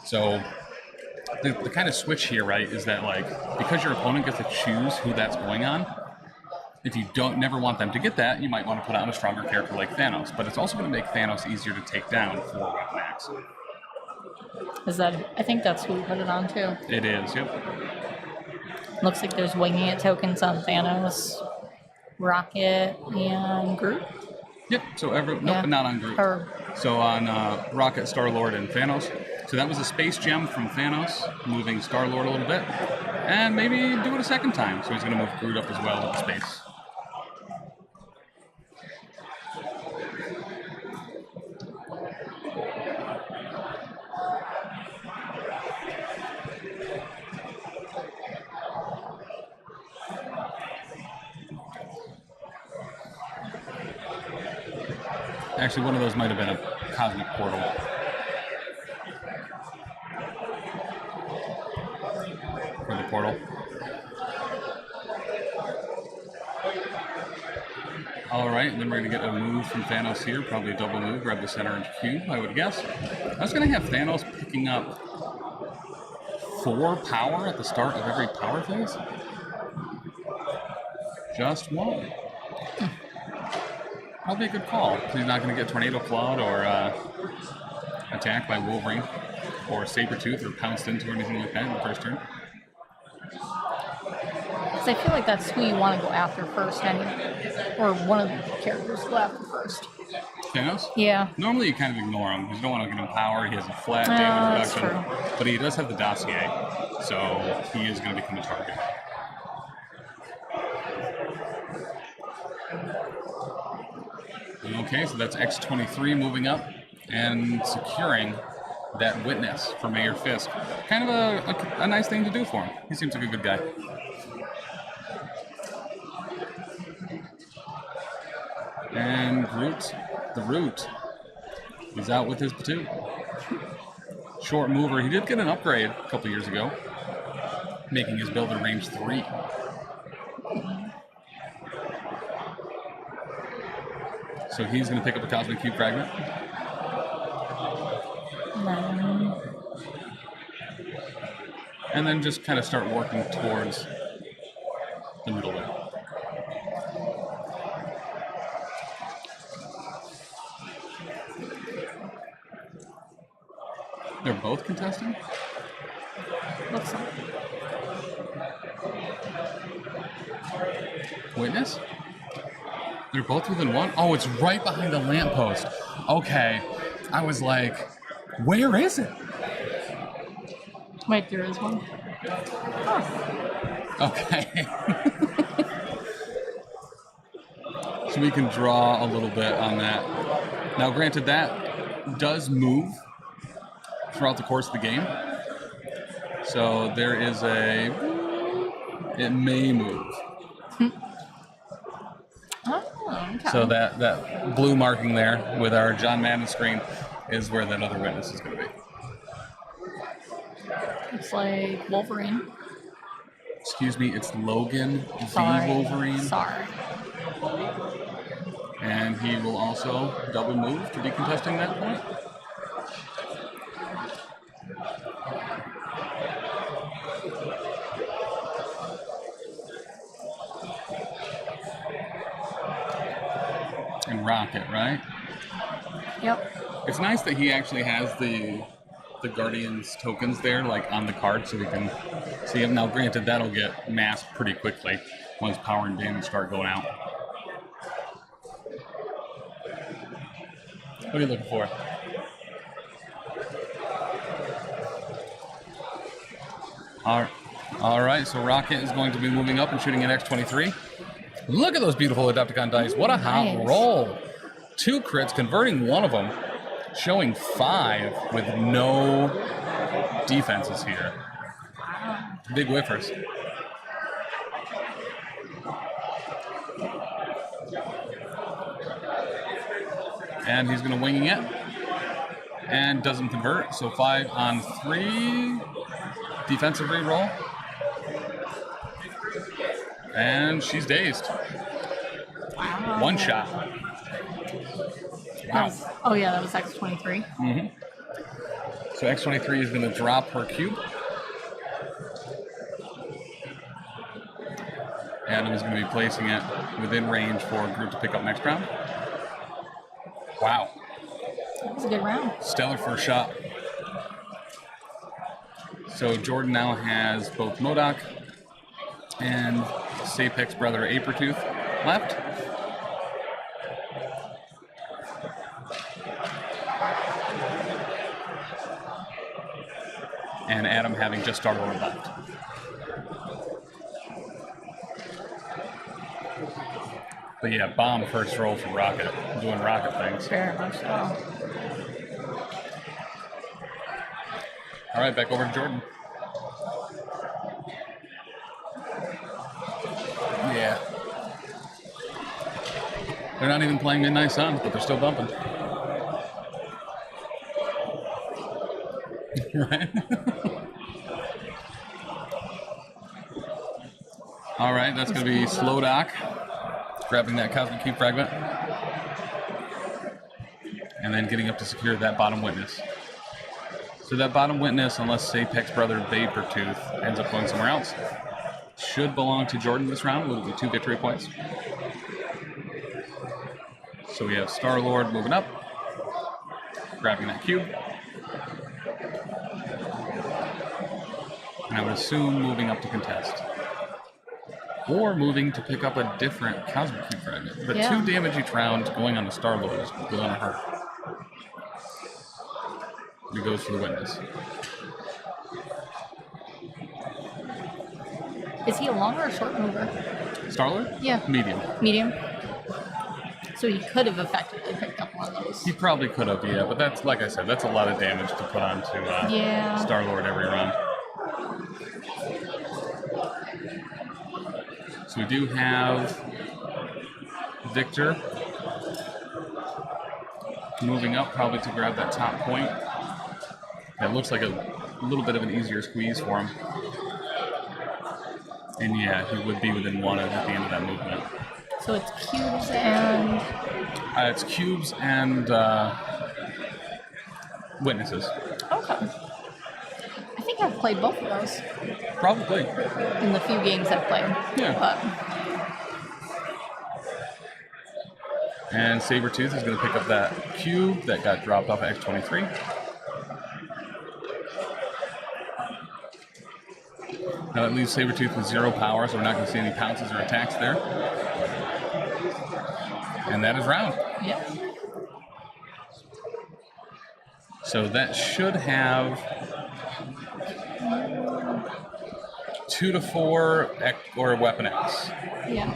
So the kind of switch here, right, is that like because your opponent gets to choose who that's going on, if you never want them to get that, you might want to put on a stronger character like Thanos. But it's also going to make Thanos easier to take down for Weapon X. I think that's who we put it on too. It is, yep. Looks like there's Winging It tokens on Thanos, Rocket, and Groot. Yep, so nope, not on Groot. So on Rocket, Star-Lord, and Thanos. So that was a space gem from Thanos, moving Star-Lord a little bit. And maybe do it a second time. So he's going to move Groot up as well with the space. Actually, one of those might have been a cosmic portal. For the portal. Alright, then we're going to get a move from Thanos here. Probably a double move. Grab the center cube, I would guess. I was going to have Thanos picking up 4 power at the start of every power phase. Just 1. Probably a good call. He's not going to get Tornado Clawed or attacked by Wolverine. or Sabretooth or pounced into or anything like that in the first turn. Because I feel like that's who you want to go after first, anyway. Or one of the characters go after first. Thanos? Yeah. Normally you kind of ignore him because you don't want to give him power. He has a flat damage That's reduction. true. But he does have the dossier, so he is going to become a target. Okay, so that's X-23 moving up and securing that witness for Mayor Fisk. Kind of a nice thing to do for him. He seems like a good guy. And Groot, the Root, is out with his platoon. Short mover. He did get an upgrade a couple years ago, making his builder range 3. So he's going to pick up a Cosmic Cube Fragment. And then just kind of start working towards the middle there. They're both contesting? Looks like. Witness? They're both within 1? Oh, it's right behind the lamppost. Okay. I was like, where is it? Wait, there is one. Huh. Okay. So we can draw a little bit on that. Now, granted, that does move throughout the course of the game. So there is it may move. Oh, okay. So that blue marking there with our John Madden screen is where that other witness is going to be. Looks like Wolverine. Excuse me, it's Logan Sorry. the Wolverine. Sorry. And he will also double move to be contesting that point. And Rocket, right? Yep. It's nice that he actually has the Guardians tokens there, like on the card, so we can see them. Now, granted, that'll get masked pretty quickly once power and damage start going out. What are you looking for? All right, so Rocket is going to be moving up and shooting at X-23. Look at those beautiful Adepticon dice. What a hot roll. 2 crits, converting one of them, showing 5 with no defenses here. Big whiffers. And he's going to winging it. And doesn't convert, so 5 on 3. Defensive reroll. And she's dazed. Wow. One shot. Wow. Oh yeah, that was X-23. Mm-hmm. So X-23 is going to drop her cube. And is going to be placing it within range for a group to pick up next round. Wow. That was a good round. Stellar first shot. So Jordan now has both MODOK and Sapek's brother Apertooth left. And Adam having just Star-Lord left. But yeah, bomb first roll for Rocket, doing Rocket things. Very much so. All right, back over to Jordan. Yeah. They're not even playing Midnight Suns, but they're still bumping. Right? All right, that's going to be Slowdock grabbing that Cosmic Cube Fragment. And then getting up to secure that bottom witness. So that bottom witness, unless Sapek's brother Vaportooth ends up going somewhere else, should belong to Jordan this round. Will be 2 victory points. So we have Star-Lord moving up, grabbing that cube. And I would assume moving up to contest. Or moving to pick up a different Cosmic Cube Fragment. But 2 damage each round going on the Star-Lord is going to hurt. He goes for the Witness. Is he a long or a short mover? Star-Lord? Yeah. Medium. Medium? So he could have effectively picked up one of those. He probably could have, yeah. But that's, like I said, that's a lot of damage to put onto Star-Lord every round. So we do have Victor moving up probably to grab that top point. That looks like a little bit of an easier squeeze for him. And yeah, he would be within 1 at the end of that movement. So it's cubes and... it's cubes and witnesses. Okay. I think I've played both of those. Probably. In the few games I've played. Yeah. But... And Sabretooth is going to pick up that cube that got dropped off at X23. Now that leaves Sabretooth with 0 power, so we're not going to see any pounces or attacks there. And that is round. Yep. So that should have 2 to 4 or Weapon X. Yeah.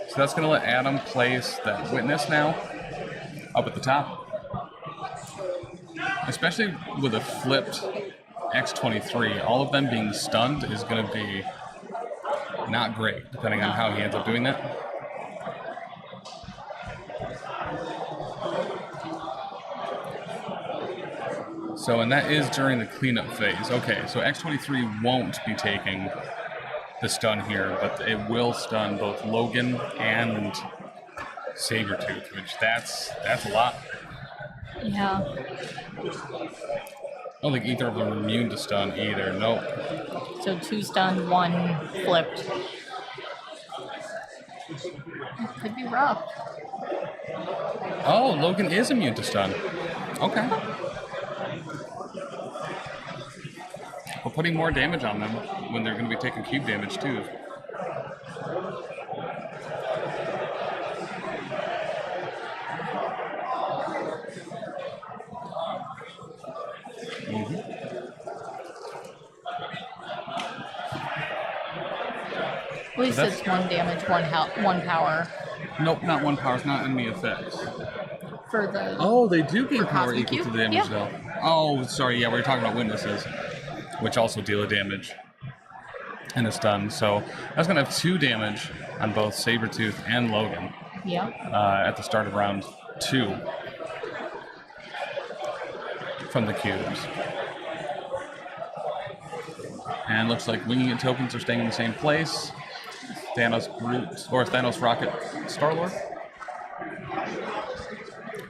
So that's going to let Adam place that Witness now up at the top. Especially with a flipped X23, all of them being stunned is going to be not great, depending on how he ends up doing that. So, and that is during the cleanup phase. Okay, so X23 won't be taking the stun here, but it will stun both Logan and Sabretooth, which that's a lot. Yeah. I don't think either of them are immune to stun either. Nope. So 2 stunned, 1 flipped. Could be rough. Oh, Logan is immune to stun. Okay. We're putting more damage on them when they're going to be taking cube damage too. At least it's 1 damage, 1 power. Nope, not 1 power. It's not enemy effects. For the... Oh, they do gain power Cosmic equal to Cube? the damage Yeah. though. Oh, sorry. Yeah, we were talking about Witnesses, which also deal a damage and a stun. So that's going to have 2 damage on both Sabretooth and Logan. Yeah. At the start of round 2 from the cubes. And looks like Winging It tokens are staying in the same place. Thanos Groot, or Thanos Rocket Star-Lord.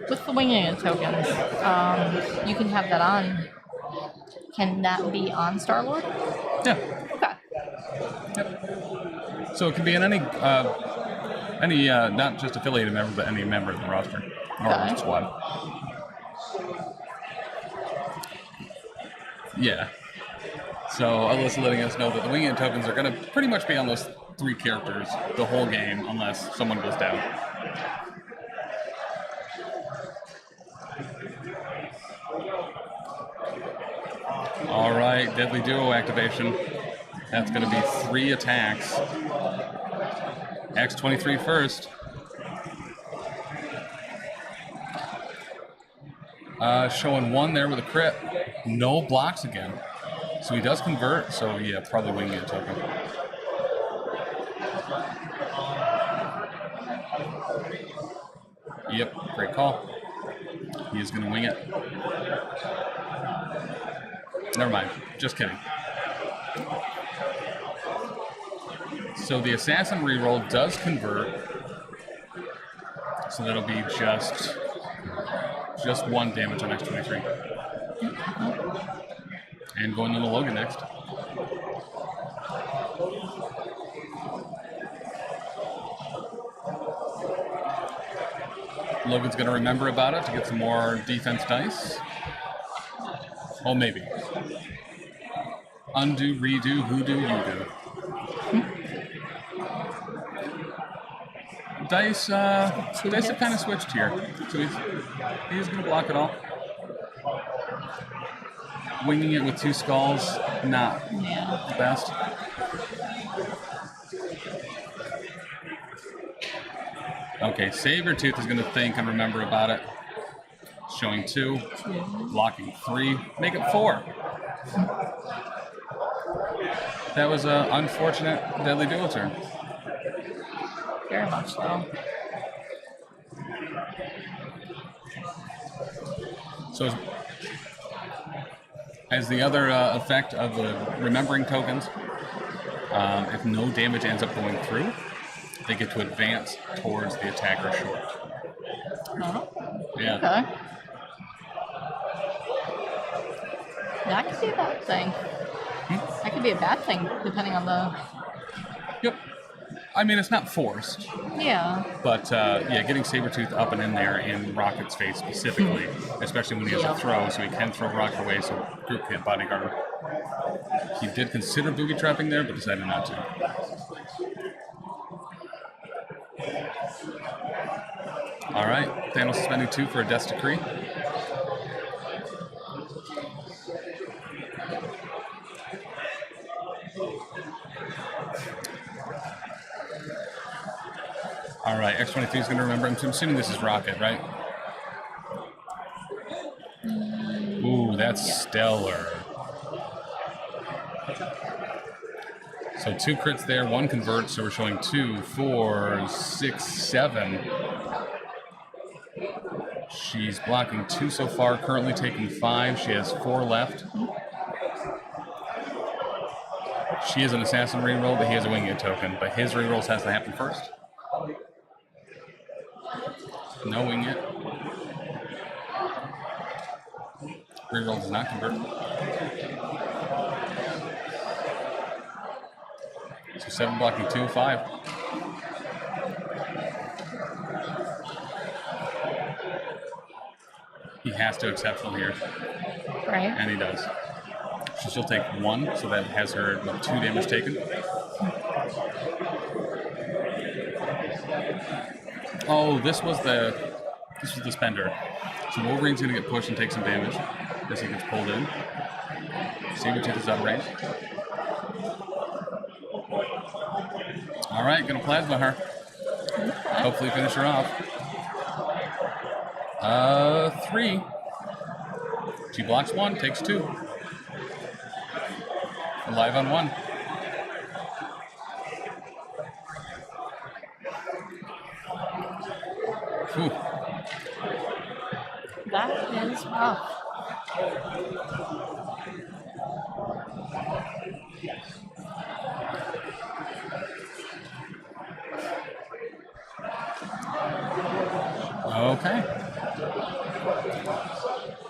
With the Winging It tokens, you can have that on. Can that be on Star-Lord? Yeah. Okay. Yep. So it can be in any not just affiliated member, but any member of the roster or squad. Yeah. So Alyssa letting us know that the Winged tokens are going to pretty much be on those 3 characters the whole game unless someone goes down. All right, Deadly Duo activation. That's going to be 3 attacks. X23 first. Showing 1 there with a crit. No blocks again. So he does convert, so yeah, probably Winging It token. Yep, great call. He is going to wing it. Never mind, just kidding. So the Assassin reroll does convert. So that'll be just 1 damage on X23. And going into Logan next. Logan's going to remember about it to get some more defense dice. Oh, maybe. Undo, redo, hoodoo, you do. Dice have kind of switched here. So he's going to block it all. Winging it with 2 skulls, not the best. Okay, Sabretooth is going to think and remember about it. Showing 2, blocking 3, make it 4. That was an unfortunate deadly dual turn. Very much so. So as the other effect of the remembering tokens, if no damage ends up going through, they get to advance towards the attacker short. Oh. Yeah. Okay. That could be a bad thing. That could be a bad thing, depending on the... Yep. I mean, it's not forced. Yeah. But, yeah, getting Sabretooth up and in there in Rocket's face specifically, especially when he has a throw, so he can throw Rocket away, so Group can't bodyguard him. He did consider booby trapping there, but decided not to. All right, Thanos is spending 2 for a Death's Decree. All right, X-23 is going to remember him. So I'm assuming this is Rocket, right? Ooh, that's stellar. So 2 crits there, 1 converts, so we're showing 2, 4, 6, 7. She's blocking 2 so far, currently taking 5. She has 4 left. She is an assassin reroll, but he has a wing it token. But his rerolls has to happen first. No wing it. Reroll does not convert. So 7 blocking 2, 5. He has to accept from here. Right. And he does. So she'll take 1, so that has her 2 damage taken. Oh, this was the spender. So Wolverine's gonna get pushed and take some damage as he gets pulled in. Sabretooth is out of range. All right, gonna plasma her. Hopefully finish her off. 3. She blocks 1, takes 2. Alive on 1. Whew. That is rough. Okay.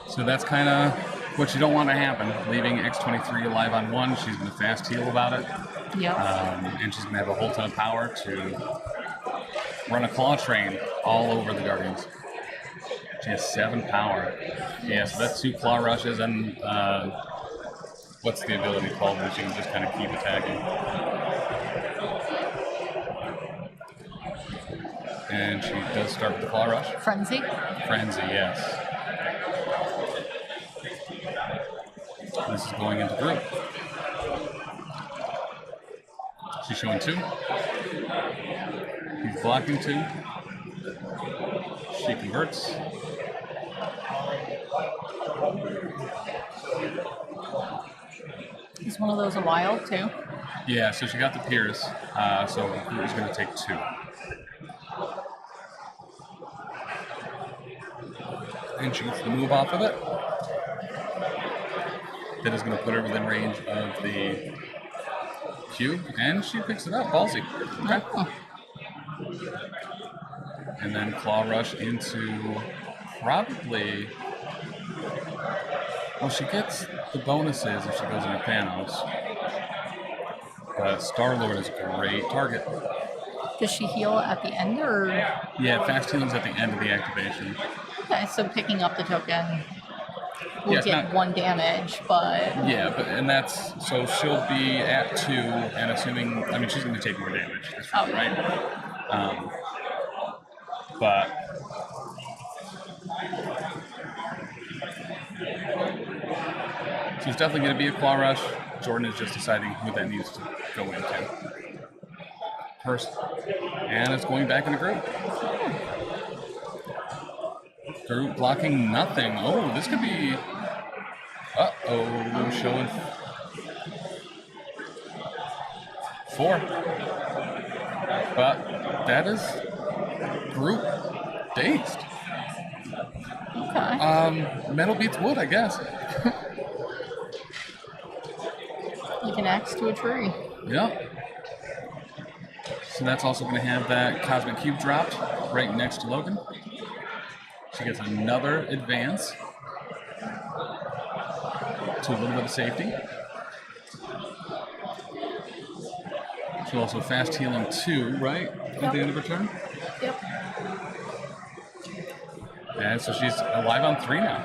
So that's kind of what you don't want to happen. Leaving X-23 alive on 1, she's going to fast heal about it. Yep. And she's going to have a whole ton of power to run a claw train all over the Guardians. She has 7 power. Yeah, so that's 2 claw rushes and what's the ability called where she can just kind of keep attacking. And she does start with the claw rush. Frenzy? Frenzy, yes. This is going into group. She's showing 2. He's blocking 2. She converts. Is one of those a wild too? Yeah, so she got the Pierce, so he's going to take 2. And she gets the move off of it. That is going to put her within range of the cube, and she picks it up. Ballsy. Okay. Oh. And then claw rush into probably. Well, she gets the bonuses if she goes into Thanos. But Star-Lord is a great target. Does she heal at the end or? Yeah, fast healing's at the end of the activation. Okay, so picking up the token. will Yeah, it's get not- 1 damage, but Yeah, and that's so she'll be at 2, and assuming she's going to take more damage, right? But she's definitely going to be a claw rush. Jordan is just deciding who that needs to go into. First, and it's going back into group. Group blocking nothing. Oh, this could be. Uh-oh, showing 4. But that is group dazed. Okay. Metal beats wood, I guess. Like an axe to a tree. Yep. So that's also going to have that Cosmic Cube dropped right next to Logan. She gets another advance to a little bit of safety. She'll also fast healing 2, right? At the end of her turn? Yep. And so she's alive on 3 now.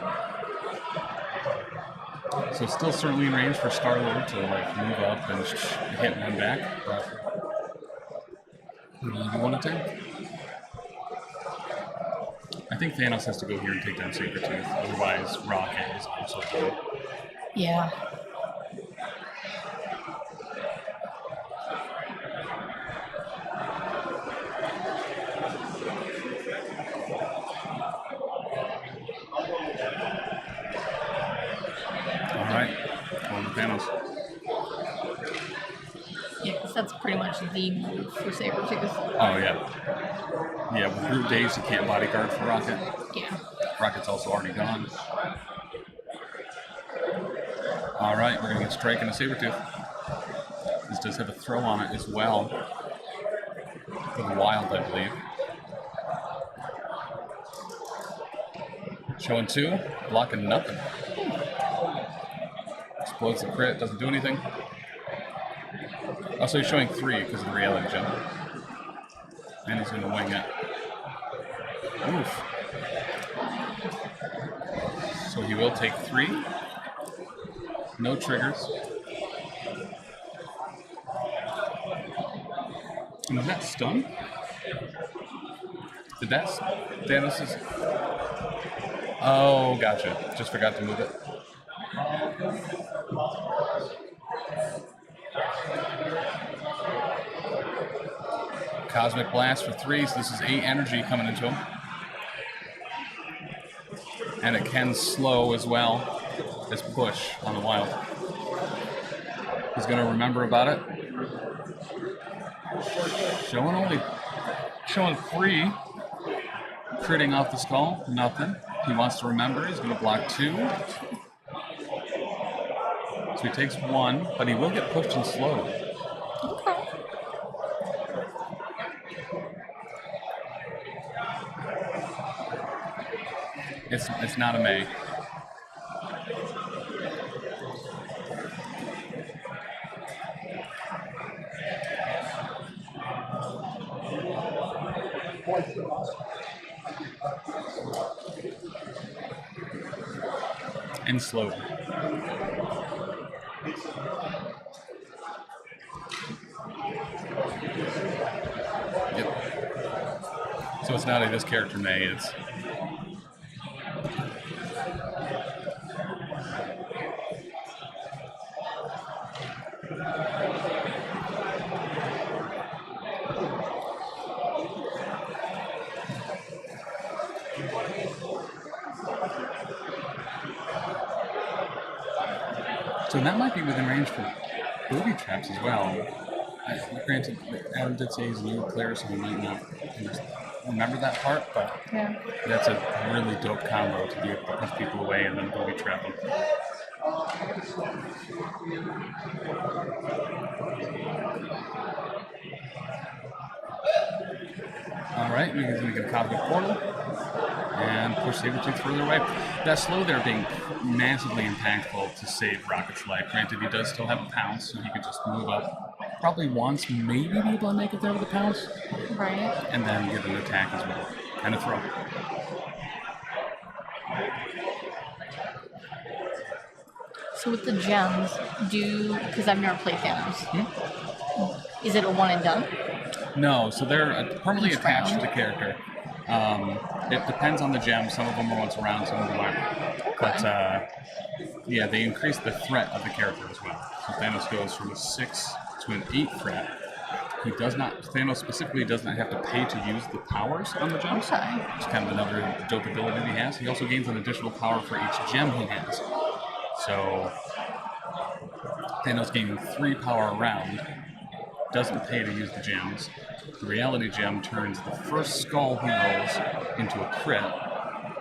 So still certainly in range for Star-Lord to move up and hit one back, but you want to take? I think Thanos has to go here and take down Sabretooth, otherwise Rocket is also good. Yeah. Alright, going to Thanos. Yeah, because that's pretty much the move for Sabretooth. Oh, yeah. Yeah, with Group Days, you can't bodyguard for Rocket. Yeah. Rocket's also already gone. Alright, we're going to get Strike and a Sabretooth. This does have a throw on it as well. For the Wild, I believe. Showing 2, blocking nothing. Explodes the crit, doesn't do anything. Also, he's showing 3 because of the reality jump. And he's going to wing it. Oof. So he will take 3. No triggers. And was that stun? Did that Thanos' Oh, gotcha. Just forgot to move it. Cosmic Blast for 3, so this is 8 energy coming into him. And it can slow as well. This push on the Wild. He's going to remember about it. Showing 3. Critting off the skull, nothing. He wants to remember, he's going to block 2. So he takes 1, but he will get pushed and slowed. Okay. It's not a May. And slow. Yep. So it's not a this character May, it's so that might be within range for booby traps as well. Granted, Adam did say he's a new player, so he might not remember that part, but yeah, that's a really dope combo to be able to push people away and then booby trap them. Alright, we're going to get a Cosmic Portal and push Sabretooth further away. That slow there being massively impactful to save Rocket's life. Granted, he does still have a pounce, so he could just move up probably once, maybe be able to make it there with a pounce. Right. And then get an attack as well. And a throw. So with the gems, because I've never played Thanos, is it a one and done? No, so they're permanently attached to the character. It depends on the gem. Some of them are once around, some of them aren't. But yeah, they increase the threat of the character as well. So Thanos goes from a 6 to an 8 threat. Thanos specifically does not have to pay to use the powers on the gems. Okay. It's kind of another dope ability he has. He also gains an additional power for each gem he has. So Thanos gaining 3 power a round, doesn't pay to use the gems. The reality gem turns the first skull he rolls into a crit,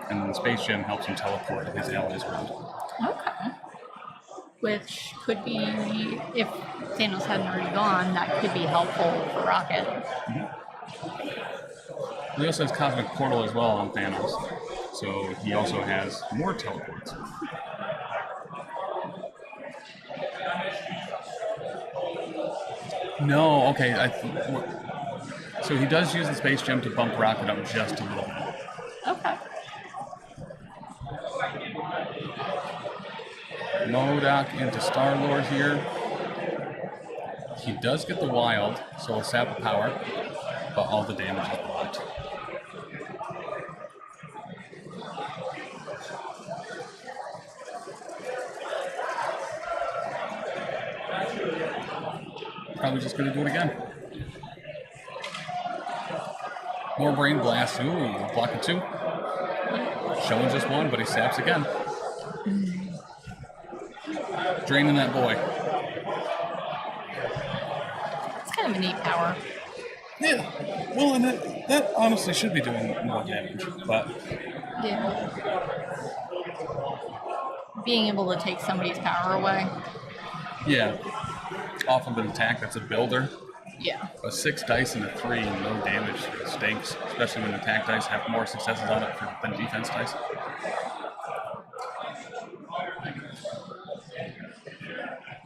and then the space gem helps him teleport his allies around. Okay. Which could be, if Thanos hadn't already gone, that could be helpful for Rocket. He also has Cosmic Portal as well on Thanos, so he also has more teleports. No, okay. So he does use the space gem to bump Rocket up just a little bit. Okay. MODOK into Star-Lord here. He does get the wild, so he'll sap a power, but all the damage is blocked. Probably just gonna do it again. More Brain Blast. Ooh, blocking 2. Showing just 1, but he saps again. Draining that boy. It's kind of a neat power. Yeah. Well, and that honestly should be doing more damage, but... Yeah. Being able to take somebody's power away. Yeah. Off of an attack that's a builder. Yeah. A 6 dice and a 3, no damage stinks, especially when attack dice have more successes on it than defense dice.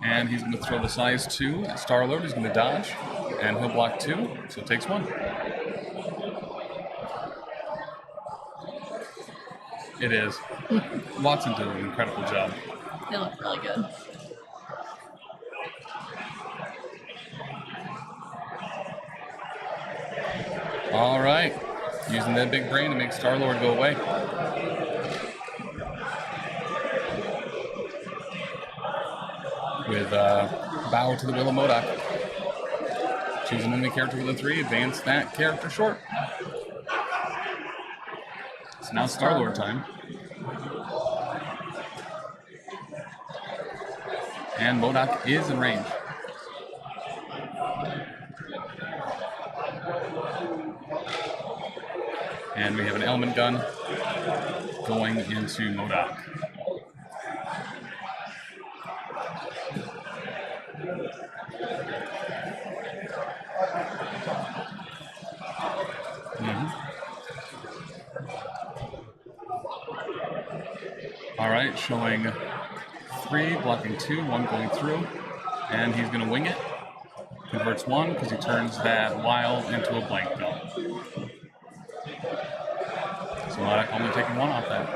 And he's going to throw the size 2 at Star-Lord. He's going to dodge, and he'll block 2, so it takes 1. It is. Watson did an incredible job. They look really good. All right. Using that big brain to make Star-Lord go away. With Bow to the Will of MODOK. Choose an enemy character with a 3, advance that character short. It's now Star-Lord time. And MODOK is in range. And we have an element gun going into MODOK. All right, showing 3, blocking 2, 1 going through, and he's going to wing it. Converts 1 because he turns that wild into a blank belt. So MODOK only taking 1 off that.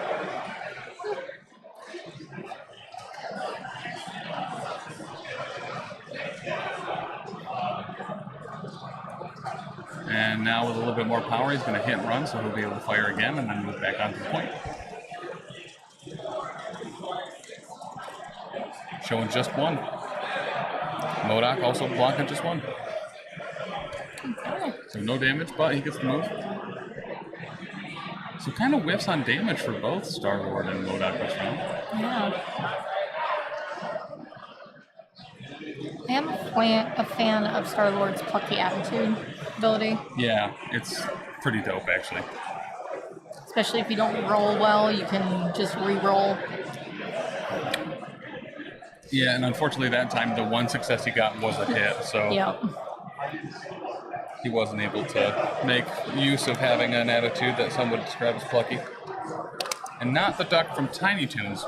And now with a little bit more power, he's going to hit and run, so he'll be able to fire again and then move back onto the point. Showing just 1. MODOK also blocking just 1. So no damage, but he gets the move. So kind of whiffs on damage for both Star-Lord and MODOK this round. Yeah. I am a fan of Star-Lord's plucky attitude ability. Yeah, it's pretty dope actually. Especially if you don't roll well, you can just re-roll. Yeah, and unfortunately that time the 1 success he got was a hit, so yeah. He wasn't able to make use of having an attitude that some would describe as plucky. And not the duck from Tiny Toons.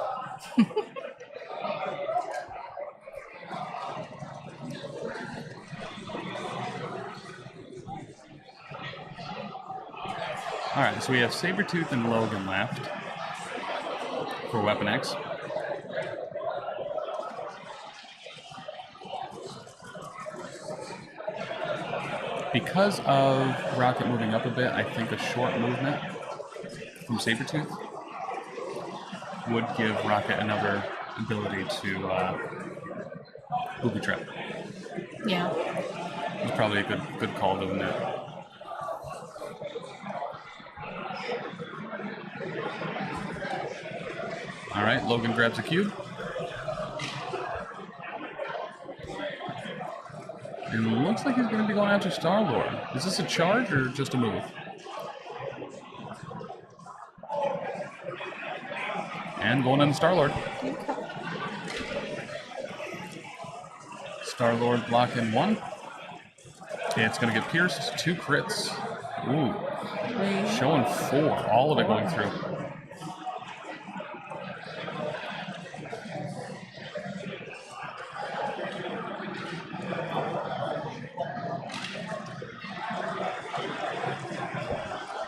Alright, so we have Sabretooth and Logan left for Weapon X. Because of Rocket moving up a bit, I think a short movement from Sabretooth would give Rocket another ability to booby trap. Yeah. It's probably a good call doing that. All right, Logan grabs a cube. And it looks like he's going to be going after Star-Lord. Is this a charge or just a move? And going on Star-Lord. Star-Lord blocking 1. Okay, it's going to get pierced. 2 crits. Ooh. Showing 4. All of it going through.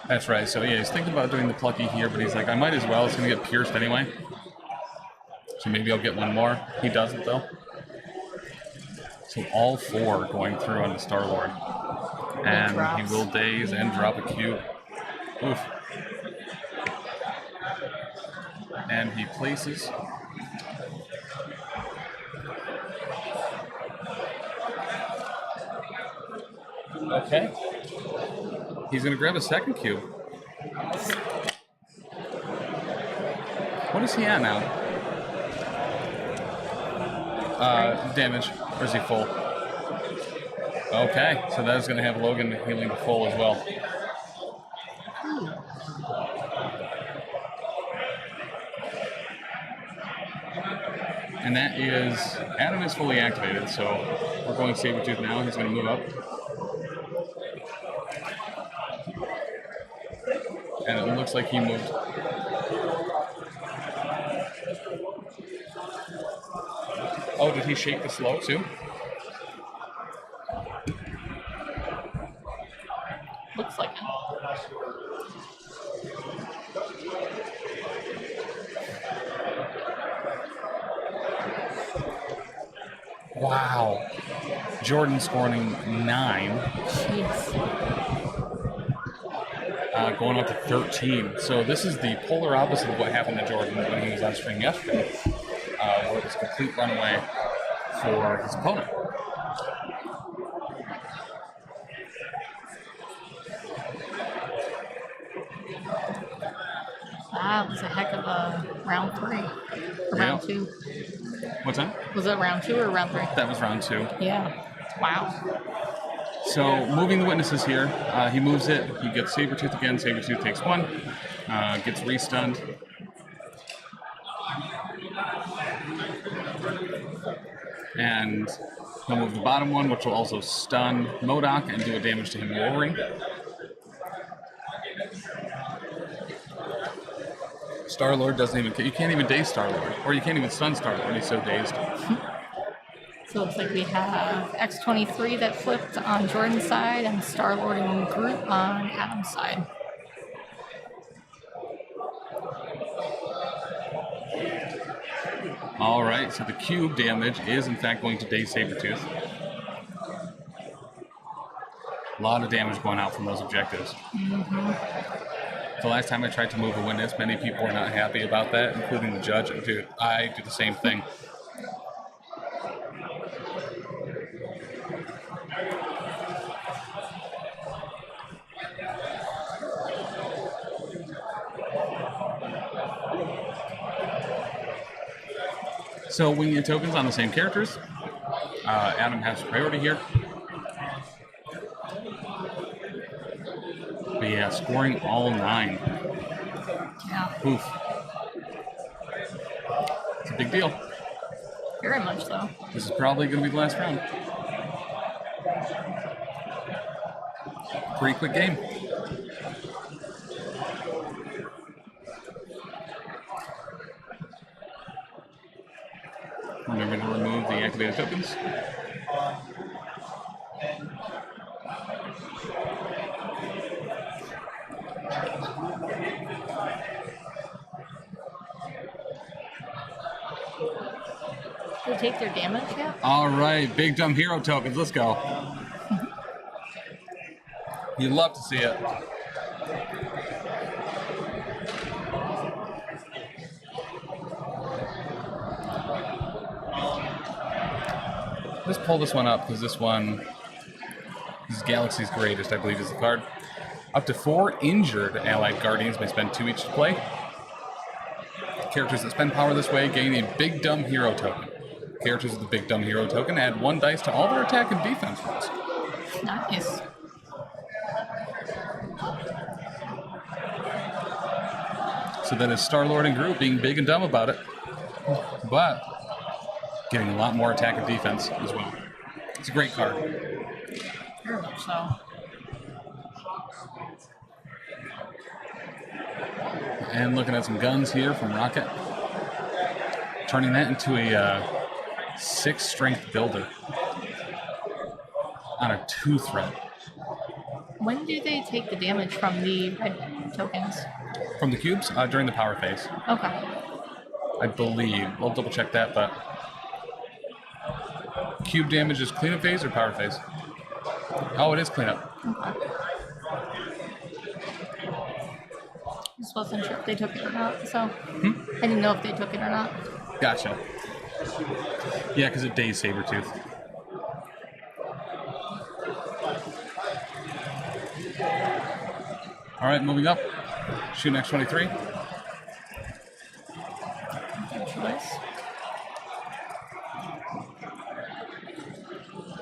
That's right. So yeah, he's thinking about doing the plucky here, but he's like, I might as well. It's going to get pierced anyway. So maybe I'll get 1 more. He doesn't, though. So all 4 going through on the Star-Lord. And he will daze and drop a cube. Oof. And he places. Okay. He's going to grab a second cube. What is he at now? Damage. Or is he full? Okay, so that is going to have Logan healing to full as well. And that is... Adam is fully activated, so we're going Sabretooth now. He's going to move up. And it looks like he moved. Oh, did he shake the slow too? Looks like it. Wow. Jordan scoring 9. Jeez. Going up to 13. So this is the polar opposite of what happened to Jordan when he was on stream yesterday, where it was a complete runaway for his opponent. That was a heck of a round 3. Or round 2. What's that? Was that round 2 or round 3? That was round 2. Yeah. Wow. So moving the witnesses here, he moves it, he gets Sabretooth again, Sabretooth takes 1, gets re-stunned. And he'll move the bottom one, which will also stun MODOK and do a damage to him Wolverine. Star-Lord doesn't even, you can't even daze Star-Lord, or you can't even stun Star-Lord, he's so dazed. So it looks like we have X-23 that flipped on Jordan's side and Star-Lord and Groot on Adam's side. All right, so the cube damage is in fact going to daze Sabretooth. A lot of damage going out from those objectives. Mm-hmm. The last time I tried to move a witness, many people were not happy about that, including the judge. And dude, I do the same thing. So wing your tokens on the same characters. Adam has priority here. But yeah, scoring all 9. Yeah. Oof. It's a big deal. Very much so. This is probably going to be the last round. Pretty quick game. Remember to remove the activated tokens. Did they take their damage yet? All right, big dumb hero tokens. Let's go. You'd love to see it. Let's pull this one up because this is Galaxy's Greatest, I believe is the card. Up to 4 injured allied guardians may spend 2 each to play. Characters that spend power this way gain a Big Dumb Hero token. Characters with the Big Dumb Hero token add 1 dice to all their attack and defense rolls. Nice. So that is Star-Lord and Groot being big and dumb about it, but getting a lot more attack and defense as well. It's a great card. Very much so. And looking at some guns here from Rocket. Turning that into a 6 strength builder on a 2 threat. When do they take the damage from the red tokens? From the cubes during the power phase. Okay. I believe. We'll double check that, but cube damage is cleanup phase or power phase? Oh, it is cleanup. Okay. Just wasn't sure if they took it or not, so I didn't know if they took it or not. Gotcha. Yeah, because it dazed Sabretooth. All right, moving up. Shooting X-23.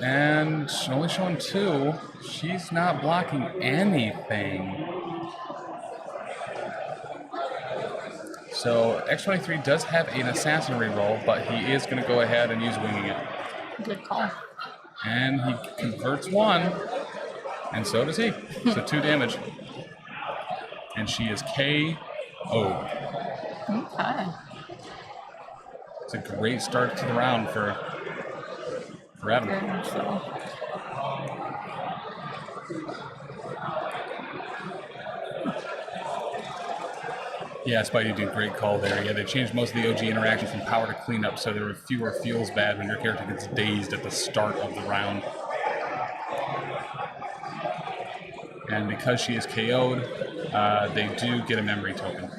And only showing 2. She's not blocking anything. So X-23 does have an assassin reroll, but he is going to go ahead and use winging it. Good call. And he converts 1, and so does he. So 2 damage. And she is KO'd. Okay. It's a great start to the round for Adam. Very much so. Yeah, Spidey, you do a great call there. Yeah, they changed most of the OG interactions from power to cleanup, so there were fewer feels bad when your character gets dazed at the start of the round. And because she is KO'd, they do get a memory token.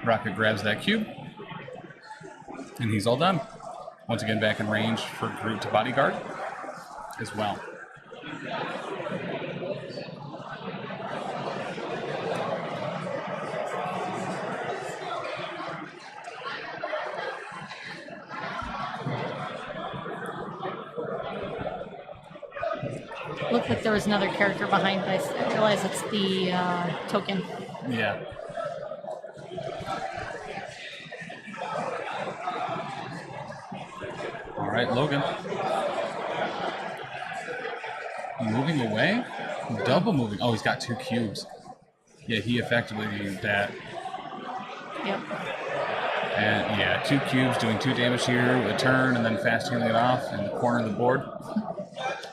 Rocket grabs that cube, and he's all done. Once again, back in range for Groot to bodyguard as well. Looked like there was another character behind, but I realize it's the token. Yeah. All right, Logan. Moving away? Double moving. Oh, he's got 2 cubes. Yeah, he effectively used that. Yep. And yeah, 2 cubes doing 2 damage here with a turn and then fast healing it off in the corner of the board.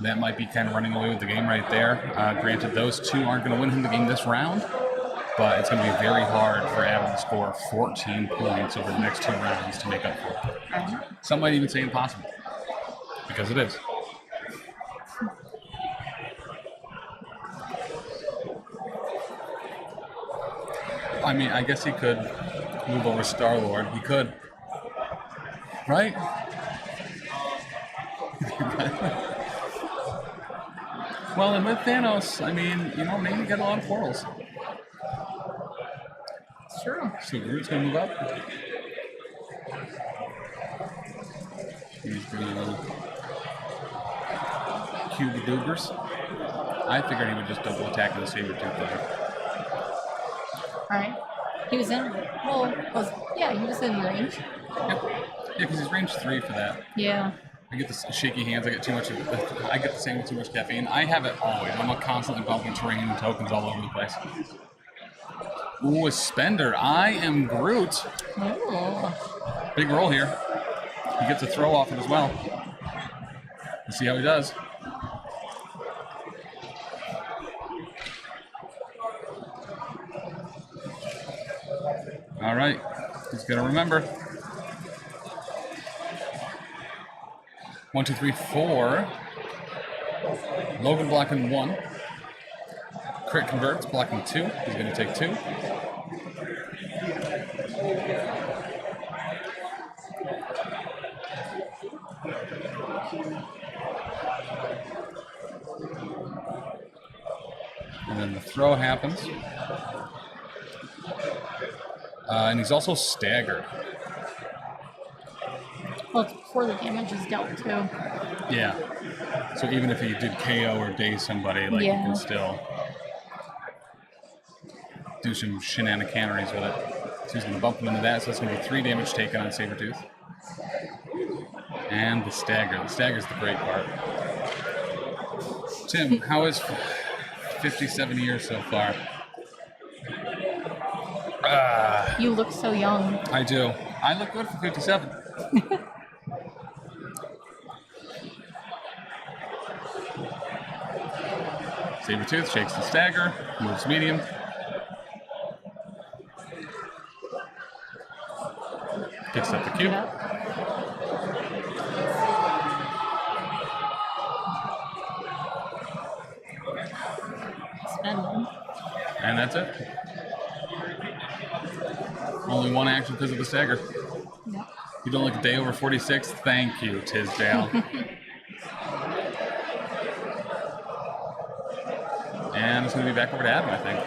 That might be kind of running away with the game right there. Granted, those 2 aren't going to win him the game this round, but it's going to be very hard for Adam to score 14 points over the next 2 rounds to make up for it. Some might even say impossible, because it is. I mean, I guess he could move over Star-Lord. He could. Right? Well, and with Thanos, I mean, you know, maybe get a lot of portals. Sure. So Groot's gonna move up. He's gonna cube the Doogers. I figured he would just double attack with the Sabretooth there. Alright. He was in, well, he was in range. Yep. Yeah, because he's range 3 for that. Yeah. I get the shaky hands, I get the same with too much caffeine. I have it always. I'm constantly bumping terrain and tokens all over the place. Ooh, a spender. I am Groot. Oh. Big roll here. He gets a throw off it as well. Let's see how he does. All right. He's going to remember. 1, 2, 3, 4. Logan blocking 1. Crit converts, blocking 2. He's going to take 2. And then the throw happens. And he's also staggered. Well, it's before the damage is dealt too. Yeah. So even if he did KO or daze somebody, like, you can still do some shenaniganeries with it. So he's going to bump him into that, so that's going to be 3 damage taken on Sabretooth. And the stagger. The stagger's the great part. Tim, how is 57 years so far? You look so young. I do. I look good for 57. Sabretooth shakes the stagger, moves medium. Picks up the cube. Spending. And that's it. Only 1 action because of the stagger. Yep. You don't look a day over 46? Thank you, Tisdale. And it's going to be back over to Adam, I think.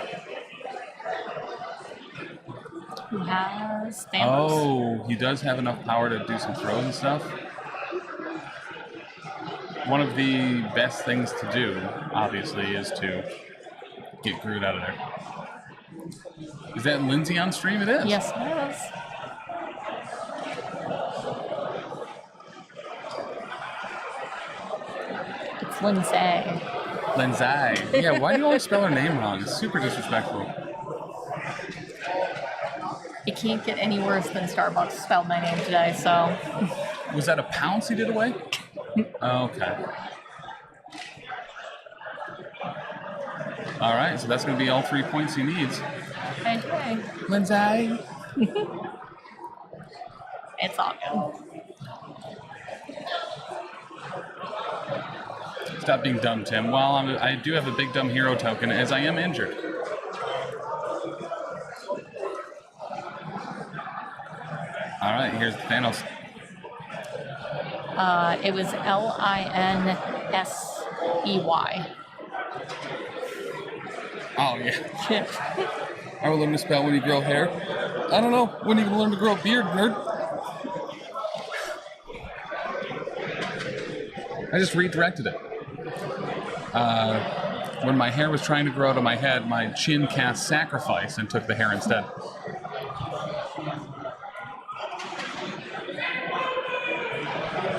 Who has Thanos? Oh, he does have enough power to do some throws and stuff. One of the best things to do, obviously, is to get Groot out of there. Is that Lindsay on stream? It is. Yes, it is. It's Lindsay. Lindsay. Yeah, why do you always spell her name wrong? It's super disrespectful. It can't get any worse than Starbucks spelled my name today, so. Was that a pounce he did away? Okay. All right, so that's going to be all 3 points he needs. Okay. Lindsay. It's all good. Stop being dumb, Tim. Well, I do have a big dumb hero token, as I am injured. All right, here's Thanos. It was Linsey. Oh, yeah. I will learn to spell when you grow hair. I don't know. When are you going to learn to grow a beard, nerd? I just redirected it. When my hair was trying to grow out of my head, my chin cast sacrifice and took the hair instead.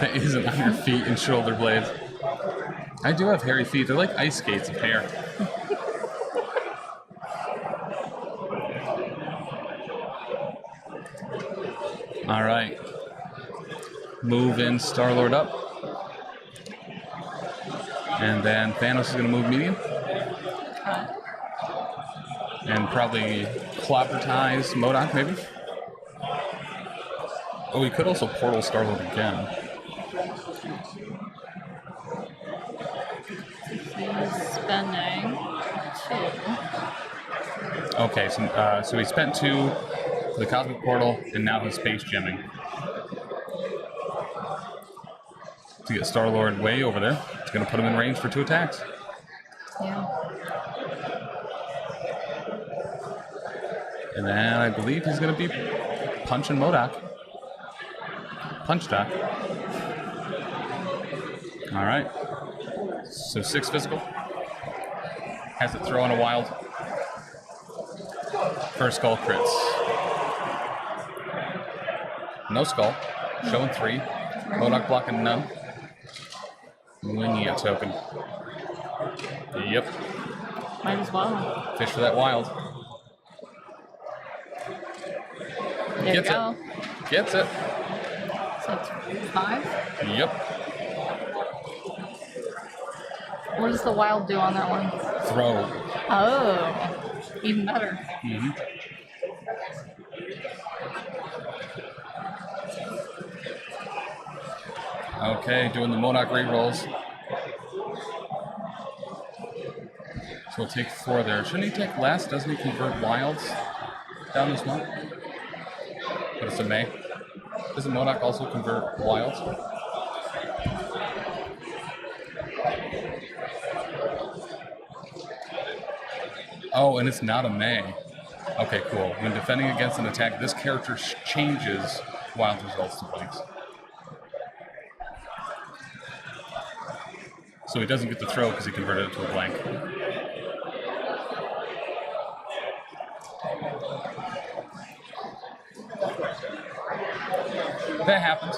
That isn't on your feet and shoulder blades. I do have hairy feet. They're like ice skates of hair. All right. Move in Star-Lord up. And then Thanos is going to move medium. And probably clobbertize MODOK, maybe? Oh, he could also portal Star-Lord again. He's spending 2. Okay, so he spent 2 for the Cosmic Portal, and now he's space gemming. To get Star-Lord way over there. It's going to put him in range for 2 attacks. Yeah. And then I believe he's going to be punching MODOK. Punch Doc. All right. So 6 physical. Has it throw on a wild. First skull crits. No skull. Showing 3. MODOK blocking none. Winging a token. Yep. Might as well. Fish for that wild. There Gets you go. it. Gets it. So it's 5. Yep. What does the wild do on that one? Throw. Oh, even better. Mm-hmm. Okay, doing the Modok rerolls. So we'll take 4 there. Shouldn't he take less? Doesn't he convert wilds down as well? But it's a May. Doesn't Modok also convert wilds? Oh, and it's not a May. Okay, cool. When defending against an attack, this character changes wild results to blanks. So he doesn't get to throw because he converted it to a blank. That happens.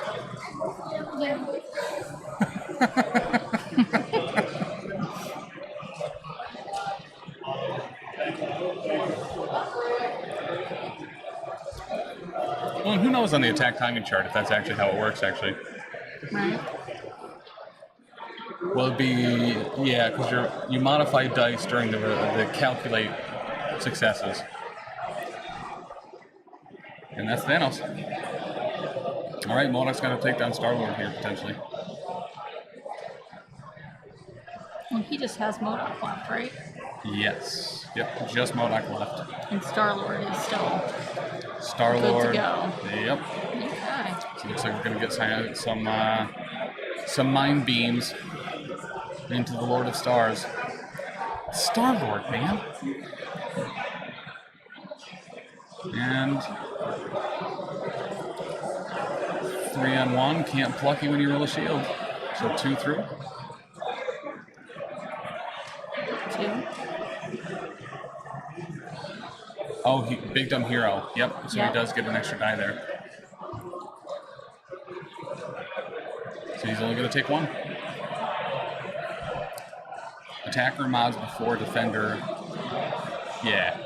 Well, and who knows on the attack timing chart if that's actually how it works, actually. Right. Well, it'd be, yeah, because you modify dice during the calculate successes. And that's Thanos. All right, Modok's got to take down Star-Lord here, potentially. Well, he just has Modok left, right? Yes. Yep, just Modok left. And Star-Lord is still Star-Lord. good to go. Yep. Okay. So it looks like we're going to get some mind beams into the Lord of Stars. Star-Lord, man. And 3-on-1, can't pluck you when you roll a shield. So 2 through. 2. Oh, big dumb hero. Yep, so Yep. he does get an extra die there. So he's only going to take 1. Attacker mods before defender. Yeah.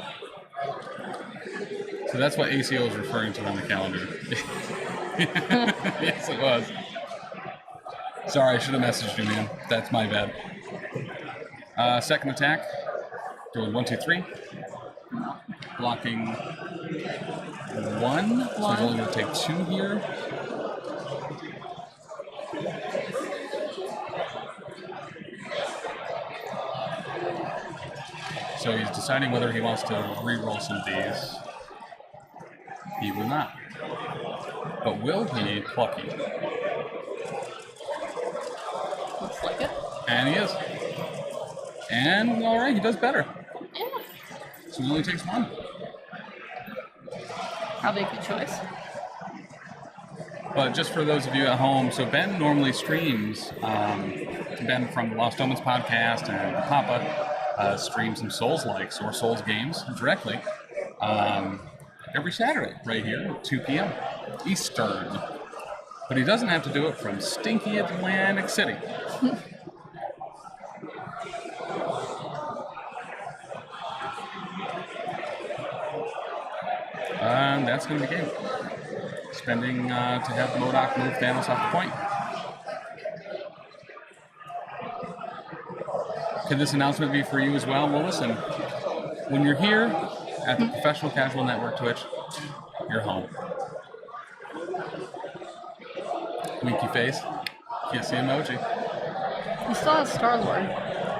So that's what ACO is referring to on the calendar. Yes, it was. Sorry, I should have messaged you, man. That's my bad. Second attack. Doing 1, 2, 3. Blocking 1. So he's only going to take 2 here. So he's deciding whether he wants to re-roll some of these. He will not. But will he plucky? Looks like it. And he is. And alright, he does better. Yeah. So he only takes 1. Probably a good choice. But just for those of you at home, so Ben normally streams, Ben from the Lost Omens podcast and Papa streams some Souls-likes or Souls games directly every Saturday right here at 2 p.m. Eastern. But he doesn't have to do it from stinky Atlantic City. And that's going to be game. Spending to have Modok move Thanos off the point. Could this announcement be for you as well? Well, listen, when you're here at the Professional Casual Network Twitch, you're home. Winky face. Can't see emoji. He still has Star-Lord.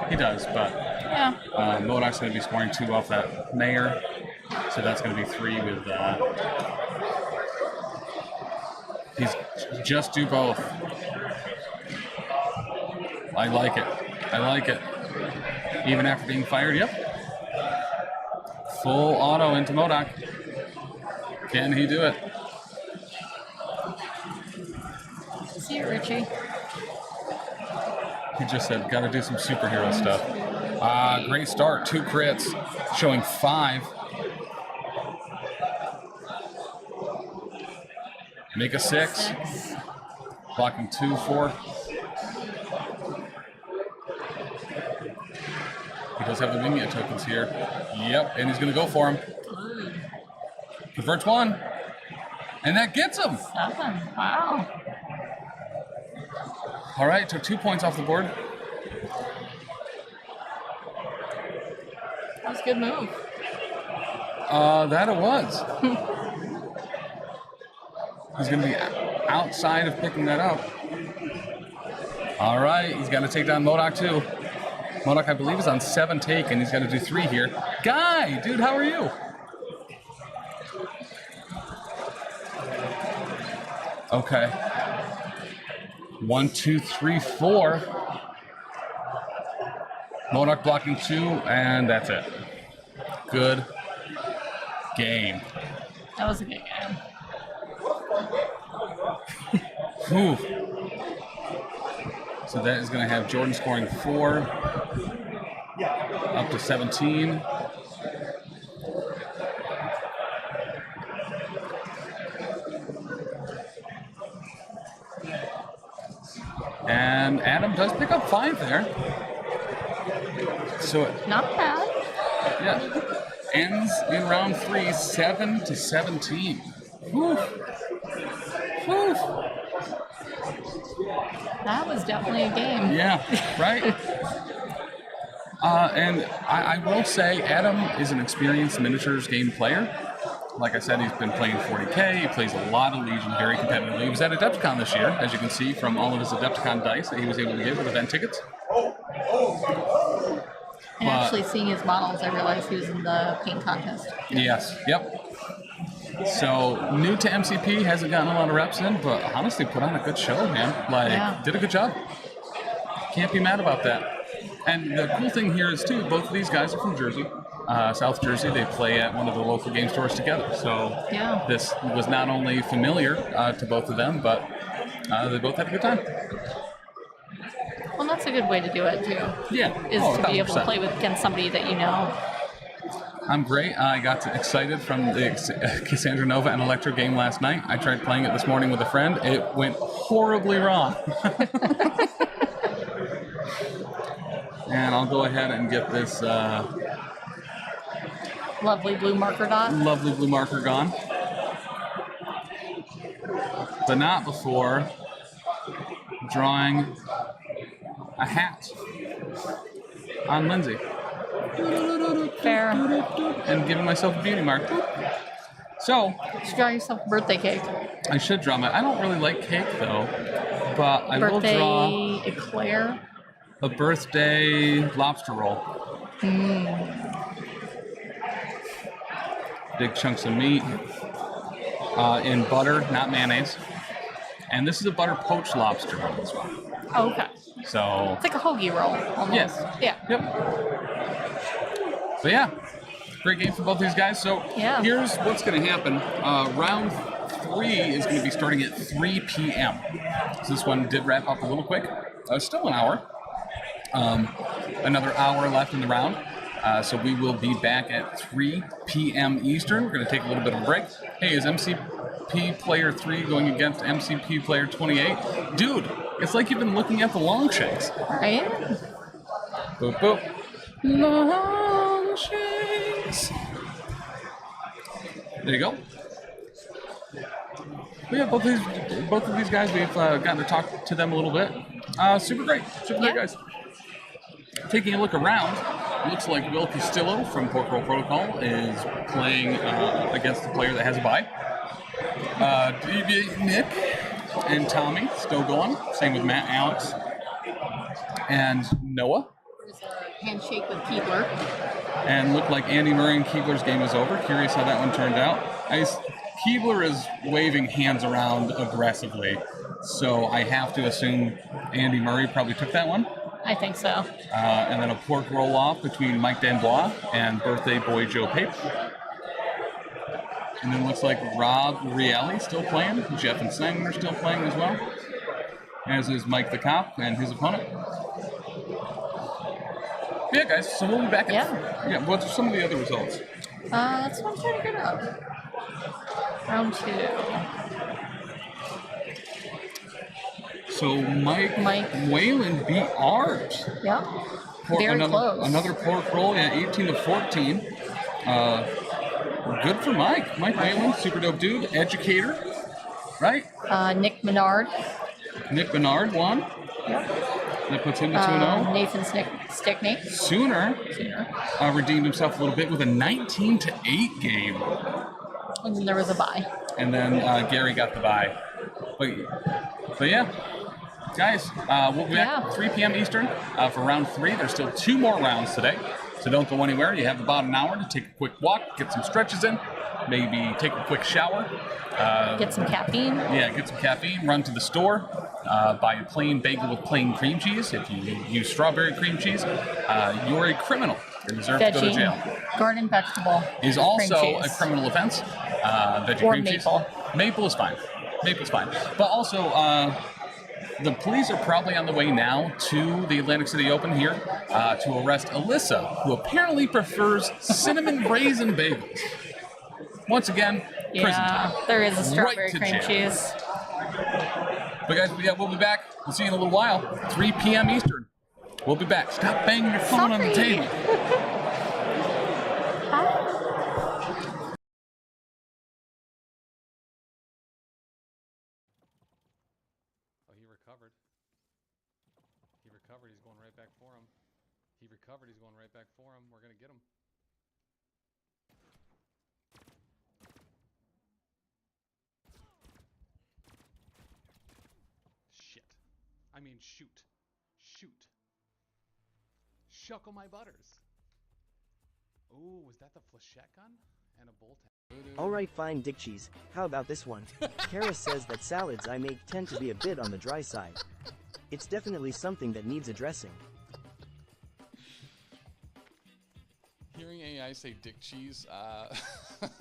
He does, but yeah. Modok's going to be scoring 2 off that Mayor, so that's going to be 3 with. He's just do both. I like it. I like it. Even after being fired, yep. Full auto into Modok. Can he do it? See you, Richie. He just said, gotta do some superhero stuff. Great start. 2 crits, showing 5. Make a 6. Blocking 2, 4. He does have the Wingate tokens here. Yep, and he's gonna go for him. Converts 1. And that gets him! 7. Wow. All right, took 2 points off the board. That was a good move. That it was. He's going to be outside of picking that up. All right, he's got to take down MODOK too. MODOK, I believe, is on 7 take, and he's got to do 3 here. Guy, dude, how are you? Okay. 1, 2, 3, 4. MODOK blocking 2, and that's it. Good game. That was a good game. Ooh. So that is going to have Jordan scoring 4, up to 17. And Adam does pick up 5 there. So not bad. Yeah. Ends in round 3, 7 to 17. Whew. Whew. That was definitely a game. Yeah, right? And I will say Adam is an experienced miniatures game player. Like I said, he's been playing 40K. He plays a lot of Legion very competitively. He was at Adepticon this year, as you can see from all of his Adepticon dice that he was able to get with event tickets. And actually seeing his models, I realized he was in the paint contest. Yes, yep. So, new to MCP, hasn't gotten a lot of reps in, but honestly put on a good show, man. Like, did a good job. Can't be mad about that. And the cool thing here is, too, both of these guys are from Jersey. South Jersey. They play at one of the local game stores together. So this was not only familiar to both of them, but they both had a good time. Well, that's a good way to do it too. Yeah. Is to be able to play against somebody that you know. I'm great. I got excited from the Cassandra Nova and Electro game last night. I tried playing it this morning with a friend. It went horribly wrong. And I'll go ahead and get this lovely blue marker dot. Lovely blue marker gone. But not before drawing a hat on Lindsay. Fair. And giving myself a beauty mark. So, you should draw yourself a birthday cake. I should draw I don't really like cake though, but I will draw eclair. A birthday lobster roll. Big chunks of meat in butter, not mayonnaise. And this is a butter poached lobster roll as well. Oh, okay. So it's like a hoagie roll almost. Yes. Yeah. Yep. But yeah, great game for both these guys. So here's what's going to happen. Round 3 is going to be starting at 3 p.m. So this one did wrap up a little quick. Still an hour. Another hour left in the round. So we will be back at 3 p.m. Eastern. We're going to take a little bit of a break. Hey, is MCP player 3 going against MCP player 28? Dude, it's like you've been looking at the long shakes. Right? Boop, boop. Long shakes. There you go. But yeah, both of these guys, we've gotten to talk to them a little bit. Super great guys. Taking a look around, looks like Will Castillo from Proacryl Protocol is playing against the player that has a bye. Nick and Tommy still going. Same with Matt, Alex, and Noah. Handshake with Keebler. And looked like Andy Murray and Keebler's game is over. Curious how that one turned out. Keebler is waving hands around aggressively, so I have to assume Andy Murray probably took that one. I think so. And then a pork roll-off between Mike Danbois and birthday boy Joe Pape. And then looks like Rob Rielli still playing. Jeff and Simon are still playing as well. As is Mike the Cop and his opponent. Yeah, guys, so we'll be back. What's some of the other results? That's what I'm trying to get up. Round 2. So Mike Whalen beat ours. Yeah. Very close. Another pork roll, 18 to 14. Good for Mike. Mike Whalen, super dope dude, educator, right? Nick Menard. Nick Menard won. Yep. That puts him to 2-0. Nathan Stickney. Sooner redeemed himself a little bit with a 19 to 8 game. And then there was a bye. And then Gary got the bye. But yeah, Guys, we'll be back 3 p.m. Eastern for round 3. There's still 2 more rounds today, so don't go anywhere. You have about an hour to take a quick walk, get some stretches in, maybe take a quick shower. Get some caffeine. Yeah, get some caffeine, run to the store, buy a plain bagel with plain cream cheese. If you use strawberry cream cheese, you're a criminal. You deserve to go to jail. Garden vegetable. Is also a criminal offense. Veggie Or cream maple. cheese. Maple is fine. Maple's fine. But also, the police are probably on the way now to the Atlantic City Open here to arrest Alyssa, who apparently prefers cinnamon raisin bagels. Once again, prison time. Yeah, there is a strawberry Right to cream jail. cheese. But guys, we'll be back. We'll see you in a little while. 3 p.m. Eastern. We'll be back. Stop banging your phone on the table. Oh, he recovered. He recovered. He's going right back for him. He recovered. He's going right back for him. We're going to get him. Shit. I mean, shoot. Shoot. Shuckle my butters. Ooh, was that the flechette gun? And a bolt. Alright, fine, Dick Cheese. How about this one? Kara says that salads I make tend to be a bit on the dry side. It's definitely something that needs addressing. Hearing AI say Dick Cheese, When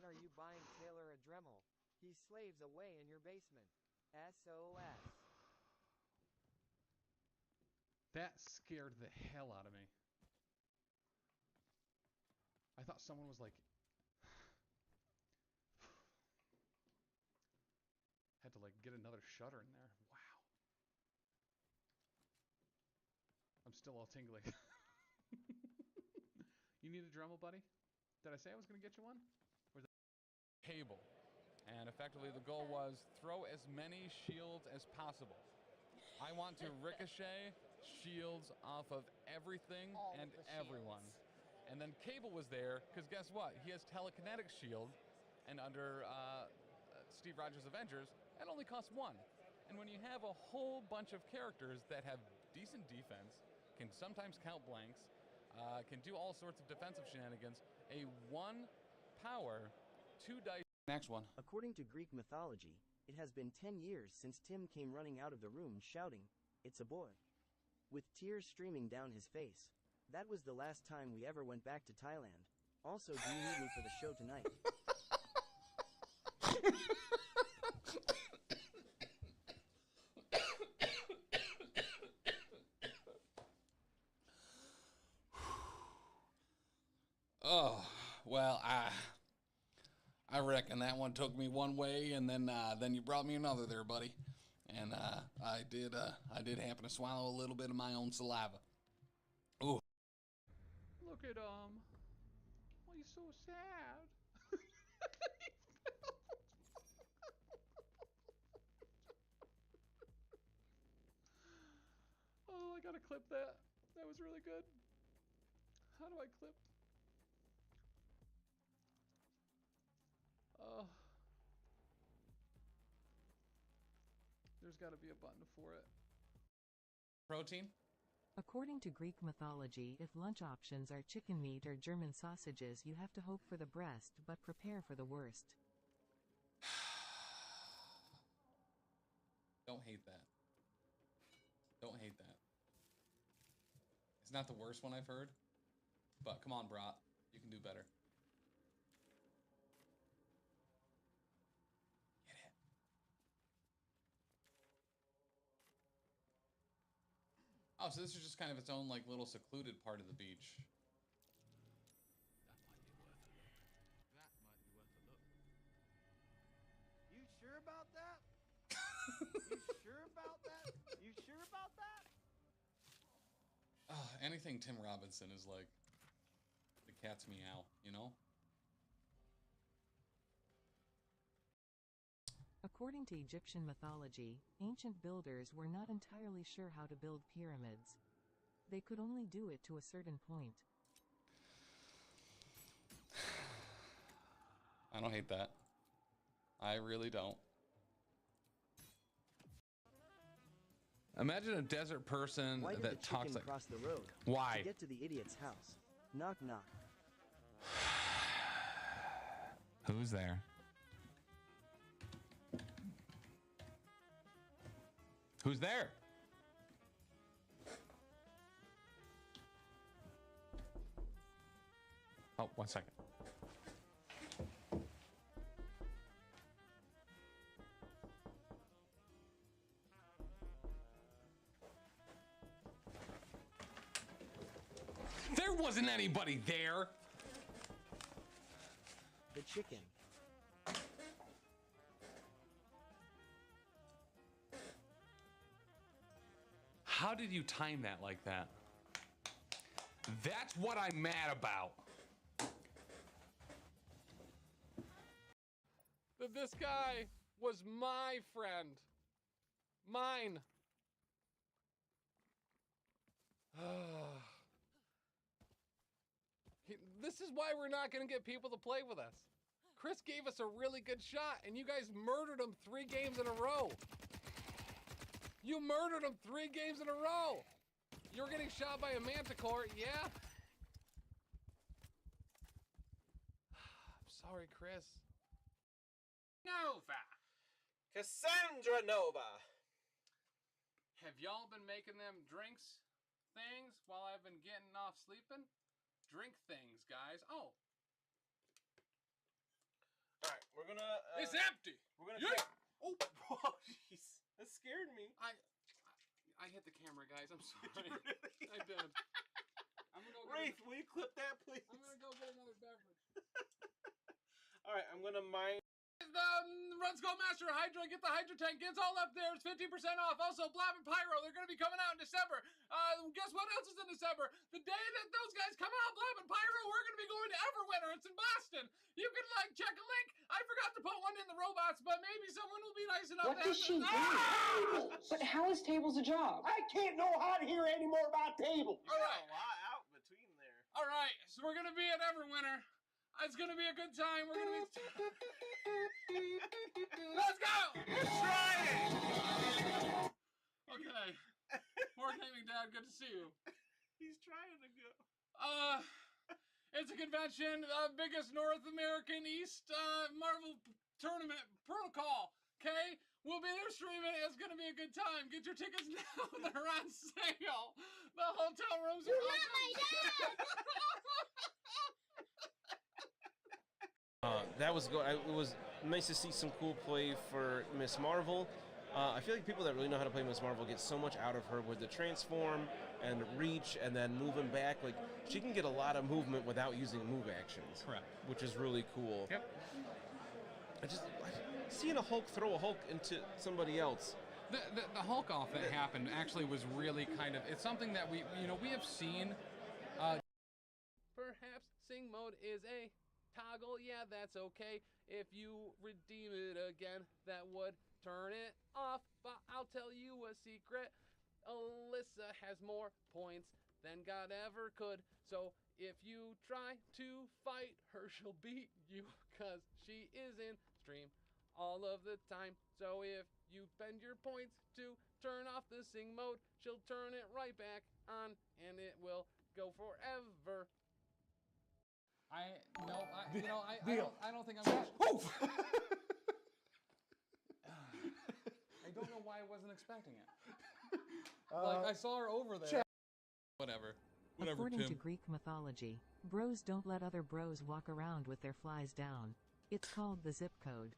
are you buying Taylor a Dremel? He slaves away in your basement. SOS. that scared the hell out of me. I thought someone was like... had to like get another shutter in there. Wow. I'm still all tingly. You need a Dremel, buddy? Did I say I was going to get you one? Or Cable. And effectively the goal was throw as many shields as possible. I want to ricochet shields off of everything and everyone. And then Cable was there, because guess what? He has telekinetic shield, and under Steve Rogers' Avengers, that only costs 1. And when you have a whole bunch of characters that have decent defense, can sometimes count blanks, can do all sorts of defensive shenanigans, a 1 power, 2 dice. Next one. According to Greek mythology, it has been 10 years since Tim came running out of the room shouting, "It's a boy," with tears streaming down his face. That was the last time we ever went back to Thailand. Also, do you need me for the show tonight? Oh, well, I reckon that one took me one way, and then you brought me another there, buddy. And I did happen to swallow a little bit of my own saliva. Ooh. Look at him. Why he's so sad? Oh, I gotta clip that. That was really good. How do I clip? Oh. There's gotta be a button for it. Protein? According to Greek mythology, if lunch options are chicken meat or German sausages, you have to hope for the best, but prepare for the worst. Don't hate that. Don't hate that. It's not the worst one I've heard, but come on, Brat. You can do better. Get it. Oh, so this is just kind of its own, like, little secluded part of the beach. You sure about that? You sure about that? You sure about that? Anything Tim Robinson is like the cat's meow, you know? According to Egyptian mythology, ancient builders were not entirely sure how to build pyramids. They could only do it to a certain point. I don't hate that. I really don't. Imagine a desert person Why did that the talks chicken like. cross the road? Why? To get to the idiot's house. Knock knock. Who's there? Who's there? Oh, 1 second. There wasn't anybody there. The chicken. How did you time that like that? That's what I'm mad about. That this guy was my friend. Mine. This is why we're not going to get people to play with us. Chris gave us a really good shot, and you guys murdered him 3 games in a row. You murdered him 3 games in a row. You were getting shot by a manticore, yeah? I'm sorry, Chris. Nova. Cassandra Nova. Have y'all been making them drinks things while I've been getting off sleeping? Drink things, guys. Oh. All right, we're gonna. It's empty. We're gonna. Yeah. Oh, jeez, that scared me. I hit the camera, guys. I'm sorry. Really? I did. I'm gonna go. Wraith, will you clip that, please? I'm gonna go get another beverage. All right, I'm gonna mine. Run Skull Master Hydra, get the Hydra tank. It's all up there. It's 50% off. Also, Blab and Pyro, they're going to be coming out in December. Guess what else is in December? The day that those guys come out, Blab and Pyro, we're going to be going to Everwinter. It's in Boston. You can, check a link. I forgot to put one in the robots, but maybe someone will be nice enough What to does she do? But how is tables a job? I can't know how to hear any more about tables. All right. A lot out between there. All right, so we're going to be at Everwinter. It's going to be a good time. We're going to be... Let's go! Try it! Okay. Poor Gaming Dad, good to see you. He's trying to go. It's a convention, biggest North American East Marvel tournament protocol. Okay? We'll be there streaming. It's going to be a good time. Get your tickets now. They're on sale. The hotel rooms are You're not my dad! That was good. It was nice to see some cool play for Miss Marvel. I feel like people that really know how to play Miss Marvel get so much out of her with the transform and reach and then moving back. Like, she can get a lot of movement without using move actions. Correct. Which is really cool. Yep. Seeing a Hulk throw a Hulk into somebody else. The Hulk off that happened actually was really kind of, it's something that we have seen. Perhaps Sing mode is a toggle. Yeah, that's okay. If you redeem it again, that would turn it off. But I'll tell you a secret. Alyssa has more points than God ever could. So if you try to fight her, she'll beat you because she is in stream all of the time. So if you spend your points to turn off the Sing mode, she'll turn it right back on and it will go forever. I don't think I'm gonna... I don't know why I wasn't expecting it. I saw her over there. Whatever, According Tim. to Greek mythology, bros don't let other bros walk around with their flies down. It's called the zip code.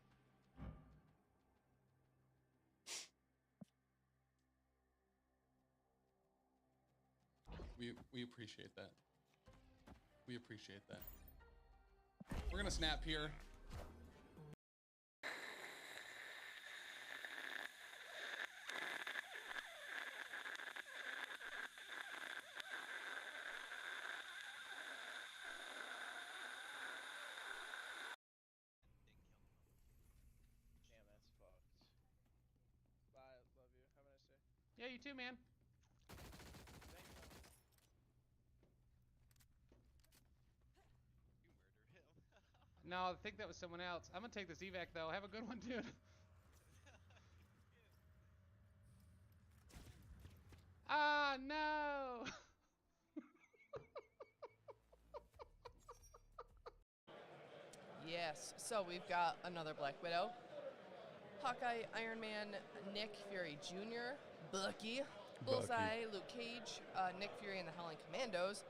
We appreciate that. We appreciate that. We're gonna snap here. Damn, that's fucked. Bye, love you. Have a nice day. Yeah, you too, man. No, I think that was someone else. I'm gonna take this evac though. Have a good one, dude. Yes, so we've got another Black Widow, Hawkeye, Iron Man, Nick Fury Jr., Bucky, Bullseye, Luke Cage, Nick Fury and the Howling Commandos,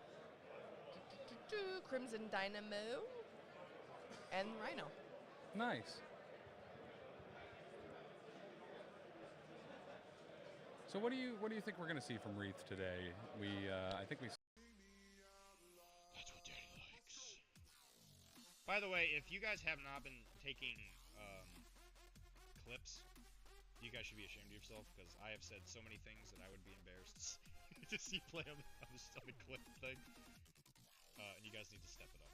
Crimson Dynamo, and Rhino. Nice. So what do you think we're gonna see from Wreath today? I think we. That's what Daddy likes. By the way, if you guys have not been taking clips, you guys should be ashamed of yourself, because I have said so many things that I would be embarrassed to see play on the clip thing. And you guys need to step it up.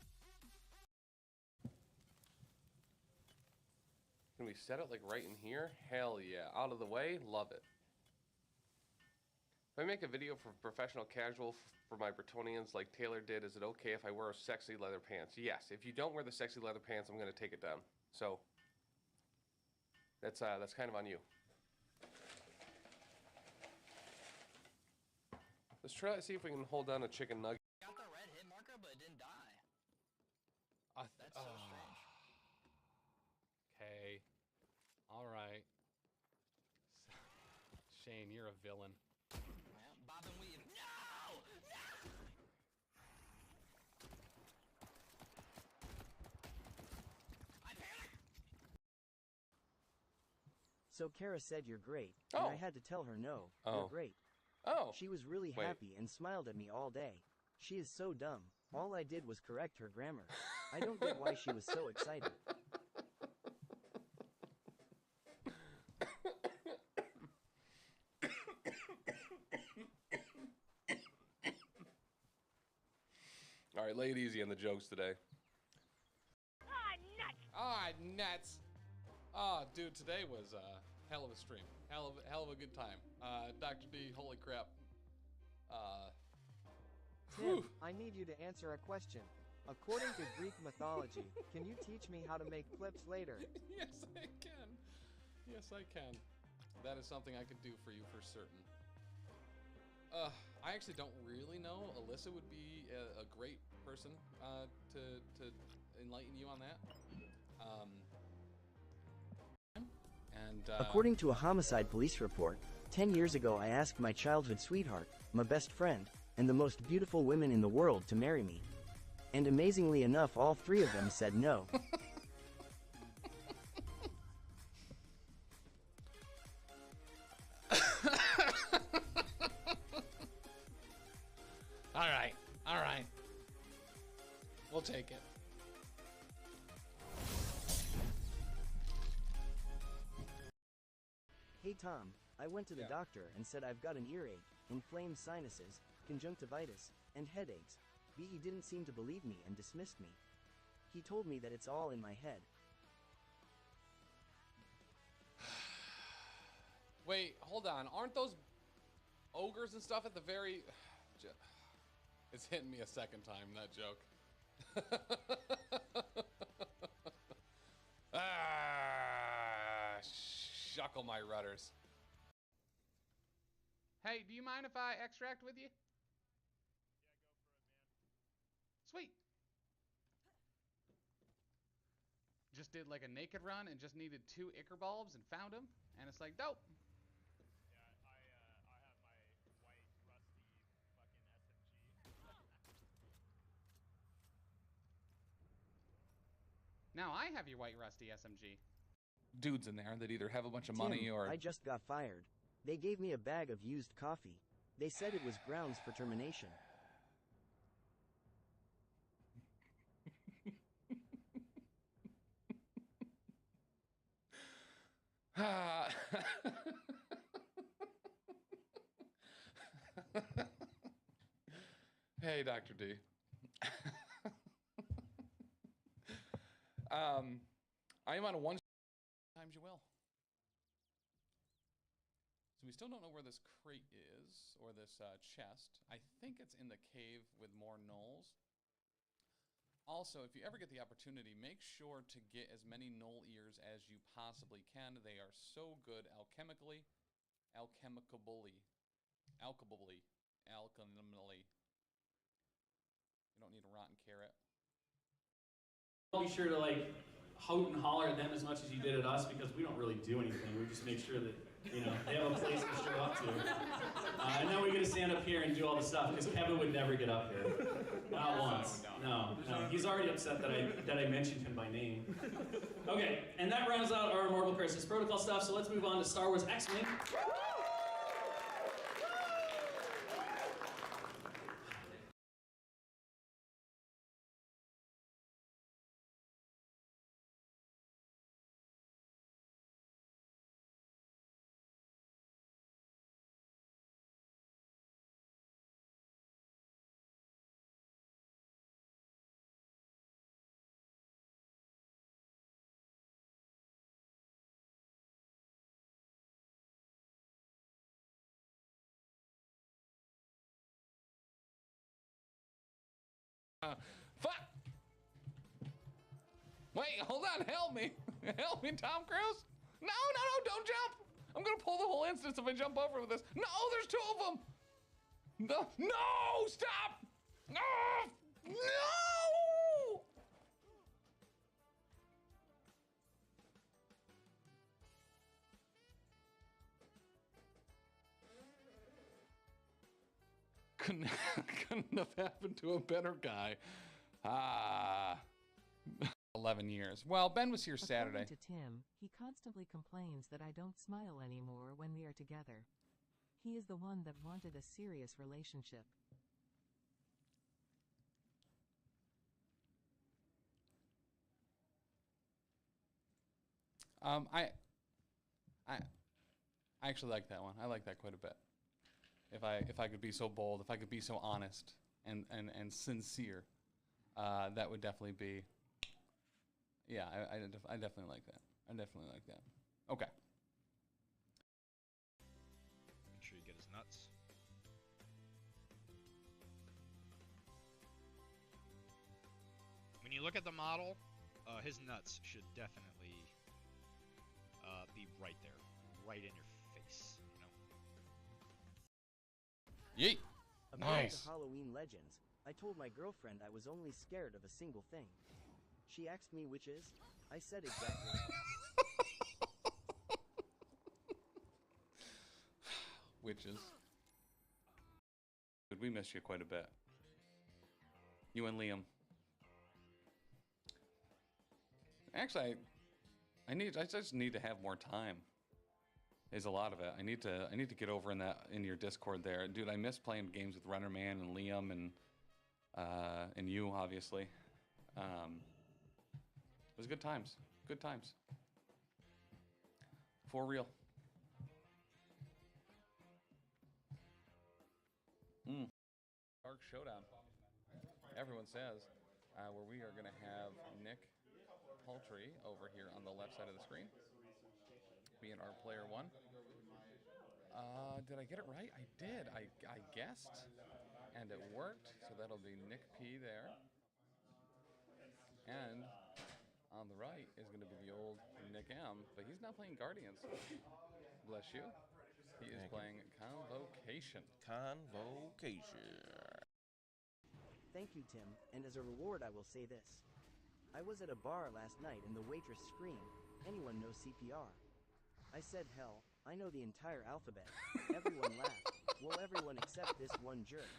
Can we set it like right in here? Hell yeah. Out of the way, love it. If I make a video for professional casual for my Bretonians like Taylor did, is it okay if I wear sexy leather pants? Yes. If you don't wear the sexy leather pants, I'm going to take it down. So that's kind of on you. Let's try to see if we can hold down a chicken nugget. Got the red hit marker, but it didn't die. That's so strange. Okay. All right. Shane, you're a villain. Bob and weave. No! No! I panic! So Kara said you're great, Oh. and I had to tell her no, Oh. you're great. Oh. She was really Wait. happy and smiled at me all day. She is so dumb. All I did was correct her grammar. I don't get why she was so excited. All right, lay it easy on the jokes today. Ah, nuts! Oh, dude, today was a hell of a stream. Hell of a good time. Dr. D, holy crap. Tim, I need you to answer a question. According to Greek mythology, can you teach me how to make clips later? Yes, I can. Yes, I can. That is something I could do for you for certain. I actually don't really know. Alyssa would be a great person to enlighten you on that. According to a homicide police report, 10 years ago I asked my childhood sweetheart, my best friend, and the most beautiful women in the world to marry me. And amazingly enough, all three of them said no. All right. We'll take it. Hey Tom, I went to the doctor and said I've got an earache, inflamed sinuses, conjunctivitis, and headaches. He didn't seem to believe me and dismissed me. He told me that it's all in my head. Wait, hold on. Aren't those ogres and stuff at the very... It's hitting me a second time, that joke. Shuckle my rudders. Hey, do you mind if I extract with you? Sweet. Just did like a naked run and just needed 2 ichor bulbs and found them, and it's like dope. Now I have your white rusty SMG. Dudes in there that either have a bunch of Tim, money or... I just got fired. They gave me a bag of used coffee. They said it was grounds for termination. Hey, Dr. D. I am on a one... Times you will. So we still don't know where this crate is, or this chest. I think it's in the cave with more gnolls. Also, if you ever get the opportunity, make sure to get as many gnoll ears as you possibly can. They are so good alchemically. You don't need a rotten carrot. Be sure to like hoot and holler at them as much as you did at us, because we don't really do anything. We just make sure that, you know, they have a place to show up to. And then we get to stand up here and do all the stuff, because Kevin would never get up here. Not once. No. He's already upset that I mentioned him by name. Okay, and that rounds out our Marvel Crisis Protocol stuff, so let's move on to Star Wars X-Wing. Fuck! Wait, hold on, help me! Help me, Tom Cruise! No, don't jump! I'm gonna pull the whole instance if I jump over with this. No, there's two of them! No, stop! No! Couldn't have happened to a better guy. 11 years. Well, Ben was here Saturday. According to Tim, he constantly complains that I don't smile anymore when we are together. He is the one that wanted a serious relationship. I actually like that one. I like that quite a bit. If I could be so bold, if I could be so honest and sincere, that would definitely be. Yeah, I definitely like that. I definitely like that. Okay. Make sure you get his nuts. When you look at the model, his nuts should definitely be right there, right in your face. You know. Yeet. According to Halloween legends, I told my girlfriend I was only scared of a single thing. She asked me which is. I said exactly. Witches. Dude, we missed you quite a bit. You and Liam. Actually, I just need to have more time. Is a lot of it. I need to get over in your Discord there, dude. I miss playing games with Runnerman and Liam and you, obviously. It was good times. Good times. For real. Dark Showdown. Everyone says where we are gonna have Nick Paltry over here on the left side of the screen, being our player one. Did I get it right? I did. I guessed, and it worked. So that'll be Nick P there, and on the right is going to be the old Nick M, but he's not playing Guardians. Bless you. He is playing Convocation. Thank you, Tim, and as a reward I will say this. I was at a bar last night and the waitress screamed, "Anyone know CPR?" I said, "Hell, I know the entire alphabet." Everyone laughed. Well, everyone except this one jerk.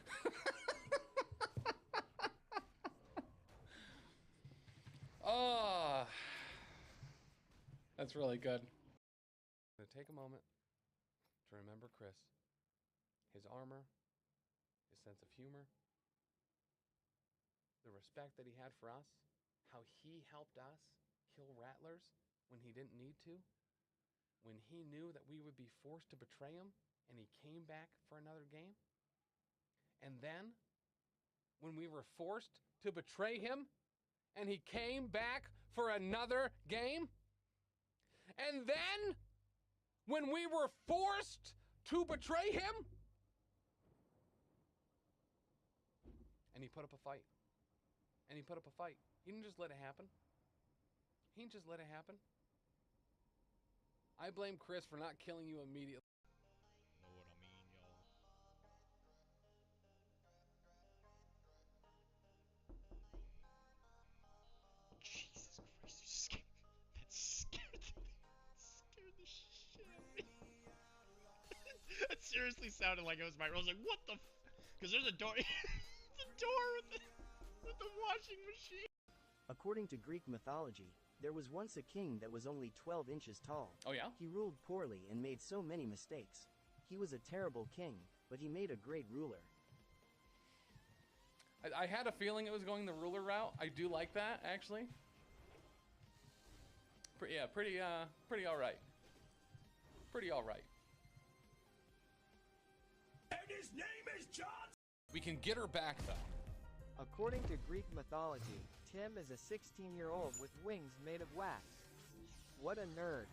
Oh, that's really good. I'm going to take a moment to remember Chris, his armor, his sense of humor, the respect that he had for us, how he helped us kill rattlers when he didn't need to, when he knew that we would be forced to betray him and he came back for another game. And then, when we were forced to betray him and he came back for another game. And then, when we were forced to betray him, and he put up a fight. And he put up a fight. He didn't just let it happen. He didn't just let it happen. I blame Chris for not killing you immediately. Know what I mean, y'all? Jesus Christ, you just seriously sounded like it was my role. I was like, what the? Because there's a door. The door with the washing machine. According to Greek mythology, there was once a king that was only 12 inches tall. Oh yeah? He ruled poorly and made so many mistakes. He was a terrible king, but he made a great ruler. I had a feeling it was going the ruler route. I do like that, actually. Pretty all right. Pretty all right. And his name is John. We can get her back, though. According to Greek mythology, Tim is a 16-year-old with wings made of wax. What a nerd.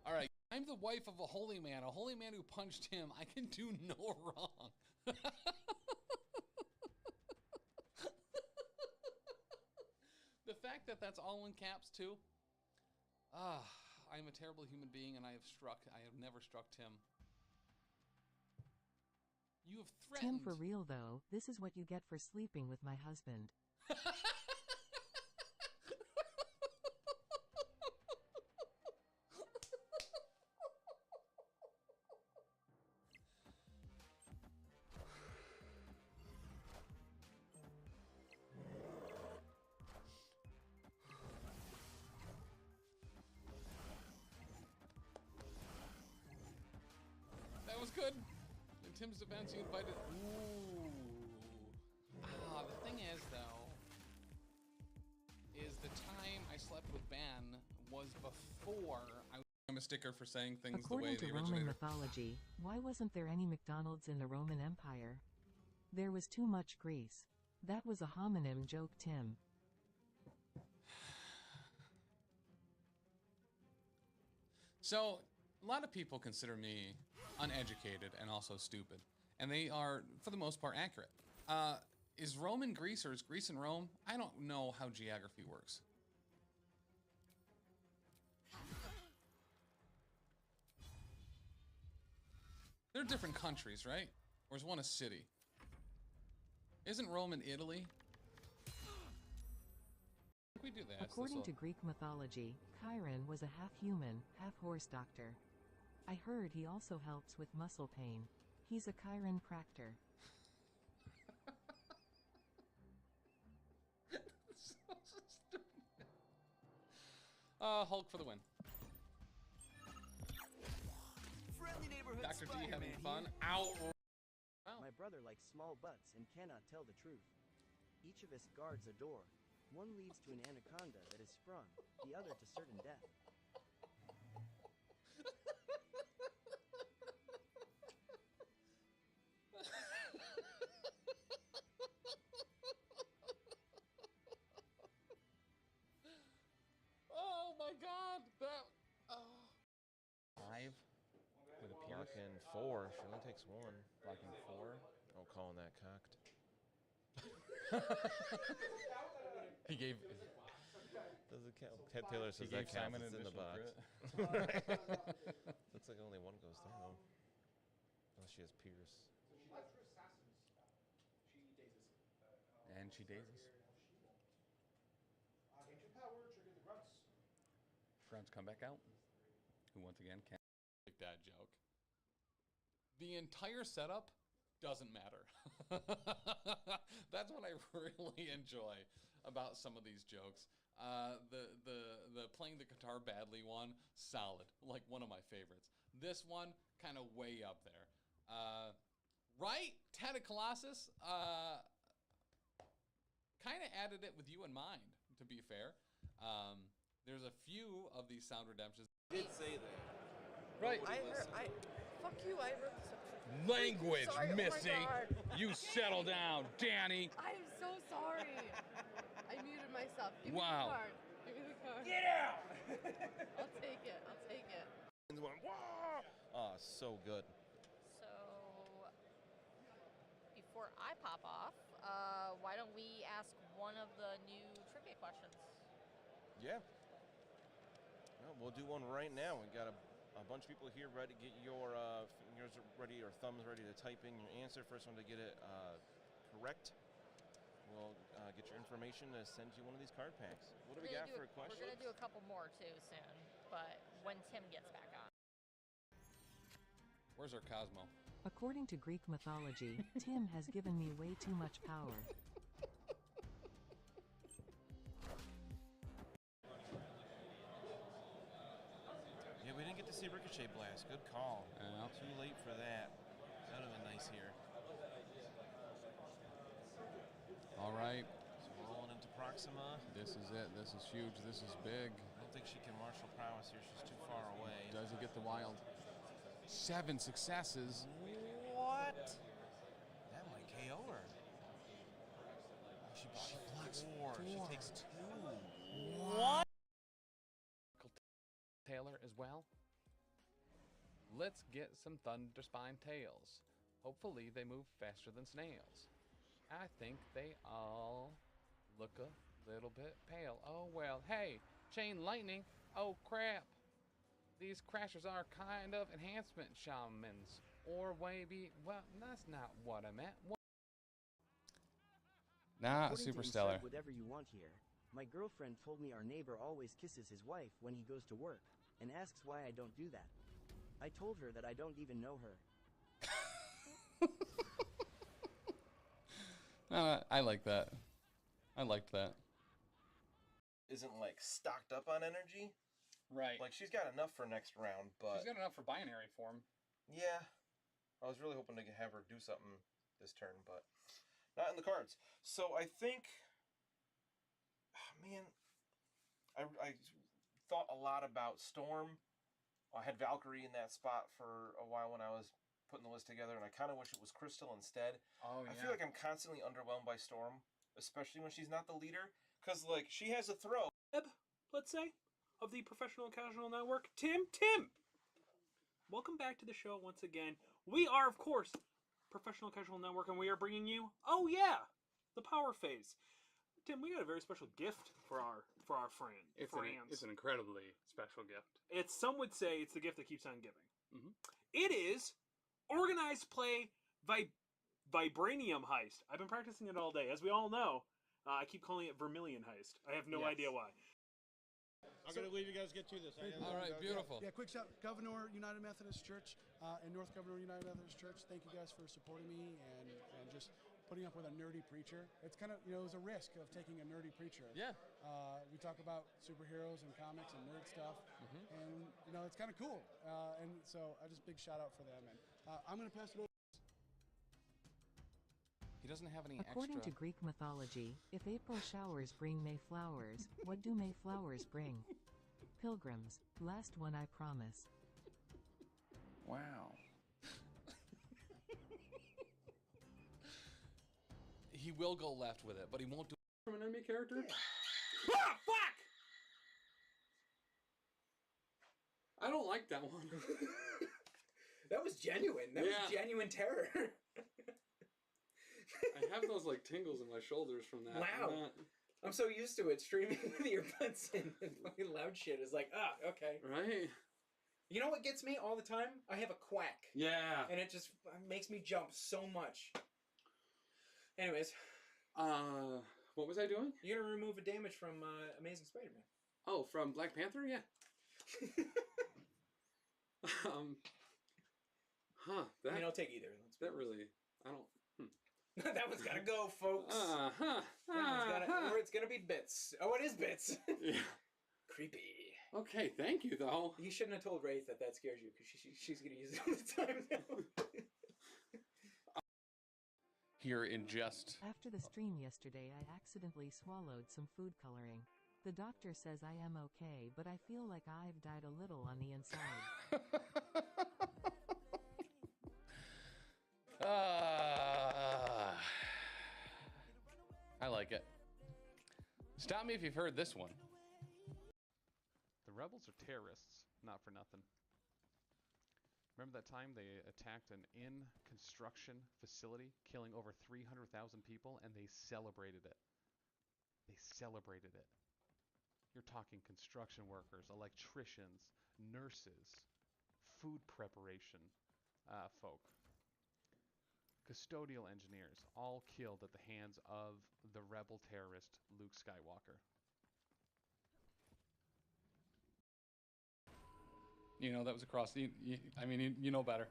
All right, I'm the wife of a holy man who punched him. I can do no wrong. The fact that that's all in caps, too. I'm a terrible human being, and I have never struck Tim. You have threatened. Tim, for real though, this is what you get for sleeping with my husband. That was good. In Tim's defense, he invited. Ooh. The thing is, though, is the time I slept with Ben was before I'm a sticker for saying things According the way to the Roman originator. mythology, why wasn't there any McDonald's in the Roman Empire? There was too much grease. That was a homonym joke, Tim. So, a lot of people consider me uneducated and also stupid. And they are, for the most part, accurate. Is Rome in Greece or is Greece in Rome? I don't know how geography works. They're different countries, right? Or is one a city? Isn't Rome in Italy? We do that. According to Greek mythology, Chiron was a half-human, half-horse doctor. I heard he also helps with muscle pain. He's a chiropractor. So stupid. Hulk for the win. Friendly neighborhood Dr. D Spider-Man having here. fun. Ow. My brother likes small butts and cannot tell the truth. Each of us guards a door. One leads to an anaconda that is sprung, the other to certain death. Oh my god, that. Oh. 5 with a Pierce. Blocking 4. She only takes 1. Blocking 4. Oh, calling that cocked. He gave. Does it count? Ted Taylor says He gave that counts. Simon It's an in the box. additional Looks like only 1 goes through though. Unless she has Pierce. And she dazes. Grunts come back out. Who once again can't make that joke. The entire setup doesn't matter. That's what I really enjoy about some of these jokes. The playing the guitar badly one, solid, like one of my favorites. This one, kind of way up there. Right, Ted of Colossus, kind of added it with you in mind, to be fair. There's a few of these sound redemptions. Did say that. Right. Fuck you, I wrote this episode. Language, Sorry, Missy. Oh my God. You settle down, Danny. I'm so sorry. I muted myself. Give Wow. me the card. Give me the card. Get out! I'll take it. I'll take it. Oh, so good. So, before I pop off, why don't we ask one of the new trivia questions? Yeah. Well, we'll do one right now. We got a bunch of people here ready to get your fingers ready or thumbs ready to type in your answer. First one to get it correct, we'll get your information to send you one of these card packs. What do we got for a question? We're going to do a couple more, too, soon. but when Tim gets back on. Where's our Cosmo? According to Greek mythology, Tim has given me way too much power. Yeah, we didn't get to see Ricochet Blast. Good call. Yeah. Too late for that. That would have been nice here. All right. So we're rolling into Proxima. This is it. This is huge. This is big. I don't think she can martial prowess here. She's too far away. Doesn't get the wild. 7 successes. What? That might KO her. She blocks 4. She takes 2. What? Taylor as well. Let's get some Thunder Spine tails. Hopefully they move faster than snails. I think they all look a little bit pale. Oh well, hey, chain lightning. Oh crap. These crashers are kind of enhancement shamans. Or maybe, well, that's not what I meant. Nah, According super to stellar. Inside Whatever you want here. My girlfriend told me our neighbor always kisses his wife when he goes to work, and asks why I don't do that. I told her that I don't even know her. I like that. I liked that. Isn't like stocked up on energy. Right. Like she's got enough for next round, but She's got enough for binary form. yeah, I was really hoping to have her do something this turn, but not in the cards. So I think, man, I thought a lot about Storm. I had Valkyrie in that spot for a while when I was putting the list together, and I kind of wish it was Crystal instead. Oh, I feel like I'm constantly underwhelmed by Storm, especially when she's not the leader, because like she has a throw. Let's say, of the Professional Casual Network, Tim. Welcome back to the show once again. We are, of course, Professional Casual Network, and we are bringing you, oh yeah, the Power Phase. Tim, we got a very special gift for our friend. It's an incredibly special gift. Some would say it's the gift that keeps on giving. Mm-hmm. It is Organized Play Vibranium Heist. I've been practicing it all day. As we all know, I keep calling it Vermilion Heist. I have no idea why. I'm going to leave you guys get to this. All right, beautiful. Yeah, quick shout. Governor United Methodist Church and North Governor United Methodist Church, thank you guys for supporting me and just putting up with a nerdy preacher. It's kind of, it was a risk of taking a nerdy preacher. Yeah. We talk about superheroes and comics and nerd stuff, and, it's kind of cool. And so just big shout out for them. And I'm going to pass it over. He doesn't have any According extra. to Greek mythology, if April showers bring May flowers, what do May flowers bring? Pilgrims. Last one, I promise. Wow. He will go left with it, but he won't do From an enemy character? Ah, fuck! I don't like that one. That was genuine. That was genuine terror. I have those like tingles in my shoulders from that. Wow. I'm so used to it streaming with earbuds and fucking loud shit. Is like, okay. Right. You know what gets me all the time? I have a quack. Yeah. And it just makes me jump so much. Anyways. What was I doing? You're gonna remove a damage from Amazing Spider-Man. Oh, from Black Panther? Yeah. That, I mean, I'll take either. That really, I don't. That one's gotta go, folks. That one's gotta, or it's gonna be Bits. Oh, it is Bits. Yeah. Creepy. Okay, thank you, though. You shouldn't have told Wraith that scares you, because she's gonna use it all the time now. here in just. After the stream yesterday, I accidentally swallowed some food coloring. The doctor says I am okay, but I feel like I've died a little on the inside. I like it. Stop me if you've heard this one. The rebels are terrorists, not for nothing. Remember that time they attacked an in-construction facility, killing over 300,000 people, and they celebrated it. They celebrated it. You're talking construction workers, electricians, nurses, food preparation folk, custodial engineers, all killed at the hands of the rebel terrorist Luke Skywalker. You know, that was across the... I mean, you know better.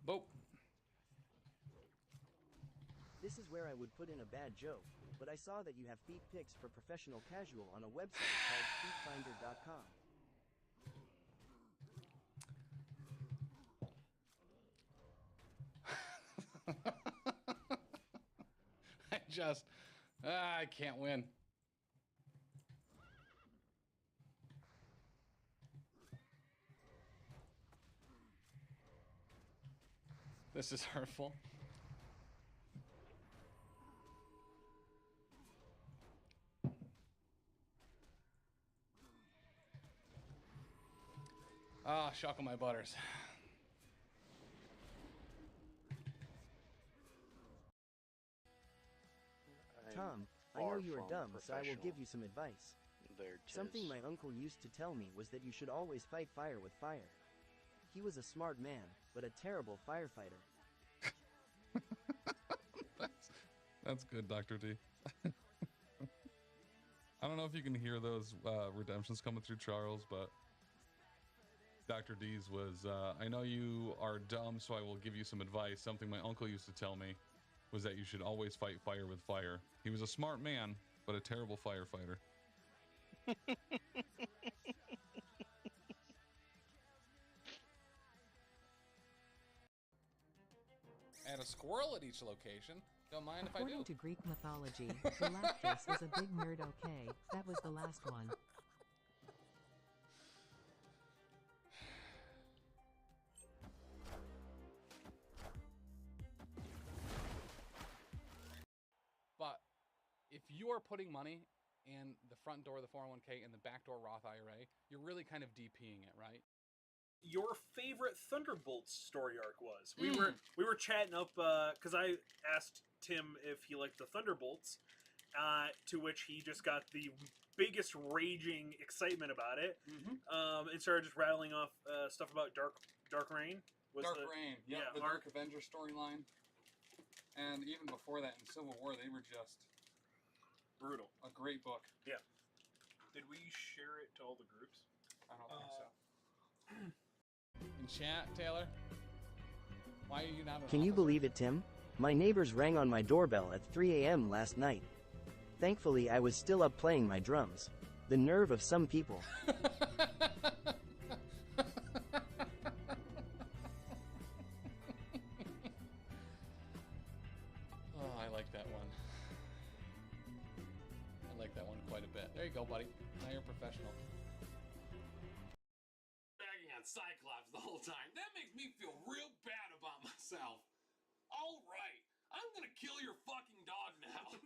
Boop. This is where I would put in a bad joke, but I saw that you have feet pics for professional casual on a website called feetfinder.com. I can't win. This is hurtful. Ah, shuckle my butters. Tom, I know you are dumb, so I will give you some advice. Something my uncle used to tell me was that you should always fight fire with fire. He was a smart man, but a terrible firefighter. That's good, Dr. D. I don't know if you can hear those redemptions coming through, Charles, but Dr. D's was, I know you are dumb, so I will give you some advice. Something my uncle used to tell me was that you should always fight fire with fire. He was a smart man, but a terrible firefighter. Add a squirrel at each location. Don't mind if I do. According to Greek mythology, Galactus is a big nerd. Okay, that was the last one. But if you are putting money in the front door of the 401k and the back door Roth IRA, you're really kind of DPing it, right? Your favorite Thunderbolts story arc was. We were chatting up because I asked Tim if he liked the Thunderbolts, to which he just got the biggest raging excitement about it, and started just rattling off stuff about Dark Reign. Reign, yeah, the Dark Avenger storyline, and even before that in Civil War, they were just brutal. A great book. Yeah. Did we share it to all the groups? I don't think so. In chat, Taylor? Why are you not? Can you believe it, Tim? My neighbors rang on my doorbell at 3 a.m. last night. Thankfully, I was still up playing my drums. The nerve of some people. Oh, I like that one. I like that one quite a bit. There you go, buddy. Now you're a professional. Bagging on Cyclops the whole time. That makes me feel real bad about myself. All right, I'm gonna kill your fucking dog now.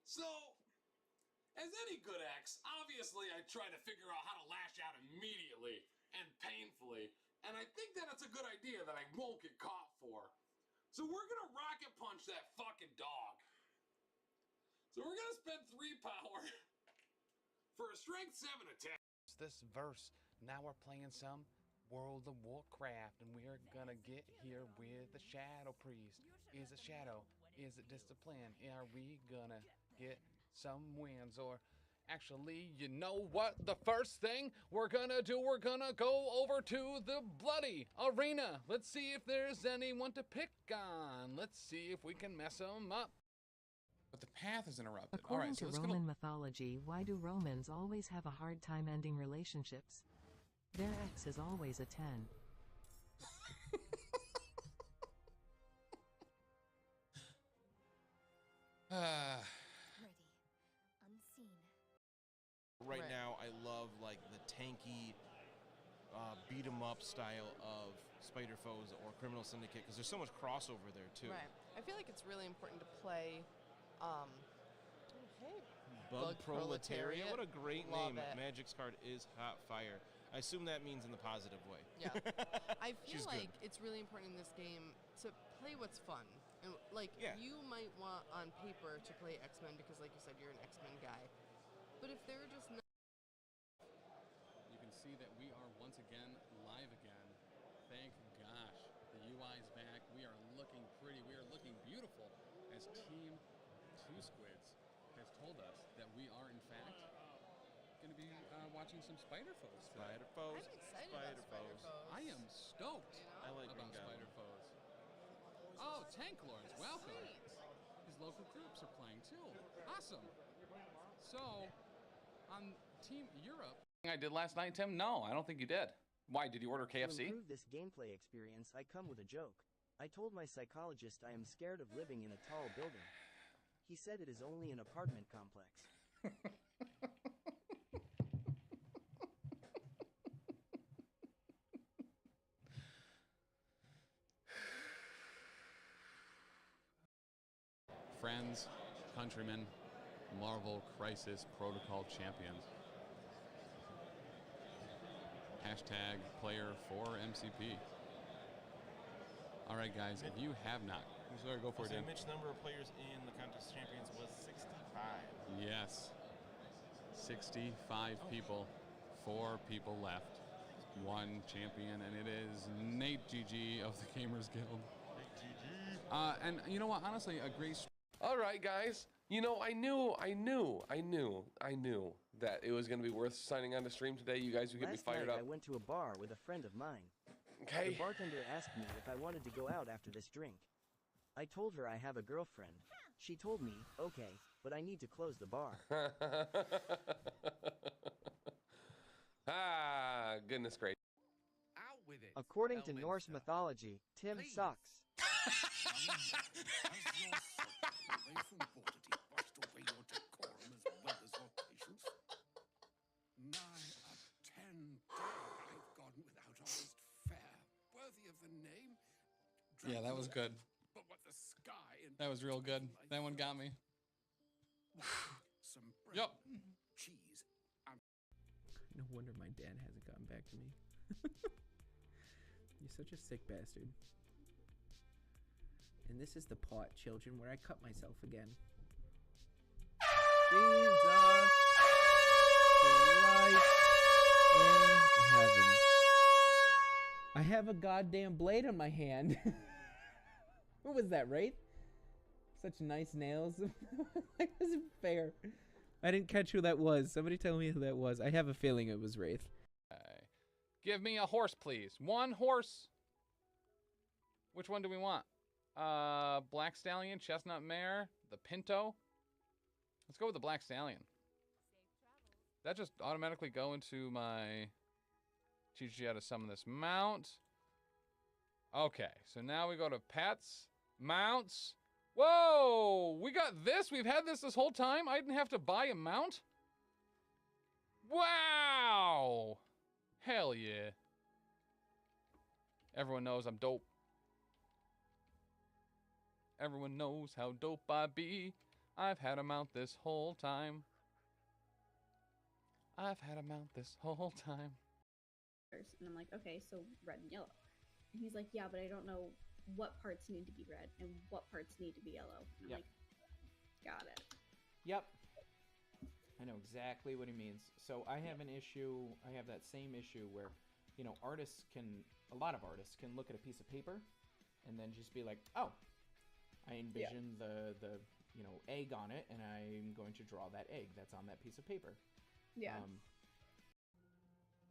So, as any good ex, obviously I try to figure out how to lash out immediately and painfully, and I think that it's a good idea that I won't get caught for. So we're gonna rocket punch that fucking dog. So we're gonna spend 3 power for a strength 7 attack. This verse, now we're playing some World of Warcraft, and we're gonna get here with the Shadow Priest. Is it Shadow? Is it discipline? Are we gonna get some wins? Or actually, you know what? The first thing we're gonna do, we're gonna go over to the bloody arena. Let's see if there's anyone to pick on. Let's see if we can mess them up. But the path is interrupted. According to Roman mythology, why do Romans always have a hard time ending relationships? Their ex is always a 10. Right now, I love like the tanky, beat 'em up style of Spider Foes or Criminal Syndicate because there's so much crossover there too. Right. I feel like it's really important to play. Hey, Bug Proletariat. What a great Love name! it. Magic's card is hot fire. I assume that means in the positive way. Yeah. I feel She's like good. it's really important in this game to play what's fun. And like you might want on paper to play X-Men because like you said you're an X-Men guy. But if they're just not You can see that we are once again live again. Thank gosh. The UI is back. We are looking pretty. We are looking beautiful as Team Two Squids has told us that we are, in fact, going to be watching some Spider Foes. Spider Foes. I'm excited about Spider Foes. I am stoked I like about Green Goblin. Spider Foes. Oh, Tank Lords, welcome. His local groups are playing too. Awesome. So, on Team Europe. I did last night, Tim? No, I don't think you did. Why, did you order To KFC? improve this gameplay experience, I come with a joke. I told my psychologist I am scared of living in a tall building. He said it is only an apartment complex. Friends, countrymen, Marvel Crisis Protocol champions. Hashtag player for MCP. All right, guys, if you have not, sorry, go for it, Dan. Mitch number of players in the contest champions was 65. Yes, 65 people, 4 people left, 1 champion, and it is Nate GG of the Gamers Guild. And you know what? Honestly, a great. All right, guys. You know, I knew that it was going to be worth signing on to stream today. You guys would get me fired up. I went to a bar with a friend of mine. Okay. The bartender asked me if I wanted to go out after this drink. I told her I have a girlfriend. She told me, okay, but I need to close the bar. Ah, goodness gracious. Out with it. According to Norse mythology, Tim sucks. Yeah, that was good. But what the sky and That was real good. That one got me. some bread, Yep. cheese. No wonder my dad hasn't gotten back to me. You're such a sick bastard. And this is the pot, children, where I cut myself again. Jesus Christ in heaven. I have a goddamn blade on my hand. What was that, Wraith? Such nice nails. That wasn't fair. I didn't catch who that was. Somebody tell me who that was. I have a feeling it was Wraith. Give me a horse, please. 1 horse. Which one do we want? Black Stallion, Chestnut Mare, the Pinto. Let's go with the Black Stallion. That just automatically go into my... Teach you how to summon this mount. Okay, so now we go to pets, mounts. Whoa, we got this. We've had this whole time. I didn't have to buy a mount. Wow. Hell yeah. Everyone knows I'm dope. Everyone knows how dope I be. I've had a mount this whole time. I've had a mount this whole time. And I'm like, okay, so red and yellow. And he's like, yeah, but I don't know what parts need to be red and what parts need to be yellow. And I'm like, got it. Yep. I know exactly what he means. So I have an issue, I have that same issue where, you know, a lot of artists can look at a piece of paper and then just be like, oh, I envision the you know, egg on it and I'm going to draw that egg that's on that piece of paper. Yeah.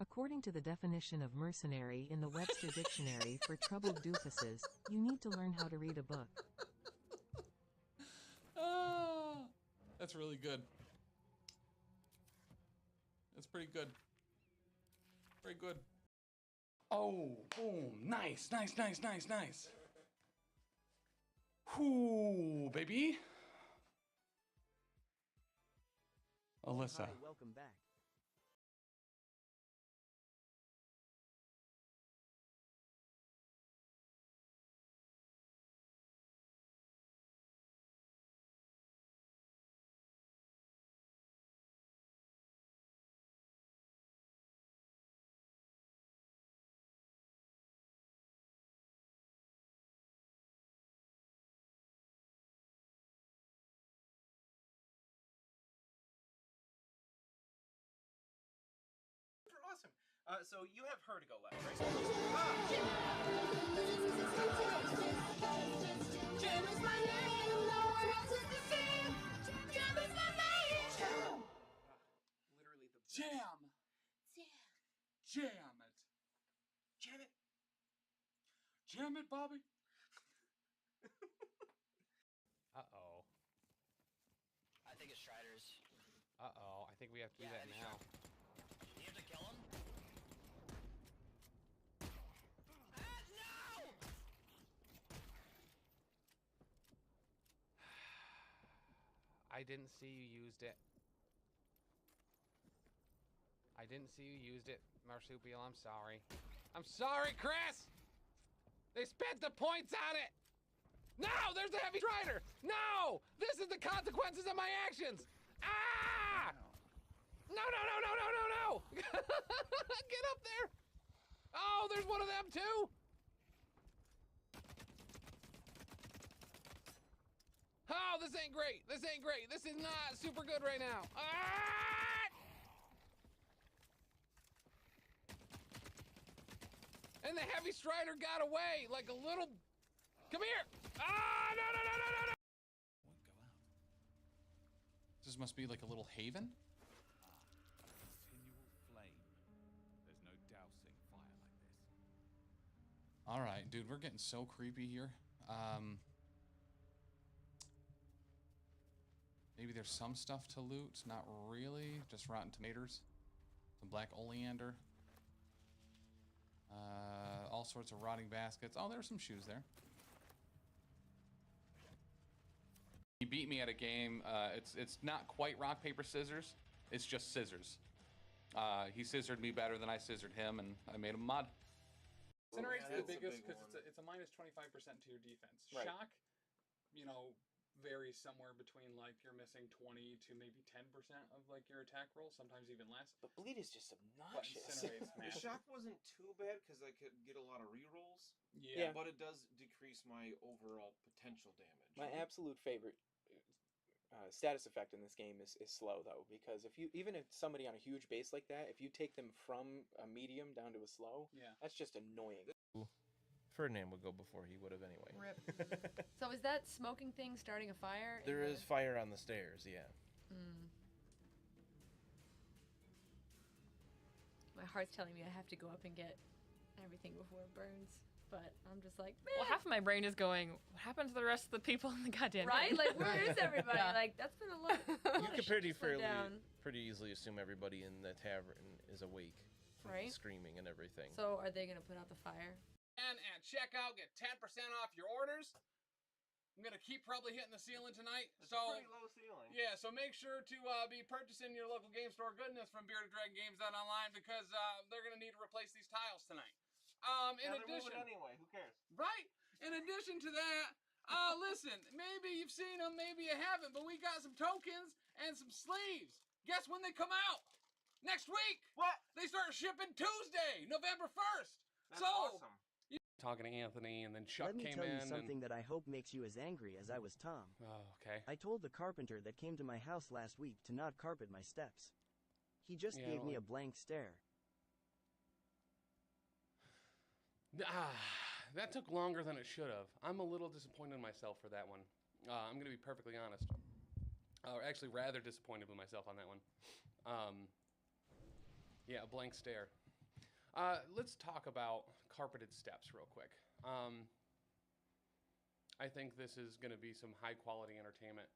According to the definition of mercenary in the Webster Dictionary for troubled doofuses, you need to learn how to read a book. That's really good. That's pretty good. Very good. Oh, boom. Nice, nice, nice, nice, nice. Whoo, baby. Alyssa. Hi, welcome back. Awesome. So you have her to go left, right? Jam is my name, no one else is the same. Jam is my name. Jam. Literally the best. Jam. Jam it. Jam it. Jam it, Bobby. Uh-oh. I think it's Strider's. Uh-oh. I think we have to do that now. Do you have to kill him? I didn't see you used it. I didn't see you used it, Marsupial. I'm sorry. I'm sorry, Chris! They spent the points on it! No! There's the Heavy Strider! No! This is the consequences of my actions! Ah! No, no, no, no, no, no, no! Get up there! Oh, there's one of them too! Oh, this ain't great! This ain't great! This is not super good right now! Ah! And the Heavy Strider got away like a little... Come here! Ah! No, no, no, no, no, no! This must be like a little haven? Continual flame. There's no dousing fire like this. Alright, dude, we're getting so creepy here. Maybe there's some stuff to loot. Not really. Just rotten tomatoes. Some black oleander. All sorts of rotting baskets. Oh, there's some shoes there. He beat me at a game. It's not quite rock, paper, scissors. It's just scissors. He scissored me better than I scissored him, and I made him mod. Incinerate's the biggest because it's a minus 25% to your defense. Right. Shock, you know, varies somewhere between like you're missing 20 to maybe 10% of like your attack roll, sometimes even less. But bleed is just But obnoxious. Incinerate's The massive. shock wasn't too bad because I could get a lot of rerolls. Yeah. But it does decrease my overall potential damage. My absolute favorite status effect in this game is slow though, because if somebody on a huge base like that, if you take them from a medium down to a slow, that's just annoying. Ferdinand would go before he would have anyway. Rip. So is that smoking thing starting a fire? There is fire on the stairs, yeah. My heart's telling me I have to go up and get everything before it burns. But I'm just like, man. Well, half of my brain is going, what happened to the rest of the people in the goddamn Right? game? Like, where is everybody? Yeah. Like, that's been a lot. You can slow down. pretty easily assume everybody in the tavern is awake. From Right. Screaming and everything. So are they going to put out the fire? And at checkout, get 10% off your orders. I'm gonna keep probably hitting the ceiling tonight. It's a pretty low ceiling. Yeah, so make sure to be purchasing your local game store goodness from BeardedDragonGames.online because they're gonna need to replace these tiles tonight. In addition, anyway, who cares? right? In addition to that, listen, maybe you've seen them, maybe you haven't, but we got some tokens and some sleeves. Guess when they come out? Next week. What? They start shipping Tuesday, November 1st. That's awesome. Talking to Anthony, and then Chuck Let me came tell in. you something that I hope makes you as angry as I was Tom. Oh, okay. I told the carpenter that came to my house last week to not carpet my steps. He just Yeah, gave me well- a blank stare. That took longer than it should have. I'm a little disappointed in myself for that one. I'm going to be perfectly honest. Actually, rather disappointed with myself on that one. Yeah, a blank stare. Let's talk about carpeted steps real quick. I think this is going to be some high quality entertainment.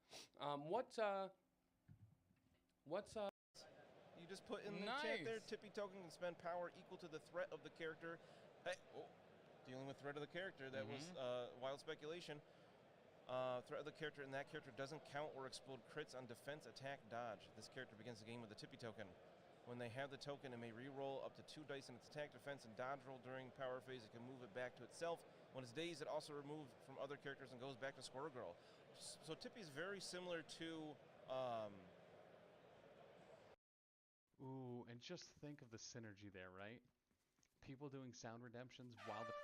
You just put in the Nice. chat there, Tippy token can spend power equal to the threat of the character. Hey, dealing with threat of the character, that was wild speculation. Threat of the character, and that character doesn't count or explode crits on defense, attack, dodge. This character begins the game with a Tippy token. When they have the token, it may re-roll up to 2 dice in its attack, defense, and dodge roll during power phase. It can move it back to itself. When it's dazed, it also removes from other characters and goes back to Squirrel Girl. So Tippy's very similar to... Ooh, and just think of the synergy there, right? People doing sound redemptions while the...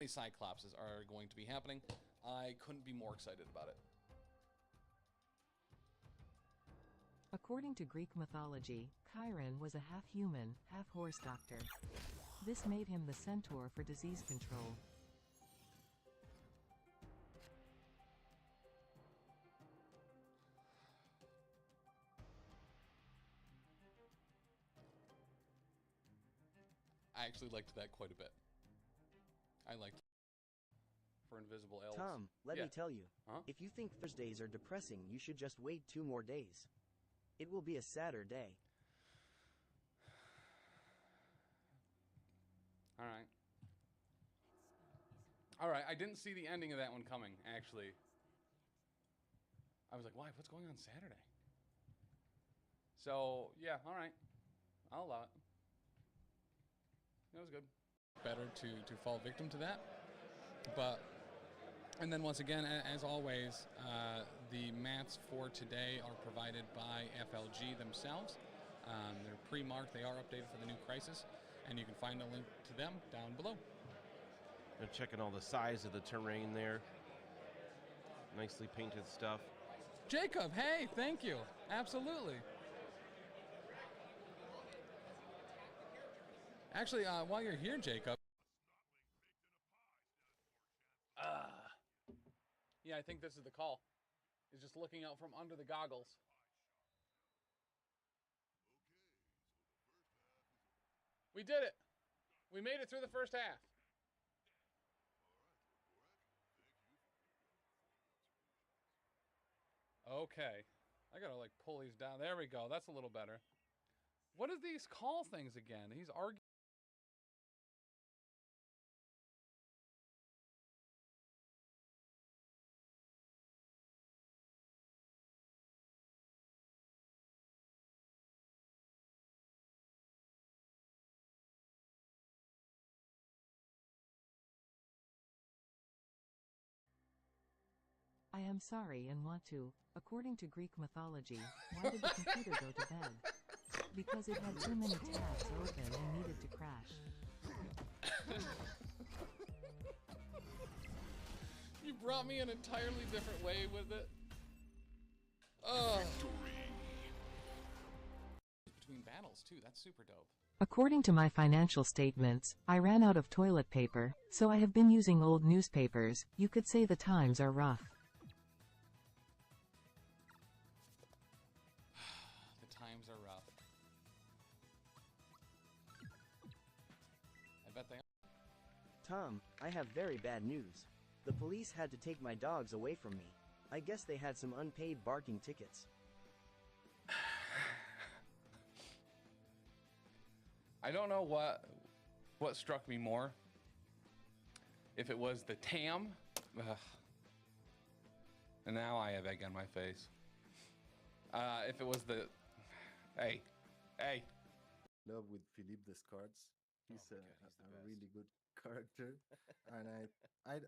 Cyclopses are going to be happening. I couldn't be more excited about it. According to Greek mythology, Chiron was a half-human, half-horse doctor. This made him the centaur for disease control. I actually liked that quite a bit. I liked for invisible elves. Tom, let Yeah. me tell you, Huh? if you think Thursdays are depressing, you should just wait 2 more days. It will be a sadder day. All right. All right, I didn't see the ending of that one coming, actually. I was like, why? What's going on Saturday? So, yeah, all right. I'll allow it. That was good. Better to fall victim to that. But, and then once again, as always, the mats for today are provided by FLG themselves. They're pre-marked, they are updated for the new crisis, and you can find a link to them down below. They're checking all the size of the terrain there. Nicely painted stuff. Jacob, hey, thank you. Absolutely. Actually, while you're here, Jacob. Yeah, I think this is the call. He's just looking out from under the goggles. We did it. We made it through the first half. Okay. I gotta like pull these down. There we go. That's a little better. What is these call things again? He's arguing. I am sorry and want to. According to Greek mythology, why did the computer go to bed? Because it had too many tabs open and needed to crash. You brought me an entirely different way with it. Oh. Between battles too. That's super dope. According to my financial statements, I ran out of toilet paper, so I have been using old newspapers. You could say the times are rough. The times are rough. I bet they are. Tom, I have very bad news. The police had to take my dogs away from me. I guess they had some unpaid barking tickets. I don't know what struck me more. If it was the TAM, and now I have egg on my face. If it was the, hey. Love with Philippe Descartes. He's a really good character, and I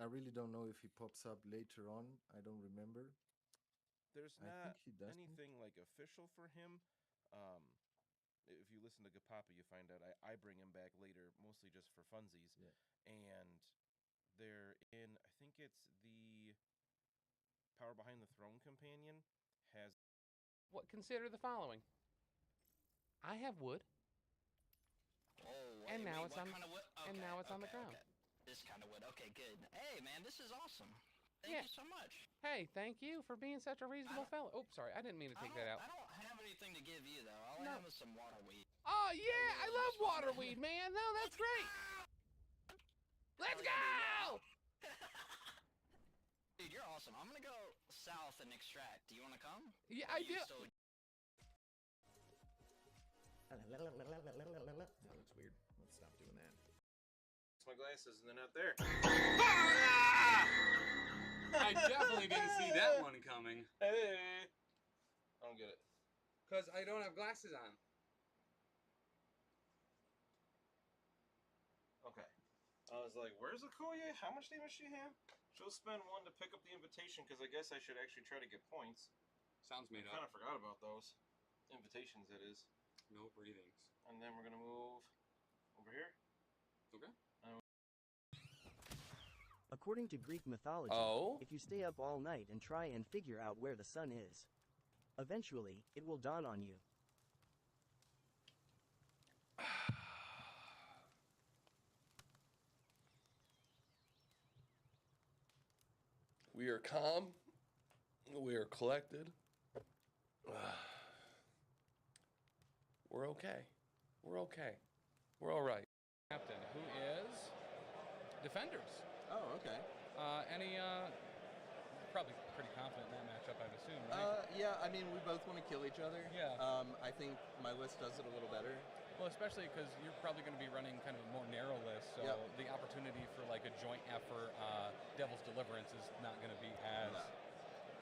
really don't know if he pops up later on. I don't remember. There's I not think he doesn't. anything like official for him. If you listen to Gapapa, you find out I bring him back later, mostly just for funsies. Yeah. And they're in, I think it's the Power Behind the Throne companion has. What? Consider the following. I have wood. Oh, And wait, now wait, it's what on. kind of wood? And now it's on the ground. Okay. This kind of wood. Okay, good. Hey, man, this is awesome. Thank Yeah. you so much. Hey, thank you for being such a reasonable fellow. Oh, sorry, I didn't mean to take that out. I don't have anything to give you, though. All I have is some water weed. Oh yeah, I love waterweed, man. No, that's great. Let's go! Dude, you're awesome. I'm gonna go south and extract. Do you want to come? Yeah, Or I you do. still- That looks weird. Let's stop doing that. My glasses and they're not there. I definitely didn't see that one coming. Hey! I don't get it. Because I don't have glasses on. Okay. I was like, where's Okoye? How much damage she have? She'll spend 1 to pick up the invitation because I guess I should actually try to get points. Sounds made I up. kind of forgot about those. Invitations, it is. No breathings. And then we're going to move over here. Okay. According to Greek mythology, if you stay up all night and try and figure out where the sun is. Eventually, it will dawn on you. We are calm. We are collected. We're okay. We're okay. We're all right. Captain, who is Defenders. Oh, okay. Any probably pretty confident in that matchup, I'd assume, right? Yeah, I mean, we both want to kill each other. Yeah. I think my list does it a little better. Well, especially because you're probably going to be running kind of a more narrow list, so Yep. the opportunity for like a joint effort, Devil's Deliverance is not going to be as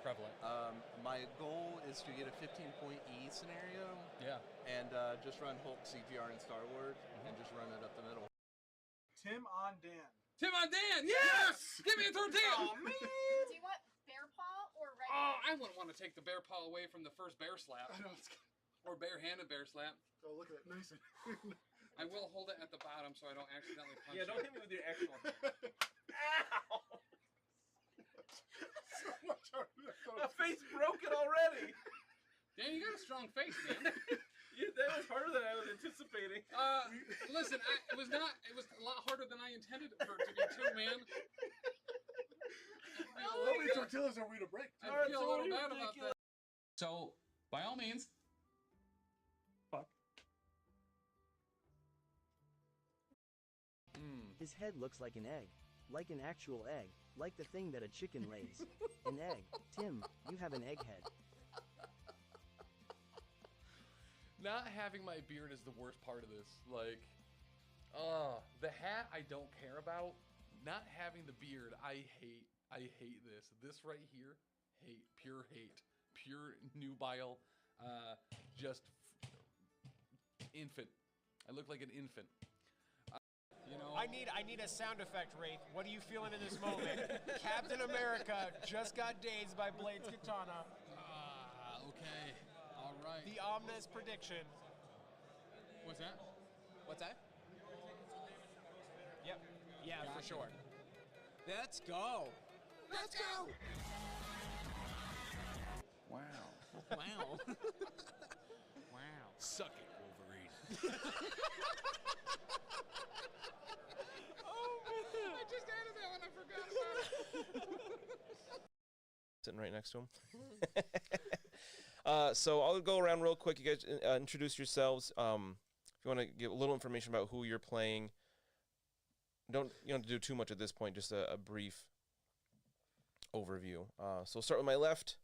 prevalent. My goal is to get a 15-point E scenario. Yeah. And just run Hulk, CGR, and Star Wars, and just run it up the middle. Tim on Dan. Tim on Dan, yes! Give me a third Dan! Oh, man! Do you want bear paw or regular? Oh, I wouldn't want to take the bear paw away from the first bear slap. I know. Or bare-handed bear slap. Oh, look at it. Nice. I will hold it at the bottom so I don't accidentally punch Yeah, don't you. hit me with your actual hand. Ow! So much harder. My face broken already. Dan, you got a strong face, man. Yeah, that was harder than I was anticipating. Listen, it was a lot harder than I intended for it to be too, man. How many tortillas are we to break? I feel a little bad about that. So, by all means. His head looks like an egg. Like an actual egg. Like the thing that a chicken lays. An egg. Tim, you have an egg head. Not having my beard is the worst part of this. Like, the hat I don't care about. Not having the beard, I hate. I hate this. This right here, hate. Pure hate. Pure nubile. Just infant. I look like an infant. You know, I need a sound effect, Wraith. What are you feeling in this moment? Captain America just got dazed by Blade's katana. Okay. All right. The ominous prediction. What's that? What's that? Yep. Yeah, Gotcha. for sure. Let's go. Let's go. Wow. Wow. Wow. Suck it, Wolverine. I just added that one. I forgot about it. Sitting right next to him. So I'll go around real quick. You guys introduce yourselves. If you want to give a little information about who you're playing, you don't have to do too much at this point. Just a brief overview. So we'll start with my left.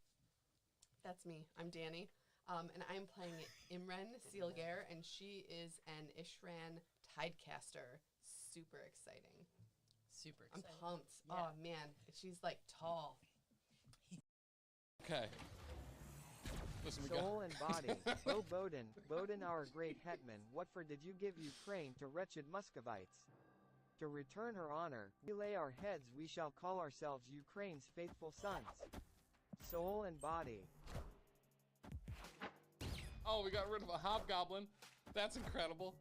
That's me. I'm Danny. And I'm playing Imren Sealgare, and she is an Ishran Tidecaster. Super exciting. Super I'm exciting. pumped. Yeah. Oh, man. She's, like, tall. Okay. Listen, we Soul and body. O Bodin, Bodin our great hetman, what for did you give Ukraine to wretched Muscovites? To return her honor, we lay our heads, we shall call ourselves Ukraine's faithful sons. Soul and body. Oh, we got rid of a hobgoblin. That's incredible.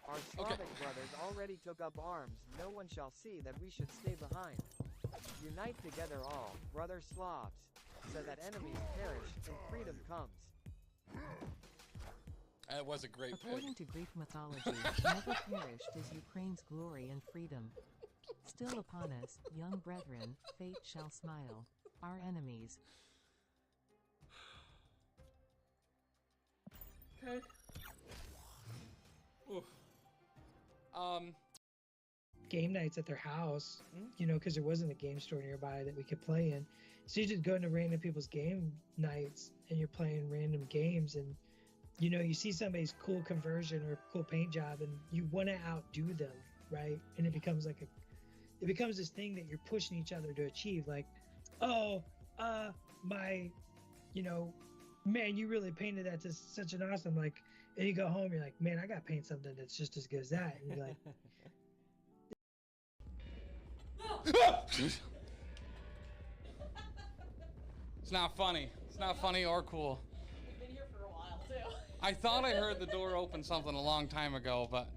Our Slavic brothers already took up arms, no one shall see that we should stay behind. Unite together all, brother Slavs, so that enemies perish and freedom comes. That was a great pick. According to Greek mythology, never perished is Ukraine's glory and freedom. Still upon us, young brethren, fate shall smile. Our enemies. Okay. Oof. Game nights at their house, you know, because there wasn't a game store nearby that we could play in. So you just go into random people's game nights and you're playing random games, and you know, you see somebody's cool conversion or cool paint job and you want to outdo them, right? And it becomes like it becomes this thing that you're pushing each other to achieve. Like, oh, my, you know, man, you really painted that to such an awesome, like, and you go home, you're like, man, I got to paint something that's just as good as that. And you're like, It's not funny. It's not funny or cool. We've been here for a while, too. I thought I heard the door open something a long time ago, but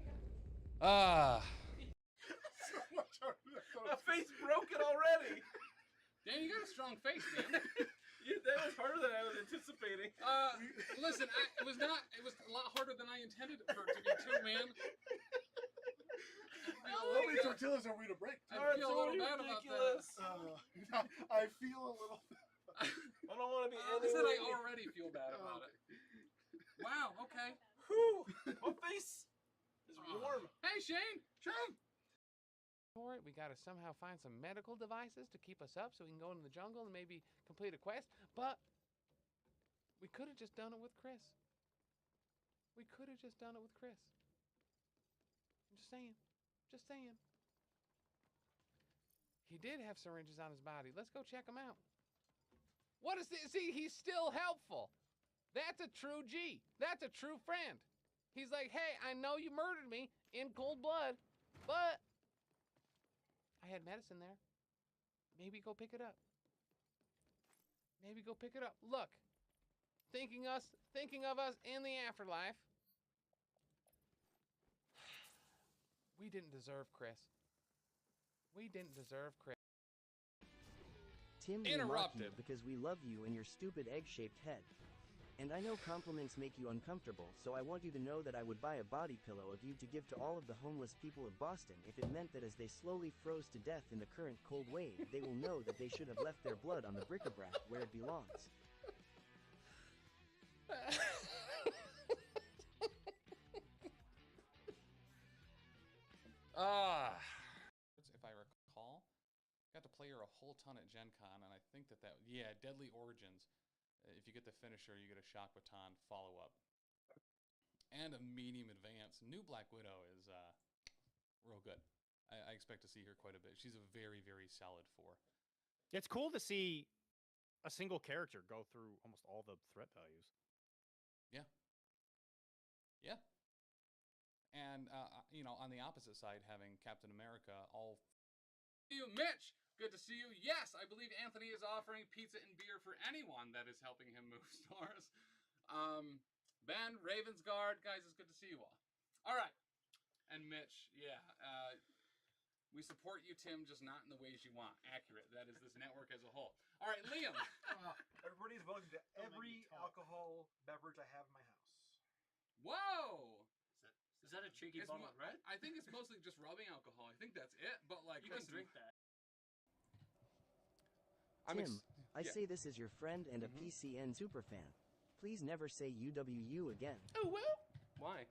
So much harder. My face broken already. Dan, you got a strong face, man. That was harder than I was anticipating. Listen, it was a lot harder than I intended for it to be too, man. How many tortillas are we to break? I feel a little bad about that. I feel a little. I don't want to be. I said I already feel bad about it. Wow. Okay. Whew, my face is warm. Hey, Shane. Shane. For it, we got to somehow find some medical devices to keep us up so we can go into the jungle and maybe complete a quest. But we could have just done it with Chris. We could have just done it with Chris. I'm just saying. Just saying. He did have syringes on his body. Let's go check him out. What is this? See, he's still helpful. That's a true G. That's a true friend. He's like, hey, I know you murdered me in cold blood, but I had medicine there. Maybe go pick it up. Maybe go pick it up. Look, thinking of us in the afterlife. We didn't deserve Chris. We didn't deserve Chris. Tim, we mock you because we love you and your stupid egg-shaped head. And I know compliments make you uncomfortable, so I want you to know that I would buy a body pillow of you to give to all of the homeless people of Boston if it meant that as they slowly froze to death in the current cold wave, they will know that they should have left their blood on the bric-a-brac where it belongs. If I recall, got to play her a whole ton at Gen Con, and I think yeah, Deadly Origins. If you get the finisher, you get a shock baton follow-up. And a medium advance. New Black Widow is real good. I expect to see her quite a bit. She's a very, very solid 4. It's cool to see a single character go through almost all the threat values. Yeah. Yeah. And, on the opposite side, having Captain America all... You, Mitch! Good to see you. Yes, I believe Anthony is offering pizza and beer for anyone that is helping him move stars. Ben, Ravensguard, guys, it's good to see you all. All right. And Mitch, yeah, we support you, Tim, just not in the ways you want. Accurate. That is this network as a whole. All right, Liam. Everybody is welcome to every alcohol beverage I have in my house. Whoa! Is that a cheeky bottle of red? I think it's mostly just rubbing alcohol. I think that's it, but like... You can drink that. Tim, I say this as your friend and a PCN superfan. Please never say UWU again. Oh, well? Why?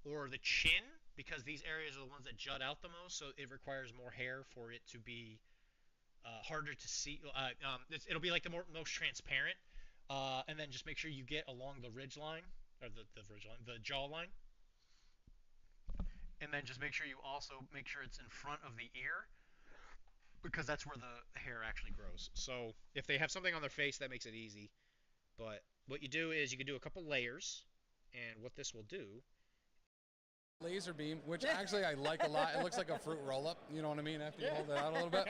Or the chin, because these areas are the ones that jut out the most, so it requires more hair for it to be harder to see. It'll be like the most transparent. And then just make sure you get along the ridge line, or the jaw line. And then just make sure you also make sure it's in front of the ear, because that's where the hair actually grows. So if they have something on their face, that makes it easy. But what you do is you can do a couple layers, and what this will do... Laser beam, which actually I like a lot. It looks like a fruit roll-up, you know what I mean, after you hold it out a little bit.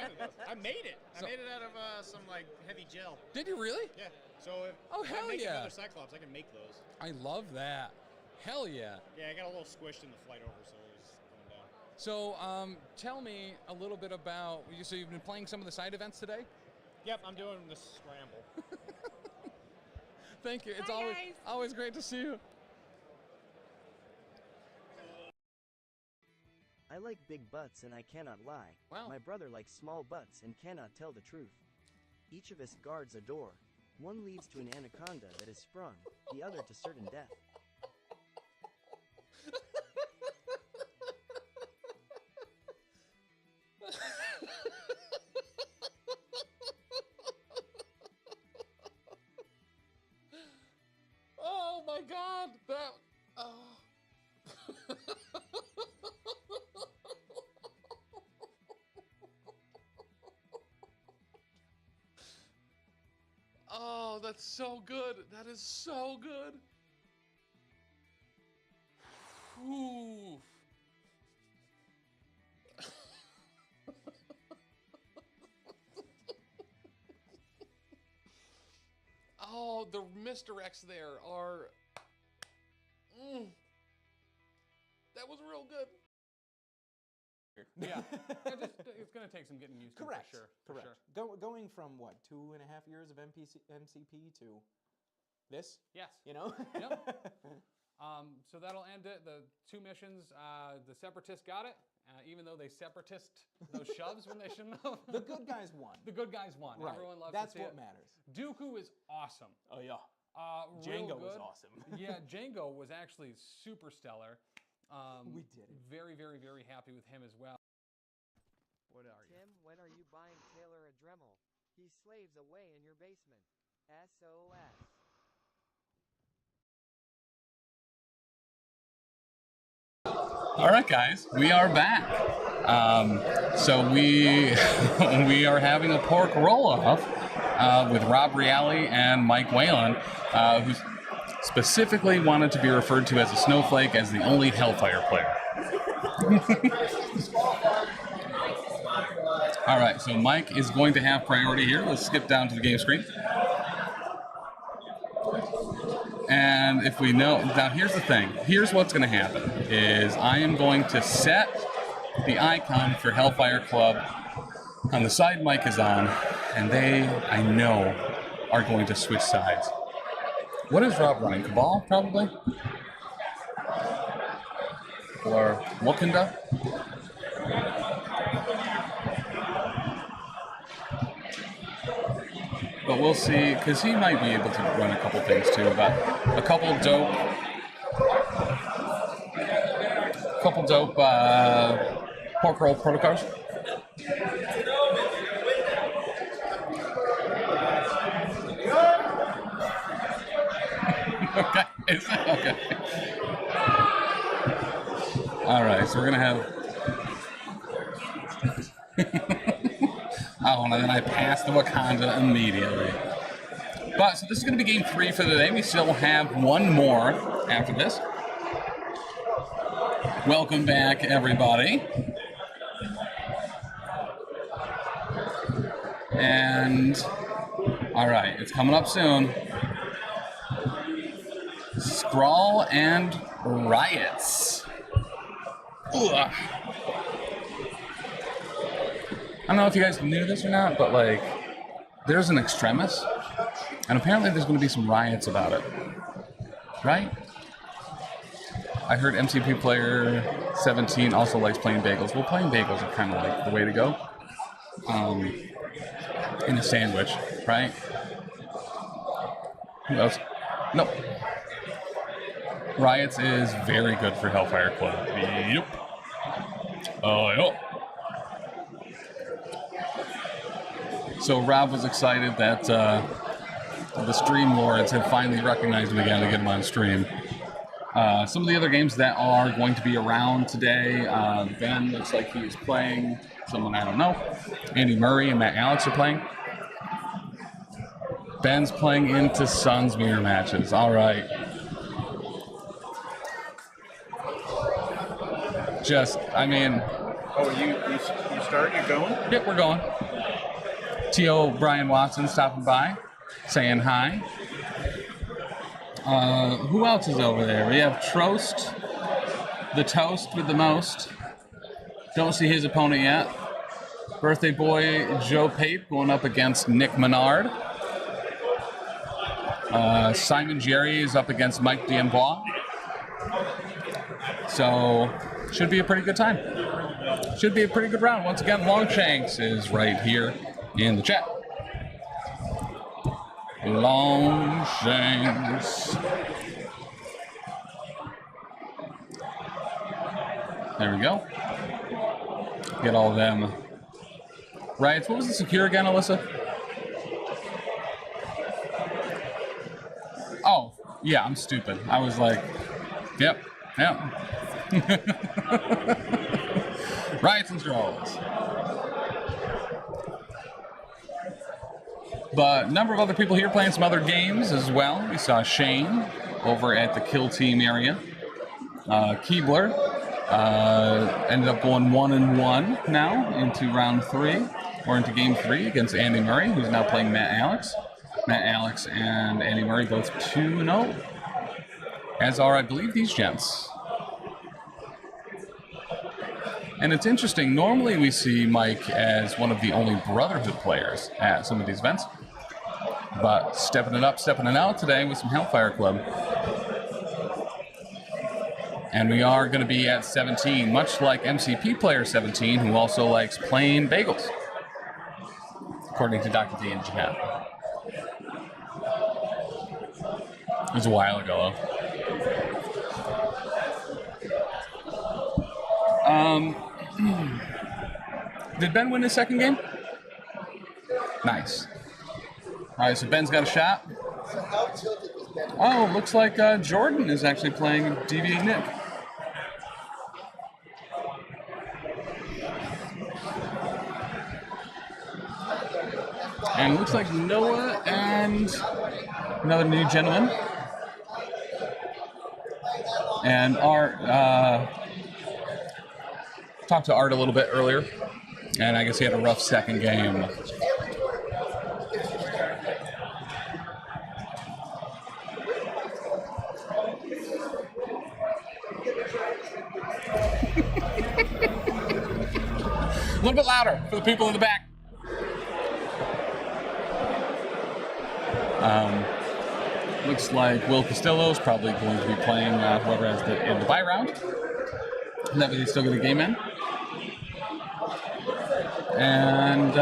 I made it. I made it out of some like heavy gel. Did you really? Yeah. So if hell I make yeah. another Cyclops, I can make those. I love that. Hell yeah. Yeah, I got a little squished in the flight over, so it's going down. So tell me a little bit about, so you've been playing some of the side events today? Yep, I'm doing the scramble. Thank you. It's Hi, always great to see you. I like big butts and I cannot lie. Wow. My brother likes small butts and cannot tell the truth. Each of us guards a door. One leads to an anaconda that is sprung, the other to certain death. Oh my God! Oh, that's so good. That is so good. Whew. Oh, the misdirects there are... That was real good. Yeah, it's going to take some getting used to. Correct. For sure. Correct. Going from what 2.5 years of MCP to this. Yes. You know. Yep. So that'll end it. The 2 missions. The Separatists got it, even though they separatist those shoves when they shouldn't have. The good guys won. The good guys won. Right. Everyone loves That's to see what it. matters. Dooku is awesome. Oh yeah. Django was awesome. Yeah, Django was actually super stellar. We did it. Very, very, very happy with him as well. What are you? Tim, when are you buying Taylor a Dremel? He slaves away in your basement. SOS. All right, guys, we are back. So we we are having a pork roll-off with Rob Reale and Mike Whalen, who specifically wanted to be referred to as a snowflake as the only Hellfire player. All right, so Mike is going to have priority here. Let's skip down to the game screen. And if we know, now here's the thing. Here's what's going to happen, is I am going to set the icon for Hellfire Club on the side Mike is on, and they, I know, are going to switch sides. What is Rob running? Cabal, probably? Or Wakanda? But we'll see, because he might be able to run a couple things too, but a couple dope pork roll protocols. Okay. Okay. All right, so we're gonna have. Oh, and then I passed the Wakanda immediately. But, so this is going to be game 3 for the day. We still have one more after this. Welcome back, everybody. And, all right, it's coming up soon. Scrawl and Riots. Ugh. I don't know if you guys knew this or not, but like, there's an Extremis, and apparently there's going to be some riots about it, right? I heard MCP player 17 also likes playing bagels. Well, playing bagels are kind of like the way to go. In a sandwich, right? Who else? Nope. Riots is very good for Hellfire Club. Yep. Oh, yep. So Rob was excited that the Stream Lords had finally recognized him again to get him on stream. Some of the other games that are going to be around today, Ben looks like he is playing someone I don't know. Andy Murray and Matt Alex are playing. Ben's playing into Suns mirror matches. All right. Just, I mean... Oh, you start? You're going? Yep, we're going. T.O. Brian Watson stopping by, saying hi. Who else is over there? We have Trost, the toast with the most. Don't see his opponent yet. Birthday boy Joe Pape going up against Nick Menard. Simon Jerry is up against Mike D'Ambois. So, should be a pretty good time. Should be a pretty good round. Once again, Longshanks is right here in the chat. Longshanks. There we go. Get all of them. Riots. What was the secure again, Alyssa? Oh, yeah, I'm stupid. I was like, yep. Riots and Strolls. But a number of other people here playing some other games as well. We saw Shane over at the Kill Team area. Keebler ended up going 1-1 now into round 3, or into game 3 against Andy Murray, who's now playing Matt Alex. Matt Alex and Andy Murray both 2-0, as are, I believe, these gents. And it's interesting, normally we see Mike as one of the only Brotherhood players at some of these events. But stepping it up, stepping it out today with some Hellfire Club. And we are going to be at 17, much like MCP player 17, who also likes plain bagels, according to Dr. D in chat. It was a while ago, though. Did Ben win his second game? Nice. All right, so Ben's got a shot. Oh, looks like Jordan is actually playing Deviate Nick. And it looks like Noah and another new gentleman. And Art, talked to Art a little bit earlier, and I guess he had a rough second game. A little bit louder for the people in the back. Looks like Will Castillo is probably going to be playing whoever has in the bye round. That way they still get a game in. And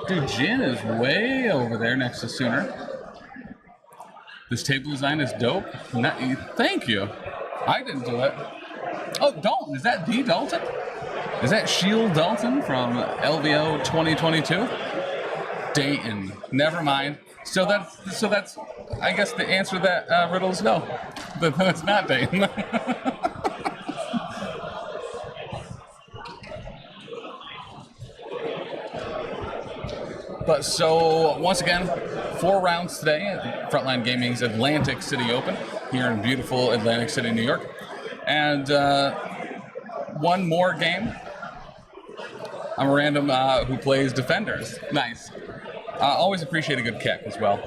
dude, Jin is way over there next to Sooner. This table design is dope. Thank you. I didn't do it. Oh, Dalton. Is that the Dalton? Is that Shield Dalton from LVO 2022? Dayton. Never mind. So that's I guess the answer to that riddle is no. But it's not Dayton. But so once again, 4 rounds today at Frontline Gaming's Atlantic City Open here in beautiful Atlantic City, New York. And one more game. I'm a random who plays Defenders. Nice. Always appreciate a good kick as well.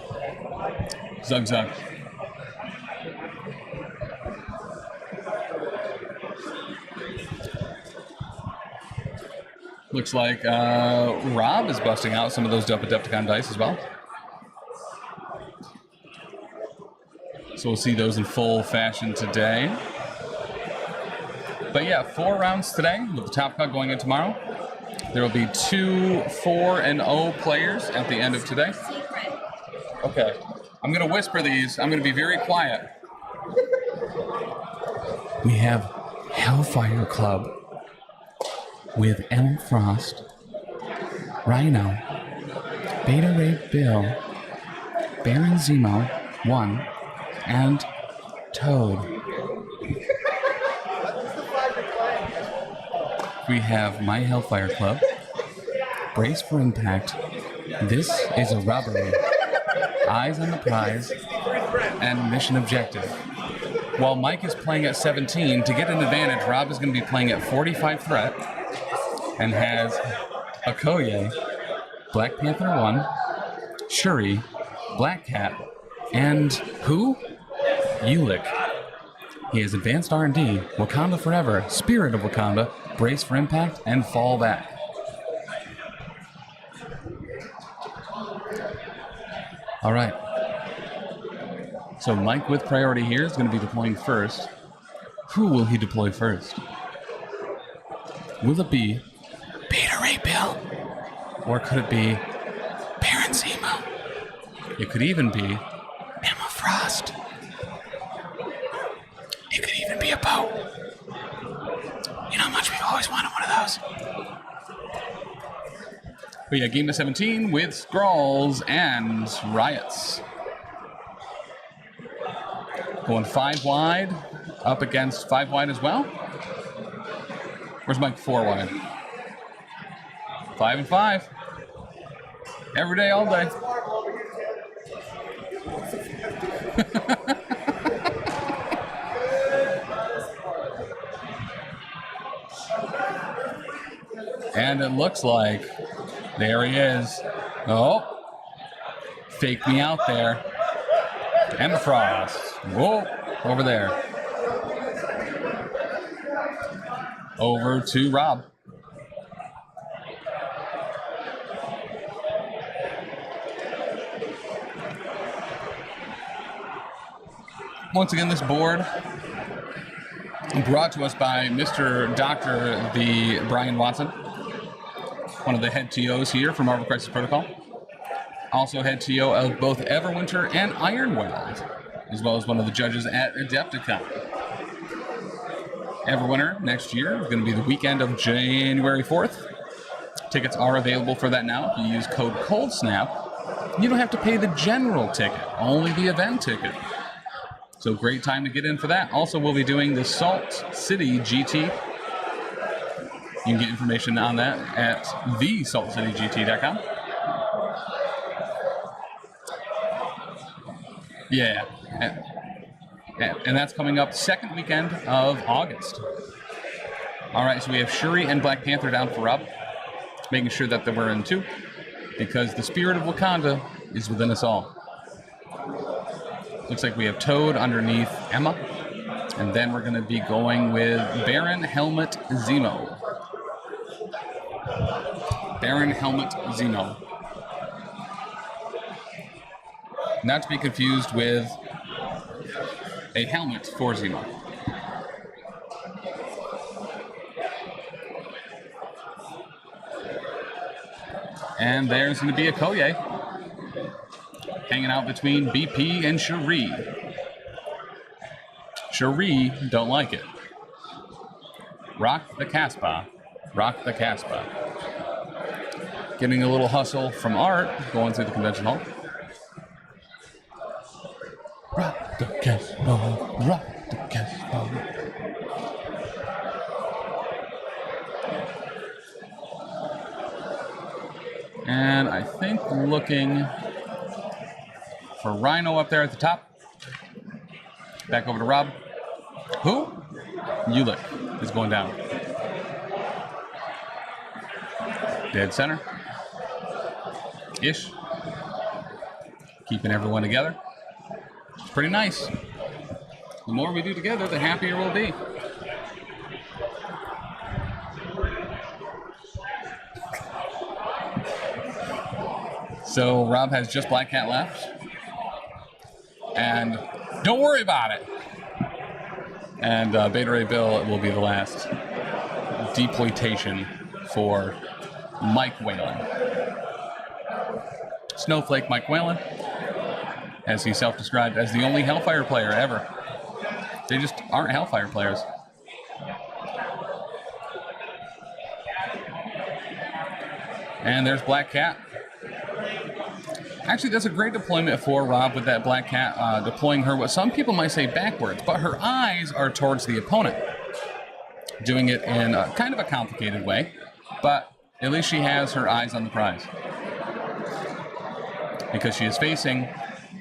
Zug Zug. Looks like Rob is busting out some of those Adepticon dice as well. So we'll see those in full fashion today. But yeah, 4 rounds today with the top cut going in tomorrow. There will be 2 4-0 players at the end of today. Okay, I'm gonna whisper these. I'm gonna be very quiet. We have Hellfire Club with Emma Frost, Rhino, Beta Ray Bill, Baron Zemo 1, and Toad. We have My Hellfire Club, Brace for Impact, This is a Robbery, Eyes on the Prize, and Mission Objective. While Mike is playing at 17, to get an advantage, Rob is going to be playing at 45 threat and has Okoye, Black Panther 1, Shuri, Black Cat, and who? Ulick. He has Advanced R&D, Wakanda Forever, Spirit of Wakanda, Brace for Impact, and Fall Back. All right. So Mike with priority here is going to be deploying first. Who will he deploy first? Will it be Beta Ray Bill? Or could it be Baron Zemo? It could even be Emma Frost. It could even be a boat. You know how much we've always wanted one of those. But yeah, game of 17 with Scrawls and Riots. Going 5 wide, up against 5 wide as well. Where's Mike 4 wide? 5 and 5. Every day, all day. And it looks like there he is. Oh, fake me out there. Emma Frost. Whoa, over there. over to Rob. Once again, this board brought to us by Mr. Dr. the Brian Watson, one of the head TOs here from Marvel Crisis Protocol. Also head TO of both Everwinter and Ironweld, as well as one of the judges at Adepticon. Everwinter next year is going to be the weekend of January 4th. Tickets are available for that now. If you use code COLDSNAP, you don't have to pay the general ticket, only the event ticket. So great time to get in for that. Also, we'll be doing the Salt City GT. You can get information on that at thesaltcitygt.com. Yeah. And that's coming up second weekend of August. All right, so we have Shuri and Black Panther down for Rob, making sure that we're in two, because the spirit of Wakanda is within us all. Looks like we have Toad underneath Emma, and then we're going to be going with Baron Helmet Zemo. Baron Helmet Zemo. Not to be confused with a helmet for Zemo. And there's going to be a Koye hanging out between BP and Cherie. Cherie don't like it. Rock the Casbah. Rock the Casbah. Getting a little hustle from Art going through the convention hall. Rock the Casbah. Rock the Casbah. And I think looking for Rhino up there at the top. Back over to Rob. Who? Ulick is going down. Dead center. Ish. Keeping everyone together. It's pretty nice. The more we do together, the happier we'll be. So Rob has just Black Cat left. And don't worry about it. And Beta Ray Bill will be the last deploytation for Mike Whalen. Snowflake Mike Whalen, as he self-described as the only Hellfire player ever. They just aren't Hellfire players. And there's Black Cat. Actually, that's a great deployment for Rob with that Black Cat, deploying her what some people might say backwards, but her eyes are towards the opponent. Doing it in a, kind of a complicated way, but at least she has her eyes on the prize. Because she is facing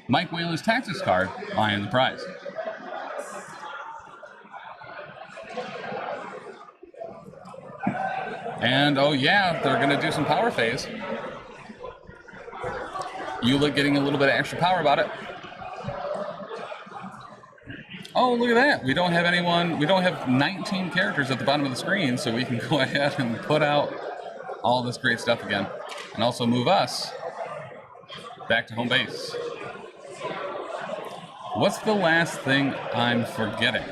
Mike Whalen's tactics card, Eye on the Prize. And, oh yeah, they're going to do some power phase. Eula getting a little bit of extra power about it. Oh, look at that. We don't have anyone, we don't have 19 characters at the bottom of the screen, so we can go ahead and put out all this great stuff again. And also move us back to home base. What's the last thing I'm forgetting?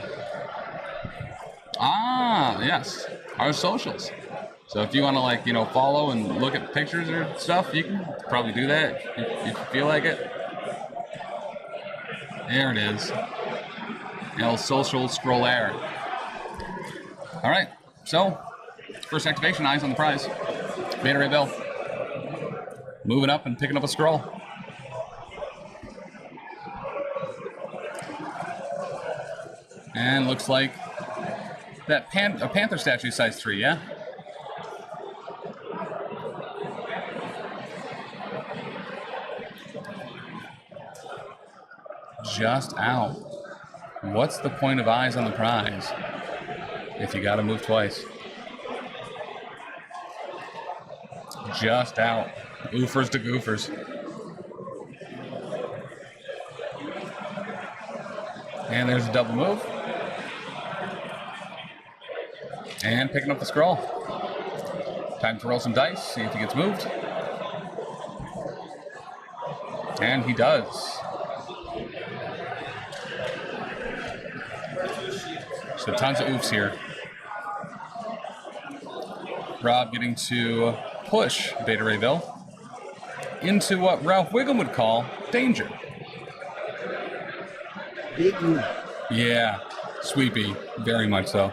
Ah, yes, our socials. So if you want to, like, you know, follow and look at pictures or stuff, you can probably do that if you feel like it. There it is. El Social Scroller. All right, so first activation, Eyes on the Prize. Beta Ray Bell. Moving up and picking up a scroll. And looks like that a Panther statue size 3, yeah? Just out. What's the point of Eyes on the Prize if you gotta move twice? Just out. Oofers to goofers. And there's a double move. And picking up the scroll. Time to roll some dice, see if he gets moved. And he does. So tons of oofs here. Rob getting to push Beta Ray Bill into what Ralph Wiggum would call danger. Big oof. Yeah, sweepy, very much so.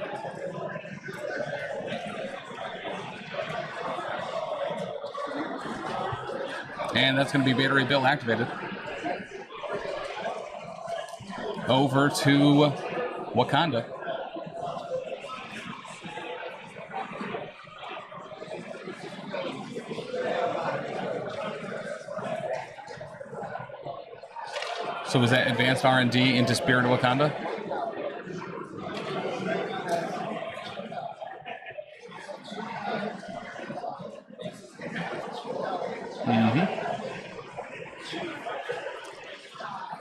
And that's going to be Beta Ray Bill activated. Over to Wakanda. So was that advanced R&D into Spirit of Wakanda?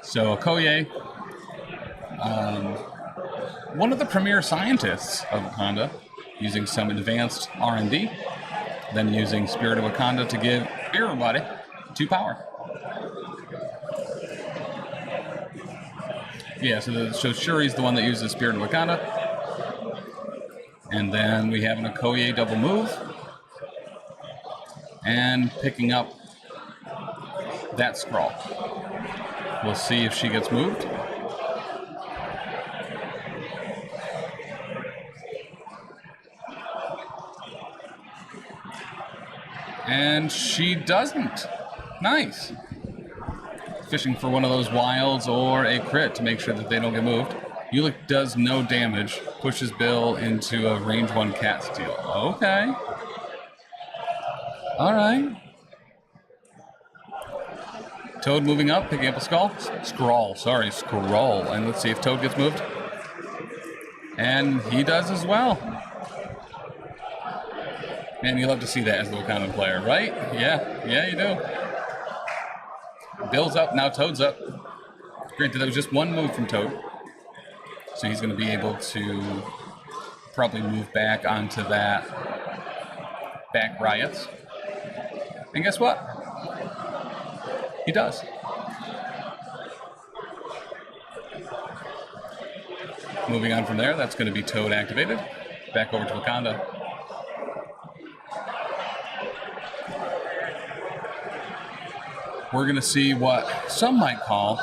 So Okoye, one of the premier scientists of Wakanda, using some advanced R&D, then using Spirit of Wakanda to give everybody 2 power. Yeah, so Shuri's the one that uses Spirit of Wakanda. And then we have an Okoye double move. And picking up that scroll. We'll see if she gets moved. And she doesn't. Nice. Fishing for one of those wilds or a crit to make sure that they don't get moved. Ulick does no damage. Pushes Bill into a range 1 cat steal. Okay. Alright. Toad moving up, picking up a scroll. Scroll. And let's see if Toad gets moved. And he does as well. Man, you love to see that as the Wakanda player, right? Yeah, you do. Bill's up, now Toad's up. Granted, that was just one move from Toad. So he's going to be able to probably move back onto that back Riots. And guess what? He does. Moving on from there, that's going to be Toad activated. Back over to Wakanda. We're going to see what some might call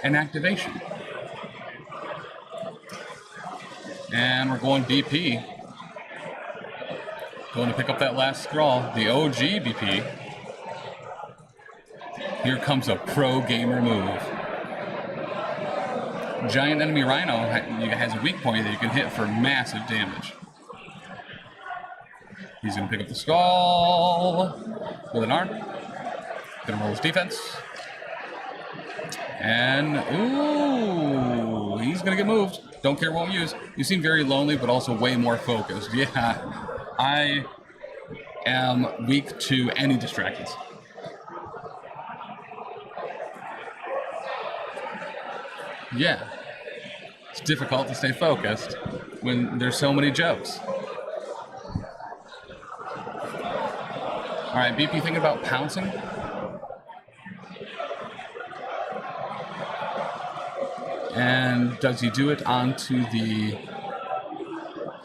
an activation. And we're going BP. Going to pick up that last scroll, the OG BP. Here comes a pro gamer move. Giant enemy Rhino has a weak point that you can hit for massive damage. He's going to pick up the skull with an arm. Gonna roll his defense. And, ooh, he's gonna get moved. Don't care what we use. You seem very lonely, but also way more focused. Yeah, I am weak to any distractions. Yeah, it's difficult to stay focused when there's so many jokes. All right, BP thinking about pouncing. And does he do it onto the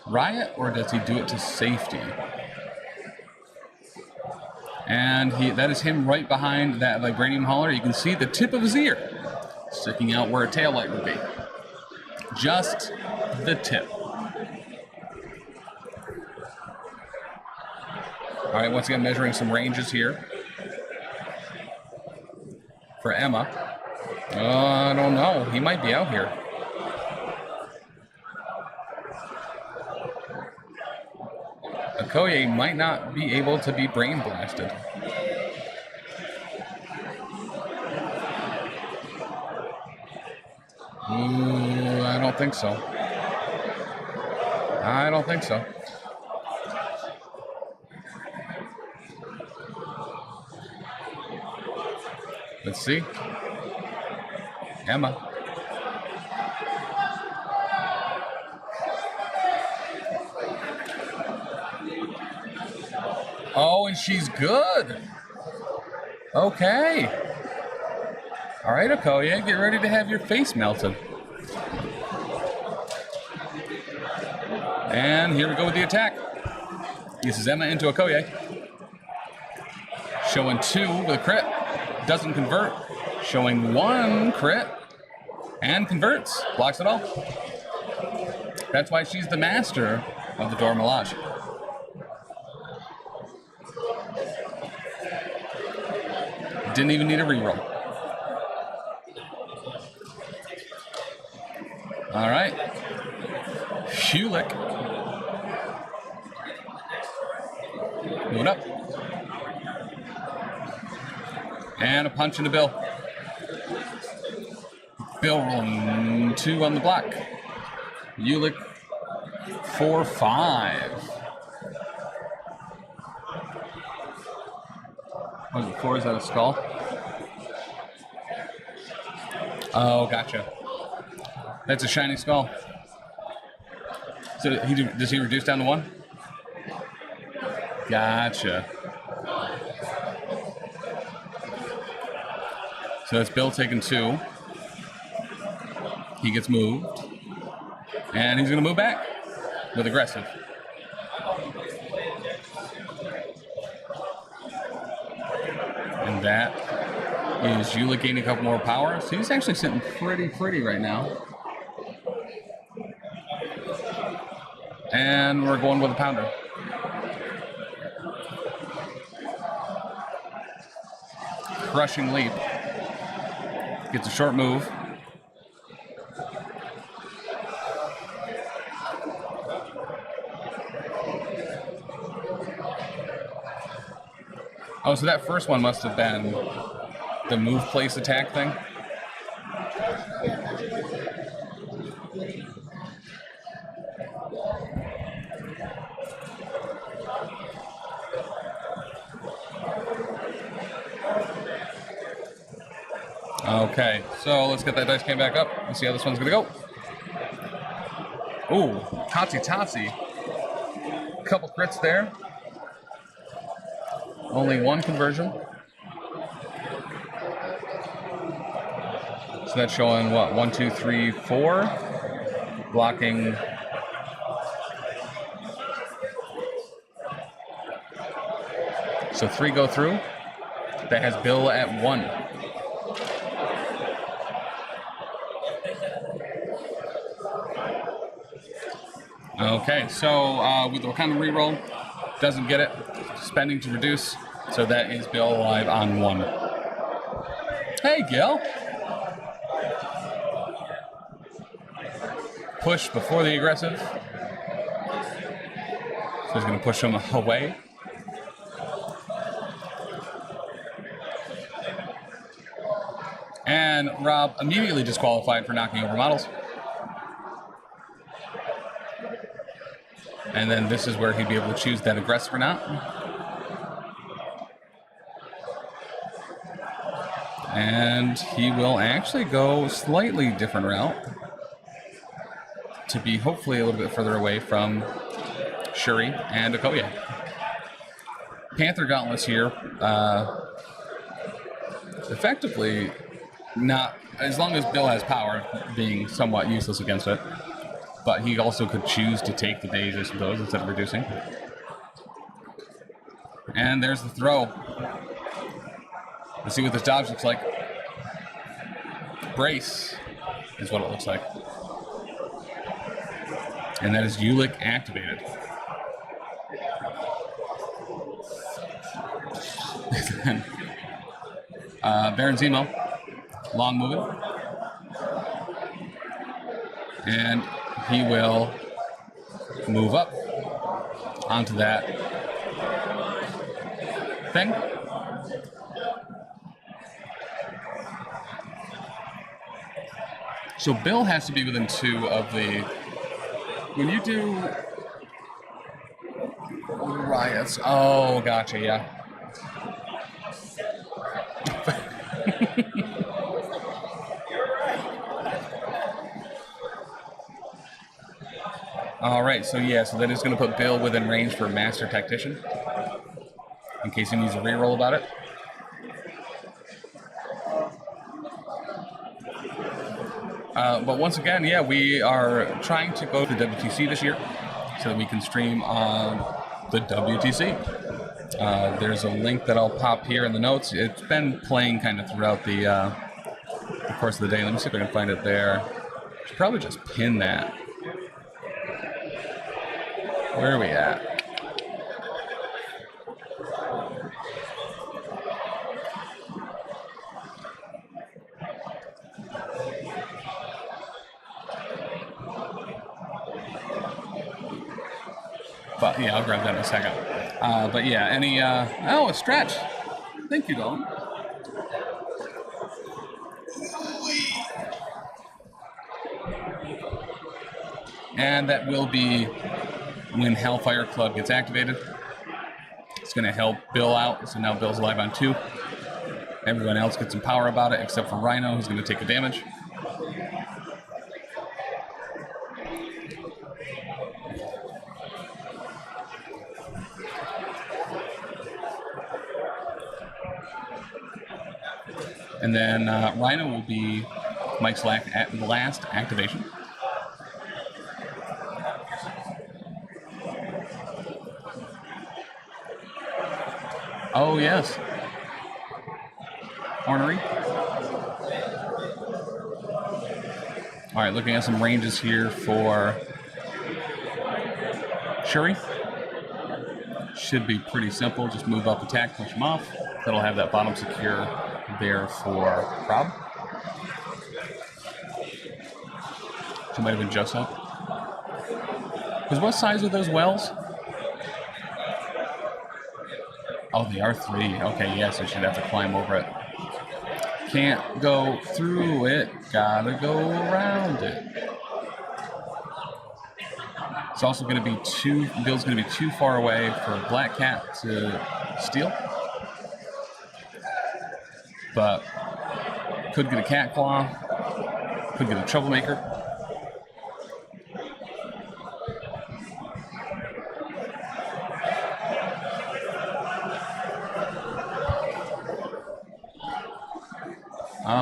Riot, or does he do it to safety? And that is him right behind that Vibranium Hauler. You can see the tip of his ear sticking out where a tail light would be. Just the tip. All right, once again, measuring some ranges here for Emma. I don't know. He might be out here. Okoye might not be able to be brain blasted. I don't think so. I don't think so. Let's see. Emma. Oh, and she's good. Okay. All right, Okoye, get ready to have your face melted. And here we go with the attack. Uses Emma into Okoye. Showing 2 with a crit. Doesn't convert. Showing 1 crit. And converts. Blocks it all. That's why she's the master of the Dora Milaje. Didn't even need a reroll. All right. Hulick. Moving up. And a punch into Bill. Bill rolling 2 on the block. Hulick 4-5. Was it 4? Is that a skull? Oh, gotcha. That's a shiny skull. So does he reduce down to 1? Gotcha. So that's Bill taking 2. He gets moved. And he's going to move back with aggressive. And that is Yula gaining a couple more power. So he's actually sitting pretty right now. And we're going with a pounder. Crushing leap. Gets a short move. Oh, so that first one must have been the move place attack thing? Okay, so let's get that dice cam back up and see how this one's gonna go. Ooh, Tatsy. Couple crits there. Only 1 conversion. So that's showing what? 1, 2, 3, 4. Blocking. So 3 go through. That has Bill at 1. Okay, so with the Wakanda reroll, doesn't get it. Spending to reduce, so that is Bill alive on 1. Hey, Gil. Push before the aggressive. So he's going to push him away. And Rob immediately disqualified for knocking over models. And then this is where he'd be able to choose that aggressive or not. And he will actually go a slightly different route to be hopefully a little bit further away from Shuri and Okoye. Panther Gauntlets here, effectively not, as long as Bill has power, being somewhat useless against it. But he also could choose to take the days, I suppose, instead of reducing. And there's the throw. Let's see what this dodge looks like. Brace is what it looks like. And that is Ulick activated. Baron Zemo, long moving. And he will move up onto that thing. So Bill has to be within 2 of the... When you do riots... Oh, gotcha, yeah. All right, so yeah, so that is going to put Bill within range for Master Tactician. in case he needs a reroll about it. But once again, yeah, we are trying to go to the WTC this year so that we can stream on the WTC. There's a link that I'll pop here in the notes. It's been playing kind of throughout the course of the day. Let me see if I can find it there. Should probably just pin that. Where are we at? But yeah, I'll grab that in a second. But yeah, any oh, a stretch. Thank you, Dalton. And that will be when Hellfire Club gets activated. It's going to help Bill out. So now Bill's live on 2. Everyone else gets some power about it, except for Rhino, who's going to take a damage. And then Rhino will be Mike's last activation. Oh, yes. Ornery. All right, looking at some ranges here for Shuri. Should be pretty simple. Just move up, attack, push him off. That'll have that bottom secure there for Rob. She might have been just up. Because what size are those wells? Oh, they are 3. Okay, yes, I should have to climb over it. Can't go through it. Gotta go around it. It's also going to be Bill's going to be too far away for Black Cat to steal. But could get a cat claw. Could get a troublemaker.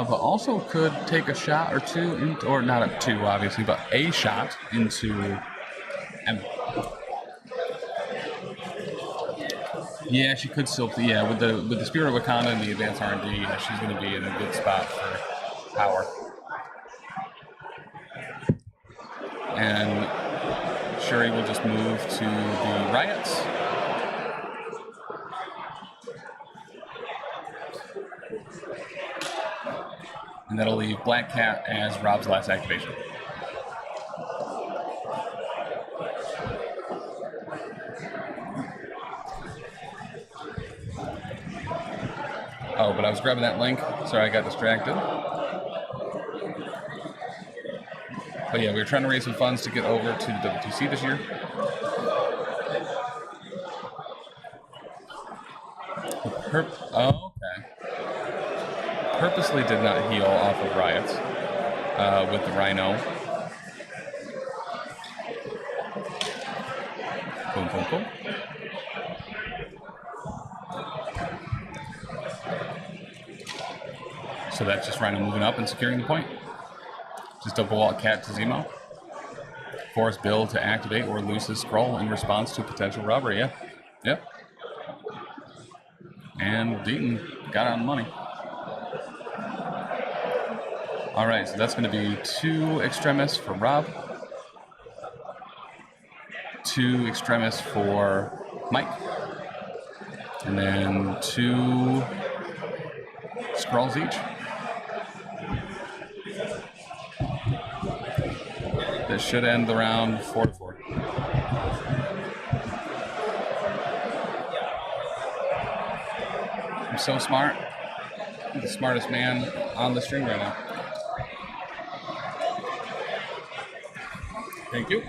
But also could take a shot or two, or not a 2 obviously, but a shot into Emma. Yeah, she could still. Yeah, with the Spirit of Wakanda and the advanced R&D, yeah, she's going to be in a good spot for power. And Shuri will just move to the riots. And that'll leave Black Cat as Rob's last activation. Oh, but I was grabbing that link. Sorry, I got distracted. But yeah, we were trying to raise some funds to get over to the WTC this year. Oh, okay. Purposely did not heal off of riots with the Rhino. Boom, boom, boom. So that's just Rhino moving up and securing the point. Just double wall Cat to Zemo. Force Bill to activate or lose his scroll in response to potential robbery. Yeah. Yep. And Deaton got on money. All right, so that's going to be 2 Extremis for Rob. 2 Extremis for Mike. And then 2 scrolls each. That should end the round 4-4. I'm so smart. I'm the smartest man on the stream right now. Thank you.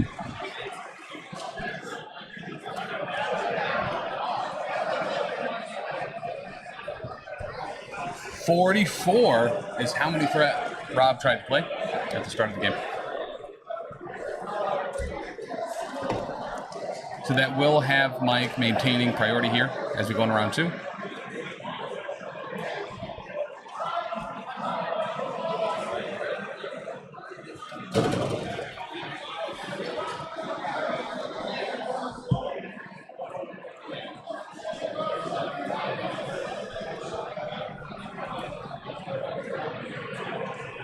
$44 is how many threat Rob tried to play at the start of the game. So that will have Mike maintaining priority here as we go in round 2.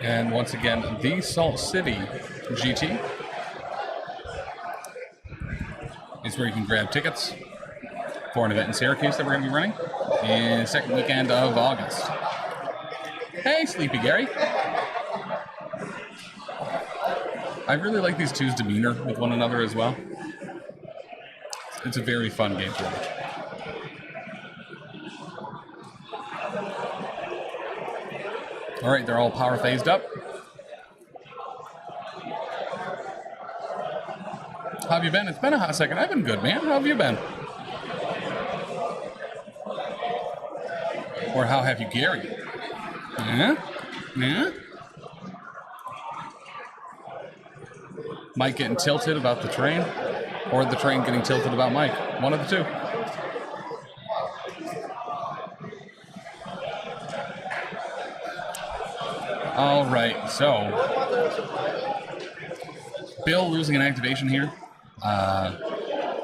And once again, the Salt City GT is where you can grab tickets for an event in Syracuse that we're going to be running in the second weekend of August. Hey, Sleepy Gary. I really like these two's demeanor with one another as well. It's a very fun game to watch. All right, they're all power phased up. How have you been? It's been a hot second. I've been good, man. How have you been? Or how have you, Gary? Yeah? Yeah? Mike getting tilted about the train, or the train getting tilted about Mike. One of the two. All right, so Bill losing an activation here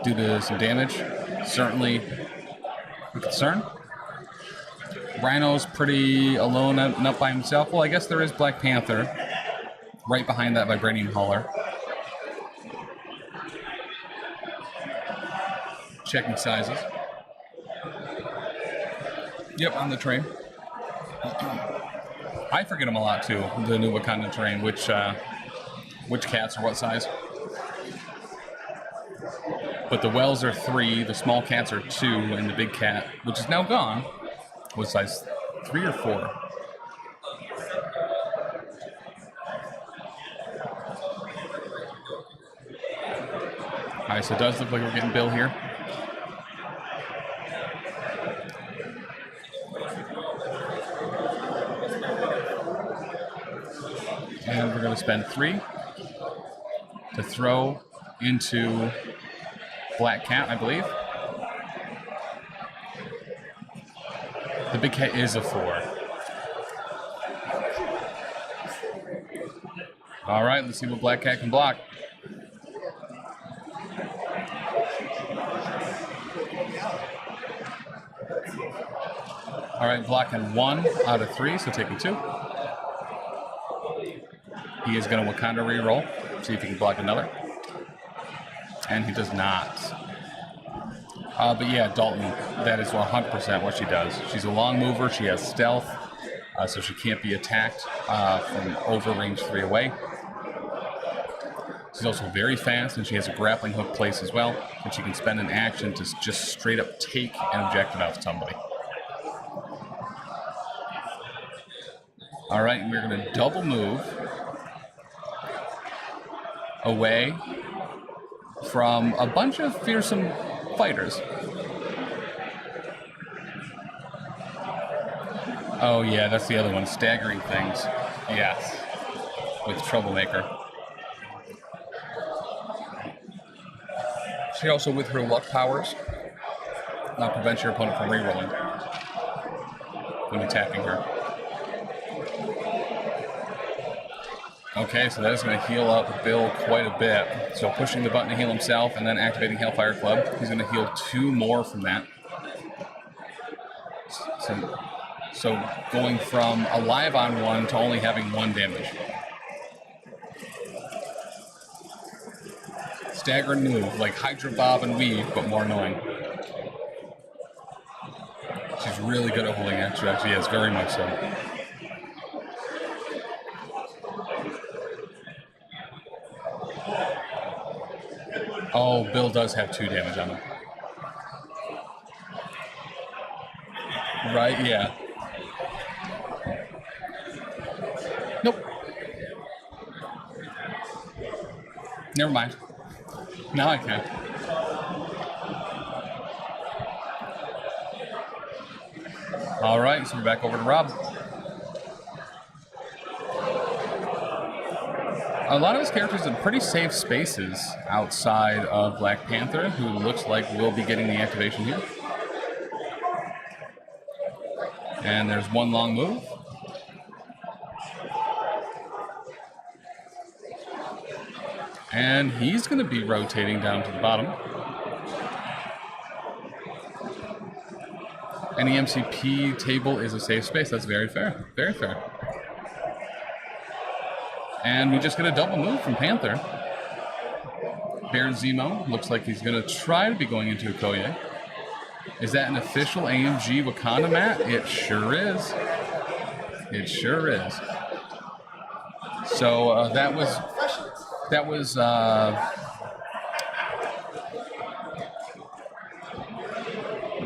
due to some damage, certainly a concern. Rhino's pretty alone and up by himself. Well, I guess there is Black Panther right behind that Vibranium Hauler. Checking sizes. Yep, on the train. I forget them a lot too, the new Wakanda terrain, which cats are what size. But the whales are 3, the small cats are 2, and the big cat, which is now gone, was size 3 or 4. Alright, so it does look like we're getting Bill here. And we're going to spend 3 to throw into Black Cat, I believe. The big cat is a 4. All right, let's see what Black Cat can block. All right, blocking 1 out of 3, so taking 2. He is going to Wakanda reroll, see if he can block another. And he does not. But yeah, Dalton, that is 100% what she does. She's a long mover, she has stealth, so she can't be attacked from over range 3 away. She's also very fast, and she has a grappling hook place as well, and she can spend an action to just straight up take an objective out of somebody. All right, we're going to double move away from a bunch of fearsome fighters. Oh yeah, that's the other one, staggering things. Yes, with Troublemaker. She also, with her luck powers, prevents your opponent from rerolling when attacking her. Okay, so that is going to heal up Bill quite a bit. So pushing the button to heal himself and then activating Hellfire Club. He's going to heal 2 more from that. So going from alive on 1 to only having 1 damage. Stagger and move, like Hydra Bob and Weave, but more annoying. She's really good at holding extra. She is, very much so. Oh, Bill does have 2 damage on him. Right, yeah. Nope. Never mind. Now I can. All right, so we're back over to Rob. a lot of his characters in pretty safe spaces outside of Black Panther, who looks like will be getting the activation here. And there's one long move. And he's going to be rotating down to the bottom. Any MCP table is a safe space. That's very fair. Very fair. And we just get a double move from Panther. Baron Zemo looks like he's going to try to be going into Okoye. Is that an official AMG Wakanda mat? It sure is. It sure is. So that was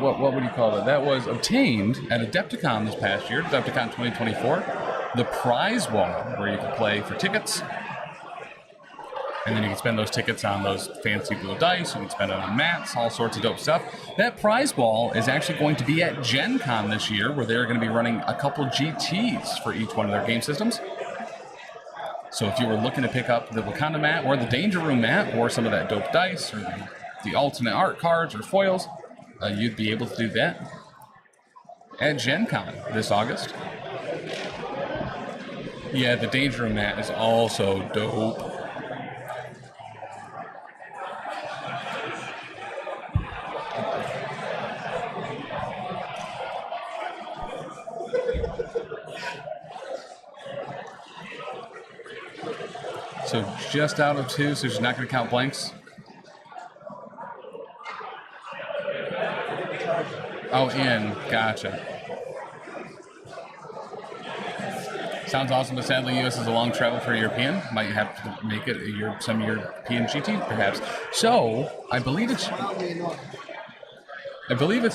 what would you call it? That was obtained at Adepticon this past year, Adepticon 2024. The prize wall, where you can play for tickets, and then you can spend those tickets on those fancy blue dice. You can spend it on mats, all sorts of dope stuff. That prize wall is actually going to be at Gen Con this year, where they're going to be running a couple GTs for each one of their game systems. So if you were looking to pick up the Wakanda mat or the Danger Room mat or some of that dope dice or the alternate art cards or foils, you'd be able to do that at Gen Con this August. Yeah, the Danger Room mat is also dope. So just out of 2, so she's not going to count blanks. Oh, in. Gotcha. Sounds awesome, but sadly, US is a long travel for European. Might have to make it some European GT, perhaps. So I believe it's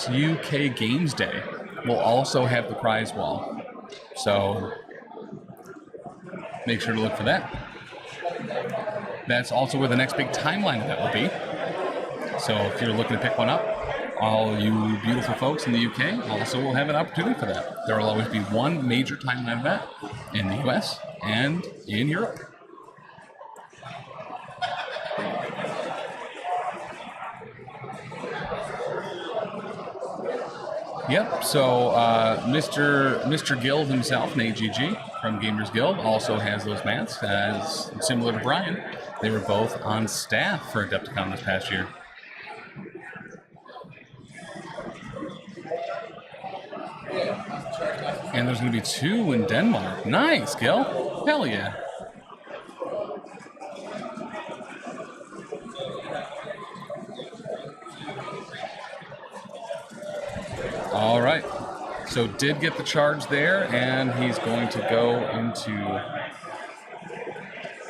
UK Games Day. We'll also have the prize wall. So make sure to look for that. That's also where the next big timeline event will be. So if you're looking to pick one up, all you beautiful folks in the UK also will have an opportunity for that. There will always be one major timeline event in the US and in Europe. Yep, so Mr. Guild himself, Nate GG from Gamers Guild, also has those mats, as similar to Brian. They were both on staff for Adepticon this past year. And there's going to be 2 in Denmark. Nice, Gil. Hell yeah. All right. So did get the charge there, and he's going to go into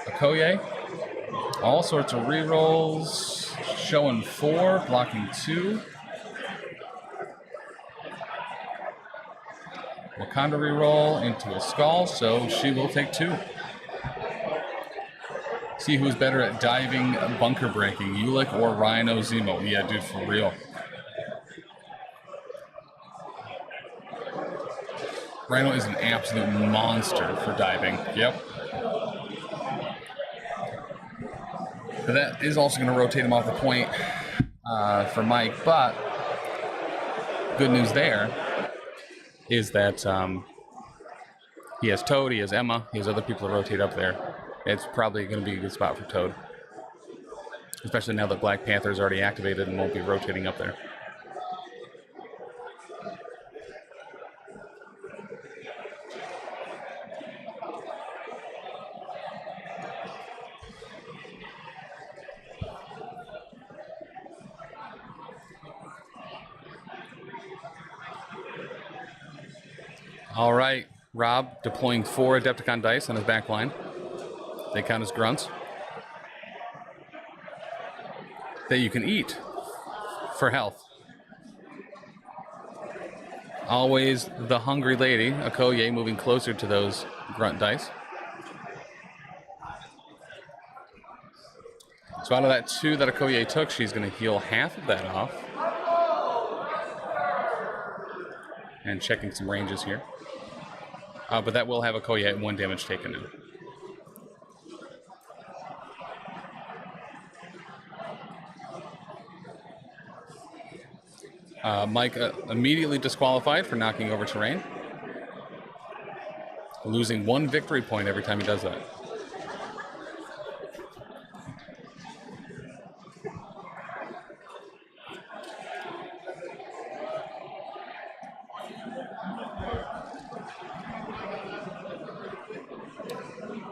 Okoye. All sorts of rerolls, showing 4, blocking 2. Wakanda reroll into a skull, so she will take 2. See who's better at diving, bunker breaking, Ulick or Rhino Zemo. Yeah, dude, for real. Rhino is an absolute monster for diving. Yep. But that is also going to rotate him off the point for Mike. But good news there is that he has Toad, he has Emma, he has other people to rotate up there. It's probably going to be a good spot for Toad. Especially now that Black Panther is already activated and won't be rotating up there. All right, Rob deploying 4 Adepticon dice on his back line. They count as grunts that you can eat for health. Always the hungry lady, Okoye, moving closer to those grunt dice. So out of that 2 that Okoye took, she's going to heal half of that off. And checking some ranges here. But that will have Okoye at 1 damage taken now. Mike immediately disqualified for knocking over terrain, losing 1 victory point every time he does that.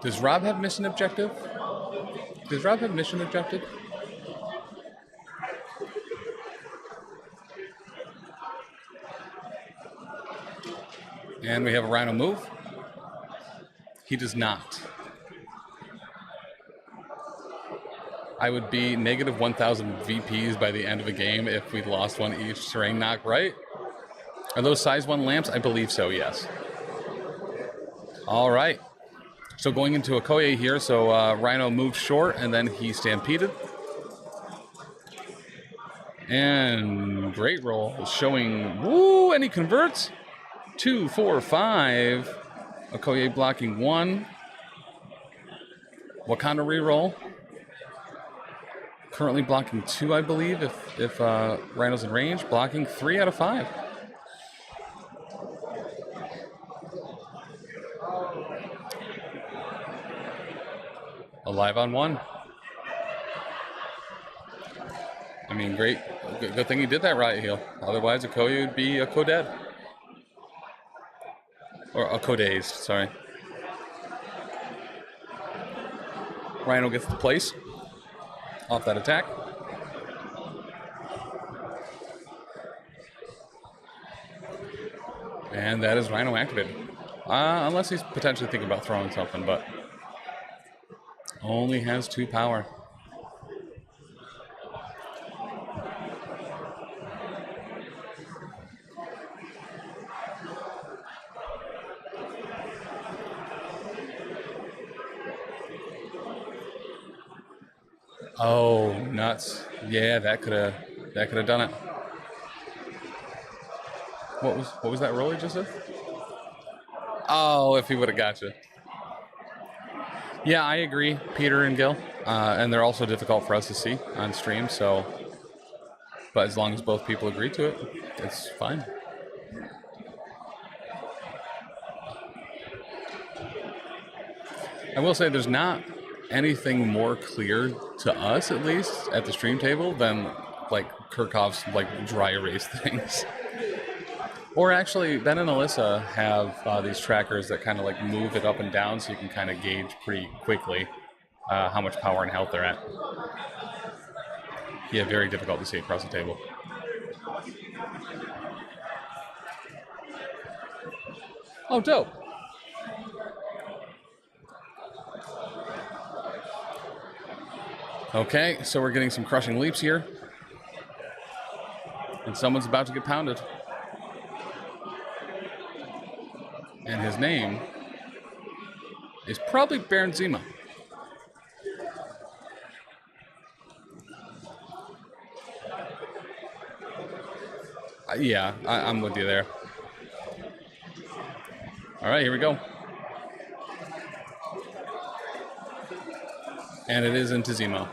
Does Rob have mission objective? Does Rob have mission objective? And we have a Rhino move. He does not. I would be negative 1,000 VPs by the end of a game if we lost one each terrain knock, right? Are those size 1 lamps? I believe so, yes. All right. So going into a Koye here, so Rhino moved short and then he stampeded. And great roll showing, woo, and he converts. 2, 4, 5. Okoye blocking 1. Wakanda reroll. Currently blocking 2, I believe, if Rhino's in range. Blocking 3 out of 5. Alive on 1. I mean, great. Good thing he did that riot heal. Otherwise, Okoye would be Oko-dead. Or Oko-dazed, sorry. Rhino gets the place off that attack. And that is Rhino activated. Unless he's potentially thinking about throwing something, but only has 2 power. Oh, nuts. Yeah, that could have done it. What was that roll he just did? Oh, if he would have got you. Yeah, I agree, Peter and Gil. And they're also difficult for us to see on stream, so but as long as both people agree to it, it's fine. I will say there's not anything more clear to us, at least at the stream table, than like Kirchhoff's like dry erase things. Or actually, Ben and Alyssa have these trackers that kind of like move it up and down, so you can kind of gauge pretty quickly how much power and health they're at. Yeah, very difficult to see across the table. Oh, dope. Okay, so we're getting some crushing leaps here. And someone's about to get pounded. And his name is probably Baron Zima. Yeah, I'm with you there. All right, here we go. And it is into Zemo.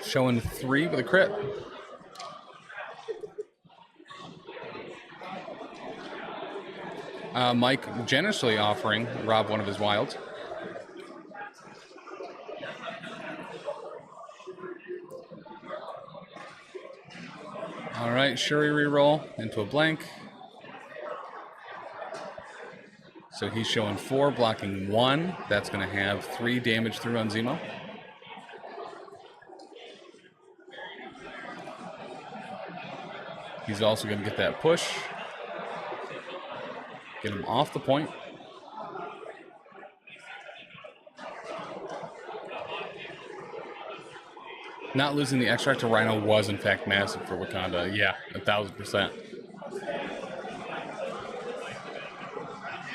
Showing 3 with a crit. Mike generously offering Rob one of his wilds. All right, Shuri reroll into a blank. So he's showing 4, blocking 1. That's going to have 3 damage through on Zemo. He's also going to get that push. Get him off the point. Not losing the extract to Rhino was in fact massive for Wakanda. Yeah, 1,000%.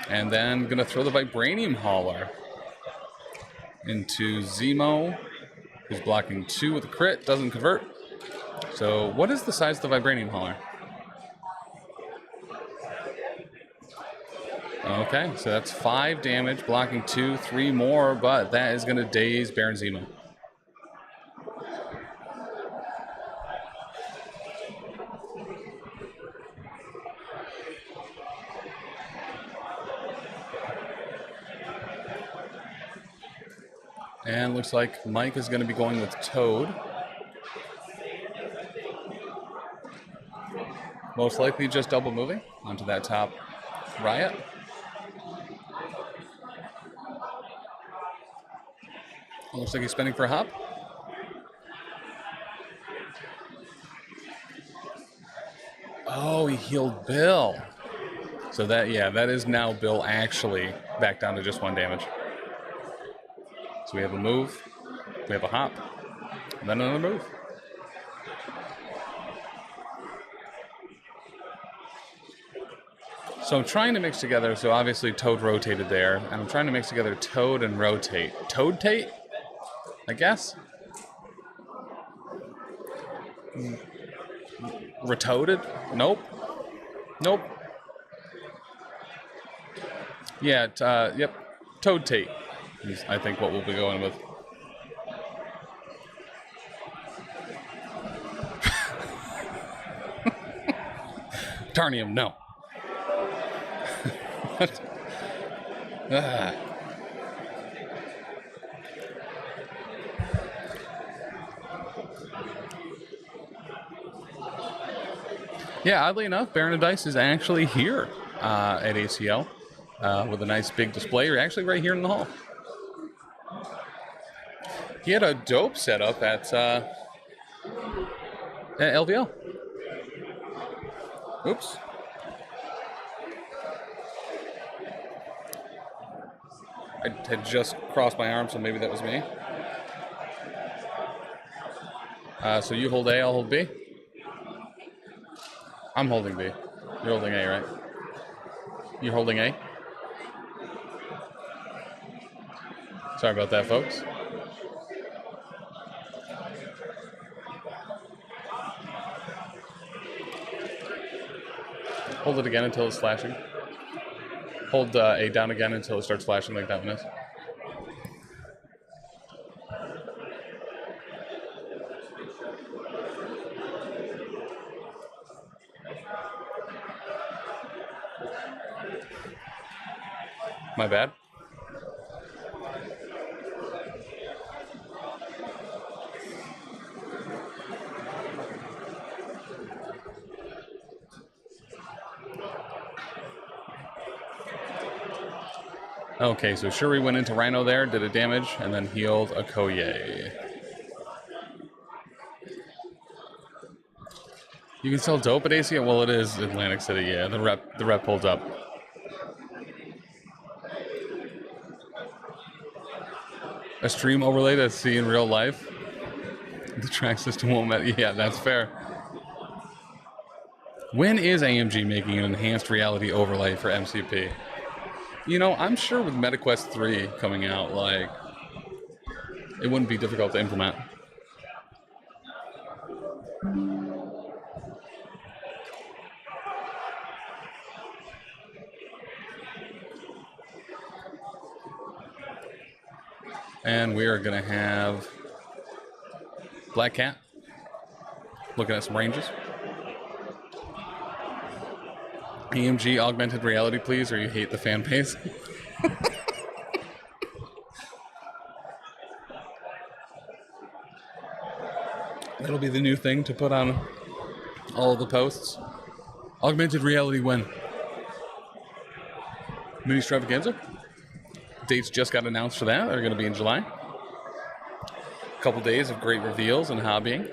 And then gonna throw the Vibranium Hauler into Zemo, who's blocking 2 with a crit, doesn't convert. So what is the size of the Vibranium Hauler? Okay, so that's 5 damage, blocking 2, 3 more, but that is going to daze Baron Zemo. And looks like Mike is going to be going with Toad. Most likely just double moving onto that top Riot. Looks like he's spinning for a hop. Oh, he healed Bill. So that, yeah, that is now Bill actually back down to just 1 damage. So we have a move, we have a hop, and then another move. So I'm trying to mix together, so obviously Toad rotated there, and I'm trying to mix together Toad and rotate. Toad-tate, I guess? Retoaded? Nope. Nope. Yeah, yep. Toad-tate is, I think, what we'll be going with. Tarnium, no. Yeah, oddly enough, Baron of Dice is actually here at ACO with a nice big display. You're actually right here in the hall. He had a dope setup at LVO. Oops. I had just crossed my arm, so maybe that was me. So you hold A, I'll hold B. I'm holding B. You're holding A, right? You're holding A? Sorry about that, folks. Hold it again until it's flashing. Hold A down again until it starts flashing like that one is. My bad. Okay, so Shuri went into Rhino there, did a damage, and then healed Okoye. You can sell dope at ACO? Well, it is Atlantic City, yeah. The rep holds up. A stream overlay to see in real life? The track system won't matter. Yeah, that's fair. When is AMG making an enhanced reality overlay for MCP? You know, I'm sure with MetaQuest 3 coming out, like, it wouldn't be difficult to implement. And we are going to have Black Cat looking at some ranges. AMG augmented reality, please, or you hate the fan base. That'll be the new thing to put on all of the posts. Augmented reality when? Mini Extravaganza? Dates just got announced for that. They're going to be in July. A couple days of great reveals and hobbying.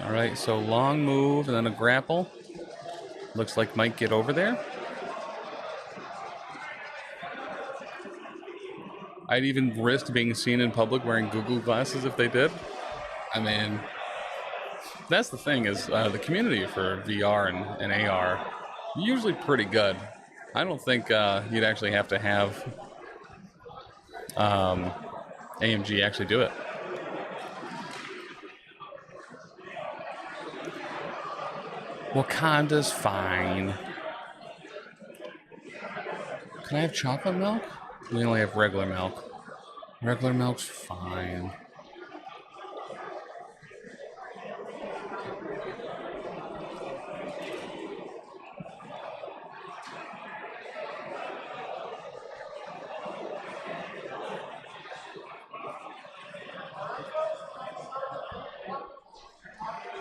All right, so long move and then a grapple. Looks like might get over there. I'd even risk being seen in public wearing Google glasses if they did. I mean, that's the thing is the community for VR and AR usually pretty good. I don't think you'd actually have to have AMG actually do it. Wakanda's fine. Can I have chocolate milk? We only have regular milk. Regular milk's fine.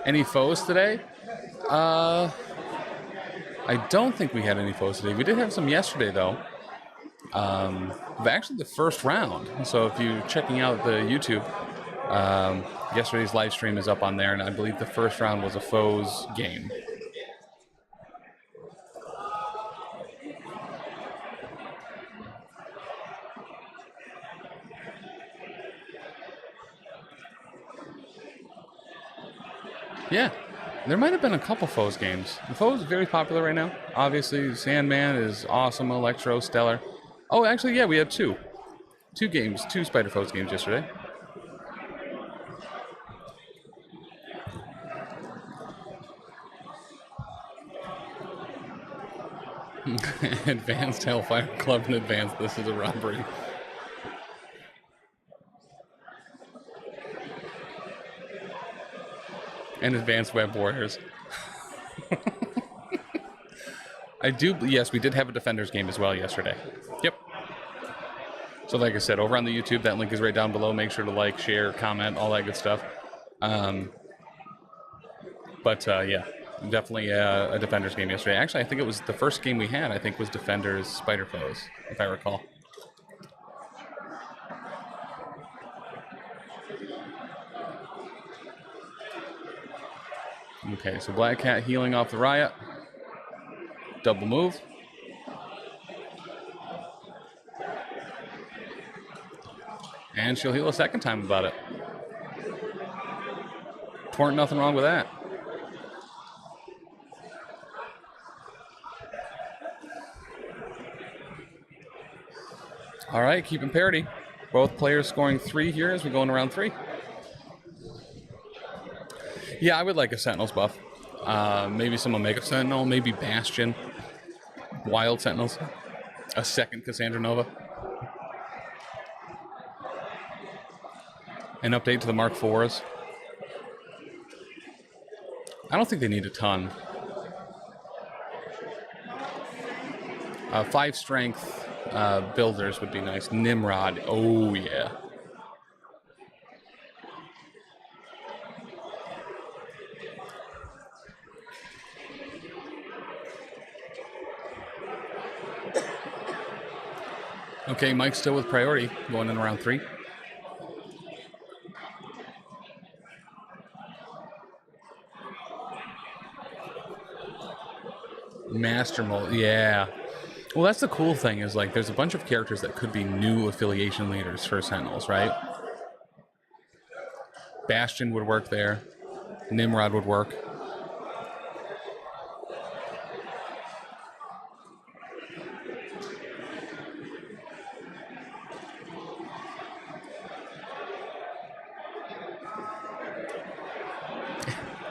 Any foes today? I don't think we had any foes today. We did have some yesterday, though. But actually the first round. So if you're checking out the YouTube, yesterday's live stream is up on there, and I believe the first round was a foes game. Yeah, there might have been a couple foes games. The foes is very popular right now. Obviously, Sandman is awesome, Electro, Stellar. Oh, actually, yeah, we had two games, two Spider Foes games yesterday. Advanced Hellfire Club and Advanced This is a Robbery. And Advanced Web Warriors. Yes, we did have a Defenders game as well yesterday. Yep. So like I said, over on the YouTube, that link is right down below. Make sure to like, share, comment, all that good stuff. Yeah, definitely a Defenders game yesterday. Actually, I think it was the first game we had, I think, was Defenders Spider Foes, if I recall. Okay, so Black Cat healing off the Riot. Double move. And she'll heal a second time about it. Weren't nothing wrong with that. All right, keeping parity. Both players scoring 3 here as we go into round 3. Yeah, I would like a Sentinels buff. Maybe some Omega Sentinel, maybe Bastion. Wild Sentinels. A second Cassandra Nova. An update to the Mark IVs. I don't think they need a ton. 5 strength builders would be nice. Nimrod. Oh, yeah. Okay, Mike's still with priority, going in round 3. Master Mold, yeah. Well, that's the cool thing is, like, there's a bunch of characters that could be new affiliation leaders for Sentinels, right? Bastion would work there. Nimrod would work.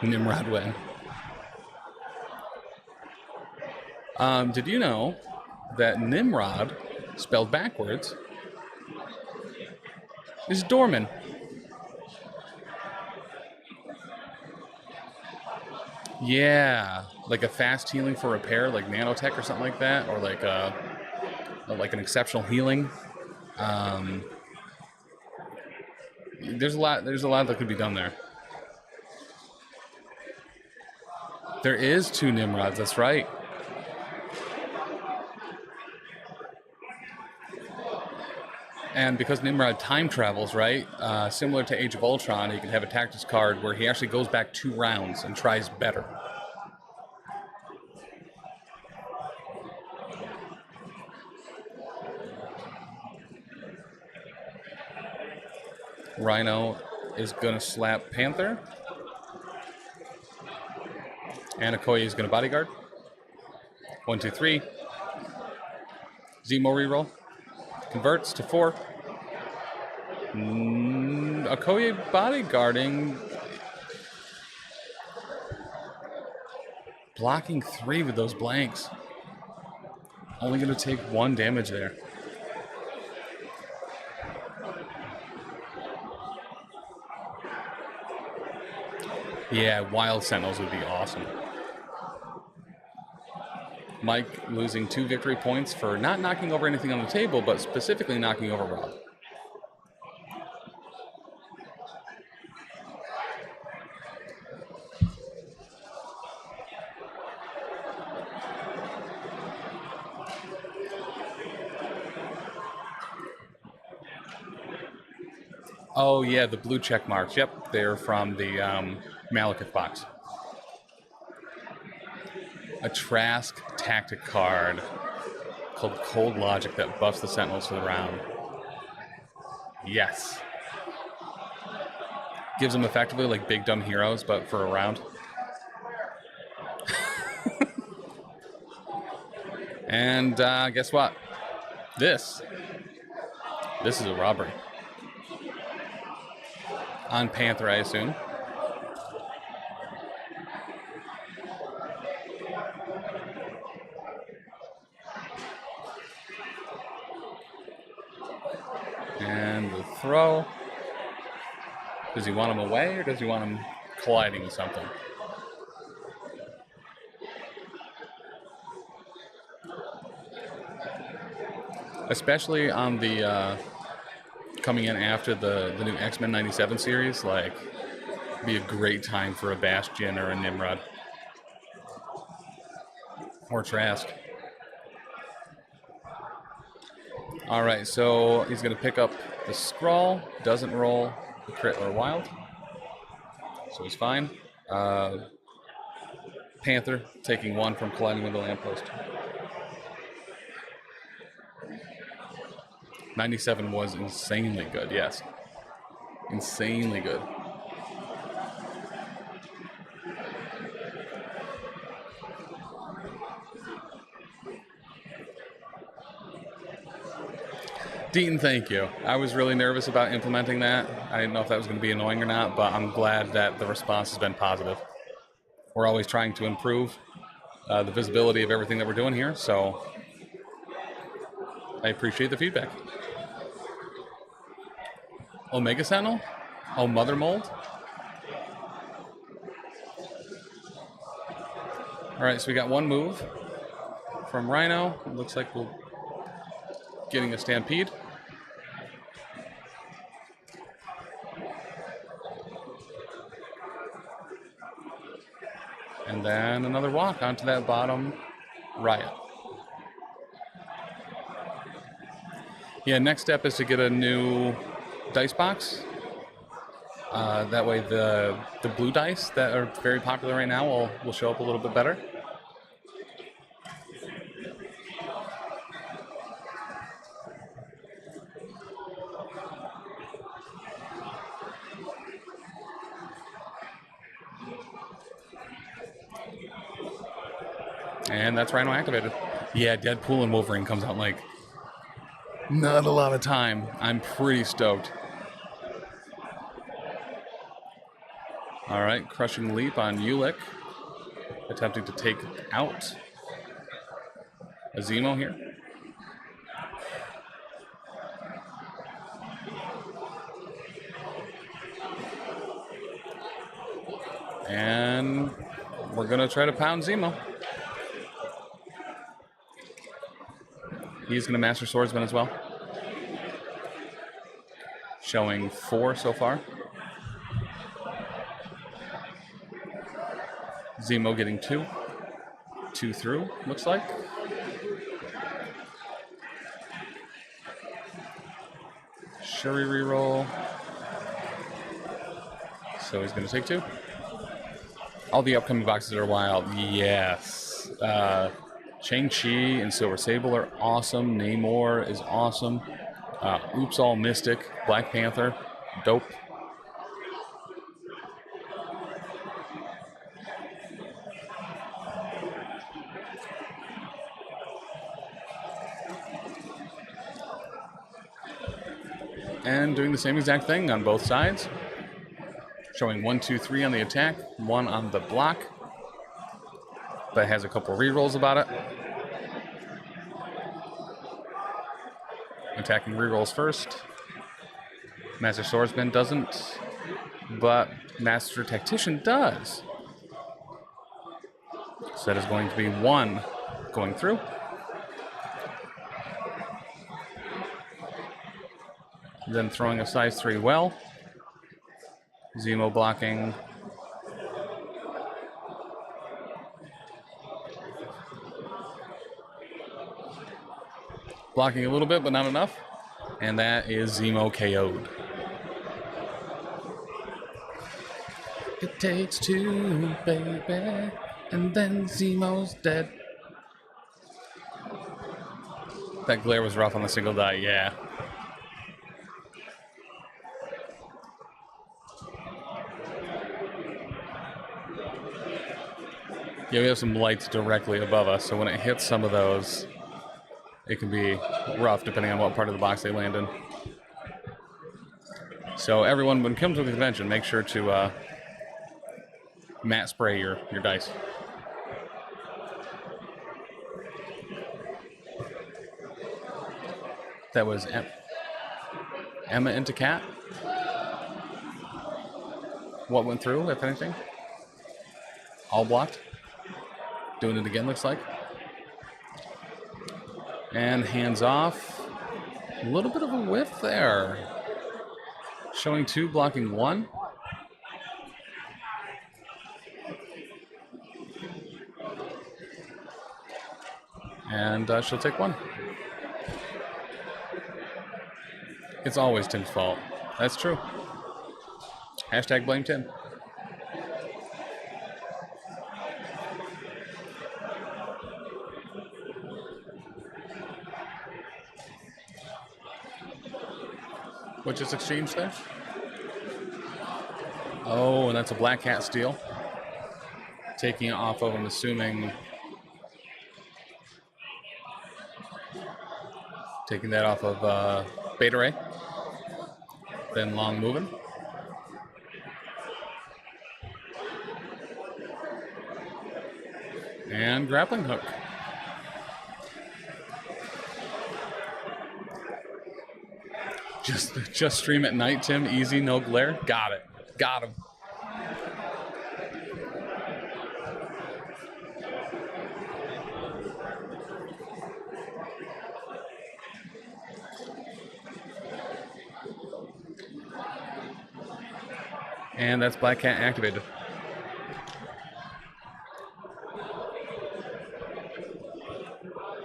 Nimrod win. Did you know that Nimrod, spelled backwards, is Dorman? Yeah, like a fast healing for repair, like nanotech or something like that, or like an exceptional healing. There's a lot that could be done there. There is 2 Nimrods. That's right. And because Nimrod time travels, right, similar to Age of Ultron, he can have a tactics card where he actually goes back 2 rounds and tries better. Rhino is going to slap Panther. And Okoye is going to bodyguard. 1, 2, 3. Zemo reroll. Converts to 4. Okoye bodyguarding. Blocking 3 with those blanks. Only going to take 1 damage there. Yeah, Wild Sentinels would be awesome. Mike losing 2 victory points for not knocking over anything on the table, but specifically knocking over Rob. Oh yeah, the blue check marks. Yep, they're from the Malekith box. A Trask tactic card called Cold Logic that buffs the Sentinels for the round. Yes. Gives them effectively like big dumb heroes, but for a round. And guess what? This is a robbery. On Panther, I assume. And the throw. Does he want him away or does he want him colliding with something? Especially on the coming in after the new X-Men 97 series, like, be a great time for a Bastion or a Nimrod. Or Trask. Alright, so he's going to pick up the Scrawl, doesn't roll the crit or wild. So he's fine. Panther taking 1 from colliding with the lamppost. 97 was insanely good, yes. Insanely good. Deaton, thank you. I was really nervous about implementing that. I didn't know if that was going to be annoying or not, but I'm glad that the response has been positive. We're always trying to improve the visibility of everything that we're doing here, so I appreciate the feedback. Omega Sentinel? Oh, Mother Mold? Alright, so we got 1 move from Rhino. It looks like we're getting a Stampede. And then another walk onto that bottom Riot. Yeah, next step is to get a new dice box. That way the blue dice that are very popular right now will show up a little bit better. And that's Rhino activated. Yeah, Deadpool and Wolverine comes out in like not a lot of time. I'm pretty stoked. All right, Crushing Leap on Ulick. Attempting to take out a Zemo here. And we're going to try to pound Zemo. He's going to Master Swordsman as well. Showing 4 so far. Zemo getting 2. 2 through, looks like. Shuri reroll. So he's going to take 2. All the upcoming boxes are wild. Yes. Shang-Chi and Silver Sable are awesome. Namor is awesome. Oops All Mystic. Black Panther. Dope. and doing the same exact thing on both sides. Showing 1, 2, 3 on the attack, 1 on the block. But has a couple rerolls about it. Attacking rerolls first. Master Swordsman doesn't, but Master Tactician does. So that is going to be 1 going through. Then throwing a size 3 well. Zemo blocking. Blocking a little bit, but not enough. And that is Zemo KO'd. It takes 2, baby, and then Zemo's dead. That glare was rough on the single die, yeah. Yeah, we have some lights directly above us, so when it hits some of those, it can be rough depending on what part of the box they land in. So everyone, when it comes to the convention, make sure to matte spray your dice. That was Emma into Cat. What went through, if anything? All blocked. Doing it again, looks like. And hands off. A little bit of a whiff there. Showing 2, blocking 1. And she'll take 1. It's always Tim's fault. That's true. Hashtag blame Tim. What just exchanged there? Oh, and that's a Black Cat steal. Taking it off of, I'm assuming. Taking that off of Beta Ray. Then long moving. And grappling hook. Just stream at night, Tim. Easy, no glare. Got it. Got him. And that's Black Cat activated.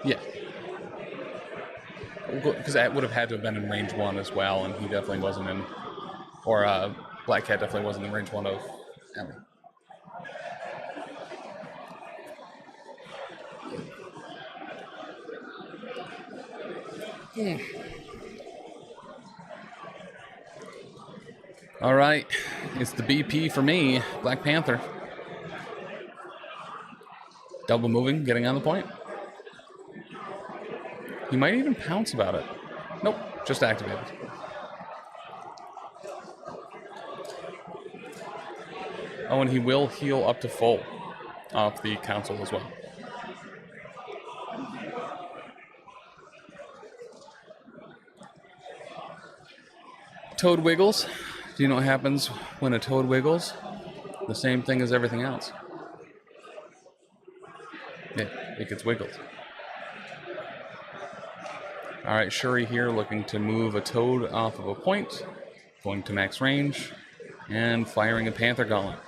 Yeah. Because that would have had to have been in range 1 as well, and he definitely wasn't in. Or Black Cat definitely wasn't in range 1 of Emmy. All right, it's the BP for me, Black Panther. Double moving, getting on the point. He might even pounce about it. Nope, just activated. Oh, and he will heal up to full off the council as well. Toad wiggles. Do you know what happens when a toad wiggles? The same thing as everything else. Yeah, it gets wiggled. All right, Shuri here looking to move a toad off of a point, going to max range, and firing a Panther Gauntlet.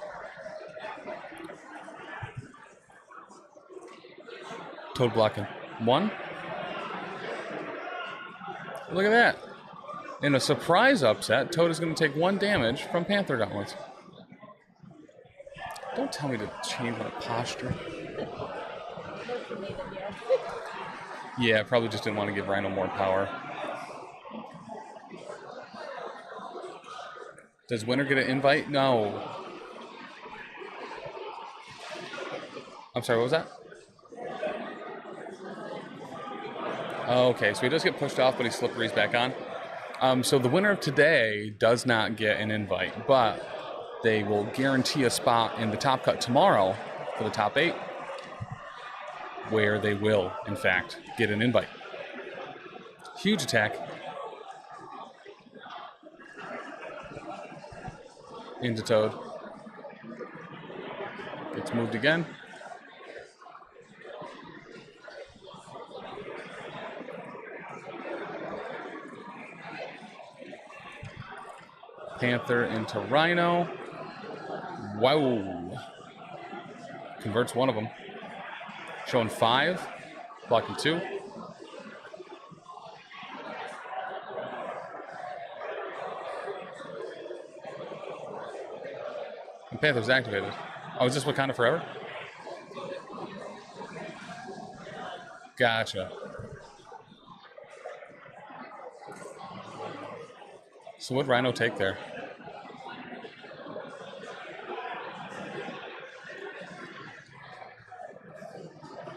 Toad blocking 1. Look at that. In a surprise upset, Toad is going to take 1 damage from Panther Gauntlets. Don't tell me to change my posture. Yeah, I probably just didn't want to give Rhino more power. Does Winter get an invite? No. I'm sorry, what was that? Oh, okay, so he does get pushed off, but he slippery's back on. So the winner of today does not get an invite, but they will guarantee a spot in the top cut tomorrow for the top 8, where they will, in fact, get an invite. Huge attack. Into Toad. Gets moved again. Panther into Rhino. Wow. Converts one of them. Showing 5. Blocking 2. And Panther's activated. Oh, is this Wakanda Forever? Gotcha. So what'd Rhino take there?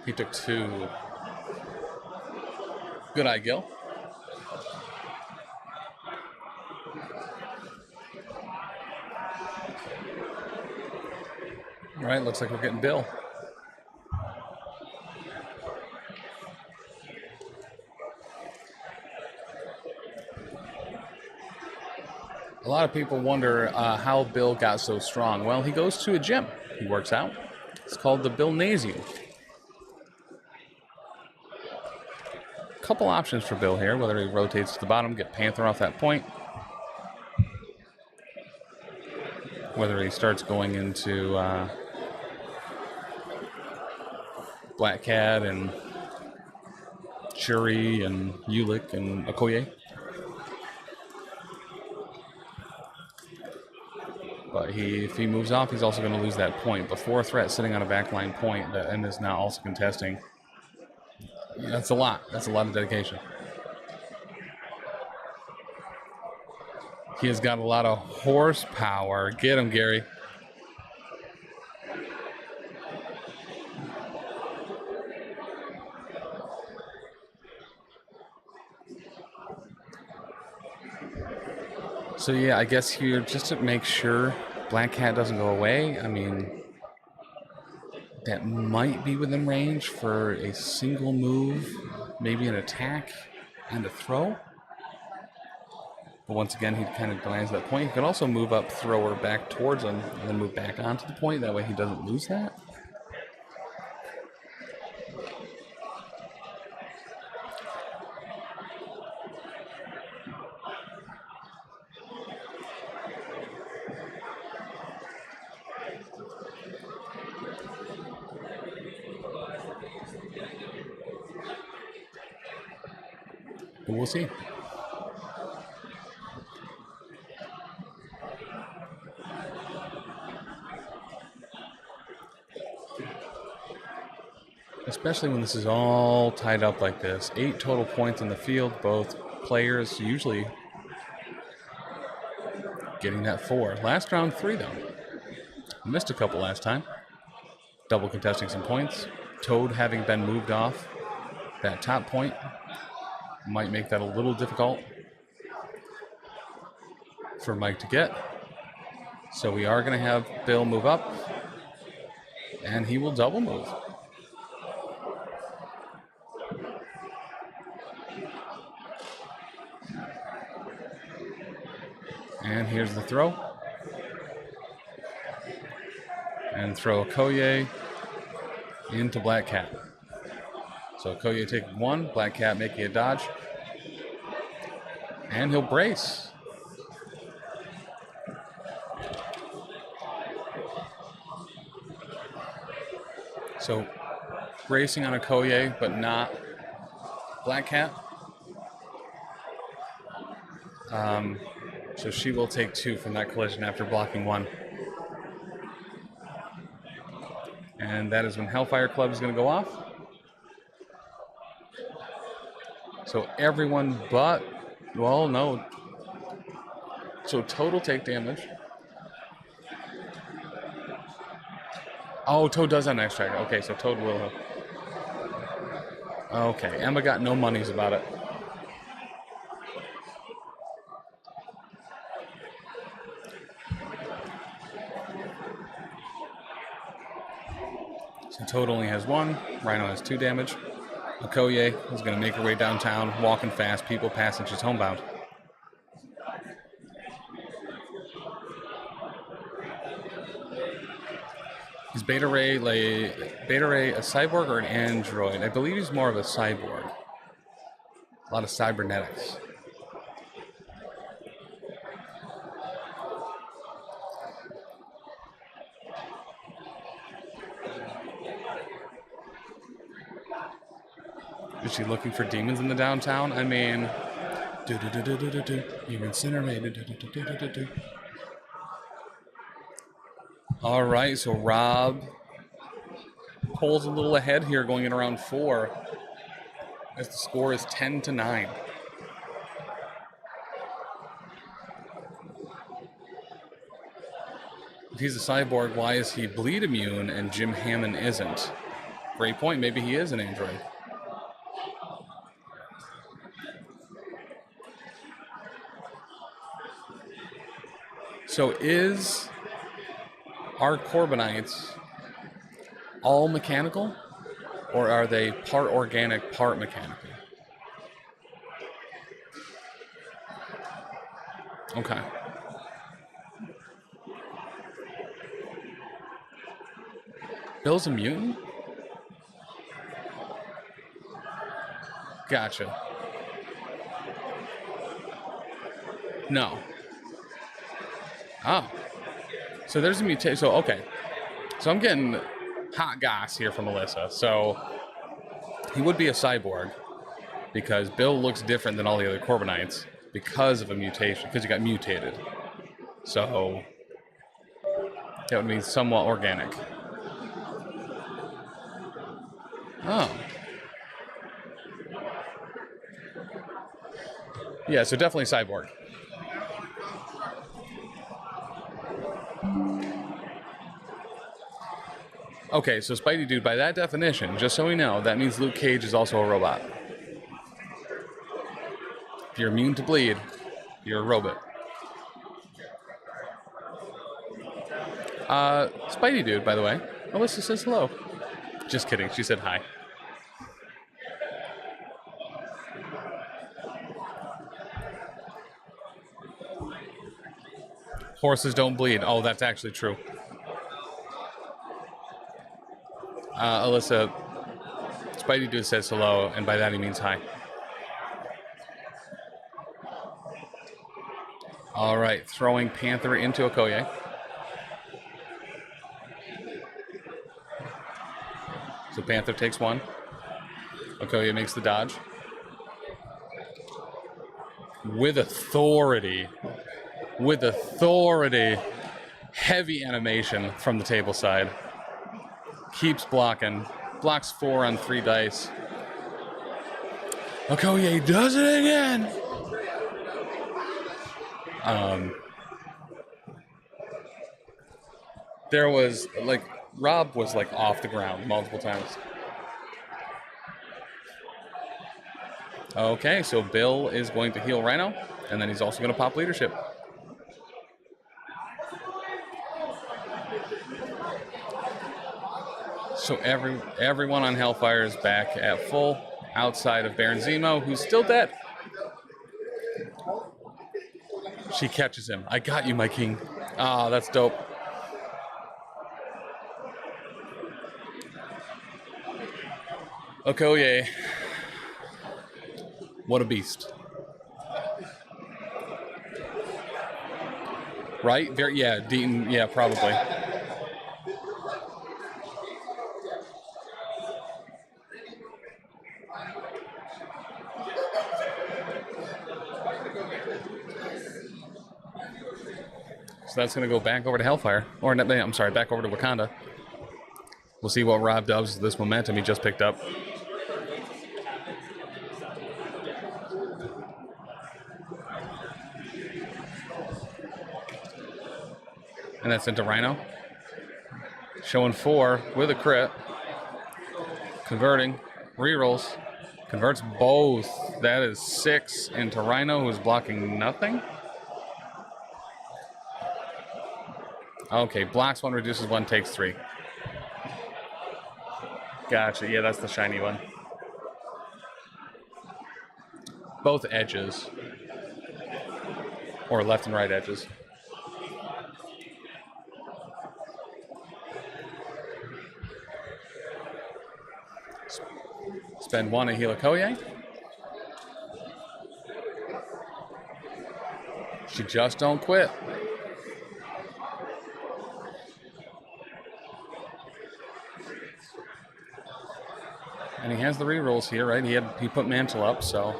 He took 2. Good eye, Gil. All right, looks like we're getting Bill. A lot of people wonder how Bill got so strong. Well, he goes to a gym. He works out. It's called the Billnasium. Couple options for Bill here, whether he rotates to the bottom, get Panther off that point, whether he starts going into Black Cat and Shuri and Ulick and Okoye. But if he moves off, he's also going to lose that point. But 4 threats sitting on a backline point that M is now also contesting. Yeah, that's a lot. That's a lot of dedication. He has got a lot of horsepower. Get him, Gary. So yeah, I guess here, just to make sure Black Cat doesn't go away, I mean, that might be within range for a single move, maybe an attack and a throw. But once again, he kind of denies that point. He could also move up thrower back towards him and then move back onto the point. That way he doesn't lose that. But we'll see. Especially when this is all tied up like this. 8 total points in the field, both players usually getting that 4. Last round 3 though. Missed a couple last time. Double contesting some points. Toad having been moved off that top point might make that a little difficult for Mike to get. So we are going to have Bill move up, and he will double move. And here's the throw. And throw Okoye into Black Cat. So Okoye taking 1, Black Cat making a dodge. And he'll brace. So bracing on Okoye, but not Black Cat. So she will take 2 from that collision after blocking 1. And that is when Hellfire Club is going to go off. So everyone but, well, no. So Toad will take damage. Oh, Toad does have an X Tracker. Okay, so Toad will have. Okay, Emma got no monies about it. So Toad only has 1. Rhino has 2 damage. Okoye is going to make her way downtown, walking fast, people passing. She's homebound. Is Beta Ray a cyborg or an android? I believe he's more of a cyborg. A lot of cybernetics. Is she looking for demons in the downtown? I mean, you're incinerated. All right, so Rob pulls a little ahead here, going in around 4, as the score is 10-9. If he's a cyborg, why is he bleed immune and Jim Hammond isn't? Great point. Maybe he is an android. So is our Corbinites all mechanical, or are they part organic, part mechanical? Okay. Bill's a mutant? Gotcha. No. Oh. So there's a mutation. So, okay. So I'm getting hot goss here from Alyssa. So he would be a cyborg because Bill looks different than all the other Corbinites because of a mutation, because he got mutated. So that would mean somewhat organic. Oh. Yeah, so definitely cyborg. Okay, so Spidey Dude, by that definition, just so we know, that means Luke Cage is also a robot. If you're immune to bleed, you're a robot. Spidey Dude, by the way, Alyssa says hello. Just kidding, she said hi. Horses don't bleed. Oh, that's actually true. Alyssa, Spidey Dude says hello, and by that he means hi. All right, throwing Panther into Okoye. So Panther takes 1. Okoye makes the dodge. With authority. With authority. Heavy animation from the table side. Keeps blocking. Blocks 4 on 3 dice. Okoye does it again! There was, like, Rob was, like, off the ground multiple times. Okay, so Bill is going to heal Rhino, and then he's also going to pop leadership. So everyone on Hellfire is back at full, outside of Baron Zemo, who's still dead. She catches him. I got you, my king. Ah, that's dope. Okoye. What a beast. Right? Very, yeah, Deaton, yeah, probably. So that's going to go back over to Hellfire. Or, I'm sorry, back over to Wakanda. We'll see what Rob does with this momentum he just picked up. And that's into Rhino. Showing 4 with a crit. Converting. Rerolls. Converts both. That is 6 into Rhino, who's blocking nothing. Okay, blocks 1, reduces 1, takes 3. Gotcha. Yeah, that's the shiny one. Both edges. Or left and right edges. Spend 1 to heal a Koye. She just don't quit. And he has the rerolls here, right? He put Mantle up, so.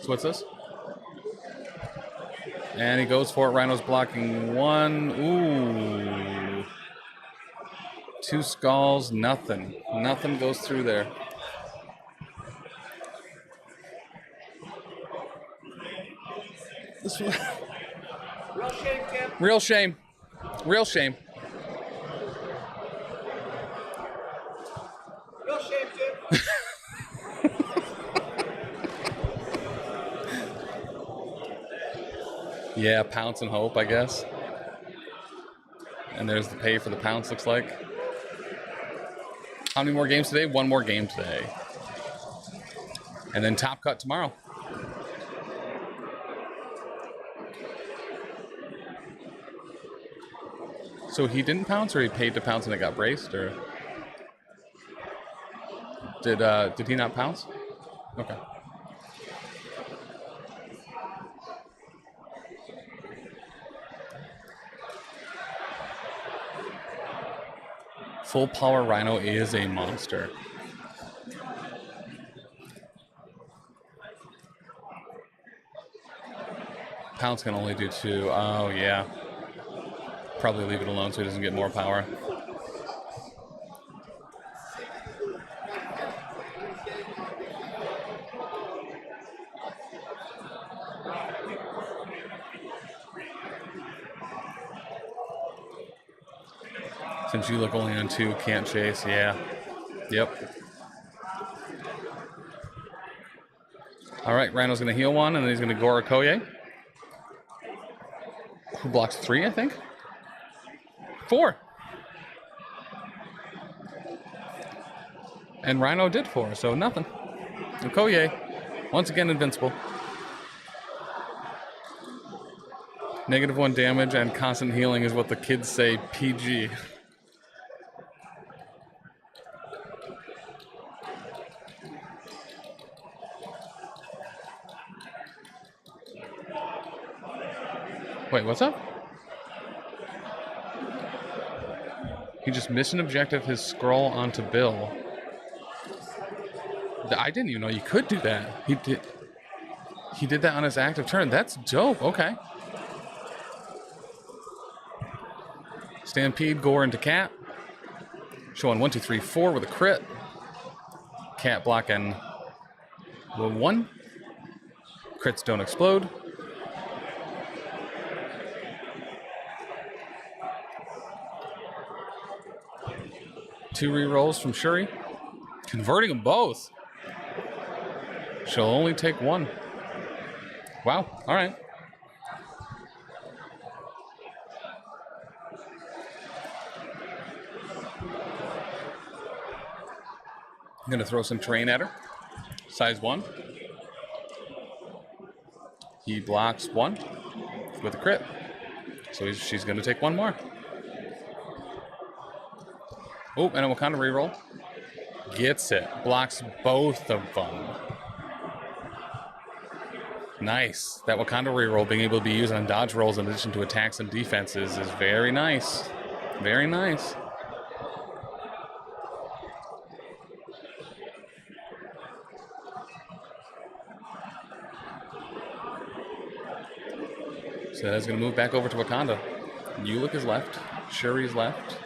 So what's this? And he goes for it. Rhino's blocking 1. Ooh. 2 skulls, nothing. Nothing goes through there. This one. Real shame, Tim. Real shame. Real shame. Real shame, Tim. Yeah, pounce and hope, I guess. And there's the pay for the pounce, looks like. How many more games today? 1 more game today. And then top cut tomorrow. So he didn't pounce, or he paid to pounce and it got braced, or did he not pounce? Okay. Full power Rhino is a monster. Pounce can only do 2. Oh yeah. Probably leave it alone so he doesn't get more power. Since you look only on 2, can't chase, yeah. Yep. All right, Rhino's gonna heal 1, and then he's gonna Gora Koye. Who blocks 3, I think? 4. And Rhino did 4, so nothing. And Koye, once again invincible. -1 damage and constant healing is what the kids say, PG. Wait, what's up? He just missed an objective, his scroll onto Bill. I didn't even know you could do that. He did that on his active turn. That's dope. Okay. Stampede, Gore into Cat. Showing 1, 2, 3, 4 with a crit. Cat blocking 1. Crits don't explode. Two rerolls from Shuri. Converting them both. She'll only take 1. Wow. All right. I'm going to throw some terrain at her. Size 1. He blocks 1 with a crit. So she's going to take 1 more. Oh, and a Wakanda reroll. Gets it. Blocks both of them. Nice. That Wakanda reroll being able to be used on dodge rolls in addition to attacks and defenses is very nice. Very nice. So that's going to move back over to Wakanda. Ulick is left. Shuri's left.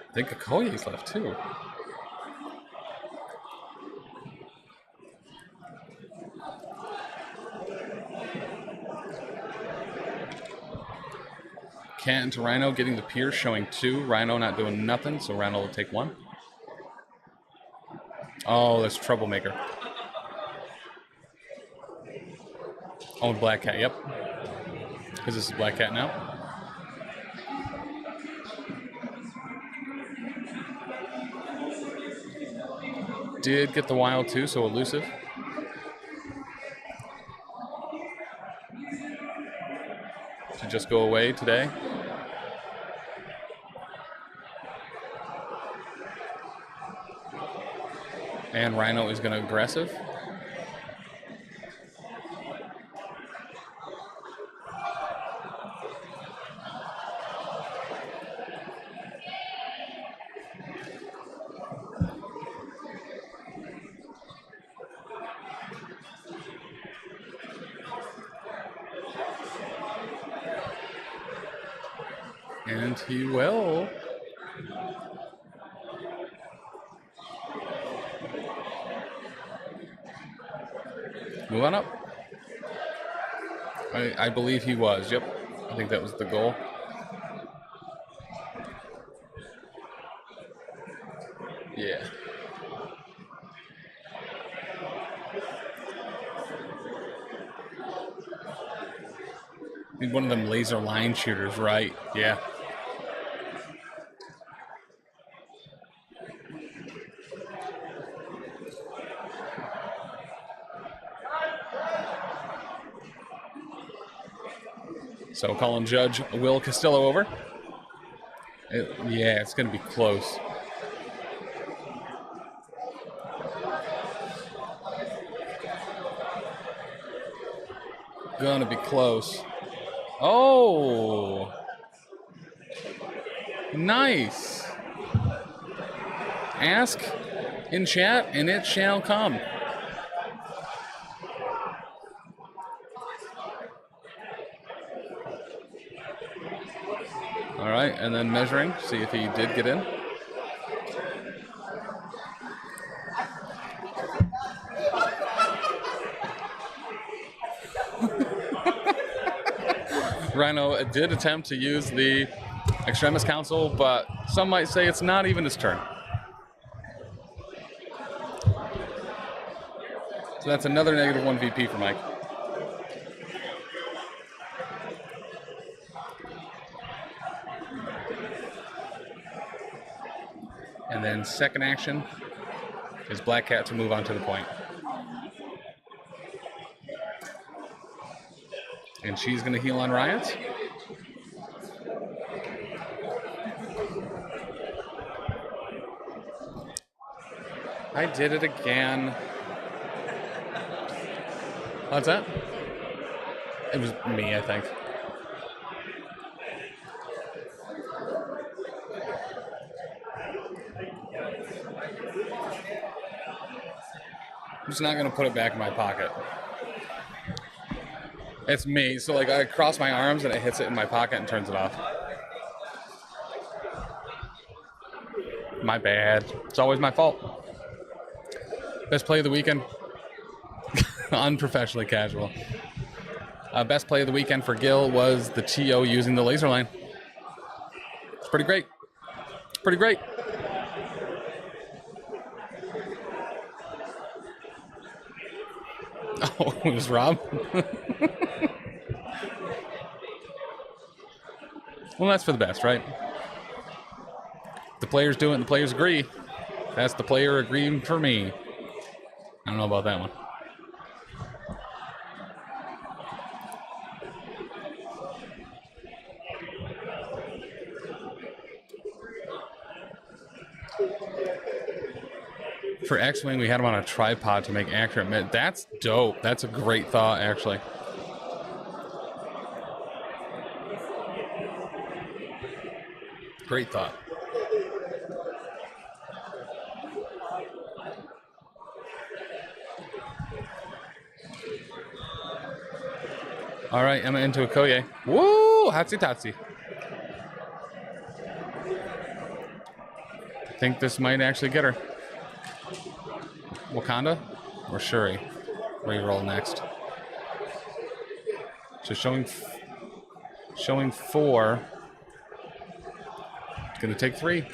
I think Okoye's left too. Cat into Rhino getting the pierce, showing 2. Rhino not doing nothing, so Rhino will take 1. Oh, that's Troublemaker. Oh, Black Cat, yep. Because this is Black Cat now. Did get the wild too, so elusive. To just go away today. And Rhino is going to aggressive. And he will. Move on up. I believe he was, yep. I think that was the goal. Yeah. Need one of them laser line shooters, right? Yeah. So calling Judge Will Castillo over. Yeah, it's going to be close. Gonna be close. Oh! Nice! Ask in chat and it shall come. All right, and then measuring, see if he did get in. Rhino did attempt to use the Extremis Council, but some might say it's not even his turn. So that's another -1 VP for Mike. And then second action is Black Cat to move on to the point. And she's going to heal on Riot. I did it again. What's that? It was me, I think. I'm just not going to put it back in my pocket. It's me, so like I cross my arms and it hits it in my pocket and turns it off. My bad. It's always my fault. Best play of the weekend. Unprofessionally casual. Best play of the weekend for Gil was the TO using the laser line. It's pretty great. It's pretty great. Oh, it was Rob? Well, that's for the best, right? The players do it and the players agree. That's the player agreeing for me. I don't know about that one. For X-Wing, we had him on a tripod to make accurate mid. That's dope. That's a great thought, actually. Great thought. All right, Emma into Okoye. Woo! Hatsy Tatsy. I think this might actually get her. Wakanda or Shuri? Reroll next. So showing 4. It's gonna take 3.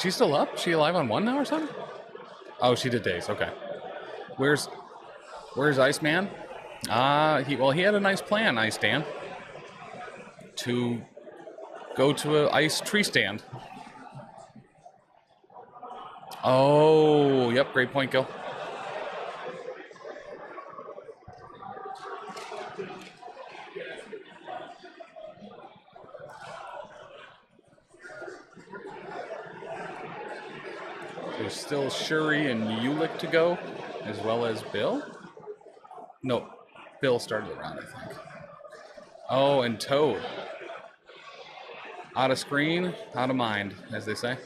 She's still up? She alive on 1 now or something? Oh, she did days. Okay. Where's Iceman? He had a nice plan, Ice Dan, to go to an ice tree stand. Oh, yep, great point, Gil. There's still Shuri and Ulick to go, as well as Bill. No, Bill started the round, I think. Oh, and Toad. Out of screen, out of mind, as they say.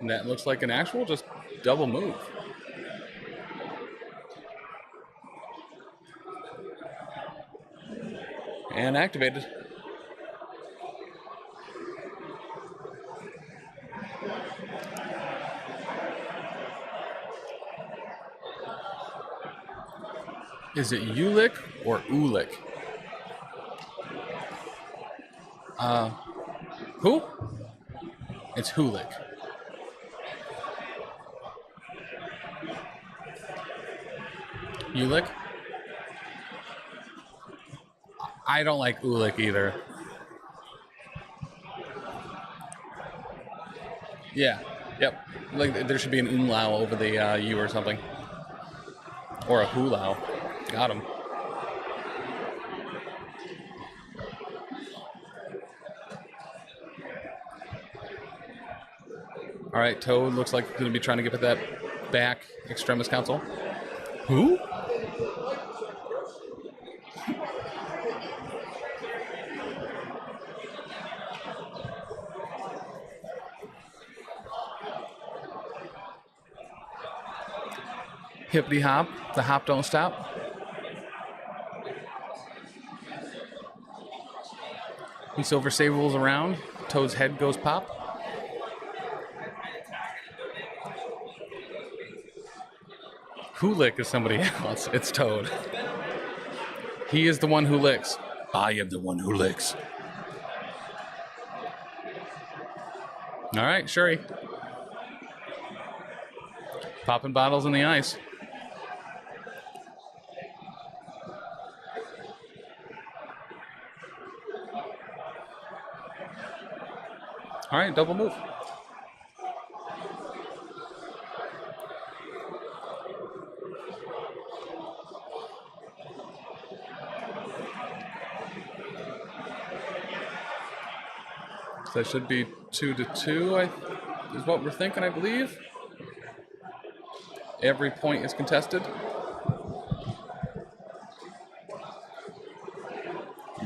And that looks like an actual just double move. And activated. Is it Ulick or Ulick? Who? It's Hulick. Ulick? I don't like Ulick either. Yeah. Yep. Like there should be an umlau over the U or something. Or a hulau. Got him. All right, Toad looks like going to be trying to get at that back extremis console. Who? Hippity hop. The hop don't stop. And Silver Saber rolls around. Toad's head goes pop. Hulick is somebody else. It's Toad. He is the one who licks. I am the one who licks. All right, Shuri. Popping bottles in the ice. All right, double move. So that should be 2-2, is what we're thinking, I believe. Every point is contested.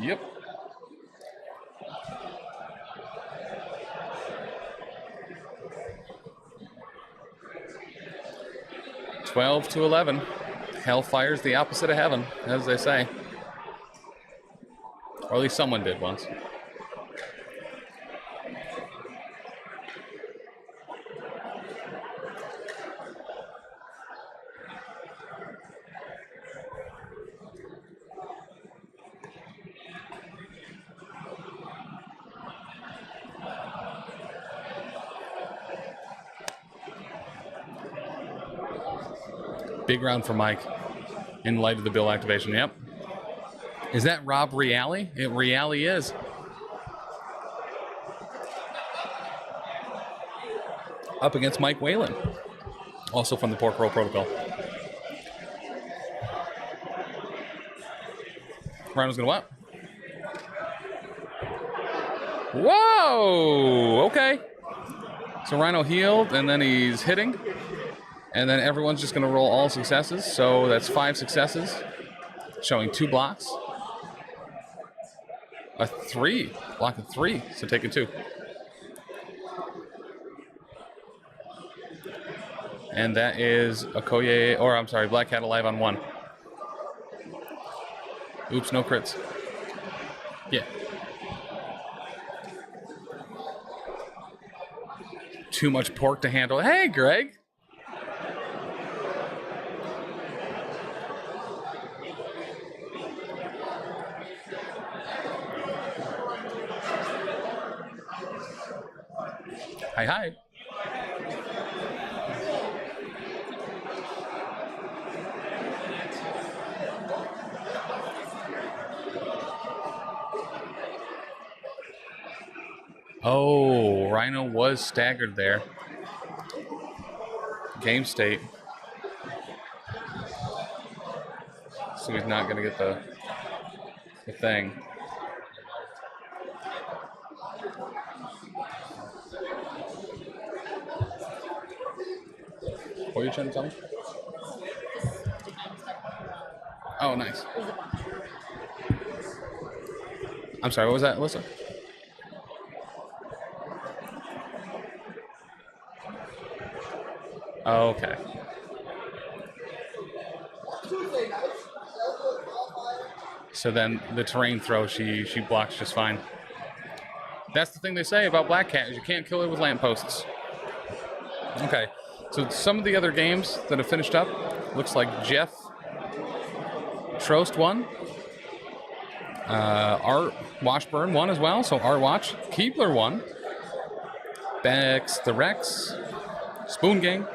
Yep. Twelve to 11. Hellfire's the opposite of heaven, as they say. Or at least someone did once. Big round for Mike in light of the Bill activation. Yep. Is that Rob Reale? It Reale is. Up against Mike Whalen, also from the Proacryl protocol. Rhino's gonna what? Whoa! Okay. So Rhino healed, and then he's hitting. And then everyone's just going to roll all successes. So that's 5 successes, showing 2 blocks. A 3, block of 3, so taking 2. And that is Okoye, or I'm sorry, Black Cat alive on 1. Oops, no crits. Yeah. Too much pork to handle. Hey, Greg. Hi, hi. Oh, Rhino was staggered there. Game state. So he's not going to get the thing. What are you trying to tell me? Oh, nice. I'm sorry, what was that, Alyssa? Okay. So then the terrain throw, she blocks just fine. That's the thing they say about Black Cat, is you can't kill her with lampposts. Okay, so some of the other games that have finished up, looks like Jeff Trost won. Art Washburn won as well, so Art Watch. Keebler won. Bex the Rex. Spoon Gang.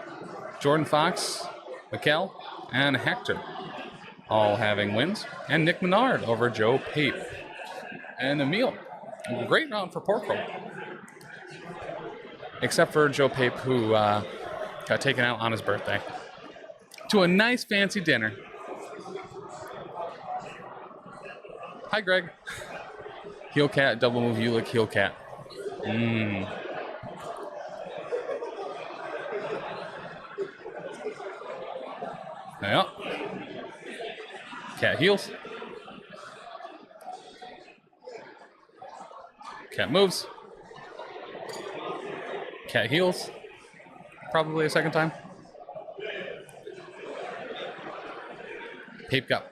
Jordan Fox. Mikkel. And Hector. All having wins. And Nick Menard over Joe Pape. And Emil. Great round for Proacryl. Except for Joe Pape, who got taken out on his birthday. To a nice fancy dinner. Hi, Greg. Heel Cat, double move, Ulick, Heel Cat. Mmm. Yeah. Cat heals. Cat moves. Cat heals. Probably a second time. Pape got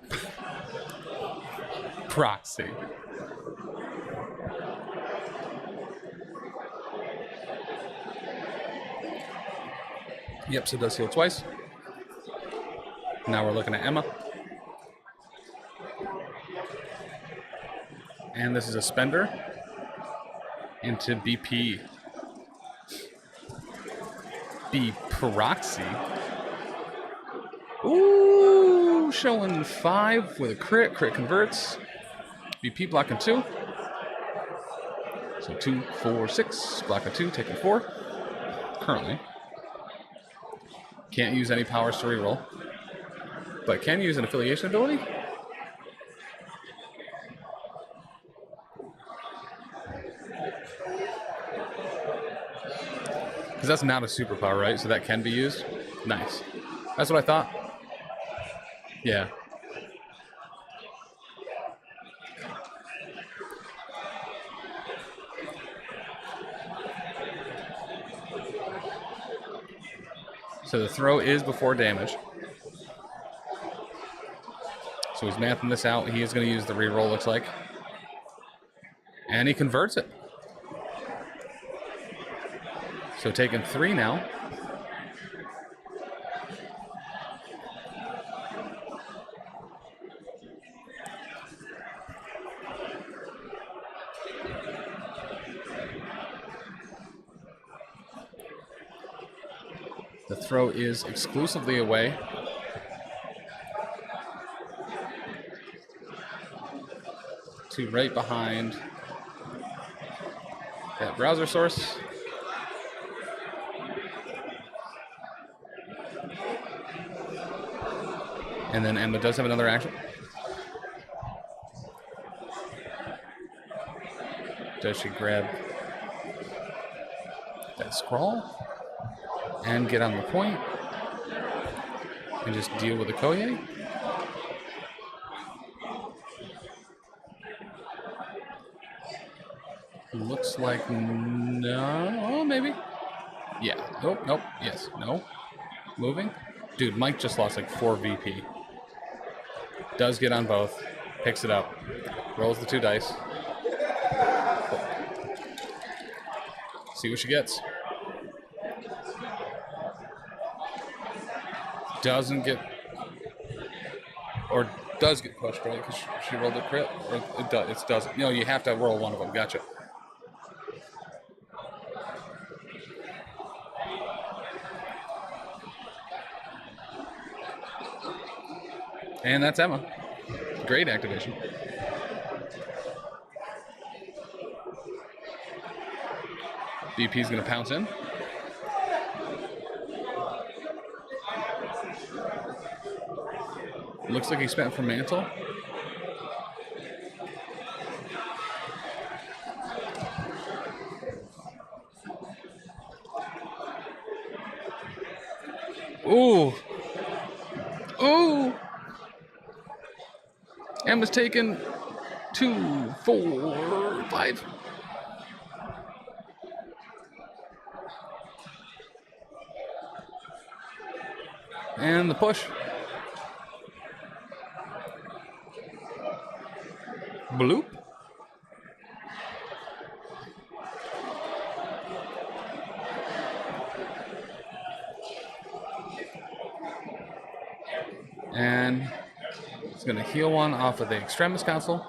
proxy. Yep, so it does heal twice. Now we're looking at Emma. And this is a spender into BP. B proxy. Ooh, showing 5 with a crit. Crit converts. BP blocking 2. So 2, 4, 6. Blocking 2, taking 4. Currently. Can't use any powers to reroll. But can use an affiliation ability. Because that's not a superpower, right? So that can be used. Nice. That's what I thought. Yeah. So the throw is before damage. So he's mathing this out. He is going to use the reroll, looks like. And he converts it. So taking 3 now. The throw is exclusively away. To right behind that browser source. And then Emma does have another action. Does she grab that scroll and get on the point and just deal with the Koye? Looks like no. Oh, maybe. Yeah. Nope. Nope. Yes. No. Moving. Dude, Mike just lost like 4 VP. Does get on both. Picks it up. Rolls the 2 dice. See what she gets. Doesn't get, or does get pushed, right? Because she rolled a crit. Or it doesn't. No, you have to roll one of them. Gotcha. And that's Emma. Great activation. BP's going to pounce in. Looks like he spent for Mantle. Ooh. Ooh. Emma's taken 2, 4, 5. And the push. Bloop. And it's going to heal one off of the Extremis console.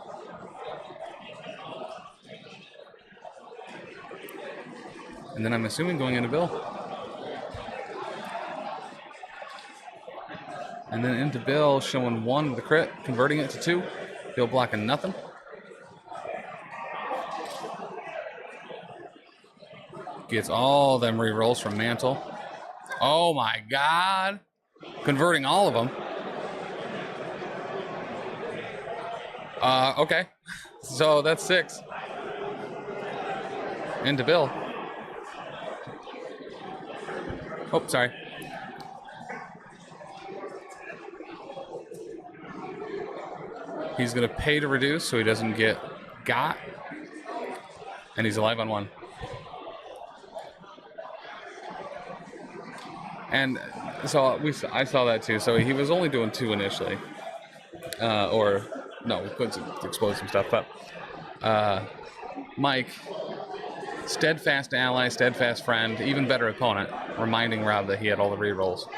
And then I'm assuming going into Bill. And then into Bill, showing 1 with the crit, converting it to 2. Bill blocking nothing. Gets all them rerolls from Mantle. Oh my God. Converting all of them. Okay. So that's 6. Into Bill. Oh, sorry. He's going to pay to reduce so he doesn't get got. And he's alive on 1. And so I saw that too. So he was only doing 2 initially. Or, no, we could explode some stuff. But Mike, steadfast ally, steadfast friend, even better opponent, reminding Rob that he had all the rerolls.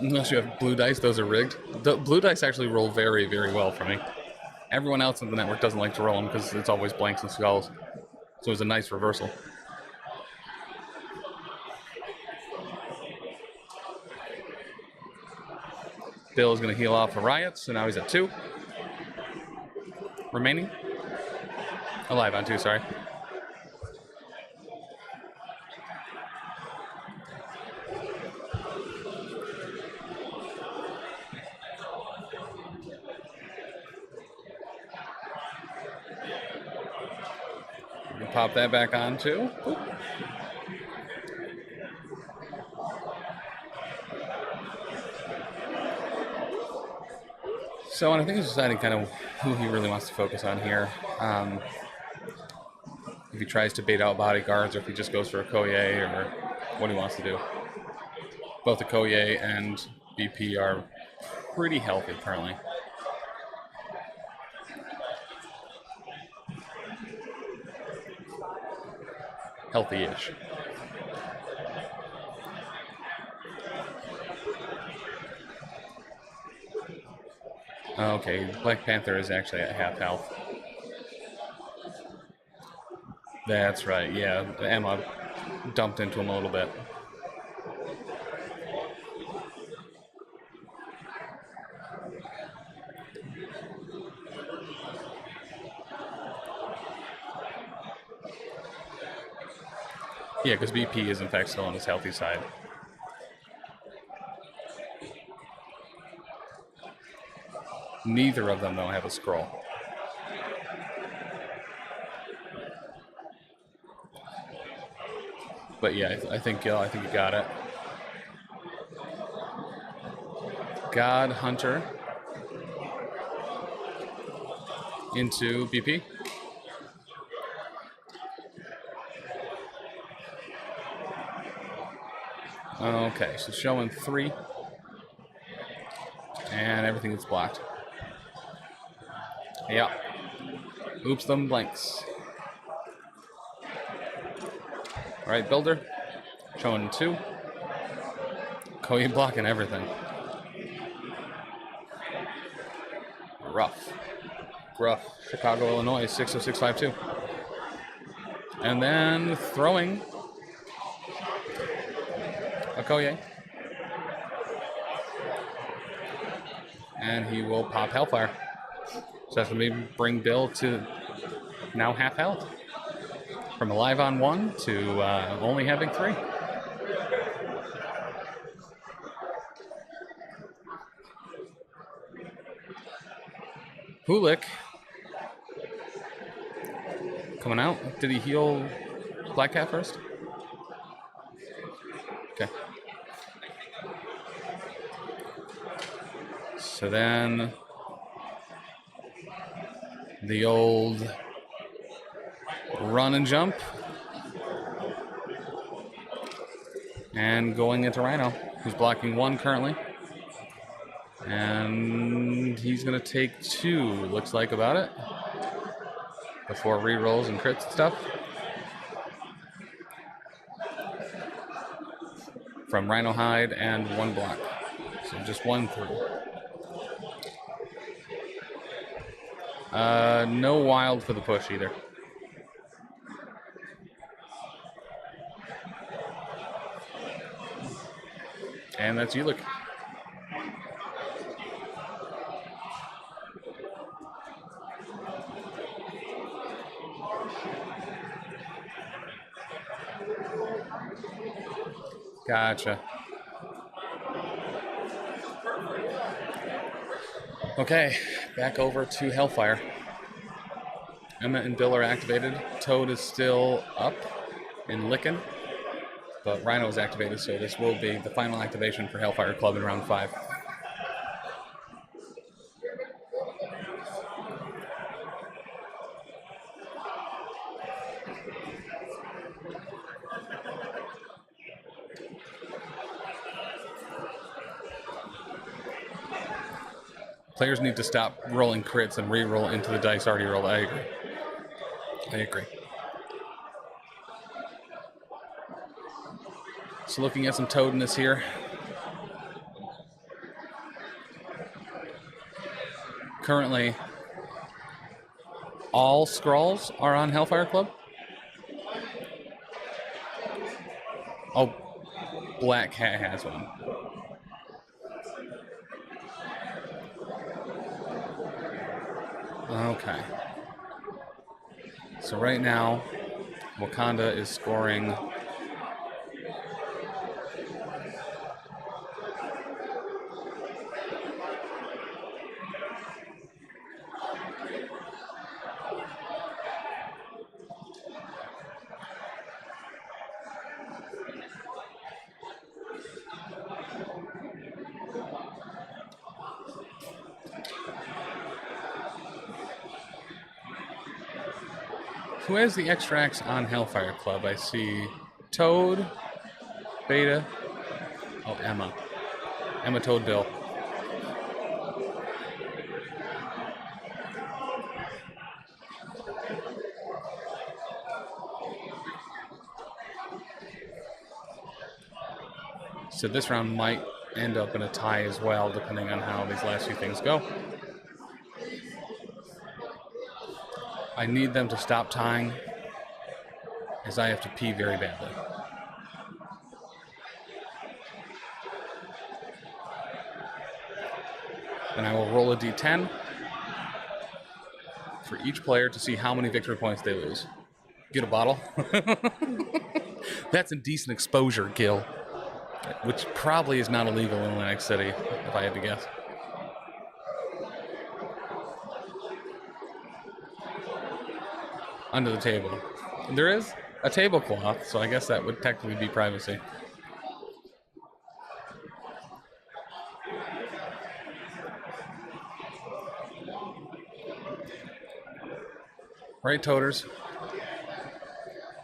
Unless you have blue dice, those are rigged. The blue dice actually roll very, very well for me. Everyone else in the network doesn't like to roll them because it's always blanks and skulls. So it's a nice reversal. Bill is going to heal off of Riots, so now he's at 2. Remaining. Alive on 2, sorry. Pop that back on too. Oop. So, and I think he's deciding kind of who he really wants to focus on here. If he tries to bait out bodyguards or if he just goes for a Koye or what he wants to do. Both the Koye and BP are pretty healthy currently. Healthy-ish. Okay, Black Panther is actually at half health. That's right, yeah. Emma dumped into him a little bit. Yeah, because BP is in fact still on his healthy side. Neither of them, though, have a scroll. But yeah, I think you got it. God Hunter into BP. Okay, so showing 3. And everything is blocked. Yeah. Oops, them blanks. All right, Builder. Showing 2. Koye blocking everything. Rough. Gruff. Chicago, Illinois, 60652. And then throwing Okoye. And he will pop Hellfire. So that's going to bring Bill to now half health. From alive on 1 to only having 3. Hulik coming out. Did he heal Black Cat first? Okay. So then the old run and jump. And going into Rhino, who's blocking 1 currently. And he's going to take 2, looks like, about it. Before re-rolls and crits and stuff. From Rhino Hide and 1 block. So just 1 through. No wild for the push either. And that's Ulick. Gotcha. Okay, back over to Hellfire. Emma and Bill are activated. Toad is still up and licking. But Rhino is activated, so this will be the final activation for Hellfire Club in round 5. Players need to stop rolling crits and re-roll into the dice already rolled. I agree. So looking at some toadness here. Currently, all scrolls are on Hellfire Club. Oh, Black Cat has one. Okay. So right now, Wakanda is scoring who has the extracts on Hellfire Club? I see Toad, Beta, oh, Emma. Emma, Toad, Bill. So this round might end up in a tie as well, depending on how these last few things go. I need them to stop tying, as I have to pee very badly. And I will roll a d10 for each player to see how many victory points they lose. Get a bottle. That's indecent exposure, Gil. Which probably is not illegal in Atlantic City, if I had to guess. Under the table. There is a tablecloth, so I guess that would technically be privacy. Right, Toters?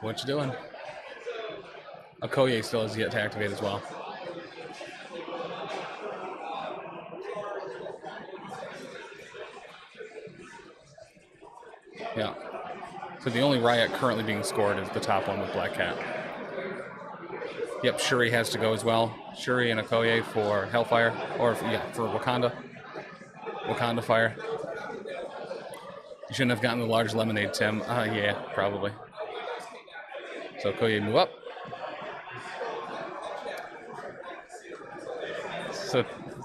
What you doing? Okoye still has yet to activate as well. Yeah. So the only riot currently being scored is the top one with Black Cat. Yep, Shuri has to go as well. Shuri and Okoye for Hellfire, or for Wakanda. Wakanda Fire. You shouldn't have gotten the large lemonade, Tim. Yeah, probably. So Okoye move up.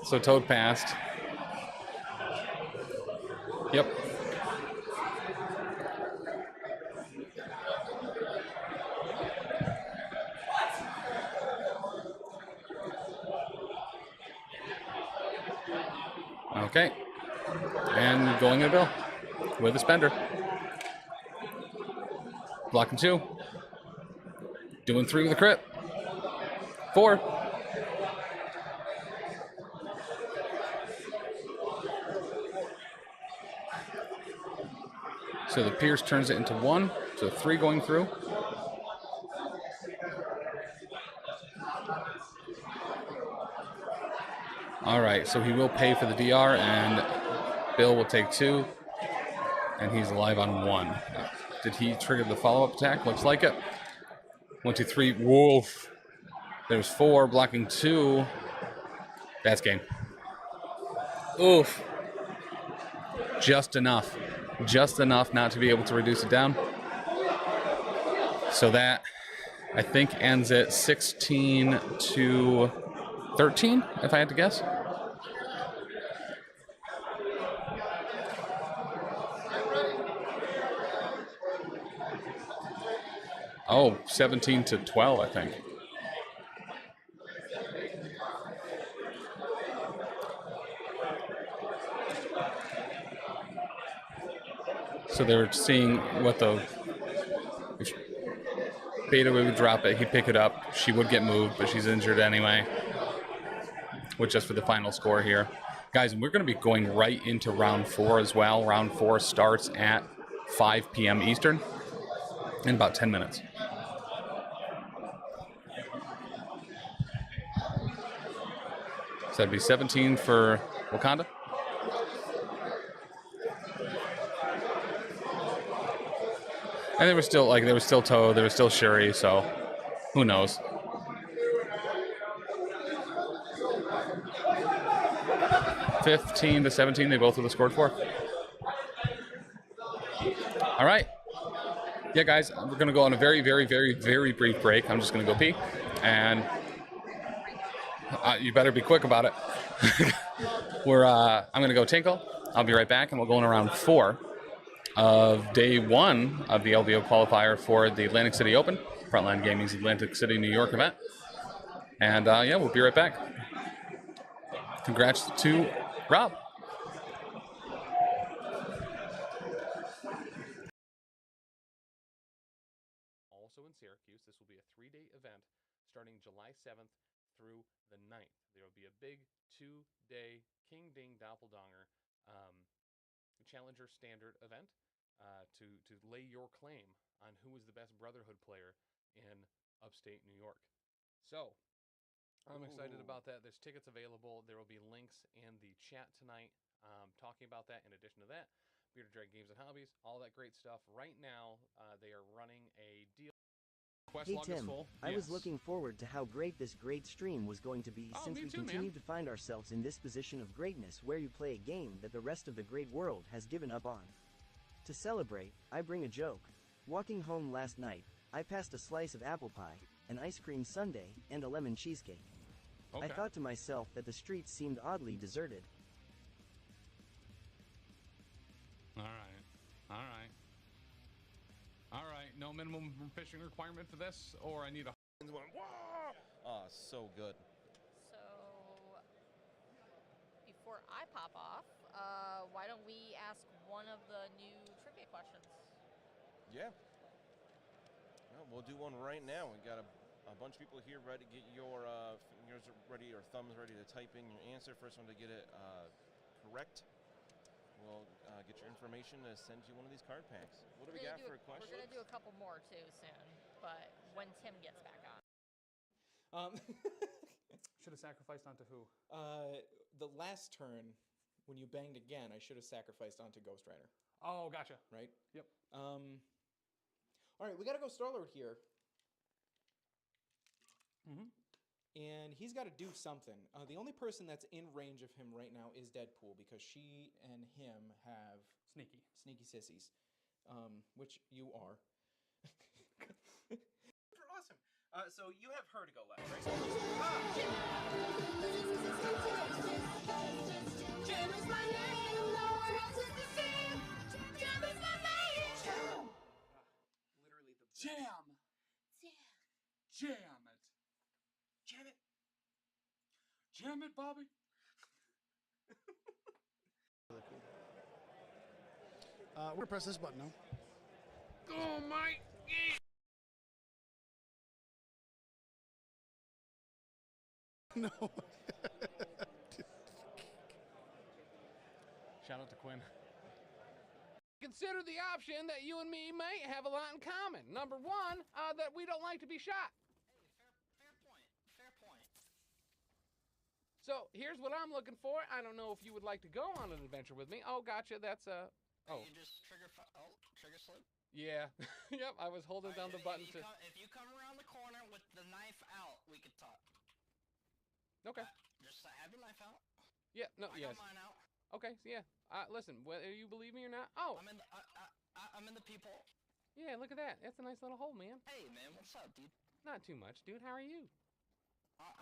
so Toad passed. Yep. Okay. And going to Bill with a spender. Blocking 2. Doing 3 with a crit. 4. So the Pierce turns it into 1. So 3 going through. All right, so he will pay for the DR, and Bill will take 2, and he's alive on 1. Did he trigger the follow-up attack? Looks like it. 1, 2, 3. Wolf. There's 4, blocking 2. That's game. Oof. Just enough. Just enough not to be able to reduce it down. So that, I think, ends at 16 to 13, if I had to guess. Oh, 17 to 12, I think. So they were seeing what the... If Beta would drop it, he'd pick it up. She would get moved, but she's injured anyway. Which just for the final score here. Guys, we're going to be going right into round 4 as well. Round 4 starts at 5 p.m. Eastern in about 10 minutes. So that'd be 17 for Wakanda. And there was still Toad, there was still Shuri, so who knows? $15 to $17, they both would have scored 4. All right. Yeah, guys, we're going to go on a very, very, very, very brief break. I'm just going to go pee. And you better be quick about it. I'm going to go tinkle. I'll be right back, and we'll go in around 4 of day 1 of the LVO qualifier for the Atlantic City Open, Frontline Gaming's Atlantic City, New York event. And yeah, we'll be right back. Congrats to Rob. Also in Syracuse, this will be a 3-day event starting July 7th through the 9th. There will be a big 2-day King Ding Doppeldonger Challenger Standard event to lay your claim on who is the best Brotherhood player in upstate New York. So I'm excited about that. There's tickets available. There will be links in the chat tonight talking about that. In addition to that, Bearded Dragon Games and Hobbies, all that great stuff. Right now, they are running a deal. Quest Hey log Tim, is full. I was Yes. looking forward to how great this great stream was going to be since me we too, man. continue to find ourselves in this position of greatness where you play a game that the rest of the great world has given up on. To celebrate, I bring a joke. Walking home last night, I passed a slice of apple pie, an ice cream sundae, and a lemon cheesecake. I Okay. thought to myself that the streets seemed oddly deserted. All right. All right. All right. No minimum fishing requirement for this, or I need a... Oh, so good. So, before I pop off, why don't we ask one of the new trivia questions? Yeah. Well, we'll do one right now. We got a bunch of people here ready to get your fingers ready or thumbs ready to type in your answer. First one to get it correct will get your information to send you one of these card packs. What do we got for a question? We're gonna do a couple more too soon, but when Tim gets back on. Should have sacrificed onto who? The last turn, when you banged again, I should have sacrificed onto Ghost Rider. Oh, gotcha. Right? Yep. All right, we got to go Star-Lord here. Mm-hmm. And he's got to do something. The only person that's in range of him right now is Deadpool, because she and him have... Sneaky sissies. Which you are. They're awesome. So you have her to go left, right? Jam is my name, no one else is the same. Jam is my name. Literally the best. Jam! Jam it! Jam it! Jam it, Bobby! We're gonna press this button now. Oh my! No. Shout out to Quinn. Consider the option that you and me might have a lot in common. Number one, that we don't like to be shot. Fair point. Fair point. So here's what I'm looking for. I don't know if you would like to go on an adventure with me. Oh, gotcha. That's oh. You just trigger slip. Yeah. Yep. I was holding down the button to. If you come around the corner with the knife out, we could talk. Okay. Just have your knife out. Yeah. No. I Yes. got mine out. Okay. So yeah. Listen. Whether you believe me or not. Oh. I'm in the peephole. Yeah. Look at that. That's a nice little hole, man. Hey, man. What's up, dude? Not too much, dude. How are you?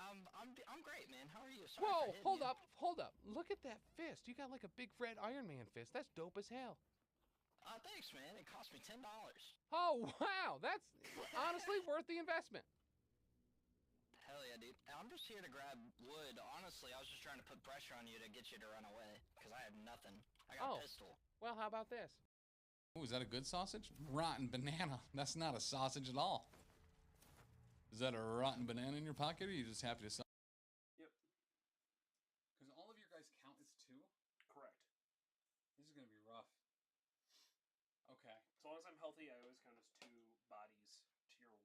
I'm great, man. How are you? Sorry Whoa! for Hold hitting up! Hold up! Look at that fist. You got like a big red Iron Man fist. That's dope as hell. Thanks, man. It cost me $10. Oh wow! That's honestly worth the investment. Hell yeah, dude. I'm just here to grab wood. Honestly, I was just trying to put pressure on you to get you to run away, because I have nothing. I got a pistol. Well, how about this? Oh, is that a good sausage? Rotten banana. That's not a sausage at all. Is that a rotten banana in your pocket, or are you just happy to sell? Yep. Because all of your guys count as 2? Correct. This is going to be rough. Okay. As long as I'm healthy, I always count as 2 bodies, tier 1.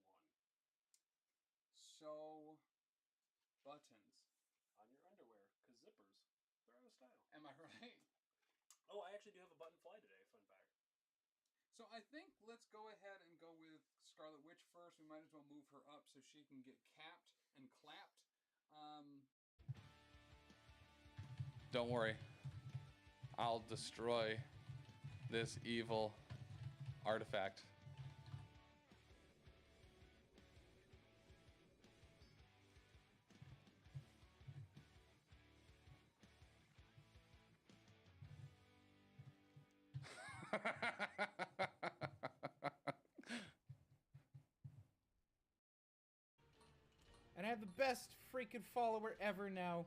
So, buttons. On your underwear, because zippers, they're out of style. Am I right? Oh, I actually do have a button fly today, fun fact. So I think let's go ahead and go with Scarlet Witch first. We might as well move her up so she can get capped and clapped. Don't worry. I'll destroy this evil artifact. And I have the best freaking follower ever now.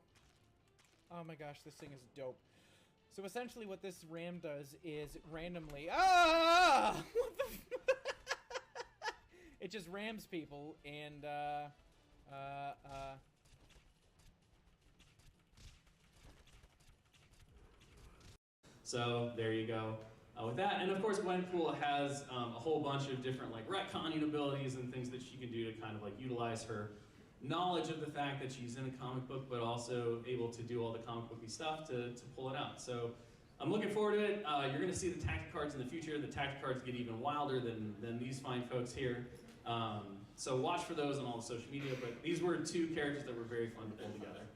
Oh my gosh, this thing is dope. So essentially what this ram does is randomly... Ah! What the it just rams people and, So there you go. With that, and of course Gwenpool has a whole bunch of different like retconning abilities and things that she can do to kind of like utilize her knowledge of the fact that she's in a comic book, but also able to do all the comic booky stuff to pull it out. So I'm looking forward to it. You're going to see the tactic cards in the future. The tactic cards get even wilder than these fine folks here. So watch for those on all the social media, but these were 2 characters that were very fun to pull together.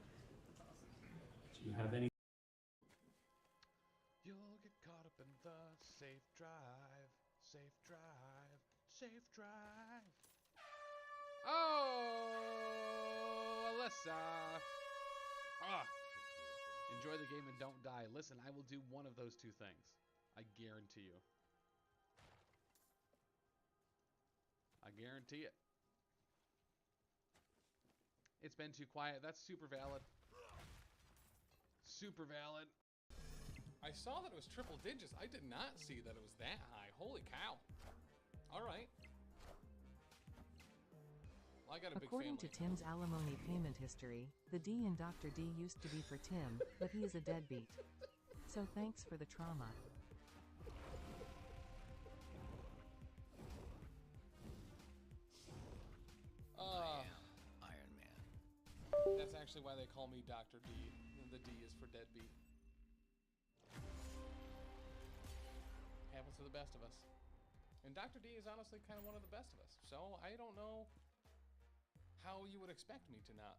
Do you have any? You'll get caught up in the safe drive, safe drive, safe drive. Oh, Alyssa. Ah. Enjoy the game and don't die. Listen, I will do one of those 2 things. I guarantee you. I guarantee it. It's been too quiet. That's super valid. Super valid. I saw that it was triple digits. I did not see that it was that high. Holy cow. All right. Well, I got a big According family. to Tim's alimony payment history, the D in Dr. D used to be for Tim, but he is a deadbeat. So thanks for the trauma. Iron Man. That's actually why they call me Dr. D. The D is for deadbeat. Happens to the best of us. And Dr. D is honestly kind of one of the best of us. So I don't know how you would expect me to not.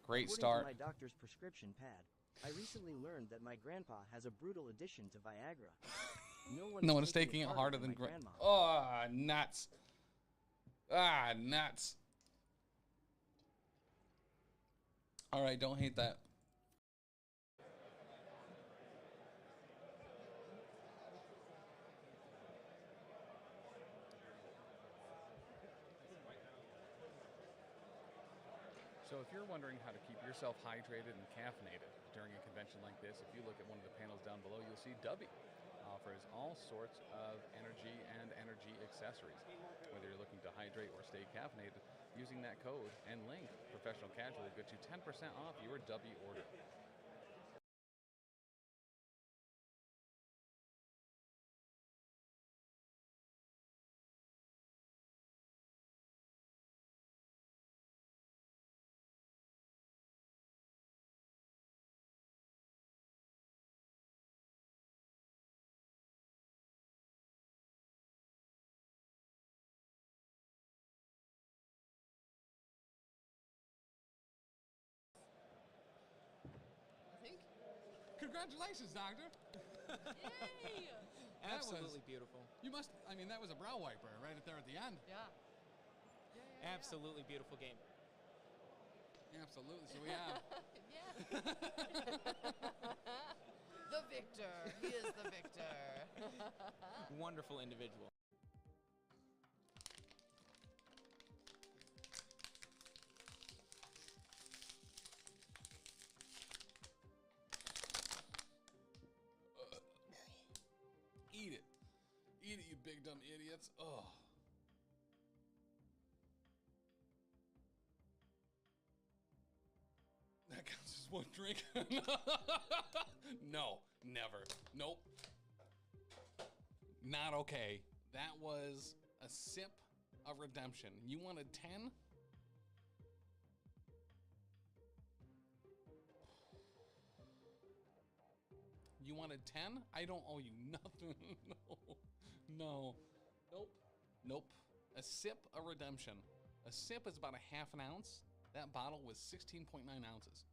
Great According start. to my doctor's prescription pad, I recently learned that my grandpa has a brutal addiction to Viagra. No one is taking it harder than grandma. Oh, nuts. Ah, nuts. All right, don't hate that. So if you're wondering how to keep yourself hydrated and caffeinated during a convention like this, if you look at one of the panels down below, you'll see W offers all sorts of energy and energy accessories. Whether you're looking to hydrate or stay caffeinated, using that code and link, Professional Casual will get you 10% off your W order. I think. Congratulations, Doctor. Yay! Absolutely beautiful. You must, I mean, that was a brow wiper right there at the end. Yeah. Absolutely beautiful game. Absolutely. So we have. Yeah. The victor. He is the victor. Wonderful individual. Eat it. Eat it, you big dumb idiots. Oh. That counts as one drink. No, never. Nope. Not okay. That was a sip of redemption. You wanted 10? You wanted 10? I don't owe you nothing. No. Nope. Nope. A sip of redemption. A sip is about a half an ounce. That bottle was 16.9 ounces.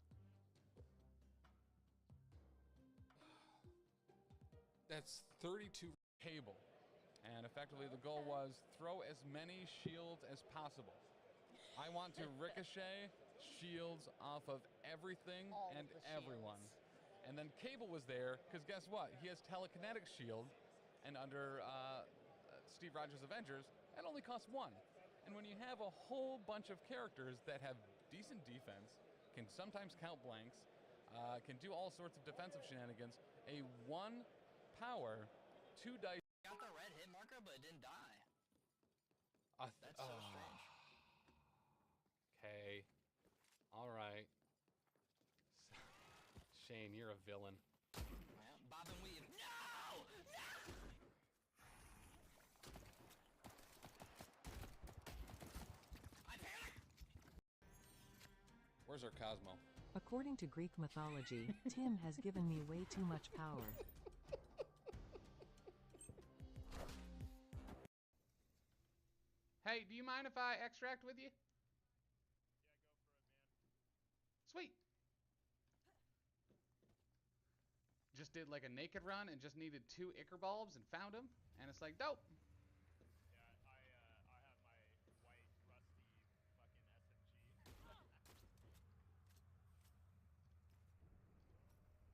That's 32 cable. And effectively the goal was throw as many shields as possible. I want to ricochet shields off of everything and everyone. And then Cable was there, because guess what? He has telekinetic shield, and under Steve Rogers' Avengers, that only costs 1. And when you have a whole bunch of characters that have decent defense, can sometimes count blanks, can do all sorts of defensive shenanigans, a 1 power, 2 dice. Got the red hit marker, but it didn't die. That's so strange. Okay. All right. Shane, you're a villain. Yeah, bob and weave. No! No! I panic! Where's our Cosmo? According to Greek mythology, Tim has given me way too much power. Hey, do you mind if I extract with you? Yeah, go for it, man. Sweet. Just did like a naked run and just needed 2 Ichor bulbs and found them, and it's like dope. Yeah, I have my white rusty fucking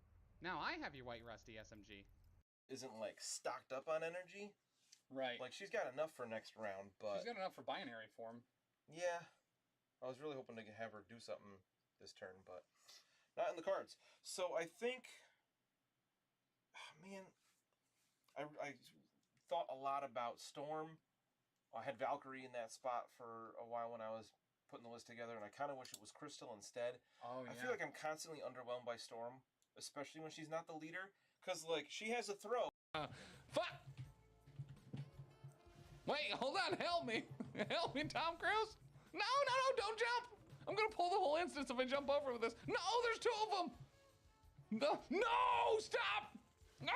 SMG. Now I have your white rusty SMG. Isn't like stocked up on energy. Right. Like she's got enough for next round, but She's got enough for binary form. yeah, I was really hoping to have her do something this turn, but not in the cards. So I think, man, I thought a lot about Storm. I had Valkyrie in that spot for a while when I was putting the list together, and I kind of wish it was Crystal instead. Oh, I yeah. feel like I'm constantly underwhelmed by Storm, especially when she's not the leader, because like she has a throw. Fuck! Wait, hold on, help me! Help me, Tom Cruise! No, don't jump! I'm gonna pull the whole instance if I jump over with this. No, there's 2 of them! No, stop! No!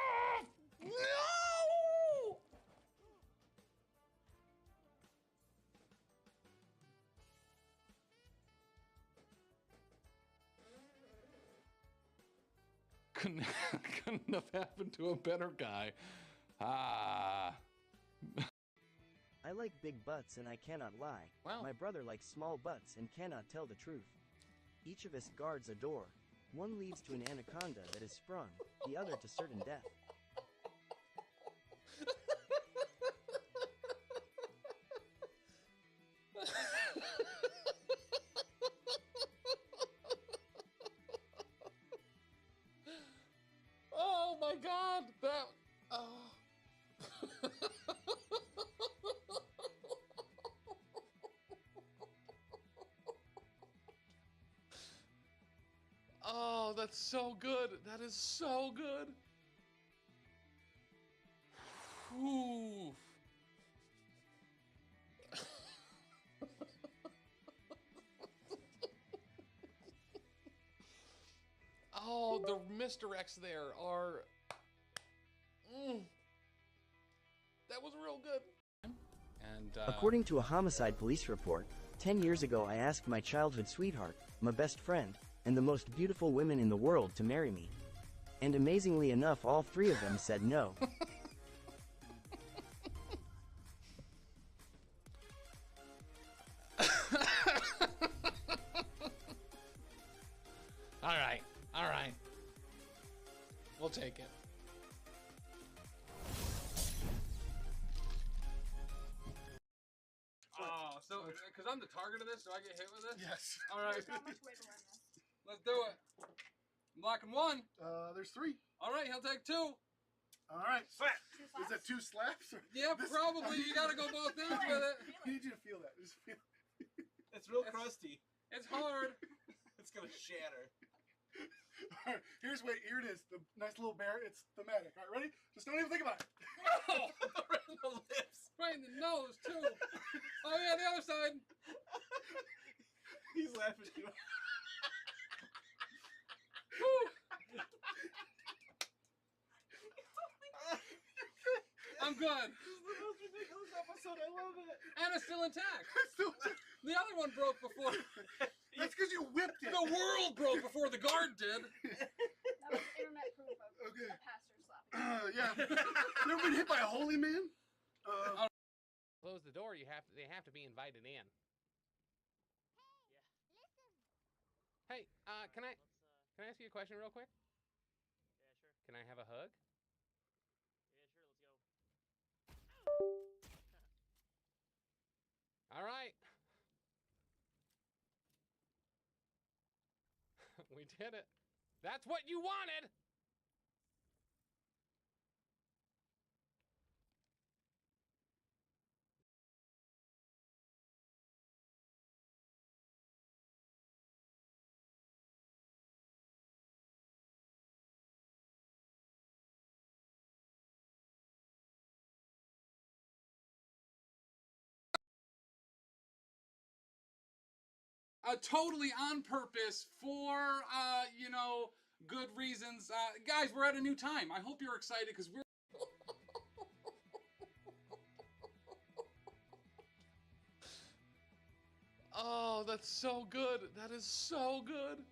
Couldn't have happened to a better guy. Ah. I like big butts and I cannot lie. Wow. My brother likes small butts and cannot tell the truth. Each of us guards a door. One leads to an anaconda that is sprung, the other to certain death. Oh my god, that... Oh. Oh, that's so good. That is so good. Whew. Oh, the misdirects there are... That was real good. And, According to a homicide police report, 10 years ago I asked my childhood sweetheart, my best friend, and the most beautiful women in the world to marry me. And amazingly enough, all three of them said no. All right. We'll take it. Oh, so because I'm the target of this, do I get hit with this? Yes. All right. There's not much way to win this. Let's do it. I'm blocking one. There's 3. All right, he'll take 2. All right. Two Is that 2 slaps? Or Yeah, this- probably. You gotta go both ends with it. I need you to feel that. Just feel. It's real crusty. It's hard. It's gonna shatter. All right. Here it is. The nice little bear. It's thematic. All right, ready? Just don't even think about it. Oh, right in the lips. Right in the nose, too. Oh, yeah, the other side. He's laughing too. I'm good. This is the most ridiculous episode. I love it. And it's still intact. The other one broke before. That's because you whipped it. The world broke before the guard did. That was internet proof of Okay. a pastor slapping. Yeah. You ever been hit by a holy man? Close the door. They have to be invited in. Hey, can I ask you a question real quick? Yeah, sure. Can I have a hug? Yeah, sure. Let's go. All right. We did it. That's what you wanted. Totally on purpose for, good reasons. Guys, we're at a new time. I hope you're excited because we're... Oh, that's so good. That is so good.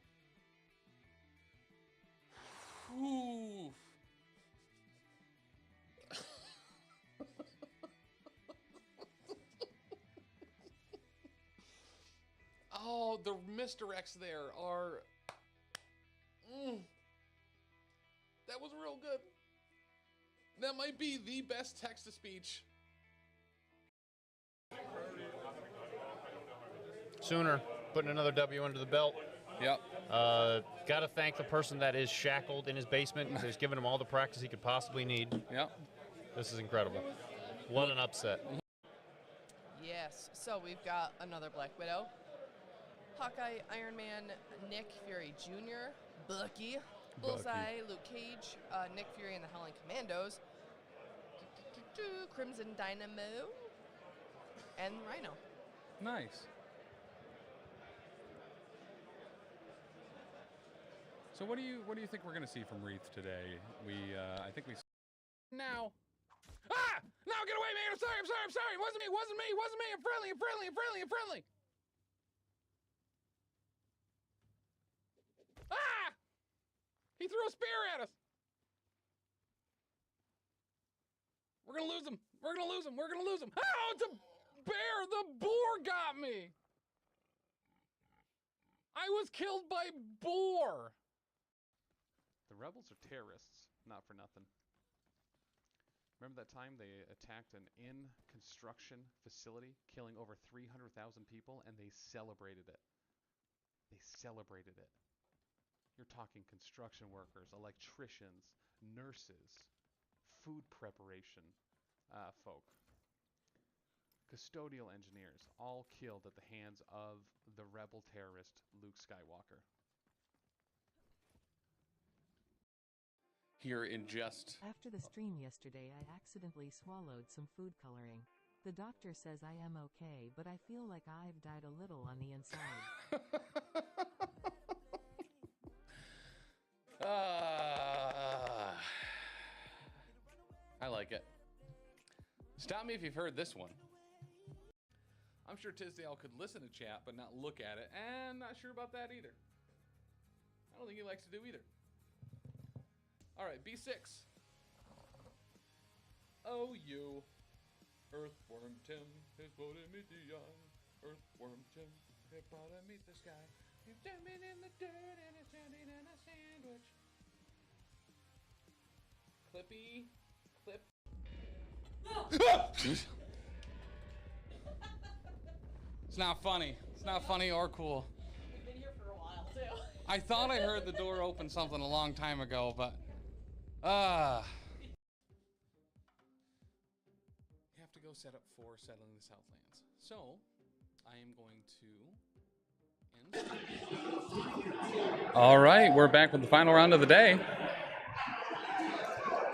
Whew. Oh, the misdirects there are... That was real good. That might be the best text-to-speech. Sooner, putting another W under the belt. Yep. Got to thank the person that is shackled in his basement who's given him all the practice he could possibly need. Yep. This is incredible. What an upset. Yes, so we've got another Black Widow. Hawkeye, Iron Man, Nick Fury Jr., Bucky, Bullseye, Luke Cage, Nick Fury and the Howling Commandos, Crimson Dynamo, and Rhino. Nice. So what do you think we're gonna see from Wreath today? I think we Now. Ah! No, get away, man! I'm sorry! It wasn't me! I'm friendly! Ah! He threw a spear at us! We're gonna lose him! We're gonna lose him. We're gonna lose him. Oh, it's a bear. The boar got me. I was killed by boar. The rebels are terrorists, not for nothing. Remember that time they attacked an in-construction facility, killing over 300,000 people, and they celebrated it. They celebrated it. You're talking construction workers, electricians, nurses, food preparation folk, custodial engineers, all killed at the hands of the rebel terrorist Luke Skywalker. Here in just... After the stream yesterday, I accidentally swallowed some food coloring. The doctor says I am okay, but I feel like I've died a little on the inside. I like it. Stop me if you've heard this one. I'm sure Tisdale could listen to chat, but not look at it, and not sure about that either. I don't think he likes to do either. All right, B6. Oh, you. Earthworm Tim has voted me the eye. Earthworm Tim has brought to meet the sky. He's jumping in the dirt and he's standing in a sandwich. Clippy. Clip. It's not funny. It's not funny or cool. We've been here for a while, too. I thought I heard the door open something a long time ago, but... You have to go set up for settling the Southlands. So, I am going to end... All right, we're back with the final round of the day.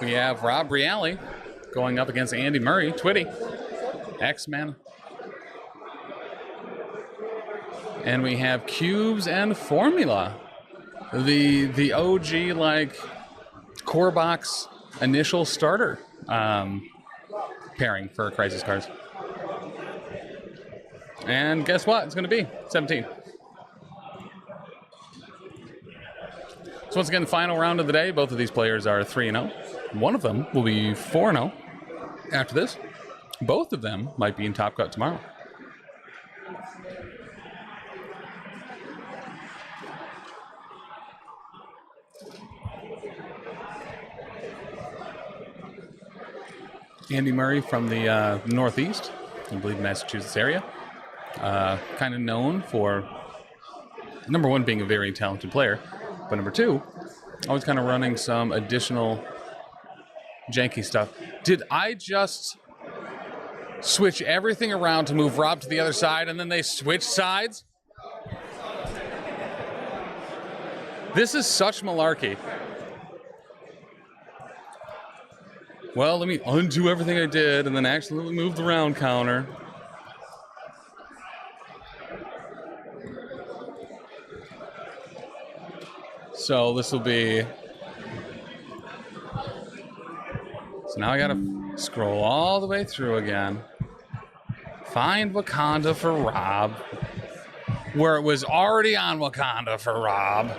We have Rob Reale going up against Andy Murray, Twitty, X-Men. And we have Cubes and Formula. The OG, like, core box initial starter pairing for Crisis cards. And guess what? It's going to be 17. So once again, final round of the day. Both of these players are 3-0. One of them will be 4-0 after this. Both of them might be in Top Cut tomorrow. Andy Murray from the Northeast, I believe Massachusetts area. Kind of known for, number one, being a very talented player, but number two, always kind of running some additional janky stuff. Did I just switch everything around to move Rob to the other side and then they switch sides? This is such malarkey. Well, let me undo everything I did and then accidentally move the round counter. So this will be... So now I gotta scroll all the way through again. Find Wakanda for Rob. Where it was already on Wakanda for Rob.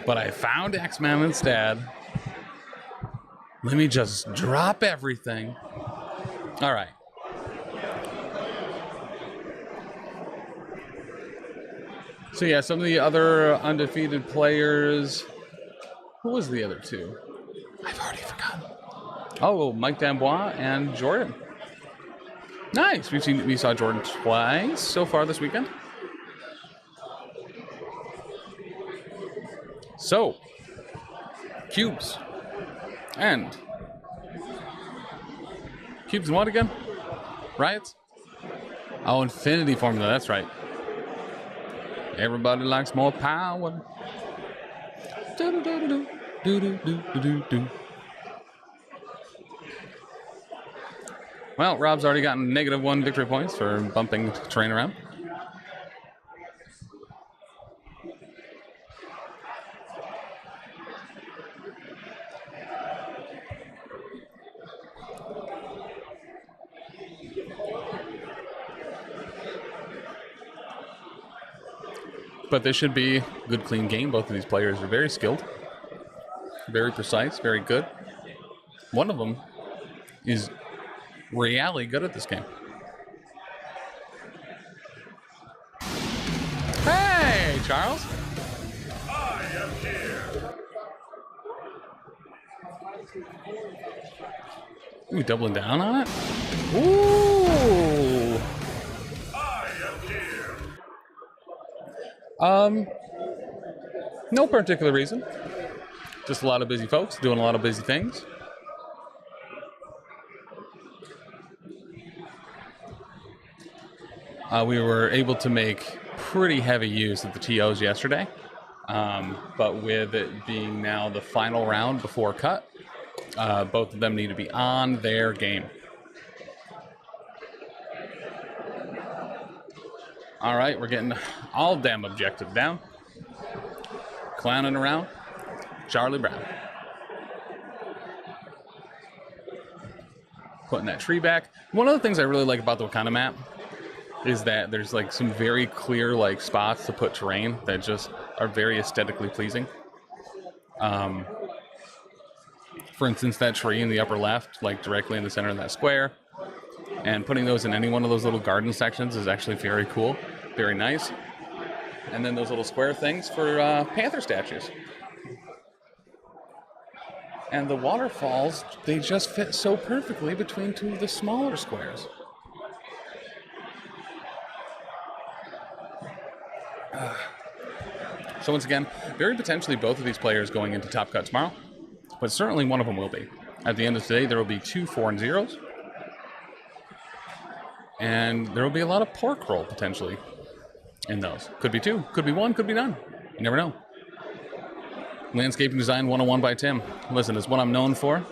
But I found X-Men instead. Let me just drop everything. All right. So yeah, some of the other undefeated players. Who was the other two? I've already forgotten. Oh, Mike Dambois and Jordan. Nice. We saw Jordan twice so far this weekend. So, Cubes. And Cubes and what again? Riots? Oh, Infinity Formula, that's right. Everybody likes more power. Do-do-do-do-do. Do-do-do-do-do-do. Well, Rob's already gotten -1 victory points for bumping terrain around. But this should be a good, clean game. Both of these players are very skilled, very precise, very good. One of them is really good at this game. Hey, Charles. I am here. Ooh, doubling down on it. Ooh. I am here. No particular reason. Just a lot of busy folks doing a lot of busy things. We were able to make pretty heavy use of the TOs yesterday, but with it being now the final round before cut, both of them need to be on their game. All right, we're getting all damn objectives down. Clowning around. Charlie Brown. Putting that tree back. One of the things I really like about the Wakanda map is that there's like some very clear like spots to put terrain that just are very aesthetically pleasing. For instance, that tree in the upper left, like directly in the center of that square, and putting those in any one of those little garden sections is actually very cool, very nice. And then those little square things for panther statues. And the waterfalls, they just fit so perfectly between two of the smaller squares. So once again, very potentially both of these players going into Top Cut tomorrow, but certainly one of them will be. At the end of today, there will be 2 4-0s. And there will be a lot of pork roll, potentially, in those. Could be 2, could be 1, could be none. You never know. Landscaping Design 101 by Tim. Listen, it's what I'm known for.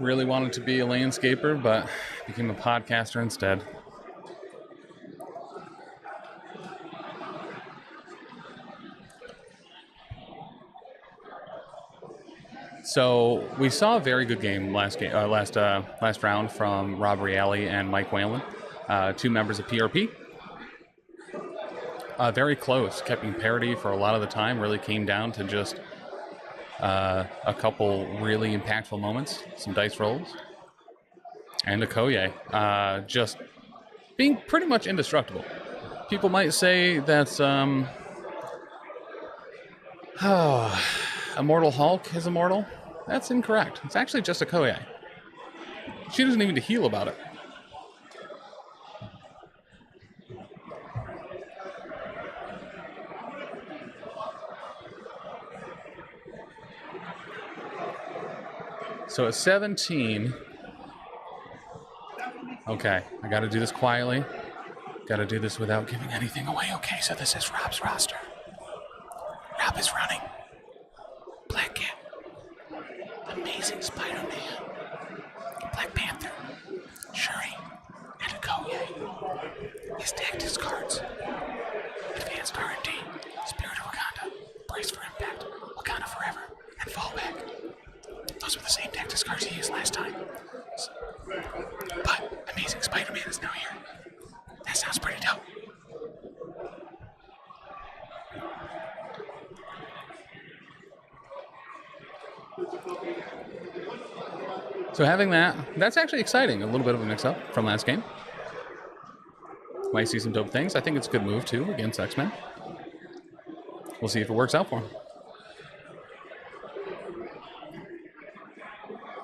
Really wanted to be a landscaper, but became a podcaster instead. So we saw a very good game last round from Rob Reale and Mike Whalen, 2 members of PRP. Very close, kept in parity for a lot of the time. Really came down to just a couple really impactful moments, some dice rolls, and Okoye just being pretty much indestructible. People might say that's Immortal Hulk is immortal. That's incorrect. It's actually just Okoye. She doesn't even need to heal about it. So at 17, okay, I got to do this quietly. Got to do this without giving anything away. Okay, so this is Rob's roster. Rob is running Black Cat, Amazing Spider-Man, Black Panther, Shuri, and Okoye. His deck discards Advanced R&D, Spirit of Wakanda, Brace for Impact, Wakanda Forever, and Fallback. Those were the same deck discards he used last time. But Amazing Spider-Man is now here. That sounds pretty dope. So having that's actually exciting. A little bit of a mix-up from last game. Might see some dope things. I think it's a good move, too, against X-Men. We'll see if it works out for him.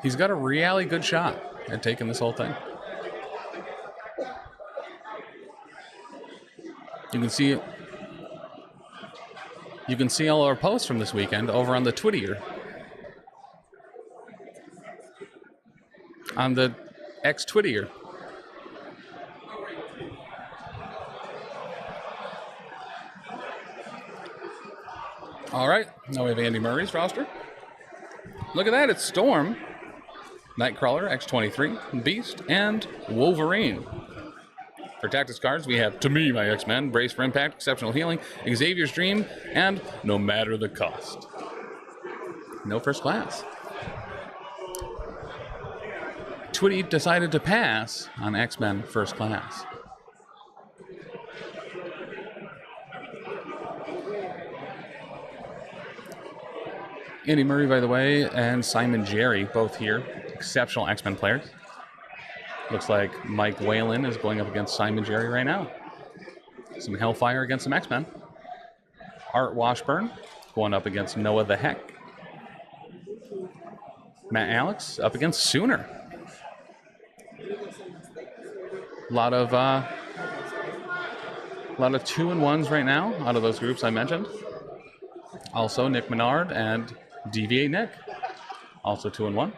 He's got a really good shot at taking this whole thing. You can see all our posts from this weekend over on the Twitter. On the X-Twitter. All right, now we have Andy Murray's roster. Look at that, it's Storm, Nightcrawler, X-23, Beast, and Wolverine. For tactics cards, we have To Me, My X-Men, Brace for Impact, Exceptional Healing, Xavier's Dream, and No Matter the Cost. No first class. Twitty decided to pass on X-Men First Class. Andy Murray, by the way, and Simon Jerry, both here. Exceptional X-Men players. Looks like Mike Whalen is going up against Simon Jerry right now. Some Hellfire against some X-Men. Art Washburn going up against Noah the Heck. Matt Alex up against Sooner. A lot of 2-1s right now out of those groups I mentioned. Also Nick Menard and Deviate Nick, also 2-1.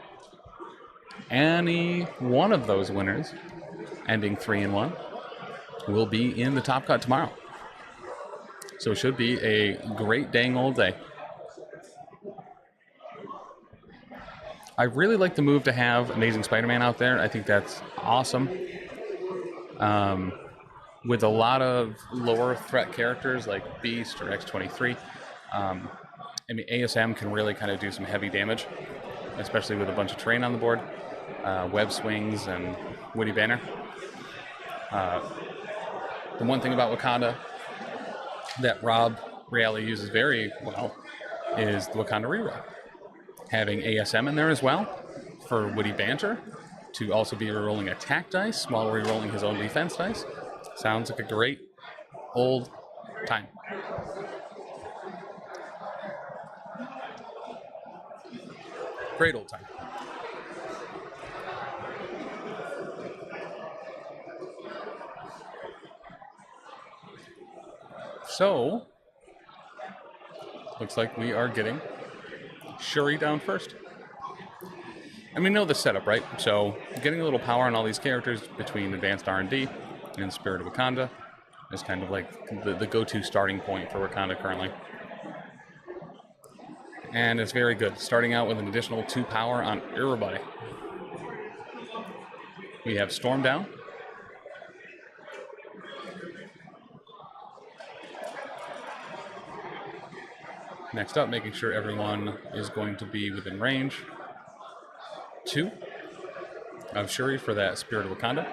Any one of those winners, ending 3-1, will be in the top cut tomorrow. So it should be a great dang old day. I really like the move to have Amazing Spider-Man out there. I think that's awesome. With a lot of lower threat characters like Beast or X-23, I mean, ASM can really kind of do some heavy damage, especially with a bunch of terrain on the board, web swings and Woody Banner. The one thing about Wakanda that Rob Reale uses very well is the Wakanda reroll. Having ASM in there as well for Woody Banter to also be rerolling attack dice while rerolling his own defense dice. Sounds like a great old time. Great old time. So, looks like we are getting Shuri down first. And we know the setup, right? So, getting a little power on all these characters between Advanced R&D and Spirit of Wakanda is kind of like the go-to starting point for Wakanda currently. And it's very good, starting out with an additional 2 power on everybody. We have Storm down. Next up, making sure everyone is going to be within range. 2 of Shuri for that Spirit of Wakanda.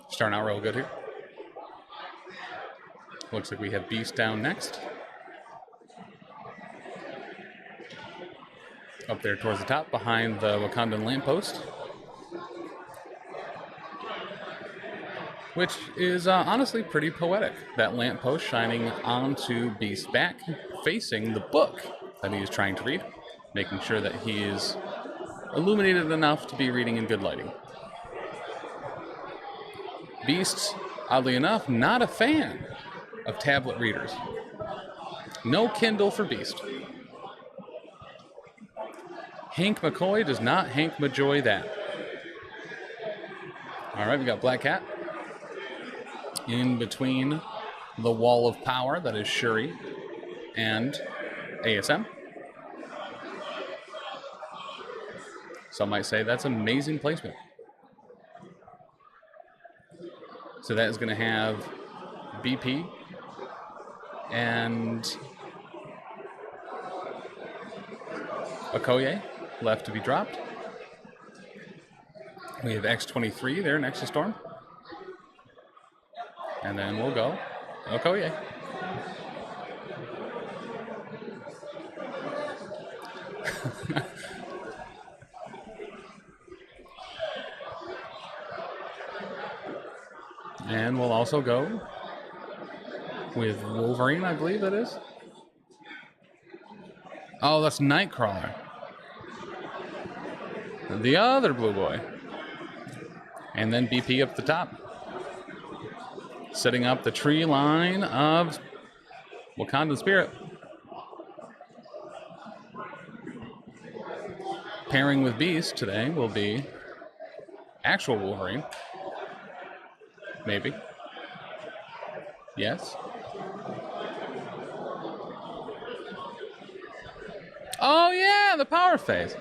Starting out real good here. Looks like we have Beast down next. Up there towards the top, behind the Wakandan lamppost. Which is honestly pretty poetic. That lamppost shining onto Beast's back, facing the book that he is trying to read, making sure that he is illuminated enough to be reading in good lighting. Beast, oddly enough, not a fan of tablet readers. No Kindle for Beast. Hank McCoy does not Hank Majoy that. All right, we got Black Cat in between the wall of power that is Shuri and ASM. Some might say that's amazing placement. So that is going to have BP and Okoye left to be dropped. We have X-23 there next to Storm. And then we'll go Okoye. And we'll also go with Wolverine, I believe that is. Oh, that's Nightcrawler. The other blue boy. And then BP up the top. Setting up the tree line of Wakandan Spirit. Pairing with Beast today will be actual Wolverine. Maybe. Yes. Oh yeah, the power phase.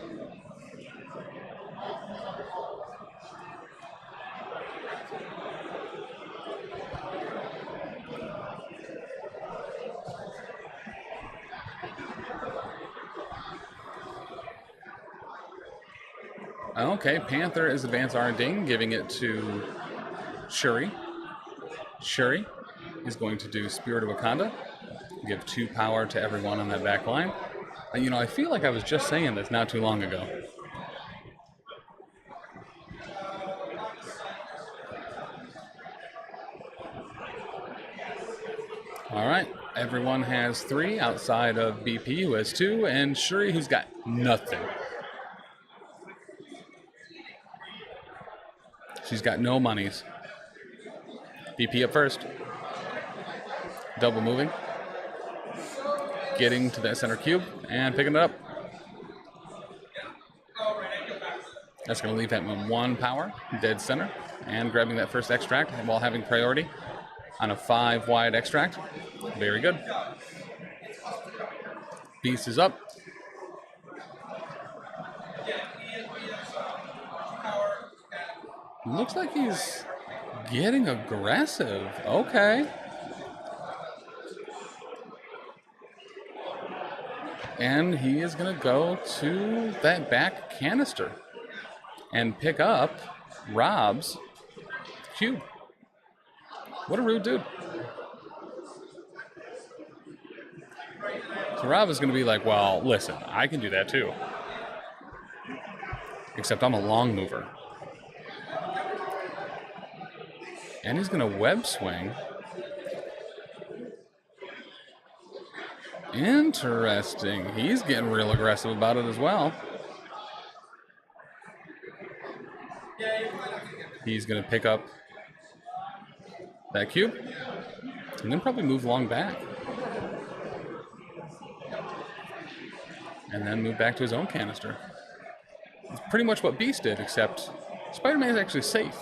Okay, Panther is advanced R&D, giving it to Shuri. Shuri is going to do Spirit of Wakanda. Give 2 power to everyone on that back line. And, you know, I feel like I was just saying this not too long ago. All right, everyone has 3 outside of BP, who has 2, and Shuri, who's got nothing. She's got no monies. BP up first. Double moving. Getting to that center cube and picking it up. That's going to leave that 1 power, dead center, and grabbing that first extract while having priority on a 5 wide extract. Very good. Beast is up. Looks like he's getting aggressive. Okay. And he is going to go to that back canister and pick up Rob's cube. What a rude dude. So Rob is going to be like, well, listen, I can do that too. Except I'm a long mover. And he's going to web swing. Interesting. He's getting real aggressive about it as well. He's going to pick up that cube and then probably move long back. And then move back to his own canister. It's pretty much what Beast did, except Spider-Man is actually safe.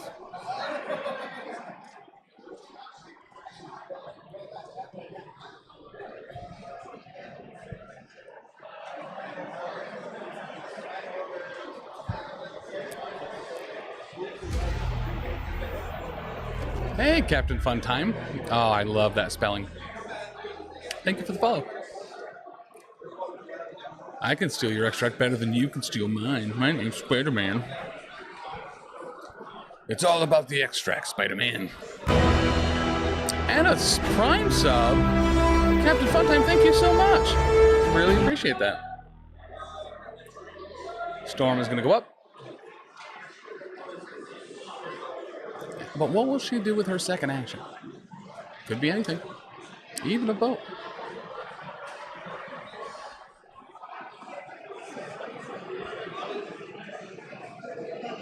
Hey, Captain Funtime. Oh, I love that spelling. Thank you for the follow. I can steal your extract better than you can steal mine. My name's Spider-Man. It's all about the extract, Spider-Man. And a Prime sub. Captain Funtime, thank you so much. Really appreciate that. Storm is going to go up. But what will she do with her second action? Could be anything. Even a boat.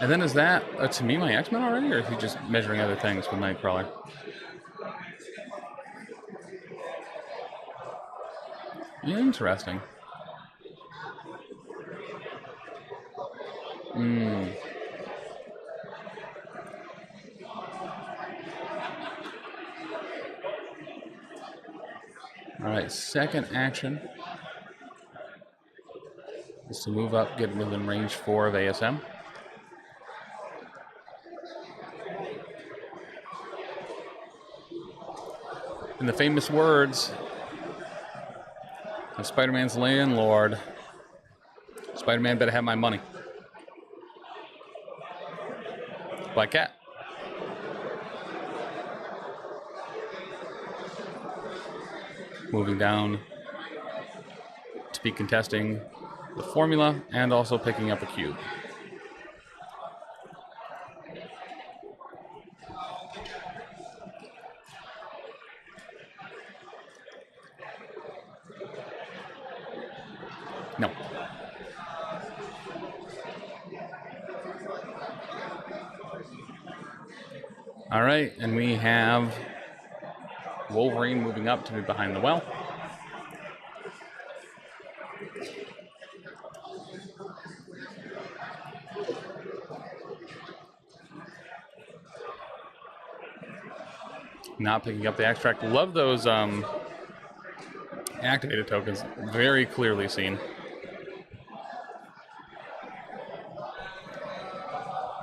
And then is that to me my X-Men already, or is he just measuring other things with Nightcrawler? Interesting. All right, second action is to move up, get within range 4 of ASM. In the famous words of Spider-Man's landlord, Spider-Man better have my money. Black Cat. Moving down to be contesting the formula and also picking up a cube. No. All right, and we have Wolverine moving up to be behind the well. Not picking up the extract. Love those activated tokens. Very clearly seen.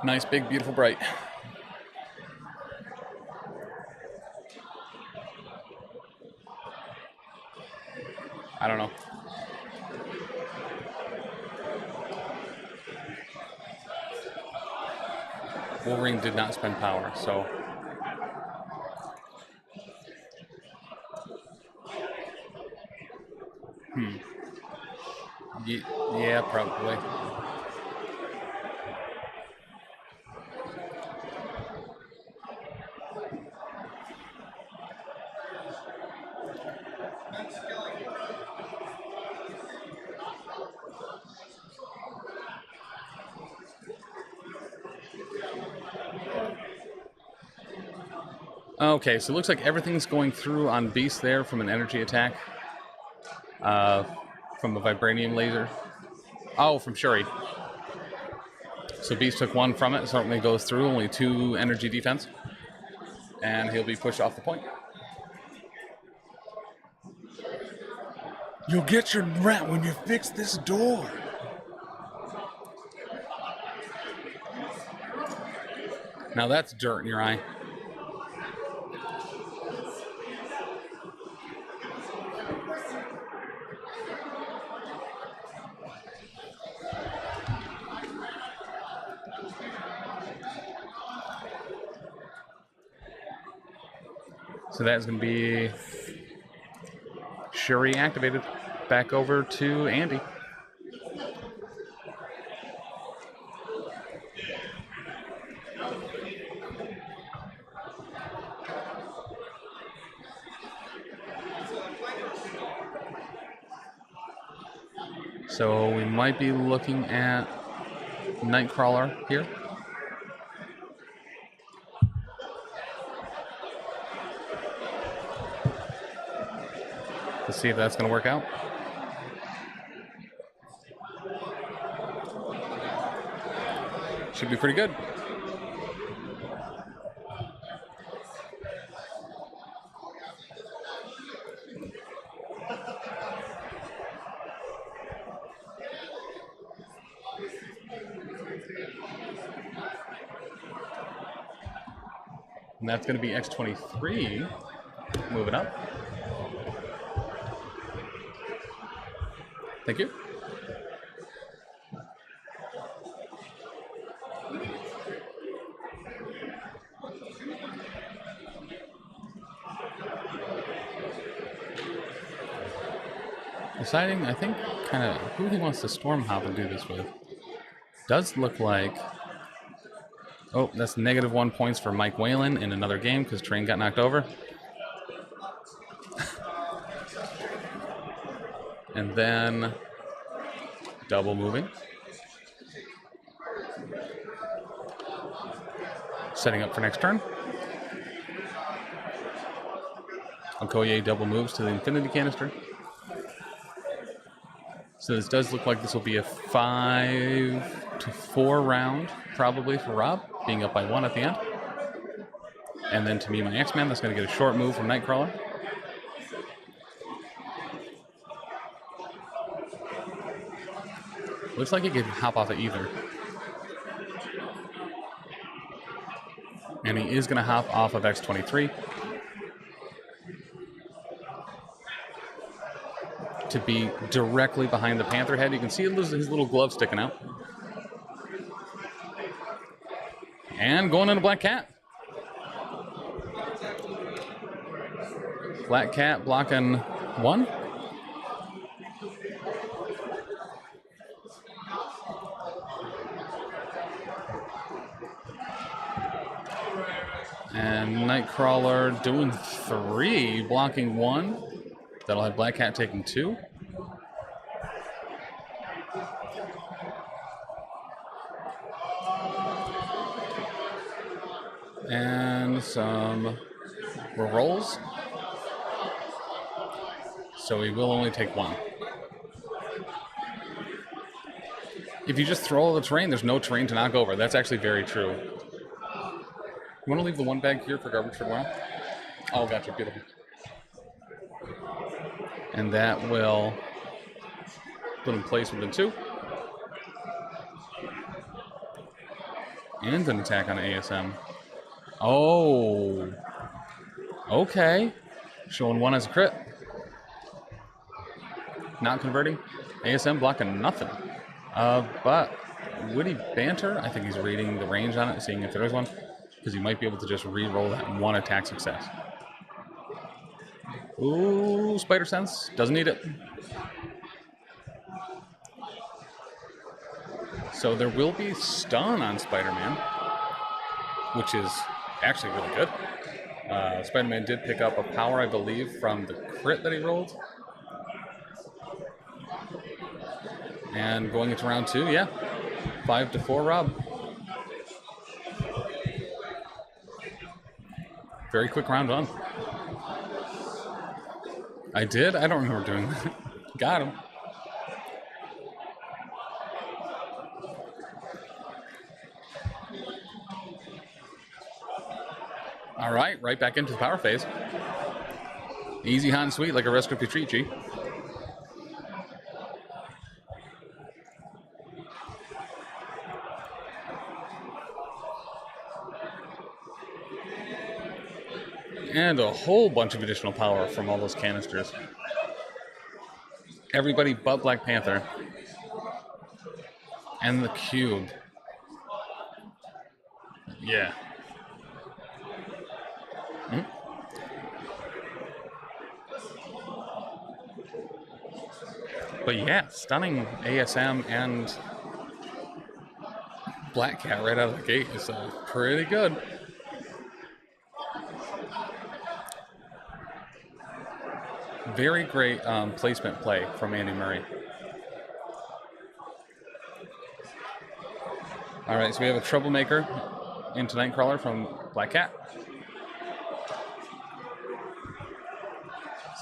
Nice, big, beautiful, bright. I don't know. Wolverine did not spend power, so Yeah, probably. Okay, so it looks like everything's going through on Beast there from an energy attack. From a vibranium laser. Oh, from Shuri. So Beast took one from it, certainly goes through, only 2 energy defense. And he'll be pushed off the point. You'll get your rat when you fix this door. Now that's dirt in your eye. So that's going to be Shuri activated. Back over to Andy. So we might be looking at Nightcrawler here. Let's see if that's going to work out. Should be pretty good. And that's going to be X23 moving up. Thank you. Deciding, I think, kind of who he wants to storm hop and do this with. Does look like... Oh, that's -1 points for Mike Whalen in another game because Train got knocked over. And then double moving. Setting up for next turn. Okoye double moves to the Infinity Canister. So this does look like this will be a 5 to 4 round, probably for Rob, being up by 1 at the end. And then to me, my X-Man, that's going to get a short move from Nightcrawler. Looks like he could hop off of either. And he is going to hop off of X23. To be directly behind the Panther head. You can see his little glove sticking out. And going into Black Cat. Black Cat blocking 1. And Nightcrawler doing 3, blocking 1. That'll have Black Cat taking 2. And some rolls. So he will only take 1. If you just throw all the terrain, there's no terrain to knock over. That's actually very true. You want to leave the 1 bag here for garbage for tomorrow? Oh, gotcha. Beautiful. And that will put in place within 2. And an attack on ASM. Oh. Okay. Showing 1 as a crit. Not converting. ASM blocking nothing. But Witty Banter, I think he's reading the range on it, seeing if there is one. Because he might be able to just re-roll that 1 attack success. Ooh, Spider Sense. Doesn't need it. So there will be stun on Spider-Man, which is actually really good. Spider-Man did pick up a power, I believe, from the crit that he rolled. And going into round 2, yeah. 5-4, Rob. Very quick round 1. I did? I don't remember doing that. Got him. All right, right back into the power phase. Easy, hot, and sweet, like a Rescue Petrici. And a whole bunch of additional power from all those canisters. Everybody but Black Panther. And the cube. Yeah. But yeah, stunning ASM and Black Cat right out of the gate is pretty good. Very great placement play from Andy Murray. All right, so we have a Troublemaker into Nightcrawler from Black Cat.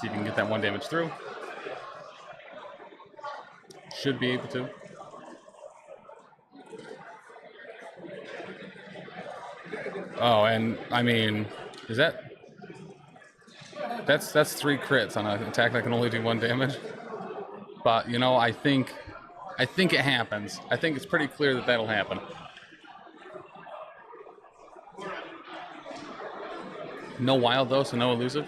See if you can get that 1 damage through. Should be able to. Oh, and I mean, is that... That's 3 crits on an attack that can only do 1 damage. But, you know, I think it happens. I think it's pretty clear that that'll happen. No wild though, so no elusive.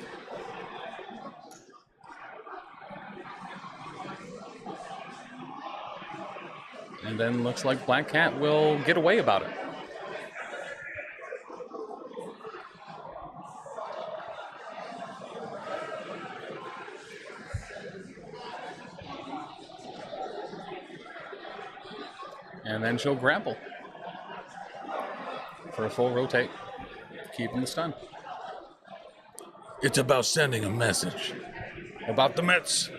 And then looks like Black Cat will get away about it. And then she'll grapple for a full rotate, keeping the stun. It's about sending a message about the Mets.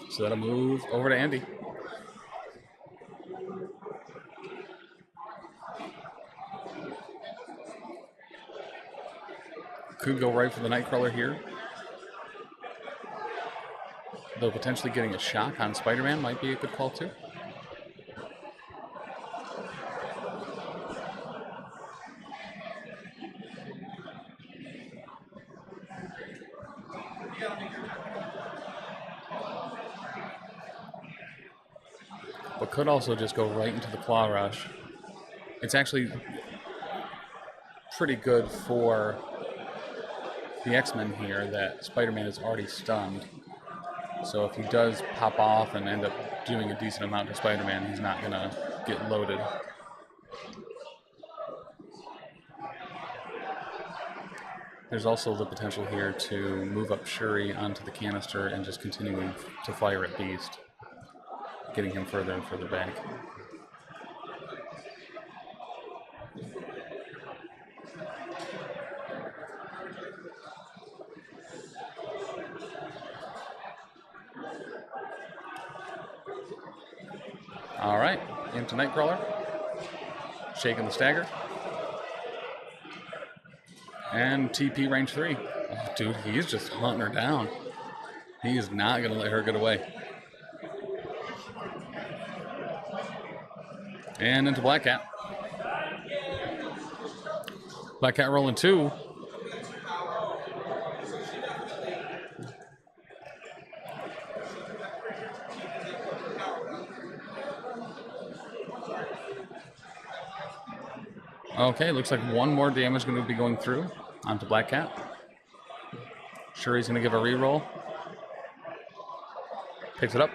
So that'll move over to Andy. Could go right for the Nightcrawler here. Though potentially getting a shock on Spider-Man might be a good call too. But could also just go right into the Claw Rush. It's actually pretty good for the X-Men here that Spider-Man is already stunned. So if he does pop off and end up doing a decent amount to Spider-Man, he's not going to get loaded. There's also the potential here to move up Shuri onto the canister and just continuing to fire at Beast, getting him further and further back. All right, into Nightcrawler, shaking the stagger. And TP range 3. Oh, dude, he's just hunting her down. He is not going to let her get away. And into Black Cat. Black Cat rolling 2. Okay, looks like 1 more damage going to be going through onto Black Cat. Shuri's going to give a reroll. Picks it up.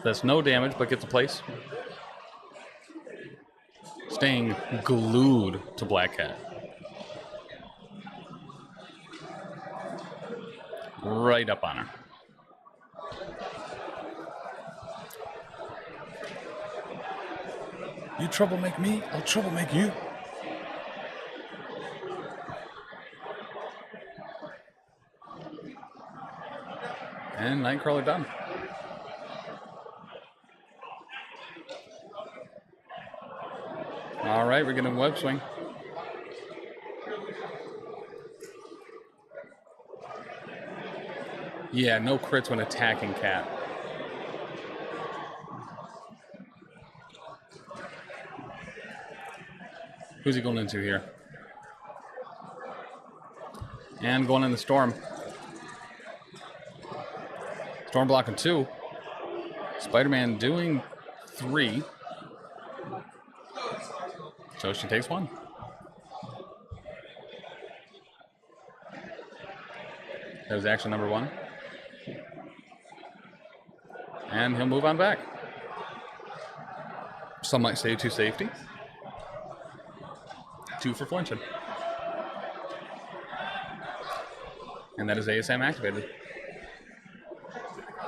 That's no damage, but gets a place. Staying glued to Black Cat. Right up on her. You troublemaker me, I'll troublemaker you. And Nightcrawler done. All right, we're getting a web swing. Yeah, no crits when attacking Cat. Who's he going into here? And going in the Storm. Storm blocking 2. Spider-Man doing 3. So she takes 1. That was action number 1. And he'll move on back. Some might say 2 safety. 2 for flinching. And that is ASM activated.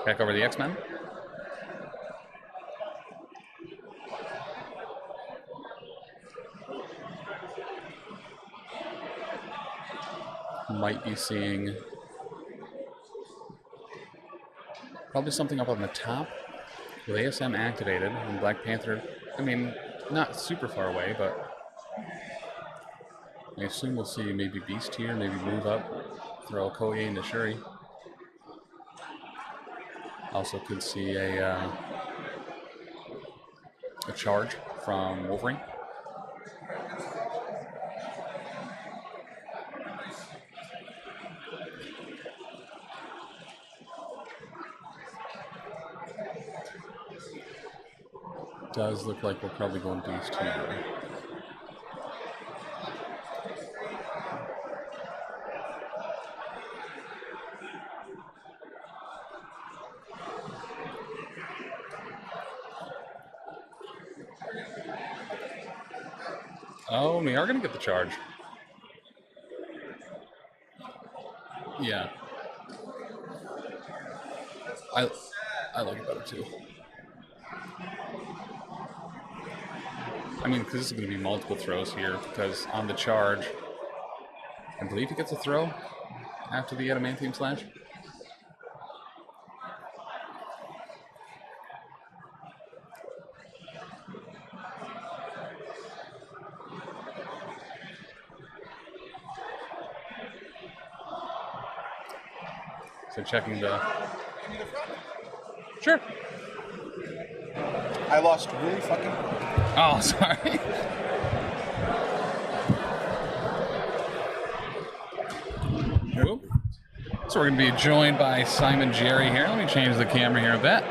Back over the X-Men. Might be seeing probably something up on the top with ASM activated and Black Panther. I mean, not super far away, but I assume we'll see maybe Beast here, maybe move up, throw a Koye into Shuri. Also could see a charge from Wolverine. Does look like we're probably going Beast here. Oh, we are going to get the charge. Yeah. I like it better too. I mean, because this is going to be multiple throws here, because on the charge, I believe he gets a throw after the adamantium slash. So checking the... Sure. I lost really fucking... Oh, sorry. So we're going to be joined by Simon Jerry here. Let me change the camera here a bit.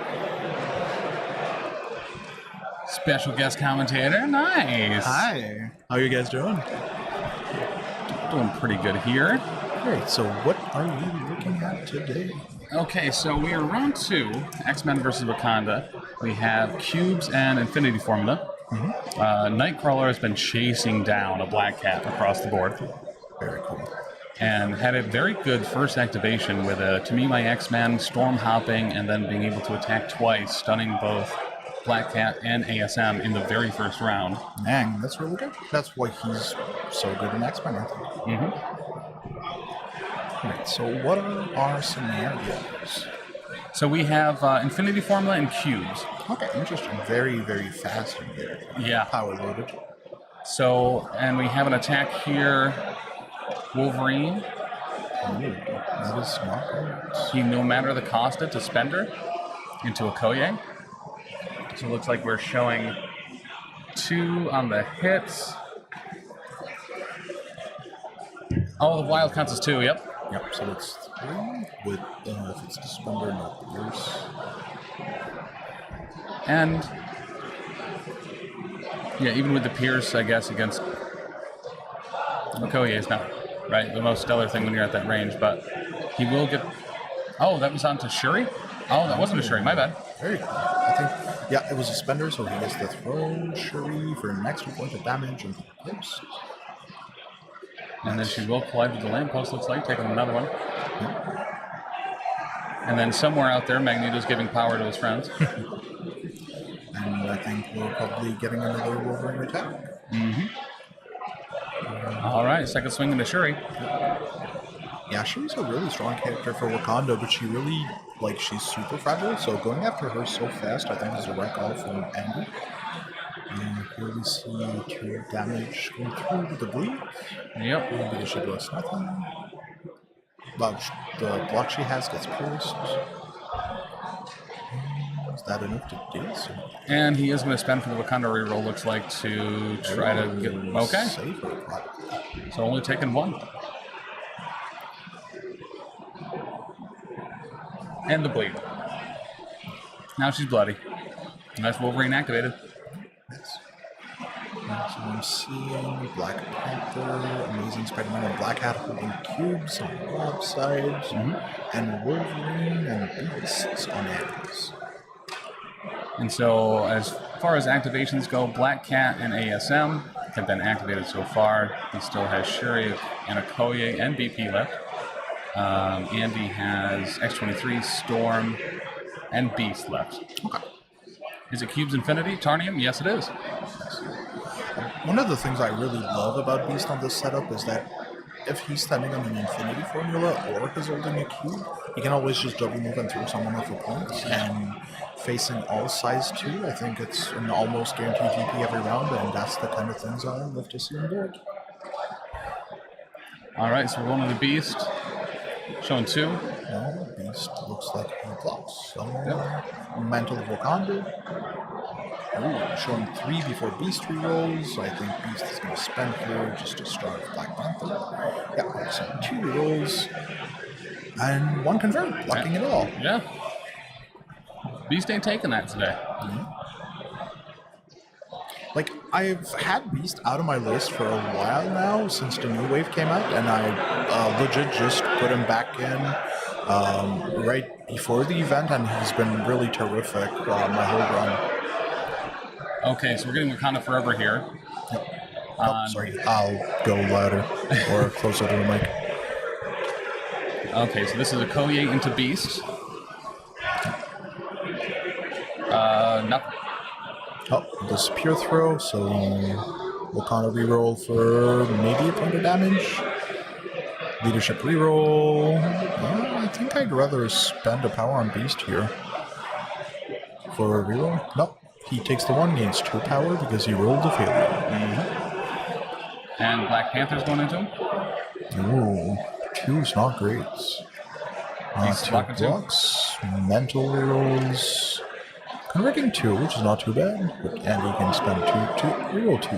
Special guest commentator. Nice. Hi. How are you guys doing? Doing pretty good here. Great. So what are we looking at today? Okay, so we are round 2, X-Men versus Wakanda. We have Cubes and Infinity Formula. Nightcrawler has been chasing down a Black Cat across the board. Very cool. And had a very good first activation with a To Me My X-Men, storm hopping, and then being able to attack twice, stunning both Black Cat and ASM in the very first round. Man, that's really good. That's why he's so good in X-Men, I think. Right, so what are our scenarios? So we have Infinity Formula and Cubes. Okay, interesting. Very, very fast and very power loaded. So, and we have an attack here, Wolverine. Ooh, that is smart. He, no matter the cost, to spend her into a Koye. So it looks like we're showing 2 on the hits. Oh, the wild counts as 2, yep. Yep, so it's 3 with, if it's the spender, no pierce. And, yeah, even with the pierce, I guess, against Okoye is not, right, the most stellar thing when you're at that range, but he will get... Oh, that was on to Shuri? Oh, that wasn't a Shuri, my bad. Very cool. I think, yeah, it was a spender, so he gets the throw Shuri for an extra point of damage and post. And then she will collide with the lamppost, looks like, taking another one. And then somewhere out there, Magneto's giving power to his friends. And I think we're probably getting another Wolverine attack. Mm-hmm. All right, second swing into Shuri. Yeah, Shuri's a really strong character for Wakanda, but she really, like, she's super fragile, so going after her so fast, I think, is a right call from Andy. And here we see 2 damage going through with the bleed. Yep. Maybe she does nothing. But the block she has gets pierced. Is that enough to do so? And he is going to spend for the Wakanda reroll, looks like, to try to get... Okay. Save her, probably. So only taking 1. And the bleed. Now she's bloody. And that's Wolverine activated. Yes. So I'm seeing Black Panther, Amazing Spider-Man, and Black Hat holding cubes on Rob's side, and Wolverine and Beasts on Andy's. And so, as far as activations go, Black Cat and ASM have been activated so far. He still has Shuri and Okoye and BP left. Andy has X-23, Storm, and Beast left. Okay. Is it Cubes Infinity? Tarnium? Yes, it is. One of the things I really love about Beast on this setup is that if he's standing on an Infinity formula or he's holding a cube, he can always just double move and throw someone off a point. And facing all size 2, I think it's an almost guaranteed GP every round, and that's the kind of things I love to see on board. All right, so we're going to the Beast. Showing 2. No, Beast looks like he blocks. So, Mantle of Wakanda. Ooh, showing 3 before Beast rerolls. I think Beast is going to spend here just to start with Black Panther. Yeah, so 2 rerolls. And 1 convert, blocking it all. Yeah. Beast ain't taking that today. Like, I've had Beast out of my list for a while now, since the new wave came out, and I legit just put him back in right before the event, and he's been really terrific my whole run. Okay, so we're getting Wakanda Forever here. Oh, sorry, I'll go louder or closer to the mic. Okay, so this is Okoye into Beast. Nothing. Oh, this pure throw, so Wakanda reroll for maybe a point of damage. Leadership reroll. I think I'd rather spend a power on Beast here. For a reroll? Nope. He takes the 1, gains 2 power because he rolled a failure. And Black Panther's going into him? Ooh, 2's not great. 2 blocks, mental rerolls. Converting 2, which is not too bad, and he can spend 2, reroll 2.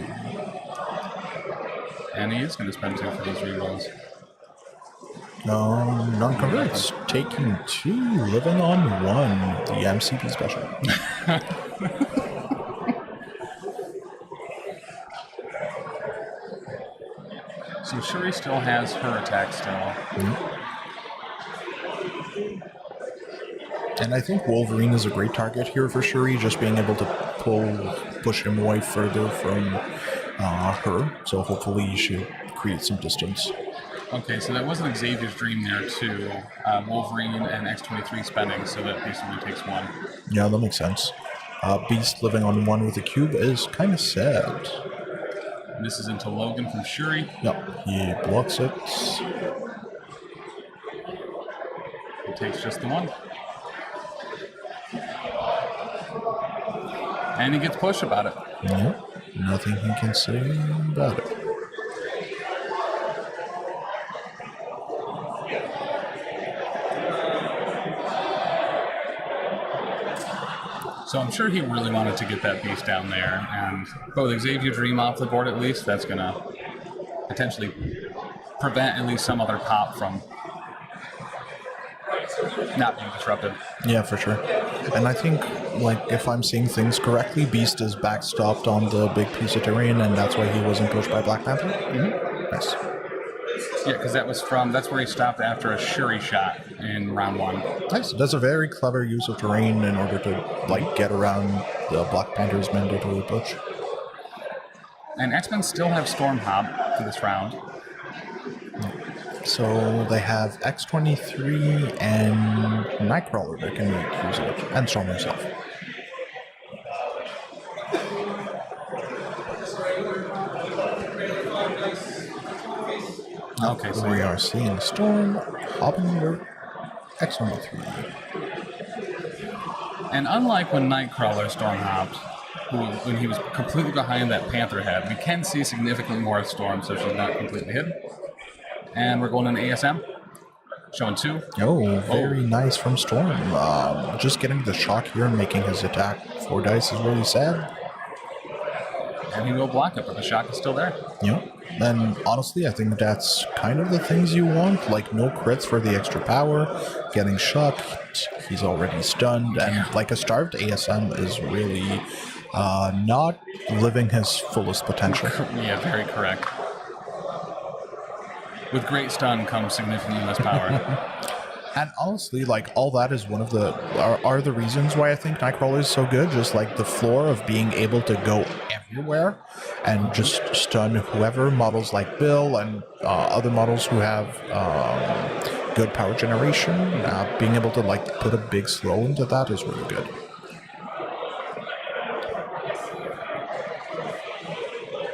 And he is going to spend 2 for these rerolls. No, non-converts. Taking 2, living on 1. The MCP special. So Shuri still has her attack still. And I think Wolverine is a great target here for Shuri, just being able to push him away further from her. So hopefully she creates some distance. Okay, so that wasn't Xavier's dream there too. Wolverine and X-23 spending, so that Beast only takes 1. Yeah, that makes sense. Beast living on 1 with a cube is kind of sad. And this is into Logan from Shuri. Yep, he blocks it. He takes just the 1. And he gets pushed about it. Yep, nothing he can say about it. So I'm sure he really wanted to get that Beast down there, and with Xavier Dream off the board at least, that's going to potentially prevent at least some other pop from not being disrupted. Yeah, for sure. And I think, like, if I'm seeing things correctly, Beast is backstopped on the big piece of terrain, and that's why he wasn't pushed by Black Panther. Nice. Yeah, because that's where he stopped after a Shuri shot in round 1. Nice. That's a very clever use of terrain in order to like get around the Black Panther's mandatory push. And X-Men still have Storm Hop for this round. So they have X-23 and Nightcrawler that can make use of it, and Storm himself. Okay, so we are seeing Storm hopping over X-23. And unlike when Nightcrawler Storm hopped, when he was completely behind that Panther head, we can see significantly more of Storm, so she's not completely hidden. And we're going in ASM, showing 2. Oh, very nice from Storm. Just getting the shock here and making his attack 4 dice is really sad. And he will block it, but the shock is still there. Yeah. And honestly, I think that's kind of the things you want, like no crits for the extra power, getting shocked, he's already stunned, and like a starved ASM is really not living his fullest potential. Yeah, very correct. With great stun comes significantly less power. And honestly, like all that is one of the are the reasons why I think Nightcrawler is so good. Just like the floor of being able to go everywhere and just stun whoever, models like Bill and other models who have good power generation. Being able to like put a big slow into that is really good.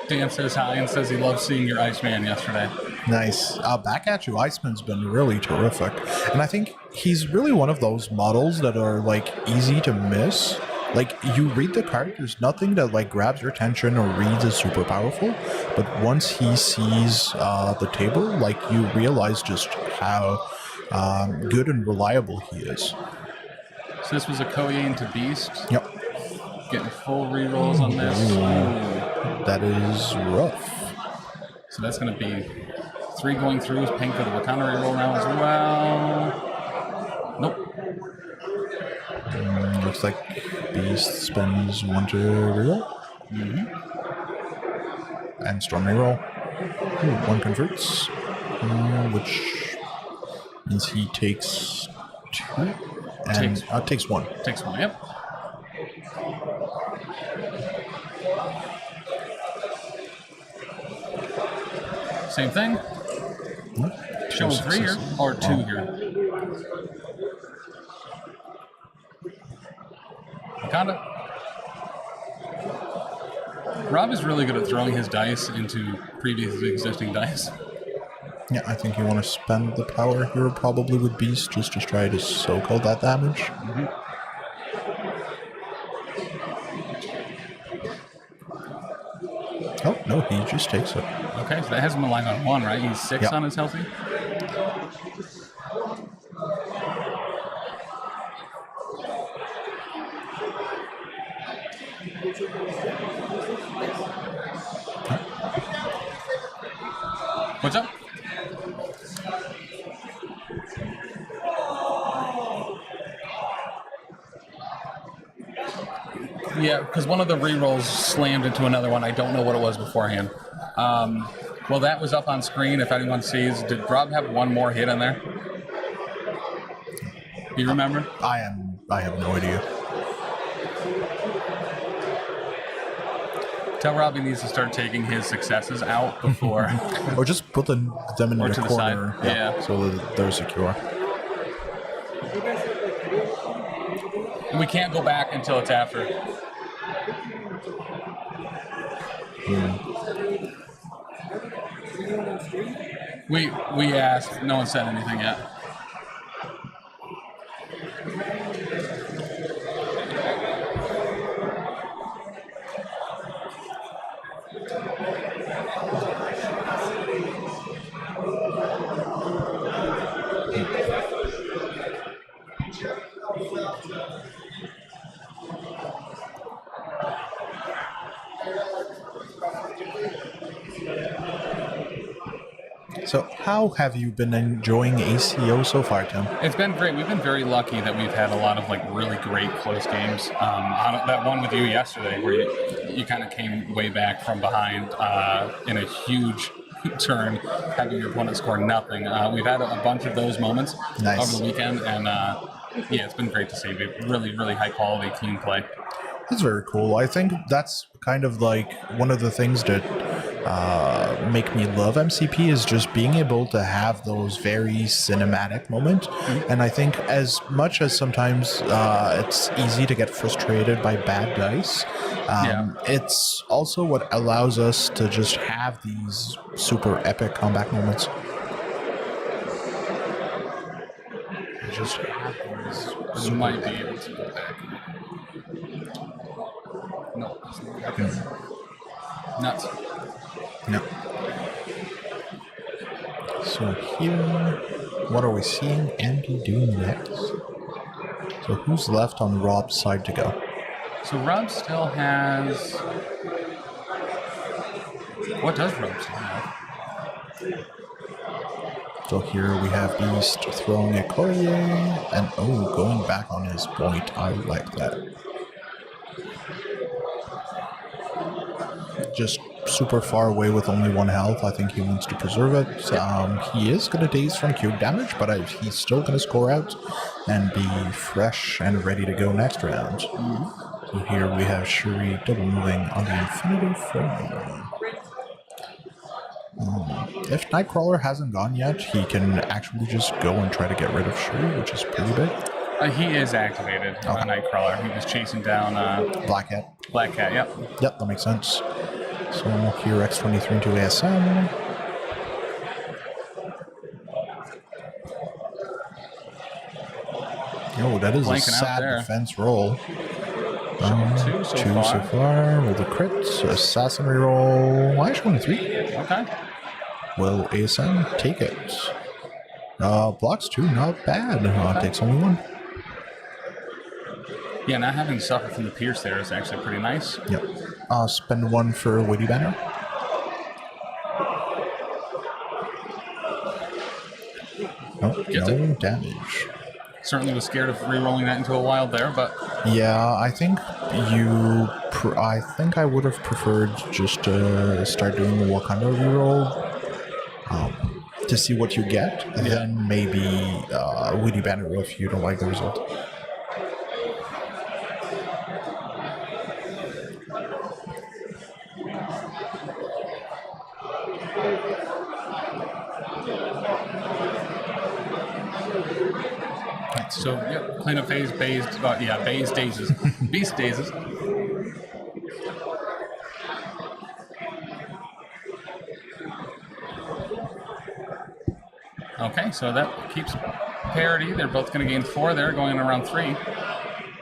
Dan says hi and says he loves seeing your Iceman yesterday. Nice. Back at you, Iceman's been really terrific. And I think he's really one of those models that are like easy to miss. Like you read the card, there's nothing that like grabs your attention or reads as super powerful. But once he sees the table, like you realize just how good and reliable he is. So this was a Koye to Beast. Yep. Getting full rerolls on this. Ooh, that is rough. So that's going to be 3 going through. Pink for the Wakanda reroll now as well. Nope. Looks like Beast spends 1 to reroll. And Storm reroll. Ooh, 1 converts. Which means he takes 2. And takes 1. Takes 1, yep. Same thing. Showing 3 here, or 2 here. Wakanda. Rob is really good at throwing his dice into previously existing dice. Yeah, I think you want to spend the power here probably with Beast just to try to soak all that damage. Oh, no, he just takes it. Okay, so that has him aligned on 1, right? He's 6 on his healthy? What's up? Yeah, because one of the rerolls slammed into another one. I don't know what it was beforehand. Well, that was up on screen. If anyone sees, did Rob have 1 more hit in there? Do you remember? I have no idea. Tell Rob he needs to start taking his successes out before. Or just put them in Or the to the corner. side, yeah. So that they're secure. And we can't go back until it's after. We asked. No one said anything yet. So how have you been enjoying ACO so far, Tim? It's been great. We've been very lucky that we've had a lot of like really great close games. That one with you yesterday, where you kind of came way back from behind in a huge turn having your opponent score nothing. We've had a bunch of those moments Nice. over the weekend, and yeah, it's been great to see. Really, really high quality team play. That's very cool. I think that's kind of like one of the things that make me love MCP is just being able to have those very cinematic moments. And I think as much as sometimes it's easy to get frustrated by bad dice, it's also what allows us to just have these super epic comeback moments. Just have these You might be able to go back. No, it's not. Okay. Nuts. No. So here, what are we seeing Andy doing next? So who's left on Rob's side to go? So Rob still has... What does Rob still have? So here we have Beast throwing a Courier, and going back on his point. I like that. Just super far away with only 1 health. I think he wants to preserve it. He is going to daze from cube damage, but he's still going to score out and be fresh and ready to go next round. So here we have Shuri double moving on the Infinity Form. If Nightcrawler hasn't gone yet, he can actually just go and try to get rid of Shuri, which is pretty big. He is activated, Nightcrawler. He was chasing down... Black Cat. Black Cat, yep. Yep, that makes sense. So here X23 into ASM. Oh, that is Blanking a out sad there. defense roll. Two Two so far with a crit. Assassin reroll. Why 23? Okay. Will ASM take it? Blocks 2, not bad. Takes only 1. Yeah, not having to suffer from the Pierce there is actually pretty nice. Yep. Spend 1 for Witty Banner. Oh, Gets no it. damage. Certainly was scared of re-rolling that into a wild there, but... Yeah, I think I think I would have preferred just to start doing the Wakanda reroll to see what you get, and then maybe Witty Banner if you don't like the result. So, yeah, cleanup phase, Baze dazes. Beast dazes. Okay, so that keeps parity. They're both going to gain 4 there, going in around 3.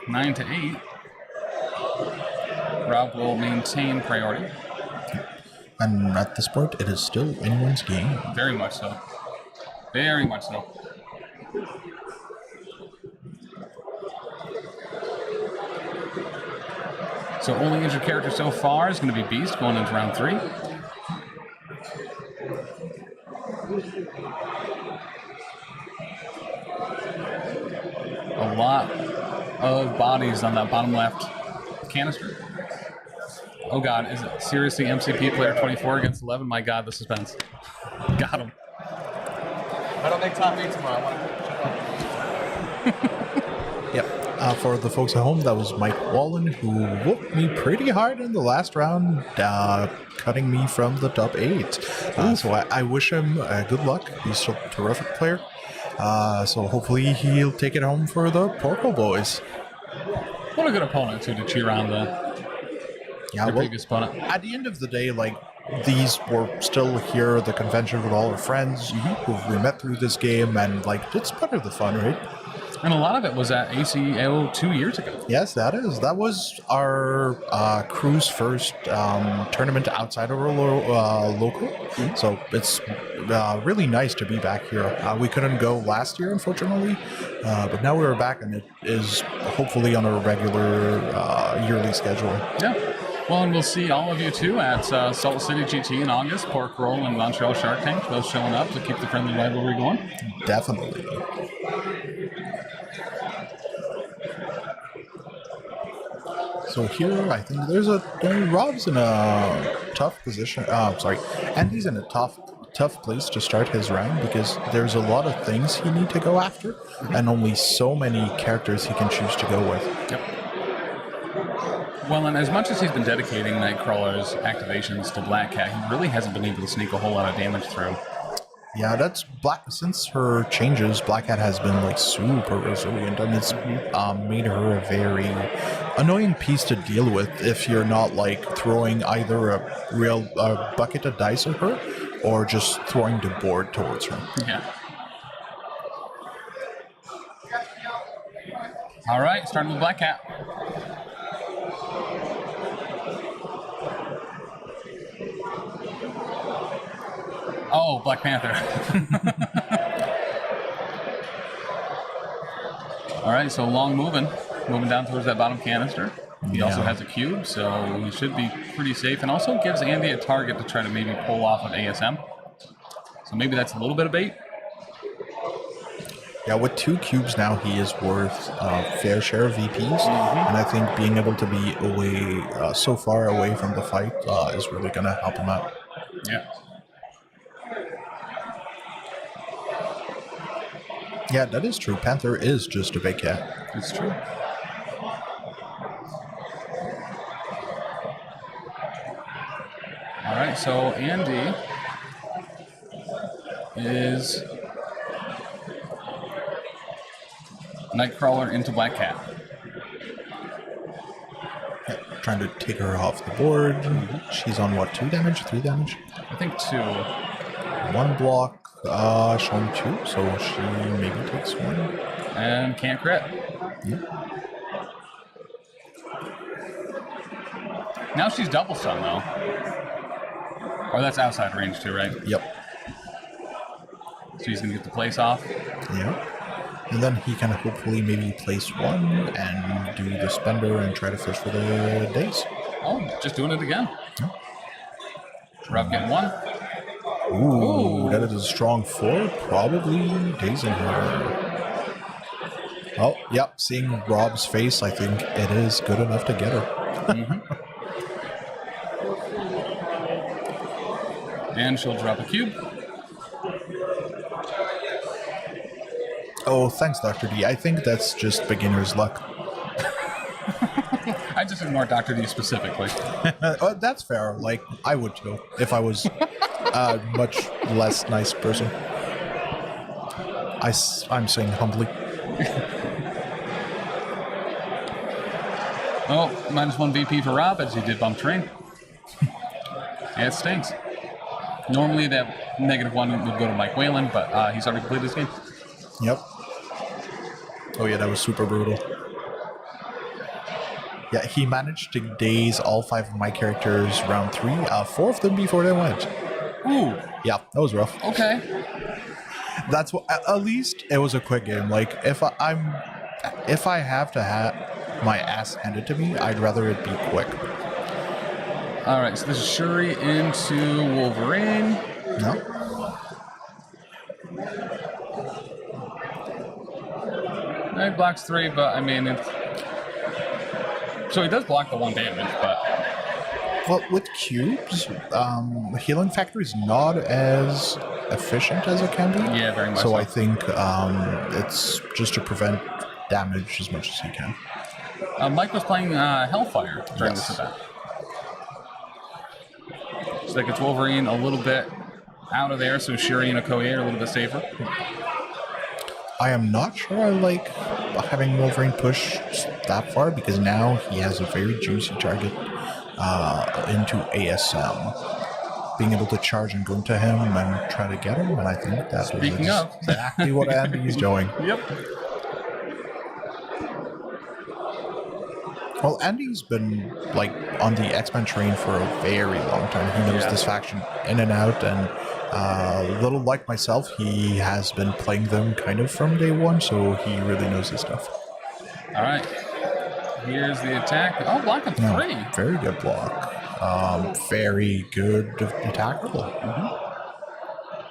9 to 8. Rob will maintain priority. And at this point, it is still anyone's game. Very much so. Very much so. So only injured character so far is going to be Beast, going into round 3. A lot of bodies on that bottom left canister. Oh god, is it seriously MCP player 24 against 11? My god, the suspense. Got him. I don't make top 8 tomorrow. Yep. For the folks at home, that was Mike Wallen, who whooped me pretty hard in the last round, cutting me from the top 8. So I wish him good luck. He's still a terrific player. So hopefully he'll take it home for the Proacryl boys. What a good opponent, too, to cheer on the previous opponent. At the end of the day, like, these were still here at the convention with all our friends who we met through this game, and, like, it's part of the fun, right? And a lot of it was at ACO 2 years ago. Yes, that is. That was our crew's first tournament outside of our local. So it's really nice to be back here. We couldn't go last year, unfortunately, but now we're back, and it is hopefully on a regular yearly schedule. Yeah. Well, and we'll see all of you, too, at Salt City GT in August, Proacryl and Montreal Shark Tank, both showing up to keep the friendly rivalry going. Definitely. So here, I think there's Rob's in a tough position. Sorry, Andy's in a tough tough place to start his round because there's a lot of things he need to go after, and only so many characters he can choose to go with. Yep. Well, and as much as he's been dedicating Nightcrawler's activations to Black Cat, he really hasn't been able to sneak a whole lot of damage through. Yeah, that's Black. Since her changes, Black Cat has been like super resilient, and it's made her a very annoying piece to deal with if you're not like throwing either a real bucket of dice at her or just throwing the board towards her. Yeah. All right, starting with Black Cat. Oh, Black Panther. All right, so long moving down towards that bottom canister. He also has a cube, so he should be pretty safe, and also gives Andy a target to try to maybe pull off of ASM. So maybe that's a little bit of bait. Yeah, with 2 cubes now, he is worth a fair share of VPs, and I think being able to be away so far away from the fight is really going to help him out. Yeah. Yeah, that is true. Panther is just a big cat. It's true. All right, so Andy is Nightcrawler into Black Cat. Yeah, trying to take her off the board. She's on what, 2 damage, 3 damage? I think 2. 1 block, showing 2, so she maybe takes 1. And can't crit. Yeah. Now she's double stun though. Or that's outside range too, right? Yep. So he's gonna get the place off. Yeah. And then he can hopefully maybe place 1 and do the spender and try to fish for the days. Oh, just doing it again. Yeah. Rob getting 1. Ooh, that is a strong 4, probably dazing her. Oh, yep, seeing Rob's face, I think it is good enough to get her. And she'll drop a cube. Oh, thanks, Dr. D. I think that's just beginner's luck. I just ignore Dr. D specifically. Oh, that's fair. Like, I would too, if I was a much less nice person. I'm saying humbly. Oh, -1 VP for Rob as he did bump terrain. Yeah, it stinks. Normally that -1 would go to Mike Whalen, but he's already completed this game. Yep. Oh yeah, that was super brutal. Yeah, he managed to daze all 5 of my characters round 3, 4 of them before they went. Ooh. Yeah, that was rough. Okay. That's what. At least it was a quick game. Like if I have to have my ass handed to me, I'd rather it be quick. All right, so this is Shuri into Wolverine. No. He blocks 3, but I mean, it's... So he does block the 1 damage, but... Well, with cubes, healing factor is not as efficient as it can be. Yeah, very much so. I think it's just to prevent damage as much as he can. Mike was playing Hellfire during this event. So that gets Wolverine a little bit out of there, so Shuri and Okoye are a little bit safer. I am not sure I like having Wolverine push that far because now he has a very juicy target into ASM. Being able to charge and go into him and try to get him, and I think that is exactly what Andy's doing. Yep. Well, Andy's been like on the X-Men train for a very long time. He knows this faction in and out, and little like myself, he has been playing them kind of from day 1, so he really knows his stuff. All right. Here's the attack. Oh, blocking 3. No, very good block. Very good attack roll.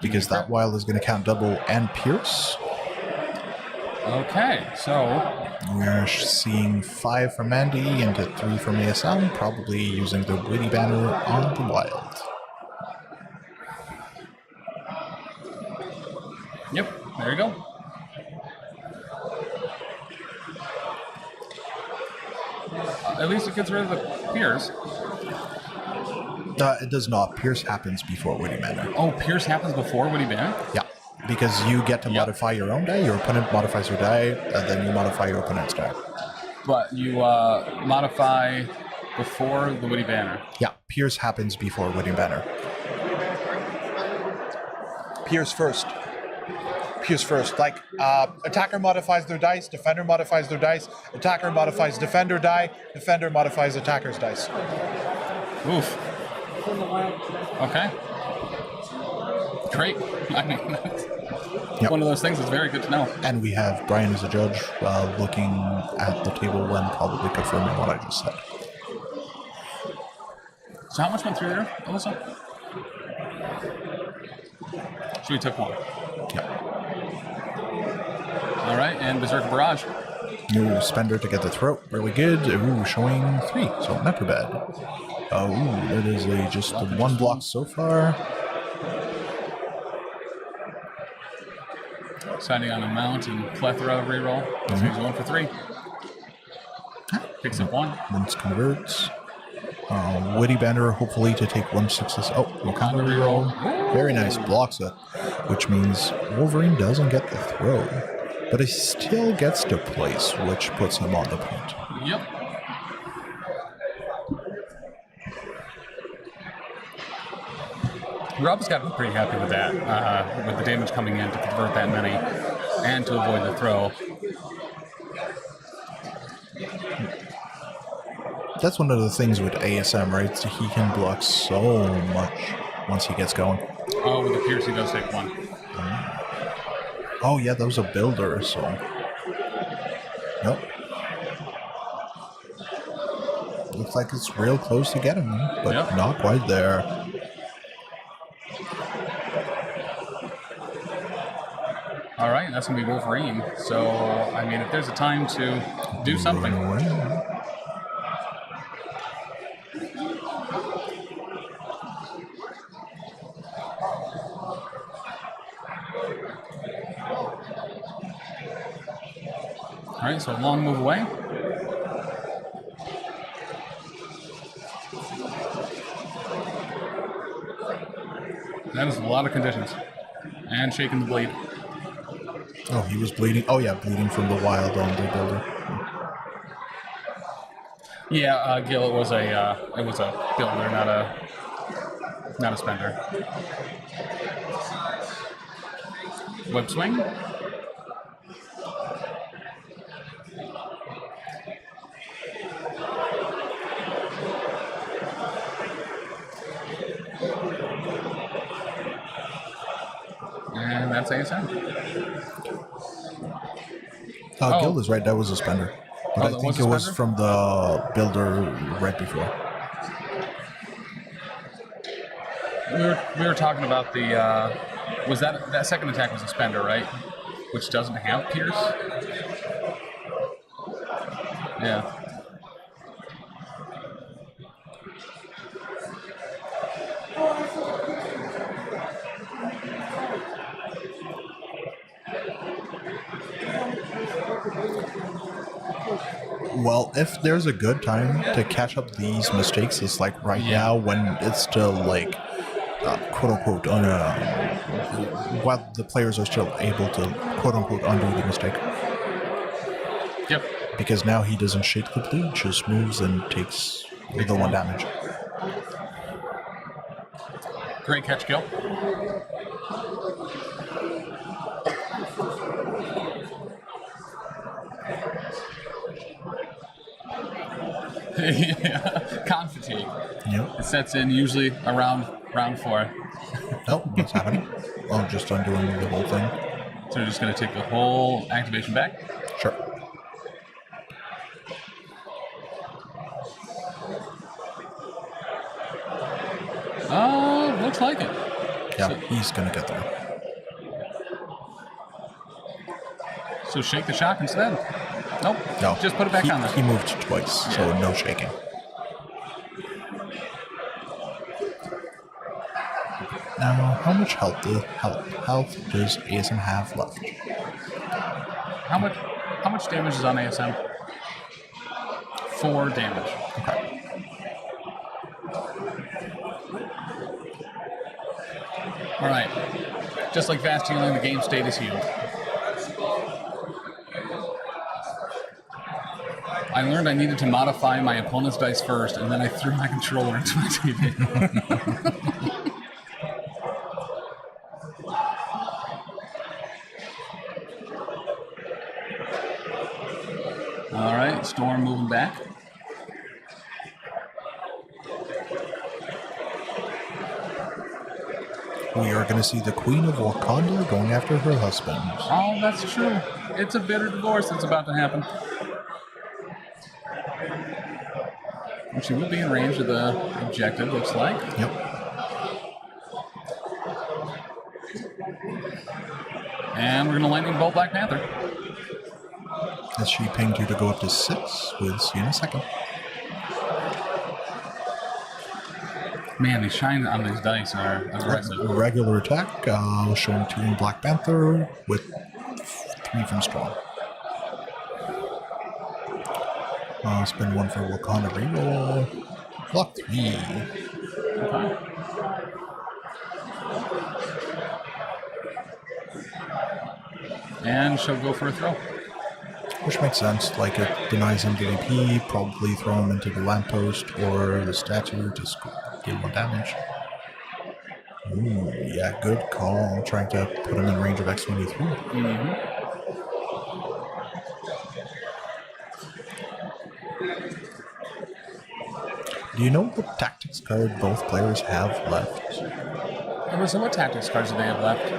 Because that while is going to count double and pierce. Okay, so we're seeing 5 from Andy into 3 from ASM, probably using the Witty Banner on the Wild. There you go. At least it gets rid of the Pierce. It does not. Pierce happens before Witty Banner. Oh, Pierce happens before Witty Banner? Yeah, because you get to modify your own die, your opponent modifies your die, and then you modify your opponent's die. But you modify before the Witty Banner. Yeah, Pierce happens before Witty Banner. Pierce first. Pierce first. Like, attacker modifies their dice, defender modifies their dice, attacker modifies defender die, defender modifies attacker's dice. Oof. Okay. Great. I mean, that's one of those things that's very good to know. And we have Brian as a judge looking at the table and probably confirming what I just said. So how much went through there, Alyssa? So we took one. Yeah. All right, and Berserk Barrage. New spender to get the throat. Really good. Ooh, showing 3, so not too bad. Oh, that is just the 1 block so far. Signing on a mount and plethora reroll. So he's going for 3. Picks up 1. Once converts. Witty Banner, hopefully to take 1 success. Oh, Wakanda reroll. Very nice. Blocks it. Which means Wolverine doesn't get the throw. But he still gets to place, which puts him on the point. Yep. Rob's got to be pretty happy with that, with the damage coming in to convert that many and to avoid the throw. That's one of the things with ASM, right? So he can block so much once he gets going. Oh, with the Pierce, he does take 1. Oh, yeah, that was a builder, so... Nope. Looks like it's real close to getting him, but not quite there. All right, that's going to be Wolverine. So, I mean, if there's a time to do something... All right, so a long move away. That is a lot of conditions. And shaking the blade. Oh, he was bleeding. Oh, yeah, bleeding from the wild on the builder. Yeah, Gil, it was a builder, not a spender. Web swing. And that's ASM. Guild is right, that was a spender. But I think it was from the builder right before. We were talking about the was that second attack was a spender, right? Which doesn't have Pierce. Yeah. Well, if there's a good time to catch up these mistakes, it's like right now when it's still like, quote unquote, while the players are still able to quote unquote undo the mistake. Yep. Because now he doesn't shake the bleed, just moves and takes the 1 damage. Great catch, Gil. Yeah, con fatigue. Yep. It sets in usually around round 4. Oh, what's happening? Oh, just undoing the whole thing. So we're just going to take the whole activation back? Sure. Looks like it. Yeah, so, he's going to get there. So shake the shock instead. Nope. No. Just put it back on there. He moved twice, so no shaking. Now, how much health does ASM have left? How much damage is on ASM? 4 damage. Okay. All right. Just like fast healing, the game state is healed. I learned I needed to modify my opponent's dice first, and then I threw my controller into my TV. All right, Storm moving back. We are going to see the Queen of Wakanda going after her husband. Oh, that's true. It's a bitter divorce that's about to happen. And she will be in range of the objective, looks like. Yep. And we're going to lightning bolt Black Panther. As she pinged you to go up to 6, we'll see you in a second. Man, these shine on these dice are aggressive. Regular attack, showing 2 in Black Panther with 3 from Storm. Spend 1 for Wakanda reroll. Block 3. Okay. And she'll go for a throw. Which makes sense, like it denies him DP, probably throw him into the lamppost or the statue to deal 1 damage. Ooh, yeah, good call. Trying to put him in range of X-23. Mm-hmm. Do you know what tactics card both players have left? So what tactics cards do they have left?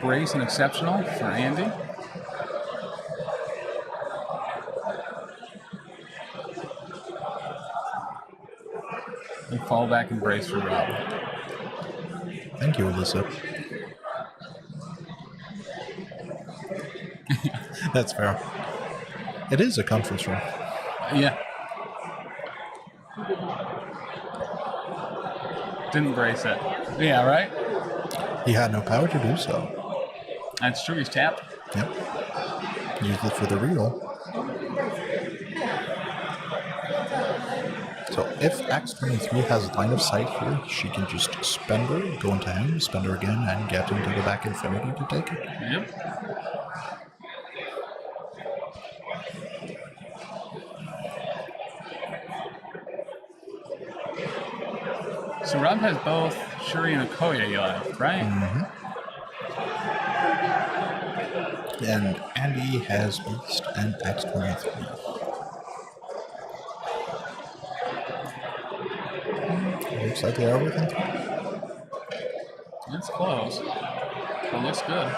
Brace and Exceptional for Andy. And Fall Back and Brace for Rob. Thank you, Alyssa. That's fair. It is a conference room. Yeah. Didn't brace it. Yeah, right? He had no power to do so. That's true, he's tapped. Yep. Used it for the reroll. So if X-23 has line of sight here, she can just spend her, go into him, spend her again, and get into the back infinity to take it. Yep. So Rob has both Shuri and Okoye left, right? Mm-hmm. And Andy has Beast and X-23. Looks like they are within 3. It's close. It looks good.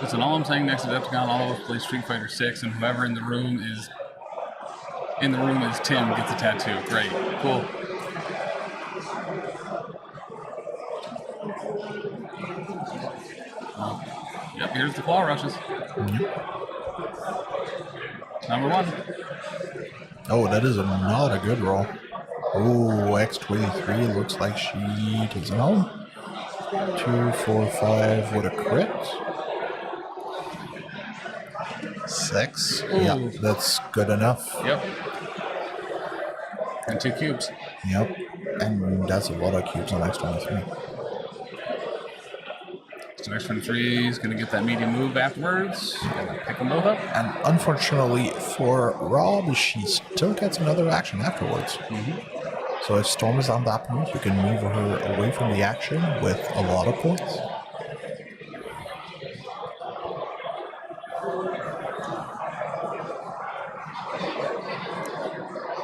Listen, all I'm saying next to Decepticon, all of us play Street Fighter 6, and whoever in the room is Tim gets a tattoo. Great. Cool. Yep, here's the claw rushes. Mm-hmm. Number 1. Oh, that is not a good roll. Oh, X-23 looks like she takes it home. 2, 4, 5 with a crit. 6. Ooh. Yeah, that's good enough. Yep. And 2 cubes. Yep. And that's a lot of cubes on X-23. So X-23 is going to get that medium move afterwards. Gonna pick them both up. And unfortunately for Rob, she still gets another action afterwards. Mm-hmm. So if Storm is on that point, you can move her away from the action with a lot of points.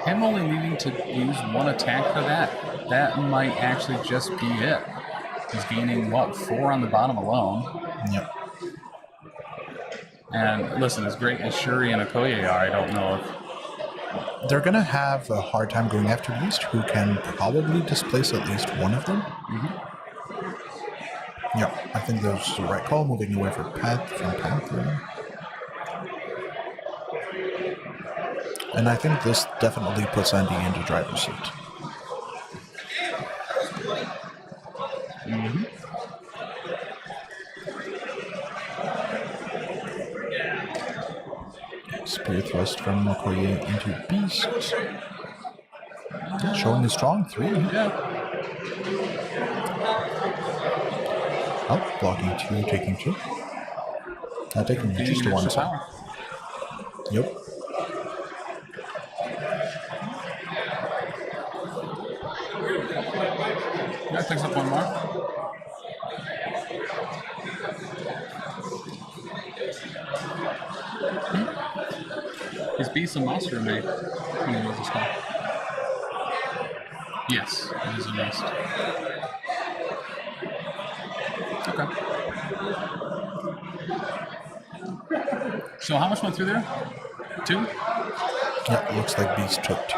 Him only needing to use 1 attack for that might actually just be it. He's gaining, what, 4 on the bottom alone? Yep. And listen, as great as Shuri and Okoye are, I don't know if... They're going to have a hard time going after Beast, who can probably displace at least one of them. Mm-hmm. Yeah, I think that's the right call, moving away from Panther. And I think this definitely puts Andy into driver's seat. Mm-hmm. Spear thrust from Okoye into Beast. Showing a strong 3. Yeah. Oh, blocking 2, taking 2. Taking just to 1 side. Yep. That picks up 1 more. Is Beast a monster or me? When he was a spell? Yes, it is a beast. Okay. So how much went through there? 2? Yeah, looks like Beast took 2.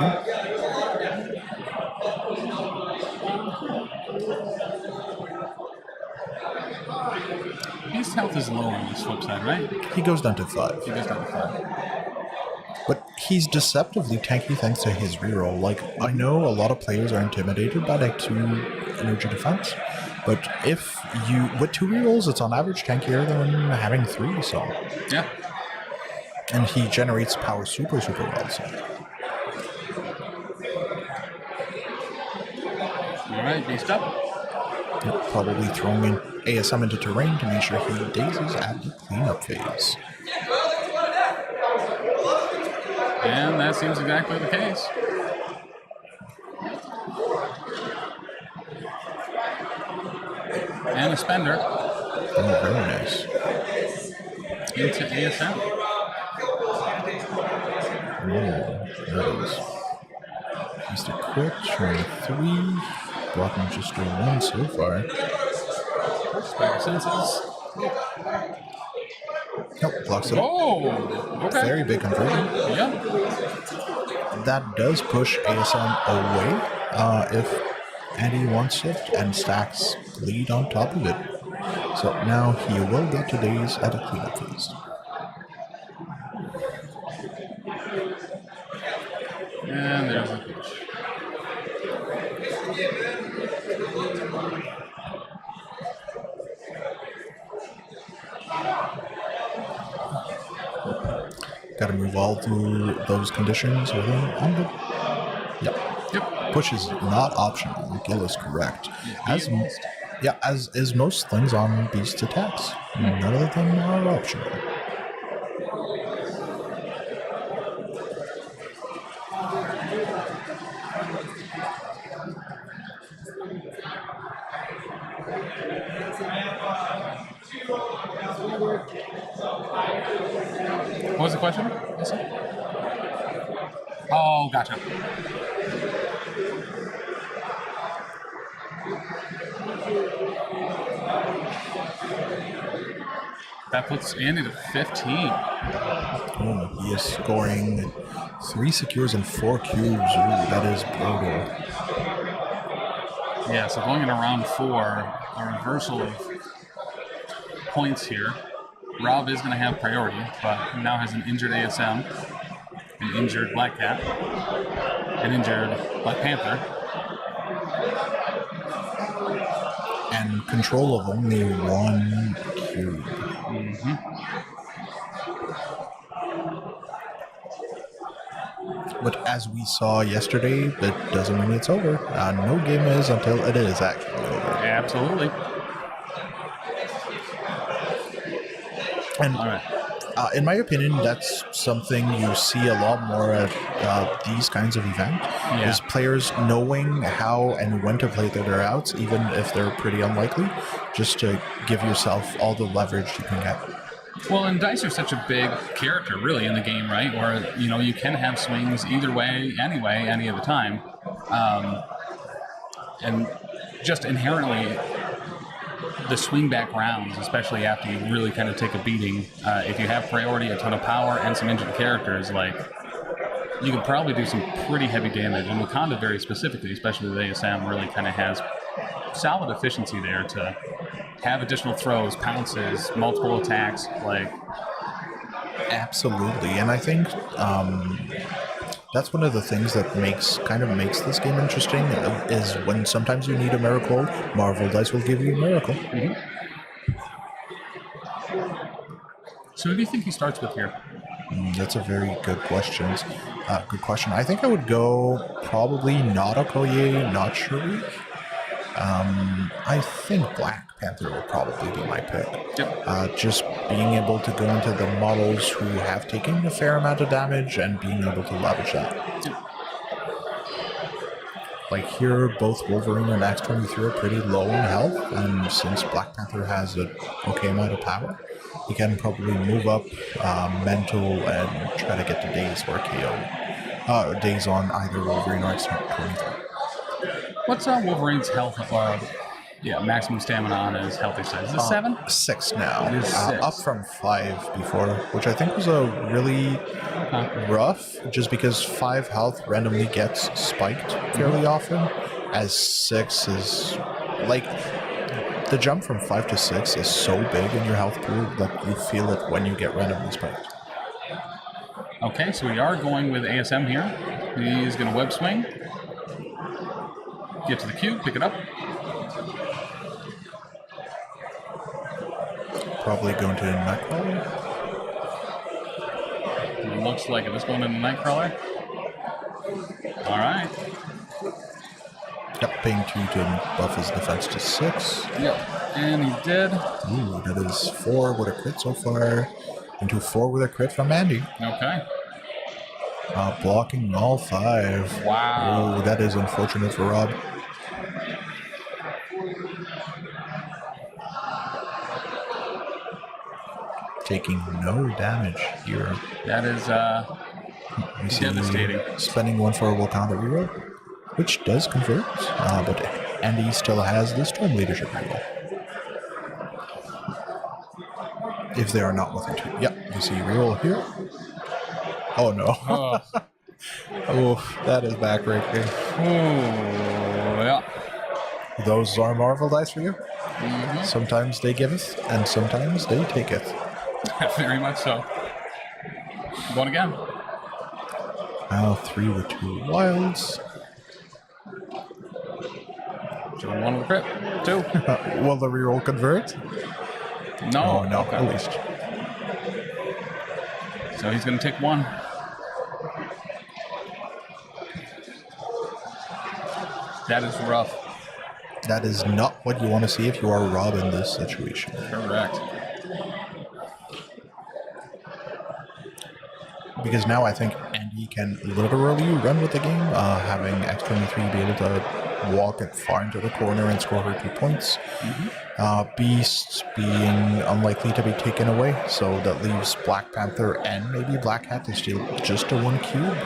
Beast's health is low on this flip side, right? He goes down to 5. He goes down to 5. But he's deceptively tanky thanks to his reroll. Like, I know a lot of players are intimidated by that 2 energy defense, but if you, with 2 rerolls, it's on average tankier than having 3, so. Yeah. And he generates power super well, so. Alright, Beast up. Yep, probably throwing in ASM into terrain to make sure he dazes at the cleanup phase. And that seems exactly the case. And a spender. Oh, very nice. Into ASM. That is just a crit, showing 3. Blocking just doing 1 so far. Spider senses. Nope, blocks it up. Oh, okay. Very big conversion. Yep. That does push ASM away if Andy wants it, and stacks lead on top of it. So now he will get to daze at a cleanup phase. And there's a pitch. Got to move all through those conditions within on the. Yep. Push is not optional. Miguel is correct. As is most things on Beast attacks. None of them are optional. What was the question? Oh, gotcha. That puts Andy to 15. Oh, he is scoring 3 secures and 4 cubes. Ooh, that is brutal. Yeah, so going into round 4, a reversal of points here. Rob is going to have priority, but now has an injured ASM, an injured Black Cat, an injured Black Panther. And control of only 1 cube. Mm-hmm. But as we saw yesterday, that doesn't mean it's over. No game is until it is actually over. Absolutely. And in my opinion, that's something you see a lot more at these kinds of events. Yeah. Is players knowing how and when to play their outs, even if they're pretty unlikely, just to give yourself all the leverage you can get. Well, and dice are such a big character, really, in the game, right? Where, you know, you can have swings either way, anyway, any of the time. And just inherently, the swing back rounds, especially after you really kind of take a beating, if you have priority, a ton of power, and some injured characters, like, you could probably do some pretty heavy damage. And Wakanda very specifically, especially with ASM, really kind of has solid efficiency there to have additional throws, pounces, multiple attacks, like. Absolutely, and I think That's one of the things that makes this game interesting, is when sometimes you need a miracle, Marvel Dice will give you a miracle. So who do you think he starts with here? That's a very good question. I think I would go probably not Okoye, not Shuriq. I think Black Panther would probably be my pick. Just being able to go into the models who have taken a fair amount of damage and being able to leverage that. Like here, both Wolverine and X-23 are pretty low in health, and since Black Panther has an okay amount of power, he can probably move up mental and try to get to days or KO. Days on either Wolverine or X-23. What's Wolverine's health? Maximum stamina on his healthy side. Is it 7? 6 now. It is 6. Up from 5 before, which I think was a really rough, just because 5 health randomly gets spiked fairly often, as 6 is like the jump from 5 to 6 is so big in your health pool that you feel it when you get randomly spiked. Okay, so we are going with ASM here. He's going to web swing. Get to the cube, pick it up. Probably going to Nightcrawler. Looks like it. Let's go into Nightcrawler. All right. Yep, paying 2 to buff his defense to 6. Yep, and he did. Ooh, that is 4 with a crit so far. Into 4 with a crit from Andy. Okay. Blocking all 5. Wow. Ooh, that is unfortunate for Rob. Taking no damage here. That is devastating. Spending 1 for a Wakanda reroll, which does convert, but Andy still has the Storm Leadership reroll. If they are not within 2. Yep, you see reroll here. Oh no. Oh, that is backbreaking. Oh, yeah. Those are Marvel Dice for you. Sometimes they give it, and sometimes they take it. Very much so. Going again. Now 3 with 2 wilds. Doing 1 with a crit. 2. Will the reroll convert? No. Oh, no, Okay. at least. So he's going to take 1. That is rough. That is not what you want to see if you are Rob in this situation. Correct. Because now I think Andy can literally run with the game, having X-23 be able to walk it far into the corner and score her 2 points. Beast being unlikely to be taken away, so that leaves Black Panther and maybe Black Hat to steal just a 1 cube,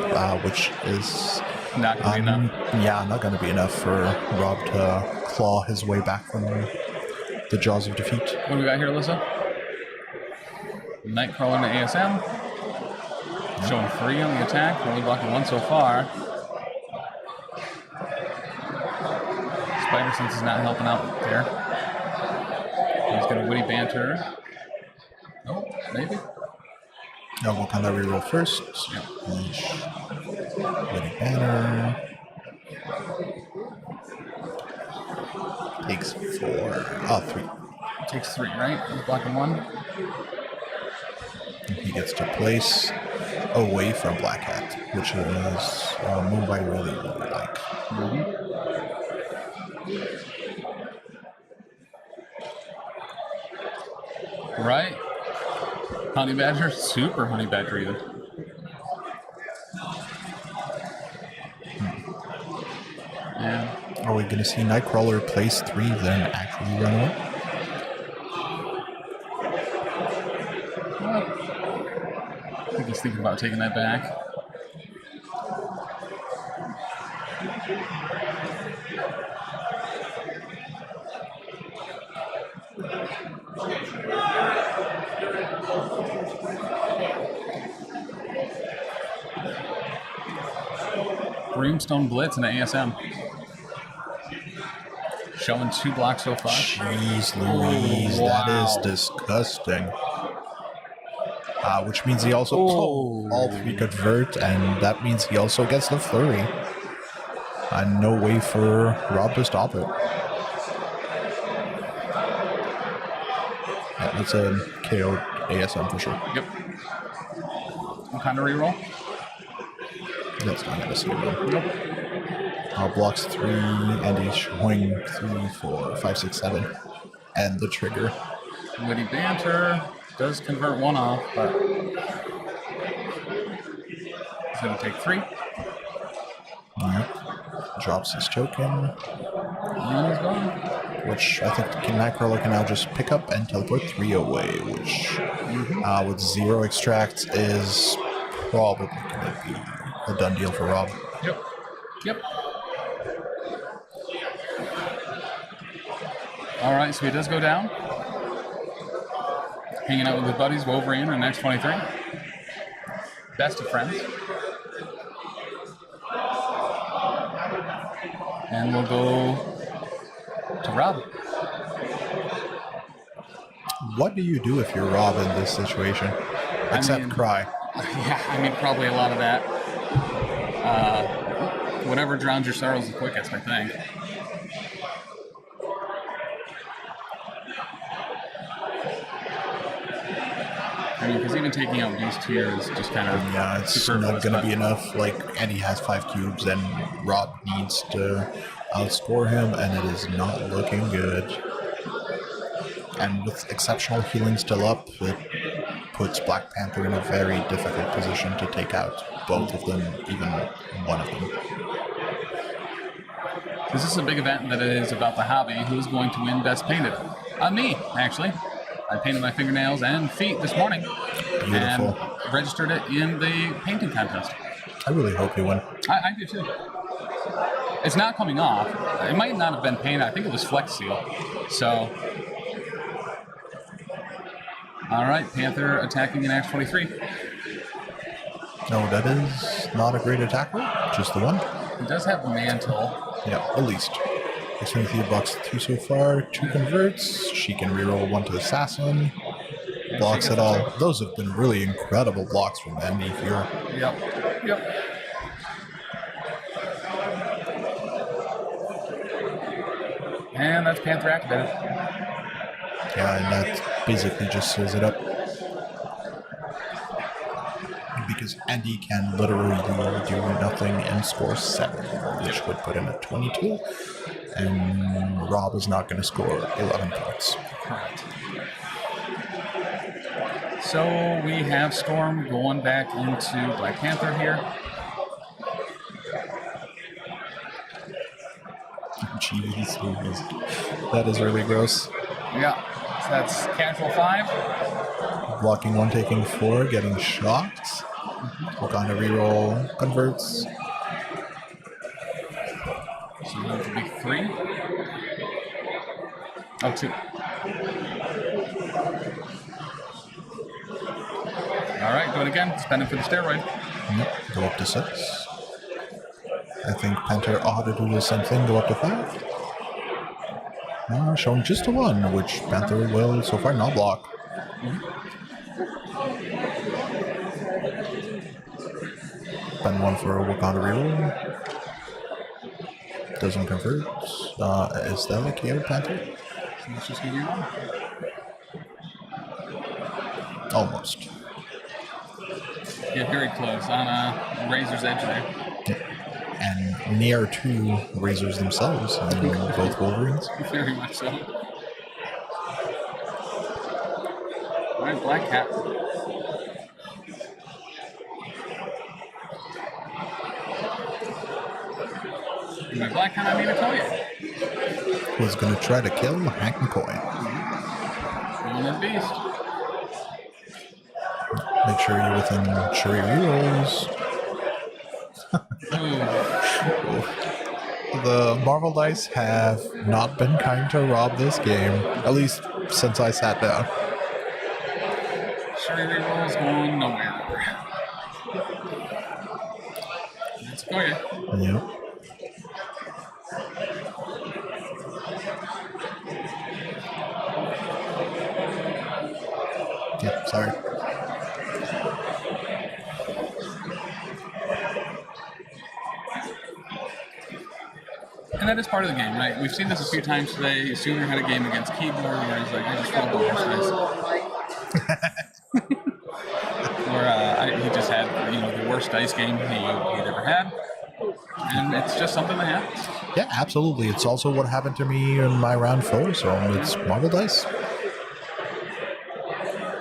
which is not going to be enough. Yeah, not going to be enough for Rob to claw his way back from the jaws of defeat. What do we got here, Alyssa? Nightcrawler and ASM. Showing 3 on the attack, only blocking 1 so far. Spider Sense is not helping out there. He's going to witty banter. Oh, maybe. No, we'll kind of reroll first. Yep. Witty banner. Takes 4. Oh, 3. Takes 3, right? He's blocking 1. He gets to place away from Black Hat, which is a move I really, really like. Right? Honey Badger, super Honey Badger even. Yeah. Are we going to see Nightcrawler place 3 then actually run away? I think he's thinking about taking that back. Brimstone Blitz and an ASM. Showing 2 blocks so far. Jeez Louise, that is disgusting. Which means he also all three convert, and that means he also gets the flurry. And no way for Rob to stop it. Yeah, that's a KO ASM for sure. Yep. What kind of reroll? That's not gonna see him. Nope. Blocks 3, and he's showing 3, 4, 5, 6, 7. And the trigger. Witty banter does convert one off, but he's gonna take 3. Alright. Drops his token. And he's gone. Which I think Nightcrawler can now just pick up and teleport 3 away, which with 0 extracts is probably gonna be a done deal for Rob. Yep. Yep. Alright, so he does go down. Hanging out with his buddies, Wolverine and X-23. Best of friends. And we'll go to Rob. What do you do if you're Rob in this situation? Except cry. Yeah, I mean, probably a lot of that. Whatever drowns your sorrows the quickest, I think. I mean, because even taking out these tiers just kind of... Yeah, it's not going to be enough. Like, and he has 5 cubes, and Rob needs to outscore him, and it is not looking good. And with exceptional healing still up, it puts Black Panther in a very difficult position to take out both of them, even one of them. This is a big event that is about the hobby. Who's going to win Best Painted? Me, actually. I painted my fingernails and feet this morning. Beautiful. And registered it in the painting contest. I really hope you win. I do too. It's not coming off. It might not have been painted. I think it was Flex Seal. So... Alright, Panther attacking an X-23. No, that is not a great attack roll. Just the one. He does have Mantle. Yeah, at least. X-23 blocks 2 so far. 2 converts. She can reroll 1 to Assassin. Blocks it all. Those have been really incredible blocks from Andy here. Yep. Yep. And that's Panther activated. Yeah, and that basically just seals it up. Because Andy can literally do nothing and score 7, which would put him at 22. And Rob is not going to score 11 points. Correct. So we have Storm going back into Black Panther here. Jeez, that is really gross. Yeah, so that's casual 5. Blocking 1, taking 4, getting shocked. We're going to reroll converts. So that would be 3. Oh, 2. All right, do it again. Spend it for the steroid. Yep, go up to 6. I think Panther ought to do the same thing, go up to 5. Showing just a 1, which Panther will so far not block. Spend 1 for a Wakanda reroll. Doesn't convert. Is that a KO Panther? Let's just give you 1. Almost. Yeah, very close on a razor's edge there. And near 2 razors themselves, and both Wolverines. Very much so. Alright, Black Cat. And by Black Cat, I mean Atoya. Who's going to try to kill Hank McCoy. Going as Beast. Make sure you're within Shuri rerolls. The Marvel dice have not been kind to Rob this game, at least since I sat down. Shuri rerolls going nowhere. Let's go here. Yep. Yep, sorry. And that is part of the game, right? We've seen this a few times today. Sooner had a game against Keebler where he's like, I just rolled the worst dice. Where he just had, the worst dice game he'd ever had. And it's just something that happens. Yeah, absolutely. It's also what happened to me in my round 4, so it's marble dice.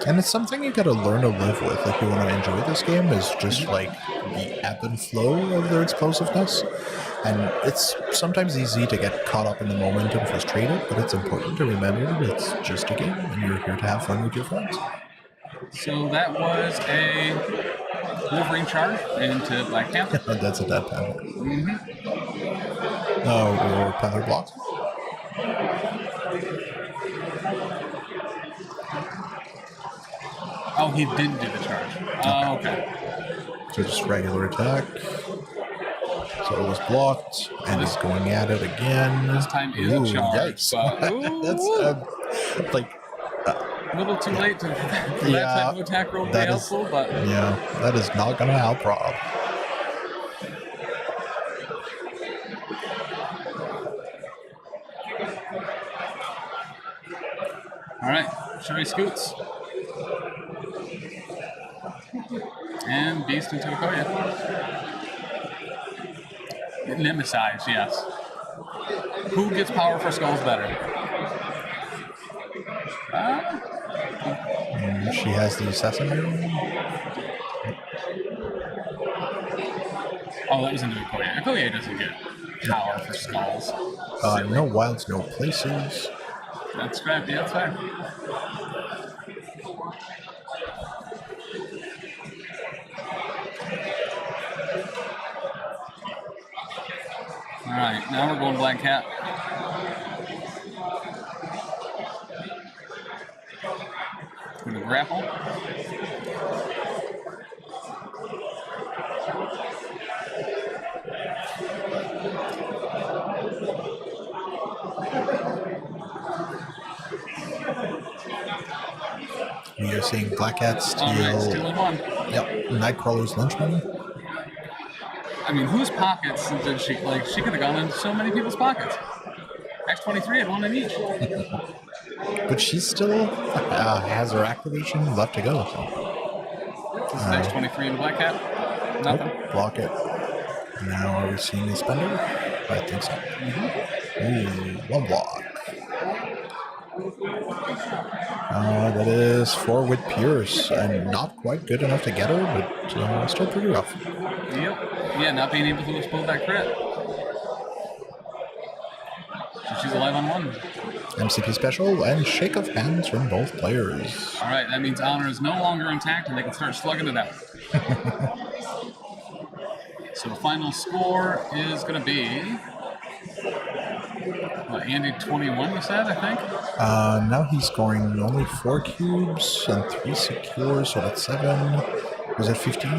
And it's something you gotta learn to live with if you want to enjoy this game, is just like the ebb and flow of their explosiveness. And it's sometimes easy to get caught up in the moment and frustrated, but it's important to remember that it's just a game and you're here to have fun with your friends. So that was a Wolverine charge into Black Panther. That's a dead Panther. Mm-hmm. Or Panther blocks. Oh, he didn't do the charge. Oh, okay. So just regular attack. So it was blocked, and he's going at it again. This time is a charge. Yikes. That's like a little too late for that type of attack roll to be helpful, but yeah, that is not going to help Rob. All right, Sherry scoots. And Beast into Okoye. Nemesize, yes. Who gets power for skulls better? She has the assassin room. Oh, that was into Okoye. Okoye doesn't get power for skulls. No wilds, no places. That's scrappy, that's fair. Alright, now we're going Black Cat. Gonna grapple. We are seeing Black Cat steal. Stealing one. Yep, Nightcrawler's Lynchman. I mean, whose pockets did she, she could have gone into so many people's pockets. X-23 had one in each. But she still has her activation left to go. So. This is X-23 in Black Cat? Nothing. Nope, block it. Now are we seeing the spender? I think so. Ooh, one block. That is 4 with Pierce, and not quite good enough to get her, but still pretty rough. Yep. Yeah, not being able to explode that crit. So she's alive on 1. MCP special and shake of hands from both players. All right, that means Honor is no longer intact, and they can start slugging it out. So the final score is going to be Andy 21, you said, I think? Now he's scoring only 4 cubes and 3 secure, so that's 7. Was that 15?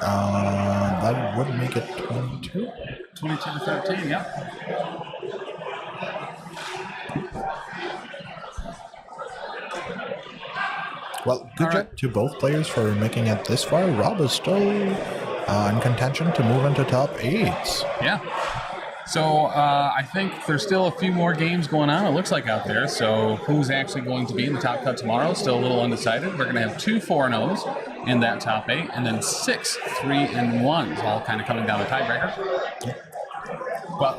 That would make it 22? 22 to 13, yeah. Well, good job to both players for making it this far. Rob is still in contention to move into top 8. Yeah. So I think there's still a few more games going on, it looks like, out there. So who's actually going to be in the top cut tomorrow? Still a little undecided. We're going to have 2 4-0s in that top 8, and then 6 3-1s, all kind of coming down the tiebreaker. But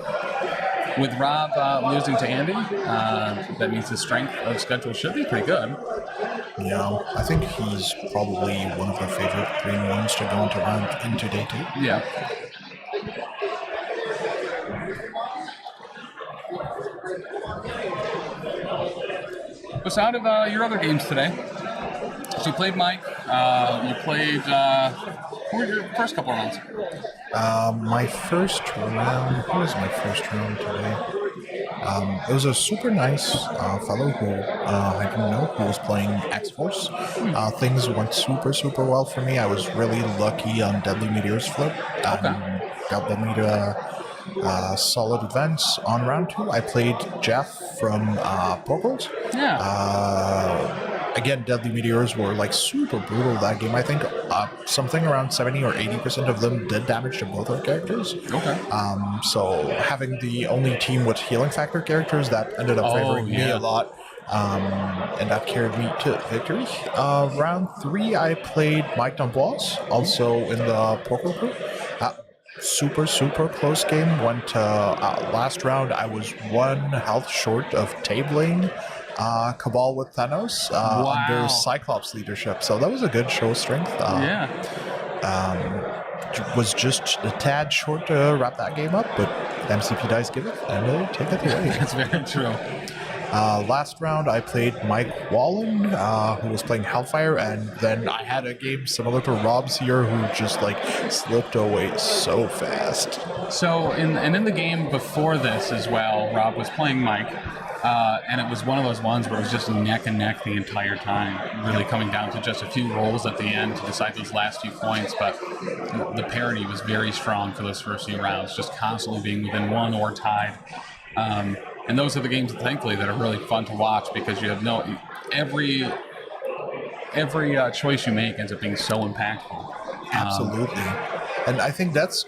with Rob losing to Andy, that means the strength of schedule should be pretty good. Yeah, I think he's probably one of the favorite 3-1s to go into day 2. Yeah. So out of your other games today, so you played Mike, you played, who were your first couple of rounds? My first round, who was my first round today? It was a super nice fellow who I didn't know who was playing X-Force. Things went super well for me. I was really lucky on Deadly Meteor's flip. Got the solid advance on round 2. I played Jeff from Proacryl. Yeah. again, Deadly Meteors were like super brutal that game. I think something around 70 or 80% of them did damage to both our characters. Okay. So having the only team with healing factor characters, that ended up favoring me a lot. And that carried me to victory. Round 3, I played Mike D'Amboise, also in the Proacryl crew. Super close game. Went to last round. I was 1 health short of tabling Cabal with Thanos under Cyclops leadership. So that was a good show of strength. Was just a tad short to wrap that game up, but MCP dice give it, and they take it away. That's very true. Last round, I played Mike Wallen, who was playing Hellfire, and then I had a game similar to Rob's here, who just like slipped away so fast. So in the game before this as well, Rob was playing Mike, and it was one of those ones where it was just neck and neck the entire time, really coming down to just a few rolls at the end to decide those last few points. But the parity was very strong for those first few rounds, just constantly being within 1 or tied. And those are the games, thankfully, that are really fun to watch because you have every choice you make ends up being so impactful. Absolutely. And I think that's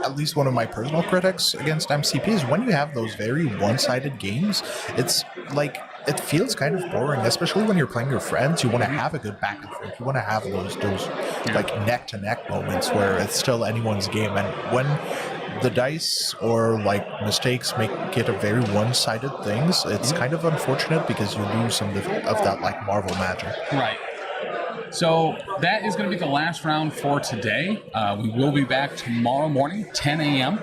at least one of my personal critics against MCP is when you have those very one-sided games, it's like it feels kind of boring, especially when you're playing your friends. You want to have a good back and forth. You want to have those like neck-to-neck moments where it's still anyone's game. And when the dice or like mistakes make it a very one-sided things, it's kind of unfortunate because you lose some of that like Marvel magic. Right. So that is going to be the last round for today. We will be back tomorrow morning, 10 a.m.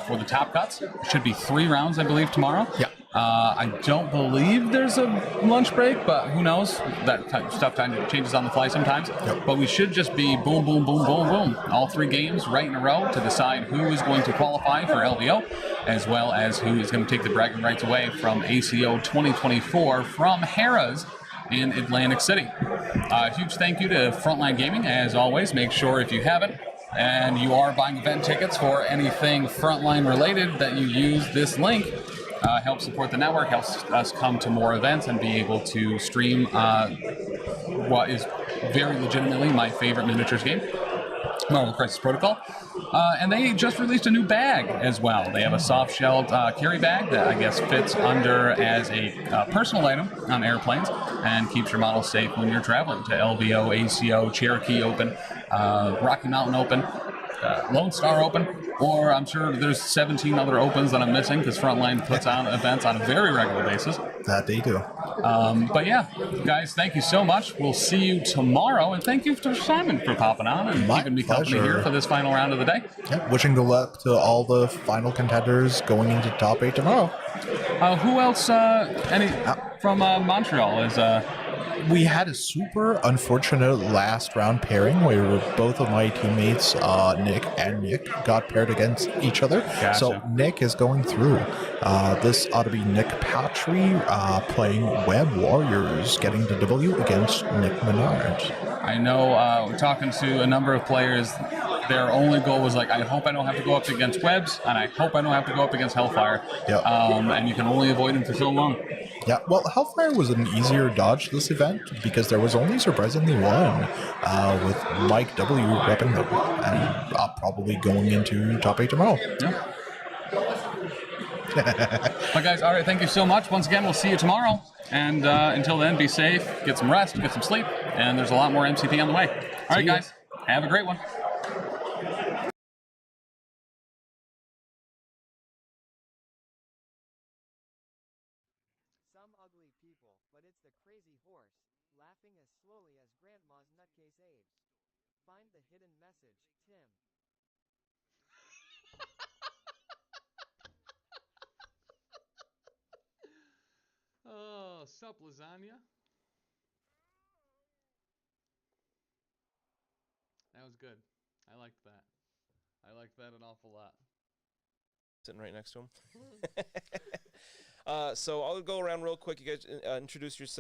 For the top cuts. Should be 3 rounds, I believe, tomorrow. Yeah. I don't believe there's a lunch break, but who knows? That type of stuff kind of changes on the fly sometimes. Yep. But we should just be boom, boom, boom, boom, boom. All 3 games right in a row to decide who is going to qualify for LVO, as well as who is going to take the bragging rights away from ACO 2024 from Harrah's in Atlantic City. Huge thank you to Frontline Gaming, as always. Make sure if you haven't, and you are buying event tickets for anything Frontline related, that you use this link. Helps support the network, helps us come to more events and be able to stream what is very legitimately my favorite miniatures game, Marvel Crisis Protocol. And they just released a new bag as well. They have a soft-shelled carry bag that I guess fits under as a personal item on airplanes and keeps your model safe when you're traveling to LVO, ACO, Cherokee Open, Rocky Mountain Open, Lone Star Open, or I'm sure there's 17 other opens that I'm missing because Frontline puts on events on a very regular basis. That they do. But yeah, guys, thank you so much. We'll see you tomorrow, and thank you to Simon for popping on and keeping me company here for this final round of the day. Yeah, wishing good luck to all the final contenders going into top 8 tomorrow. Who else? From Montreal is. We had a super unfortunate last round pairing where both of my teammates, Nick and Nick, got paired against each other. Gotcha. So Nick is going through. This ought to be Nick Patry playing Web Warriors, getting the W against Nick Menard. I know, talking to a number of players, their only goal was like, I hope I don't have to go up against Webs, and I hope I don't have to go up against Hellfire. Yep. And you can only avoid him for so long. Yeah, well, Hellfire was an easier dodge this event because there was only surprisingly one with Mike W repping them and probably going into top 8 tomorrow. Yeah. But guys, all right, thank you so much. Once again, we'll see you tomorrow. And until then, be safe, get some rest, get some sleep, and there's a lot more MCP on the way. All right, guys, have a great one. Some ugly people, but it's the crazy horse, laughing as slowly as Grandma's nutcase Abe's. Find the hidden message, Tim. Oh, sup, lasagna? That was good. I liked that. I liked that an awful lot. Sitting right next to him. So I'll go around real quick. You guys introduce yourself.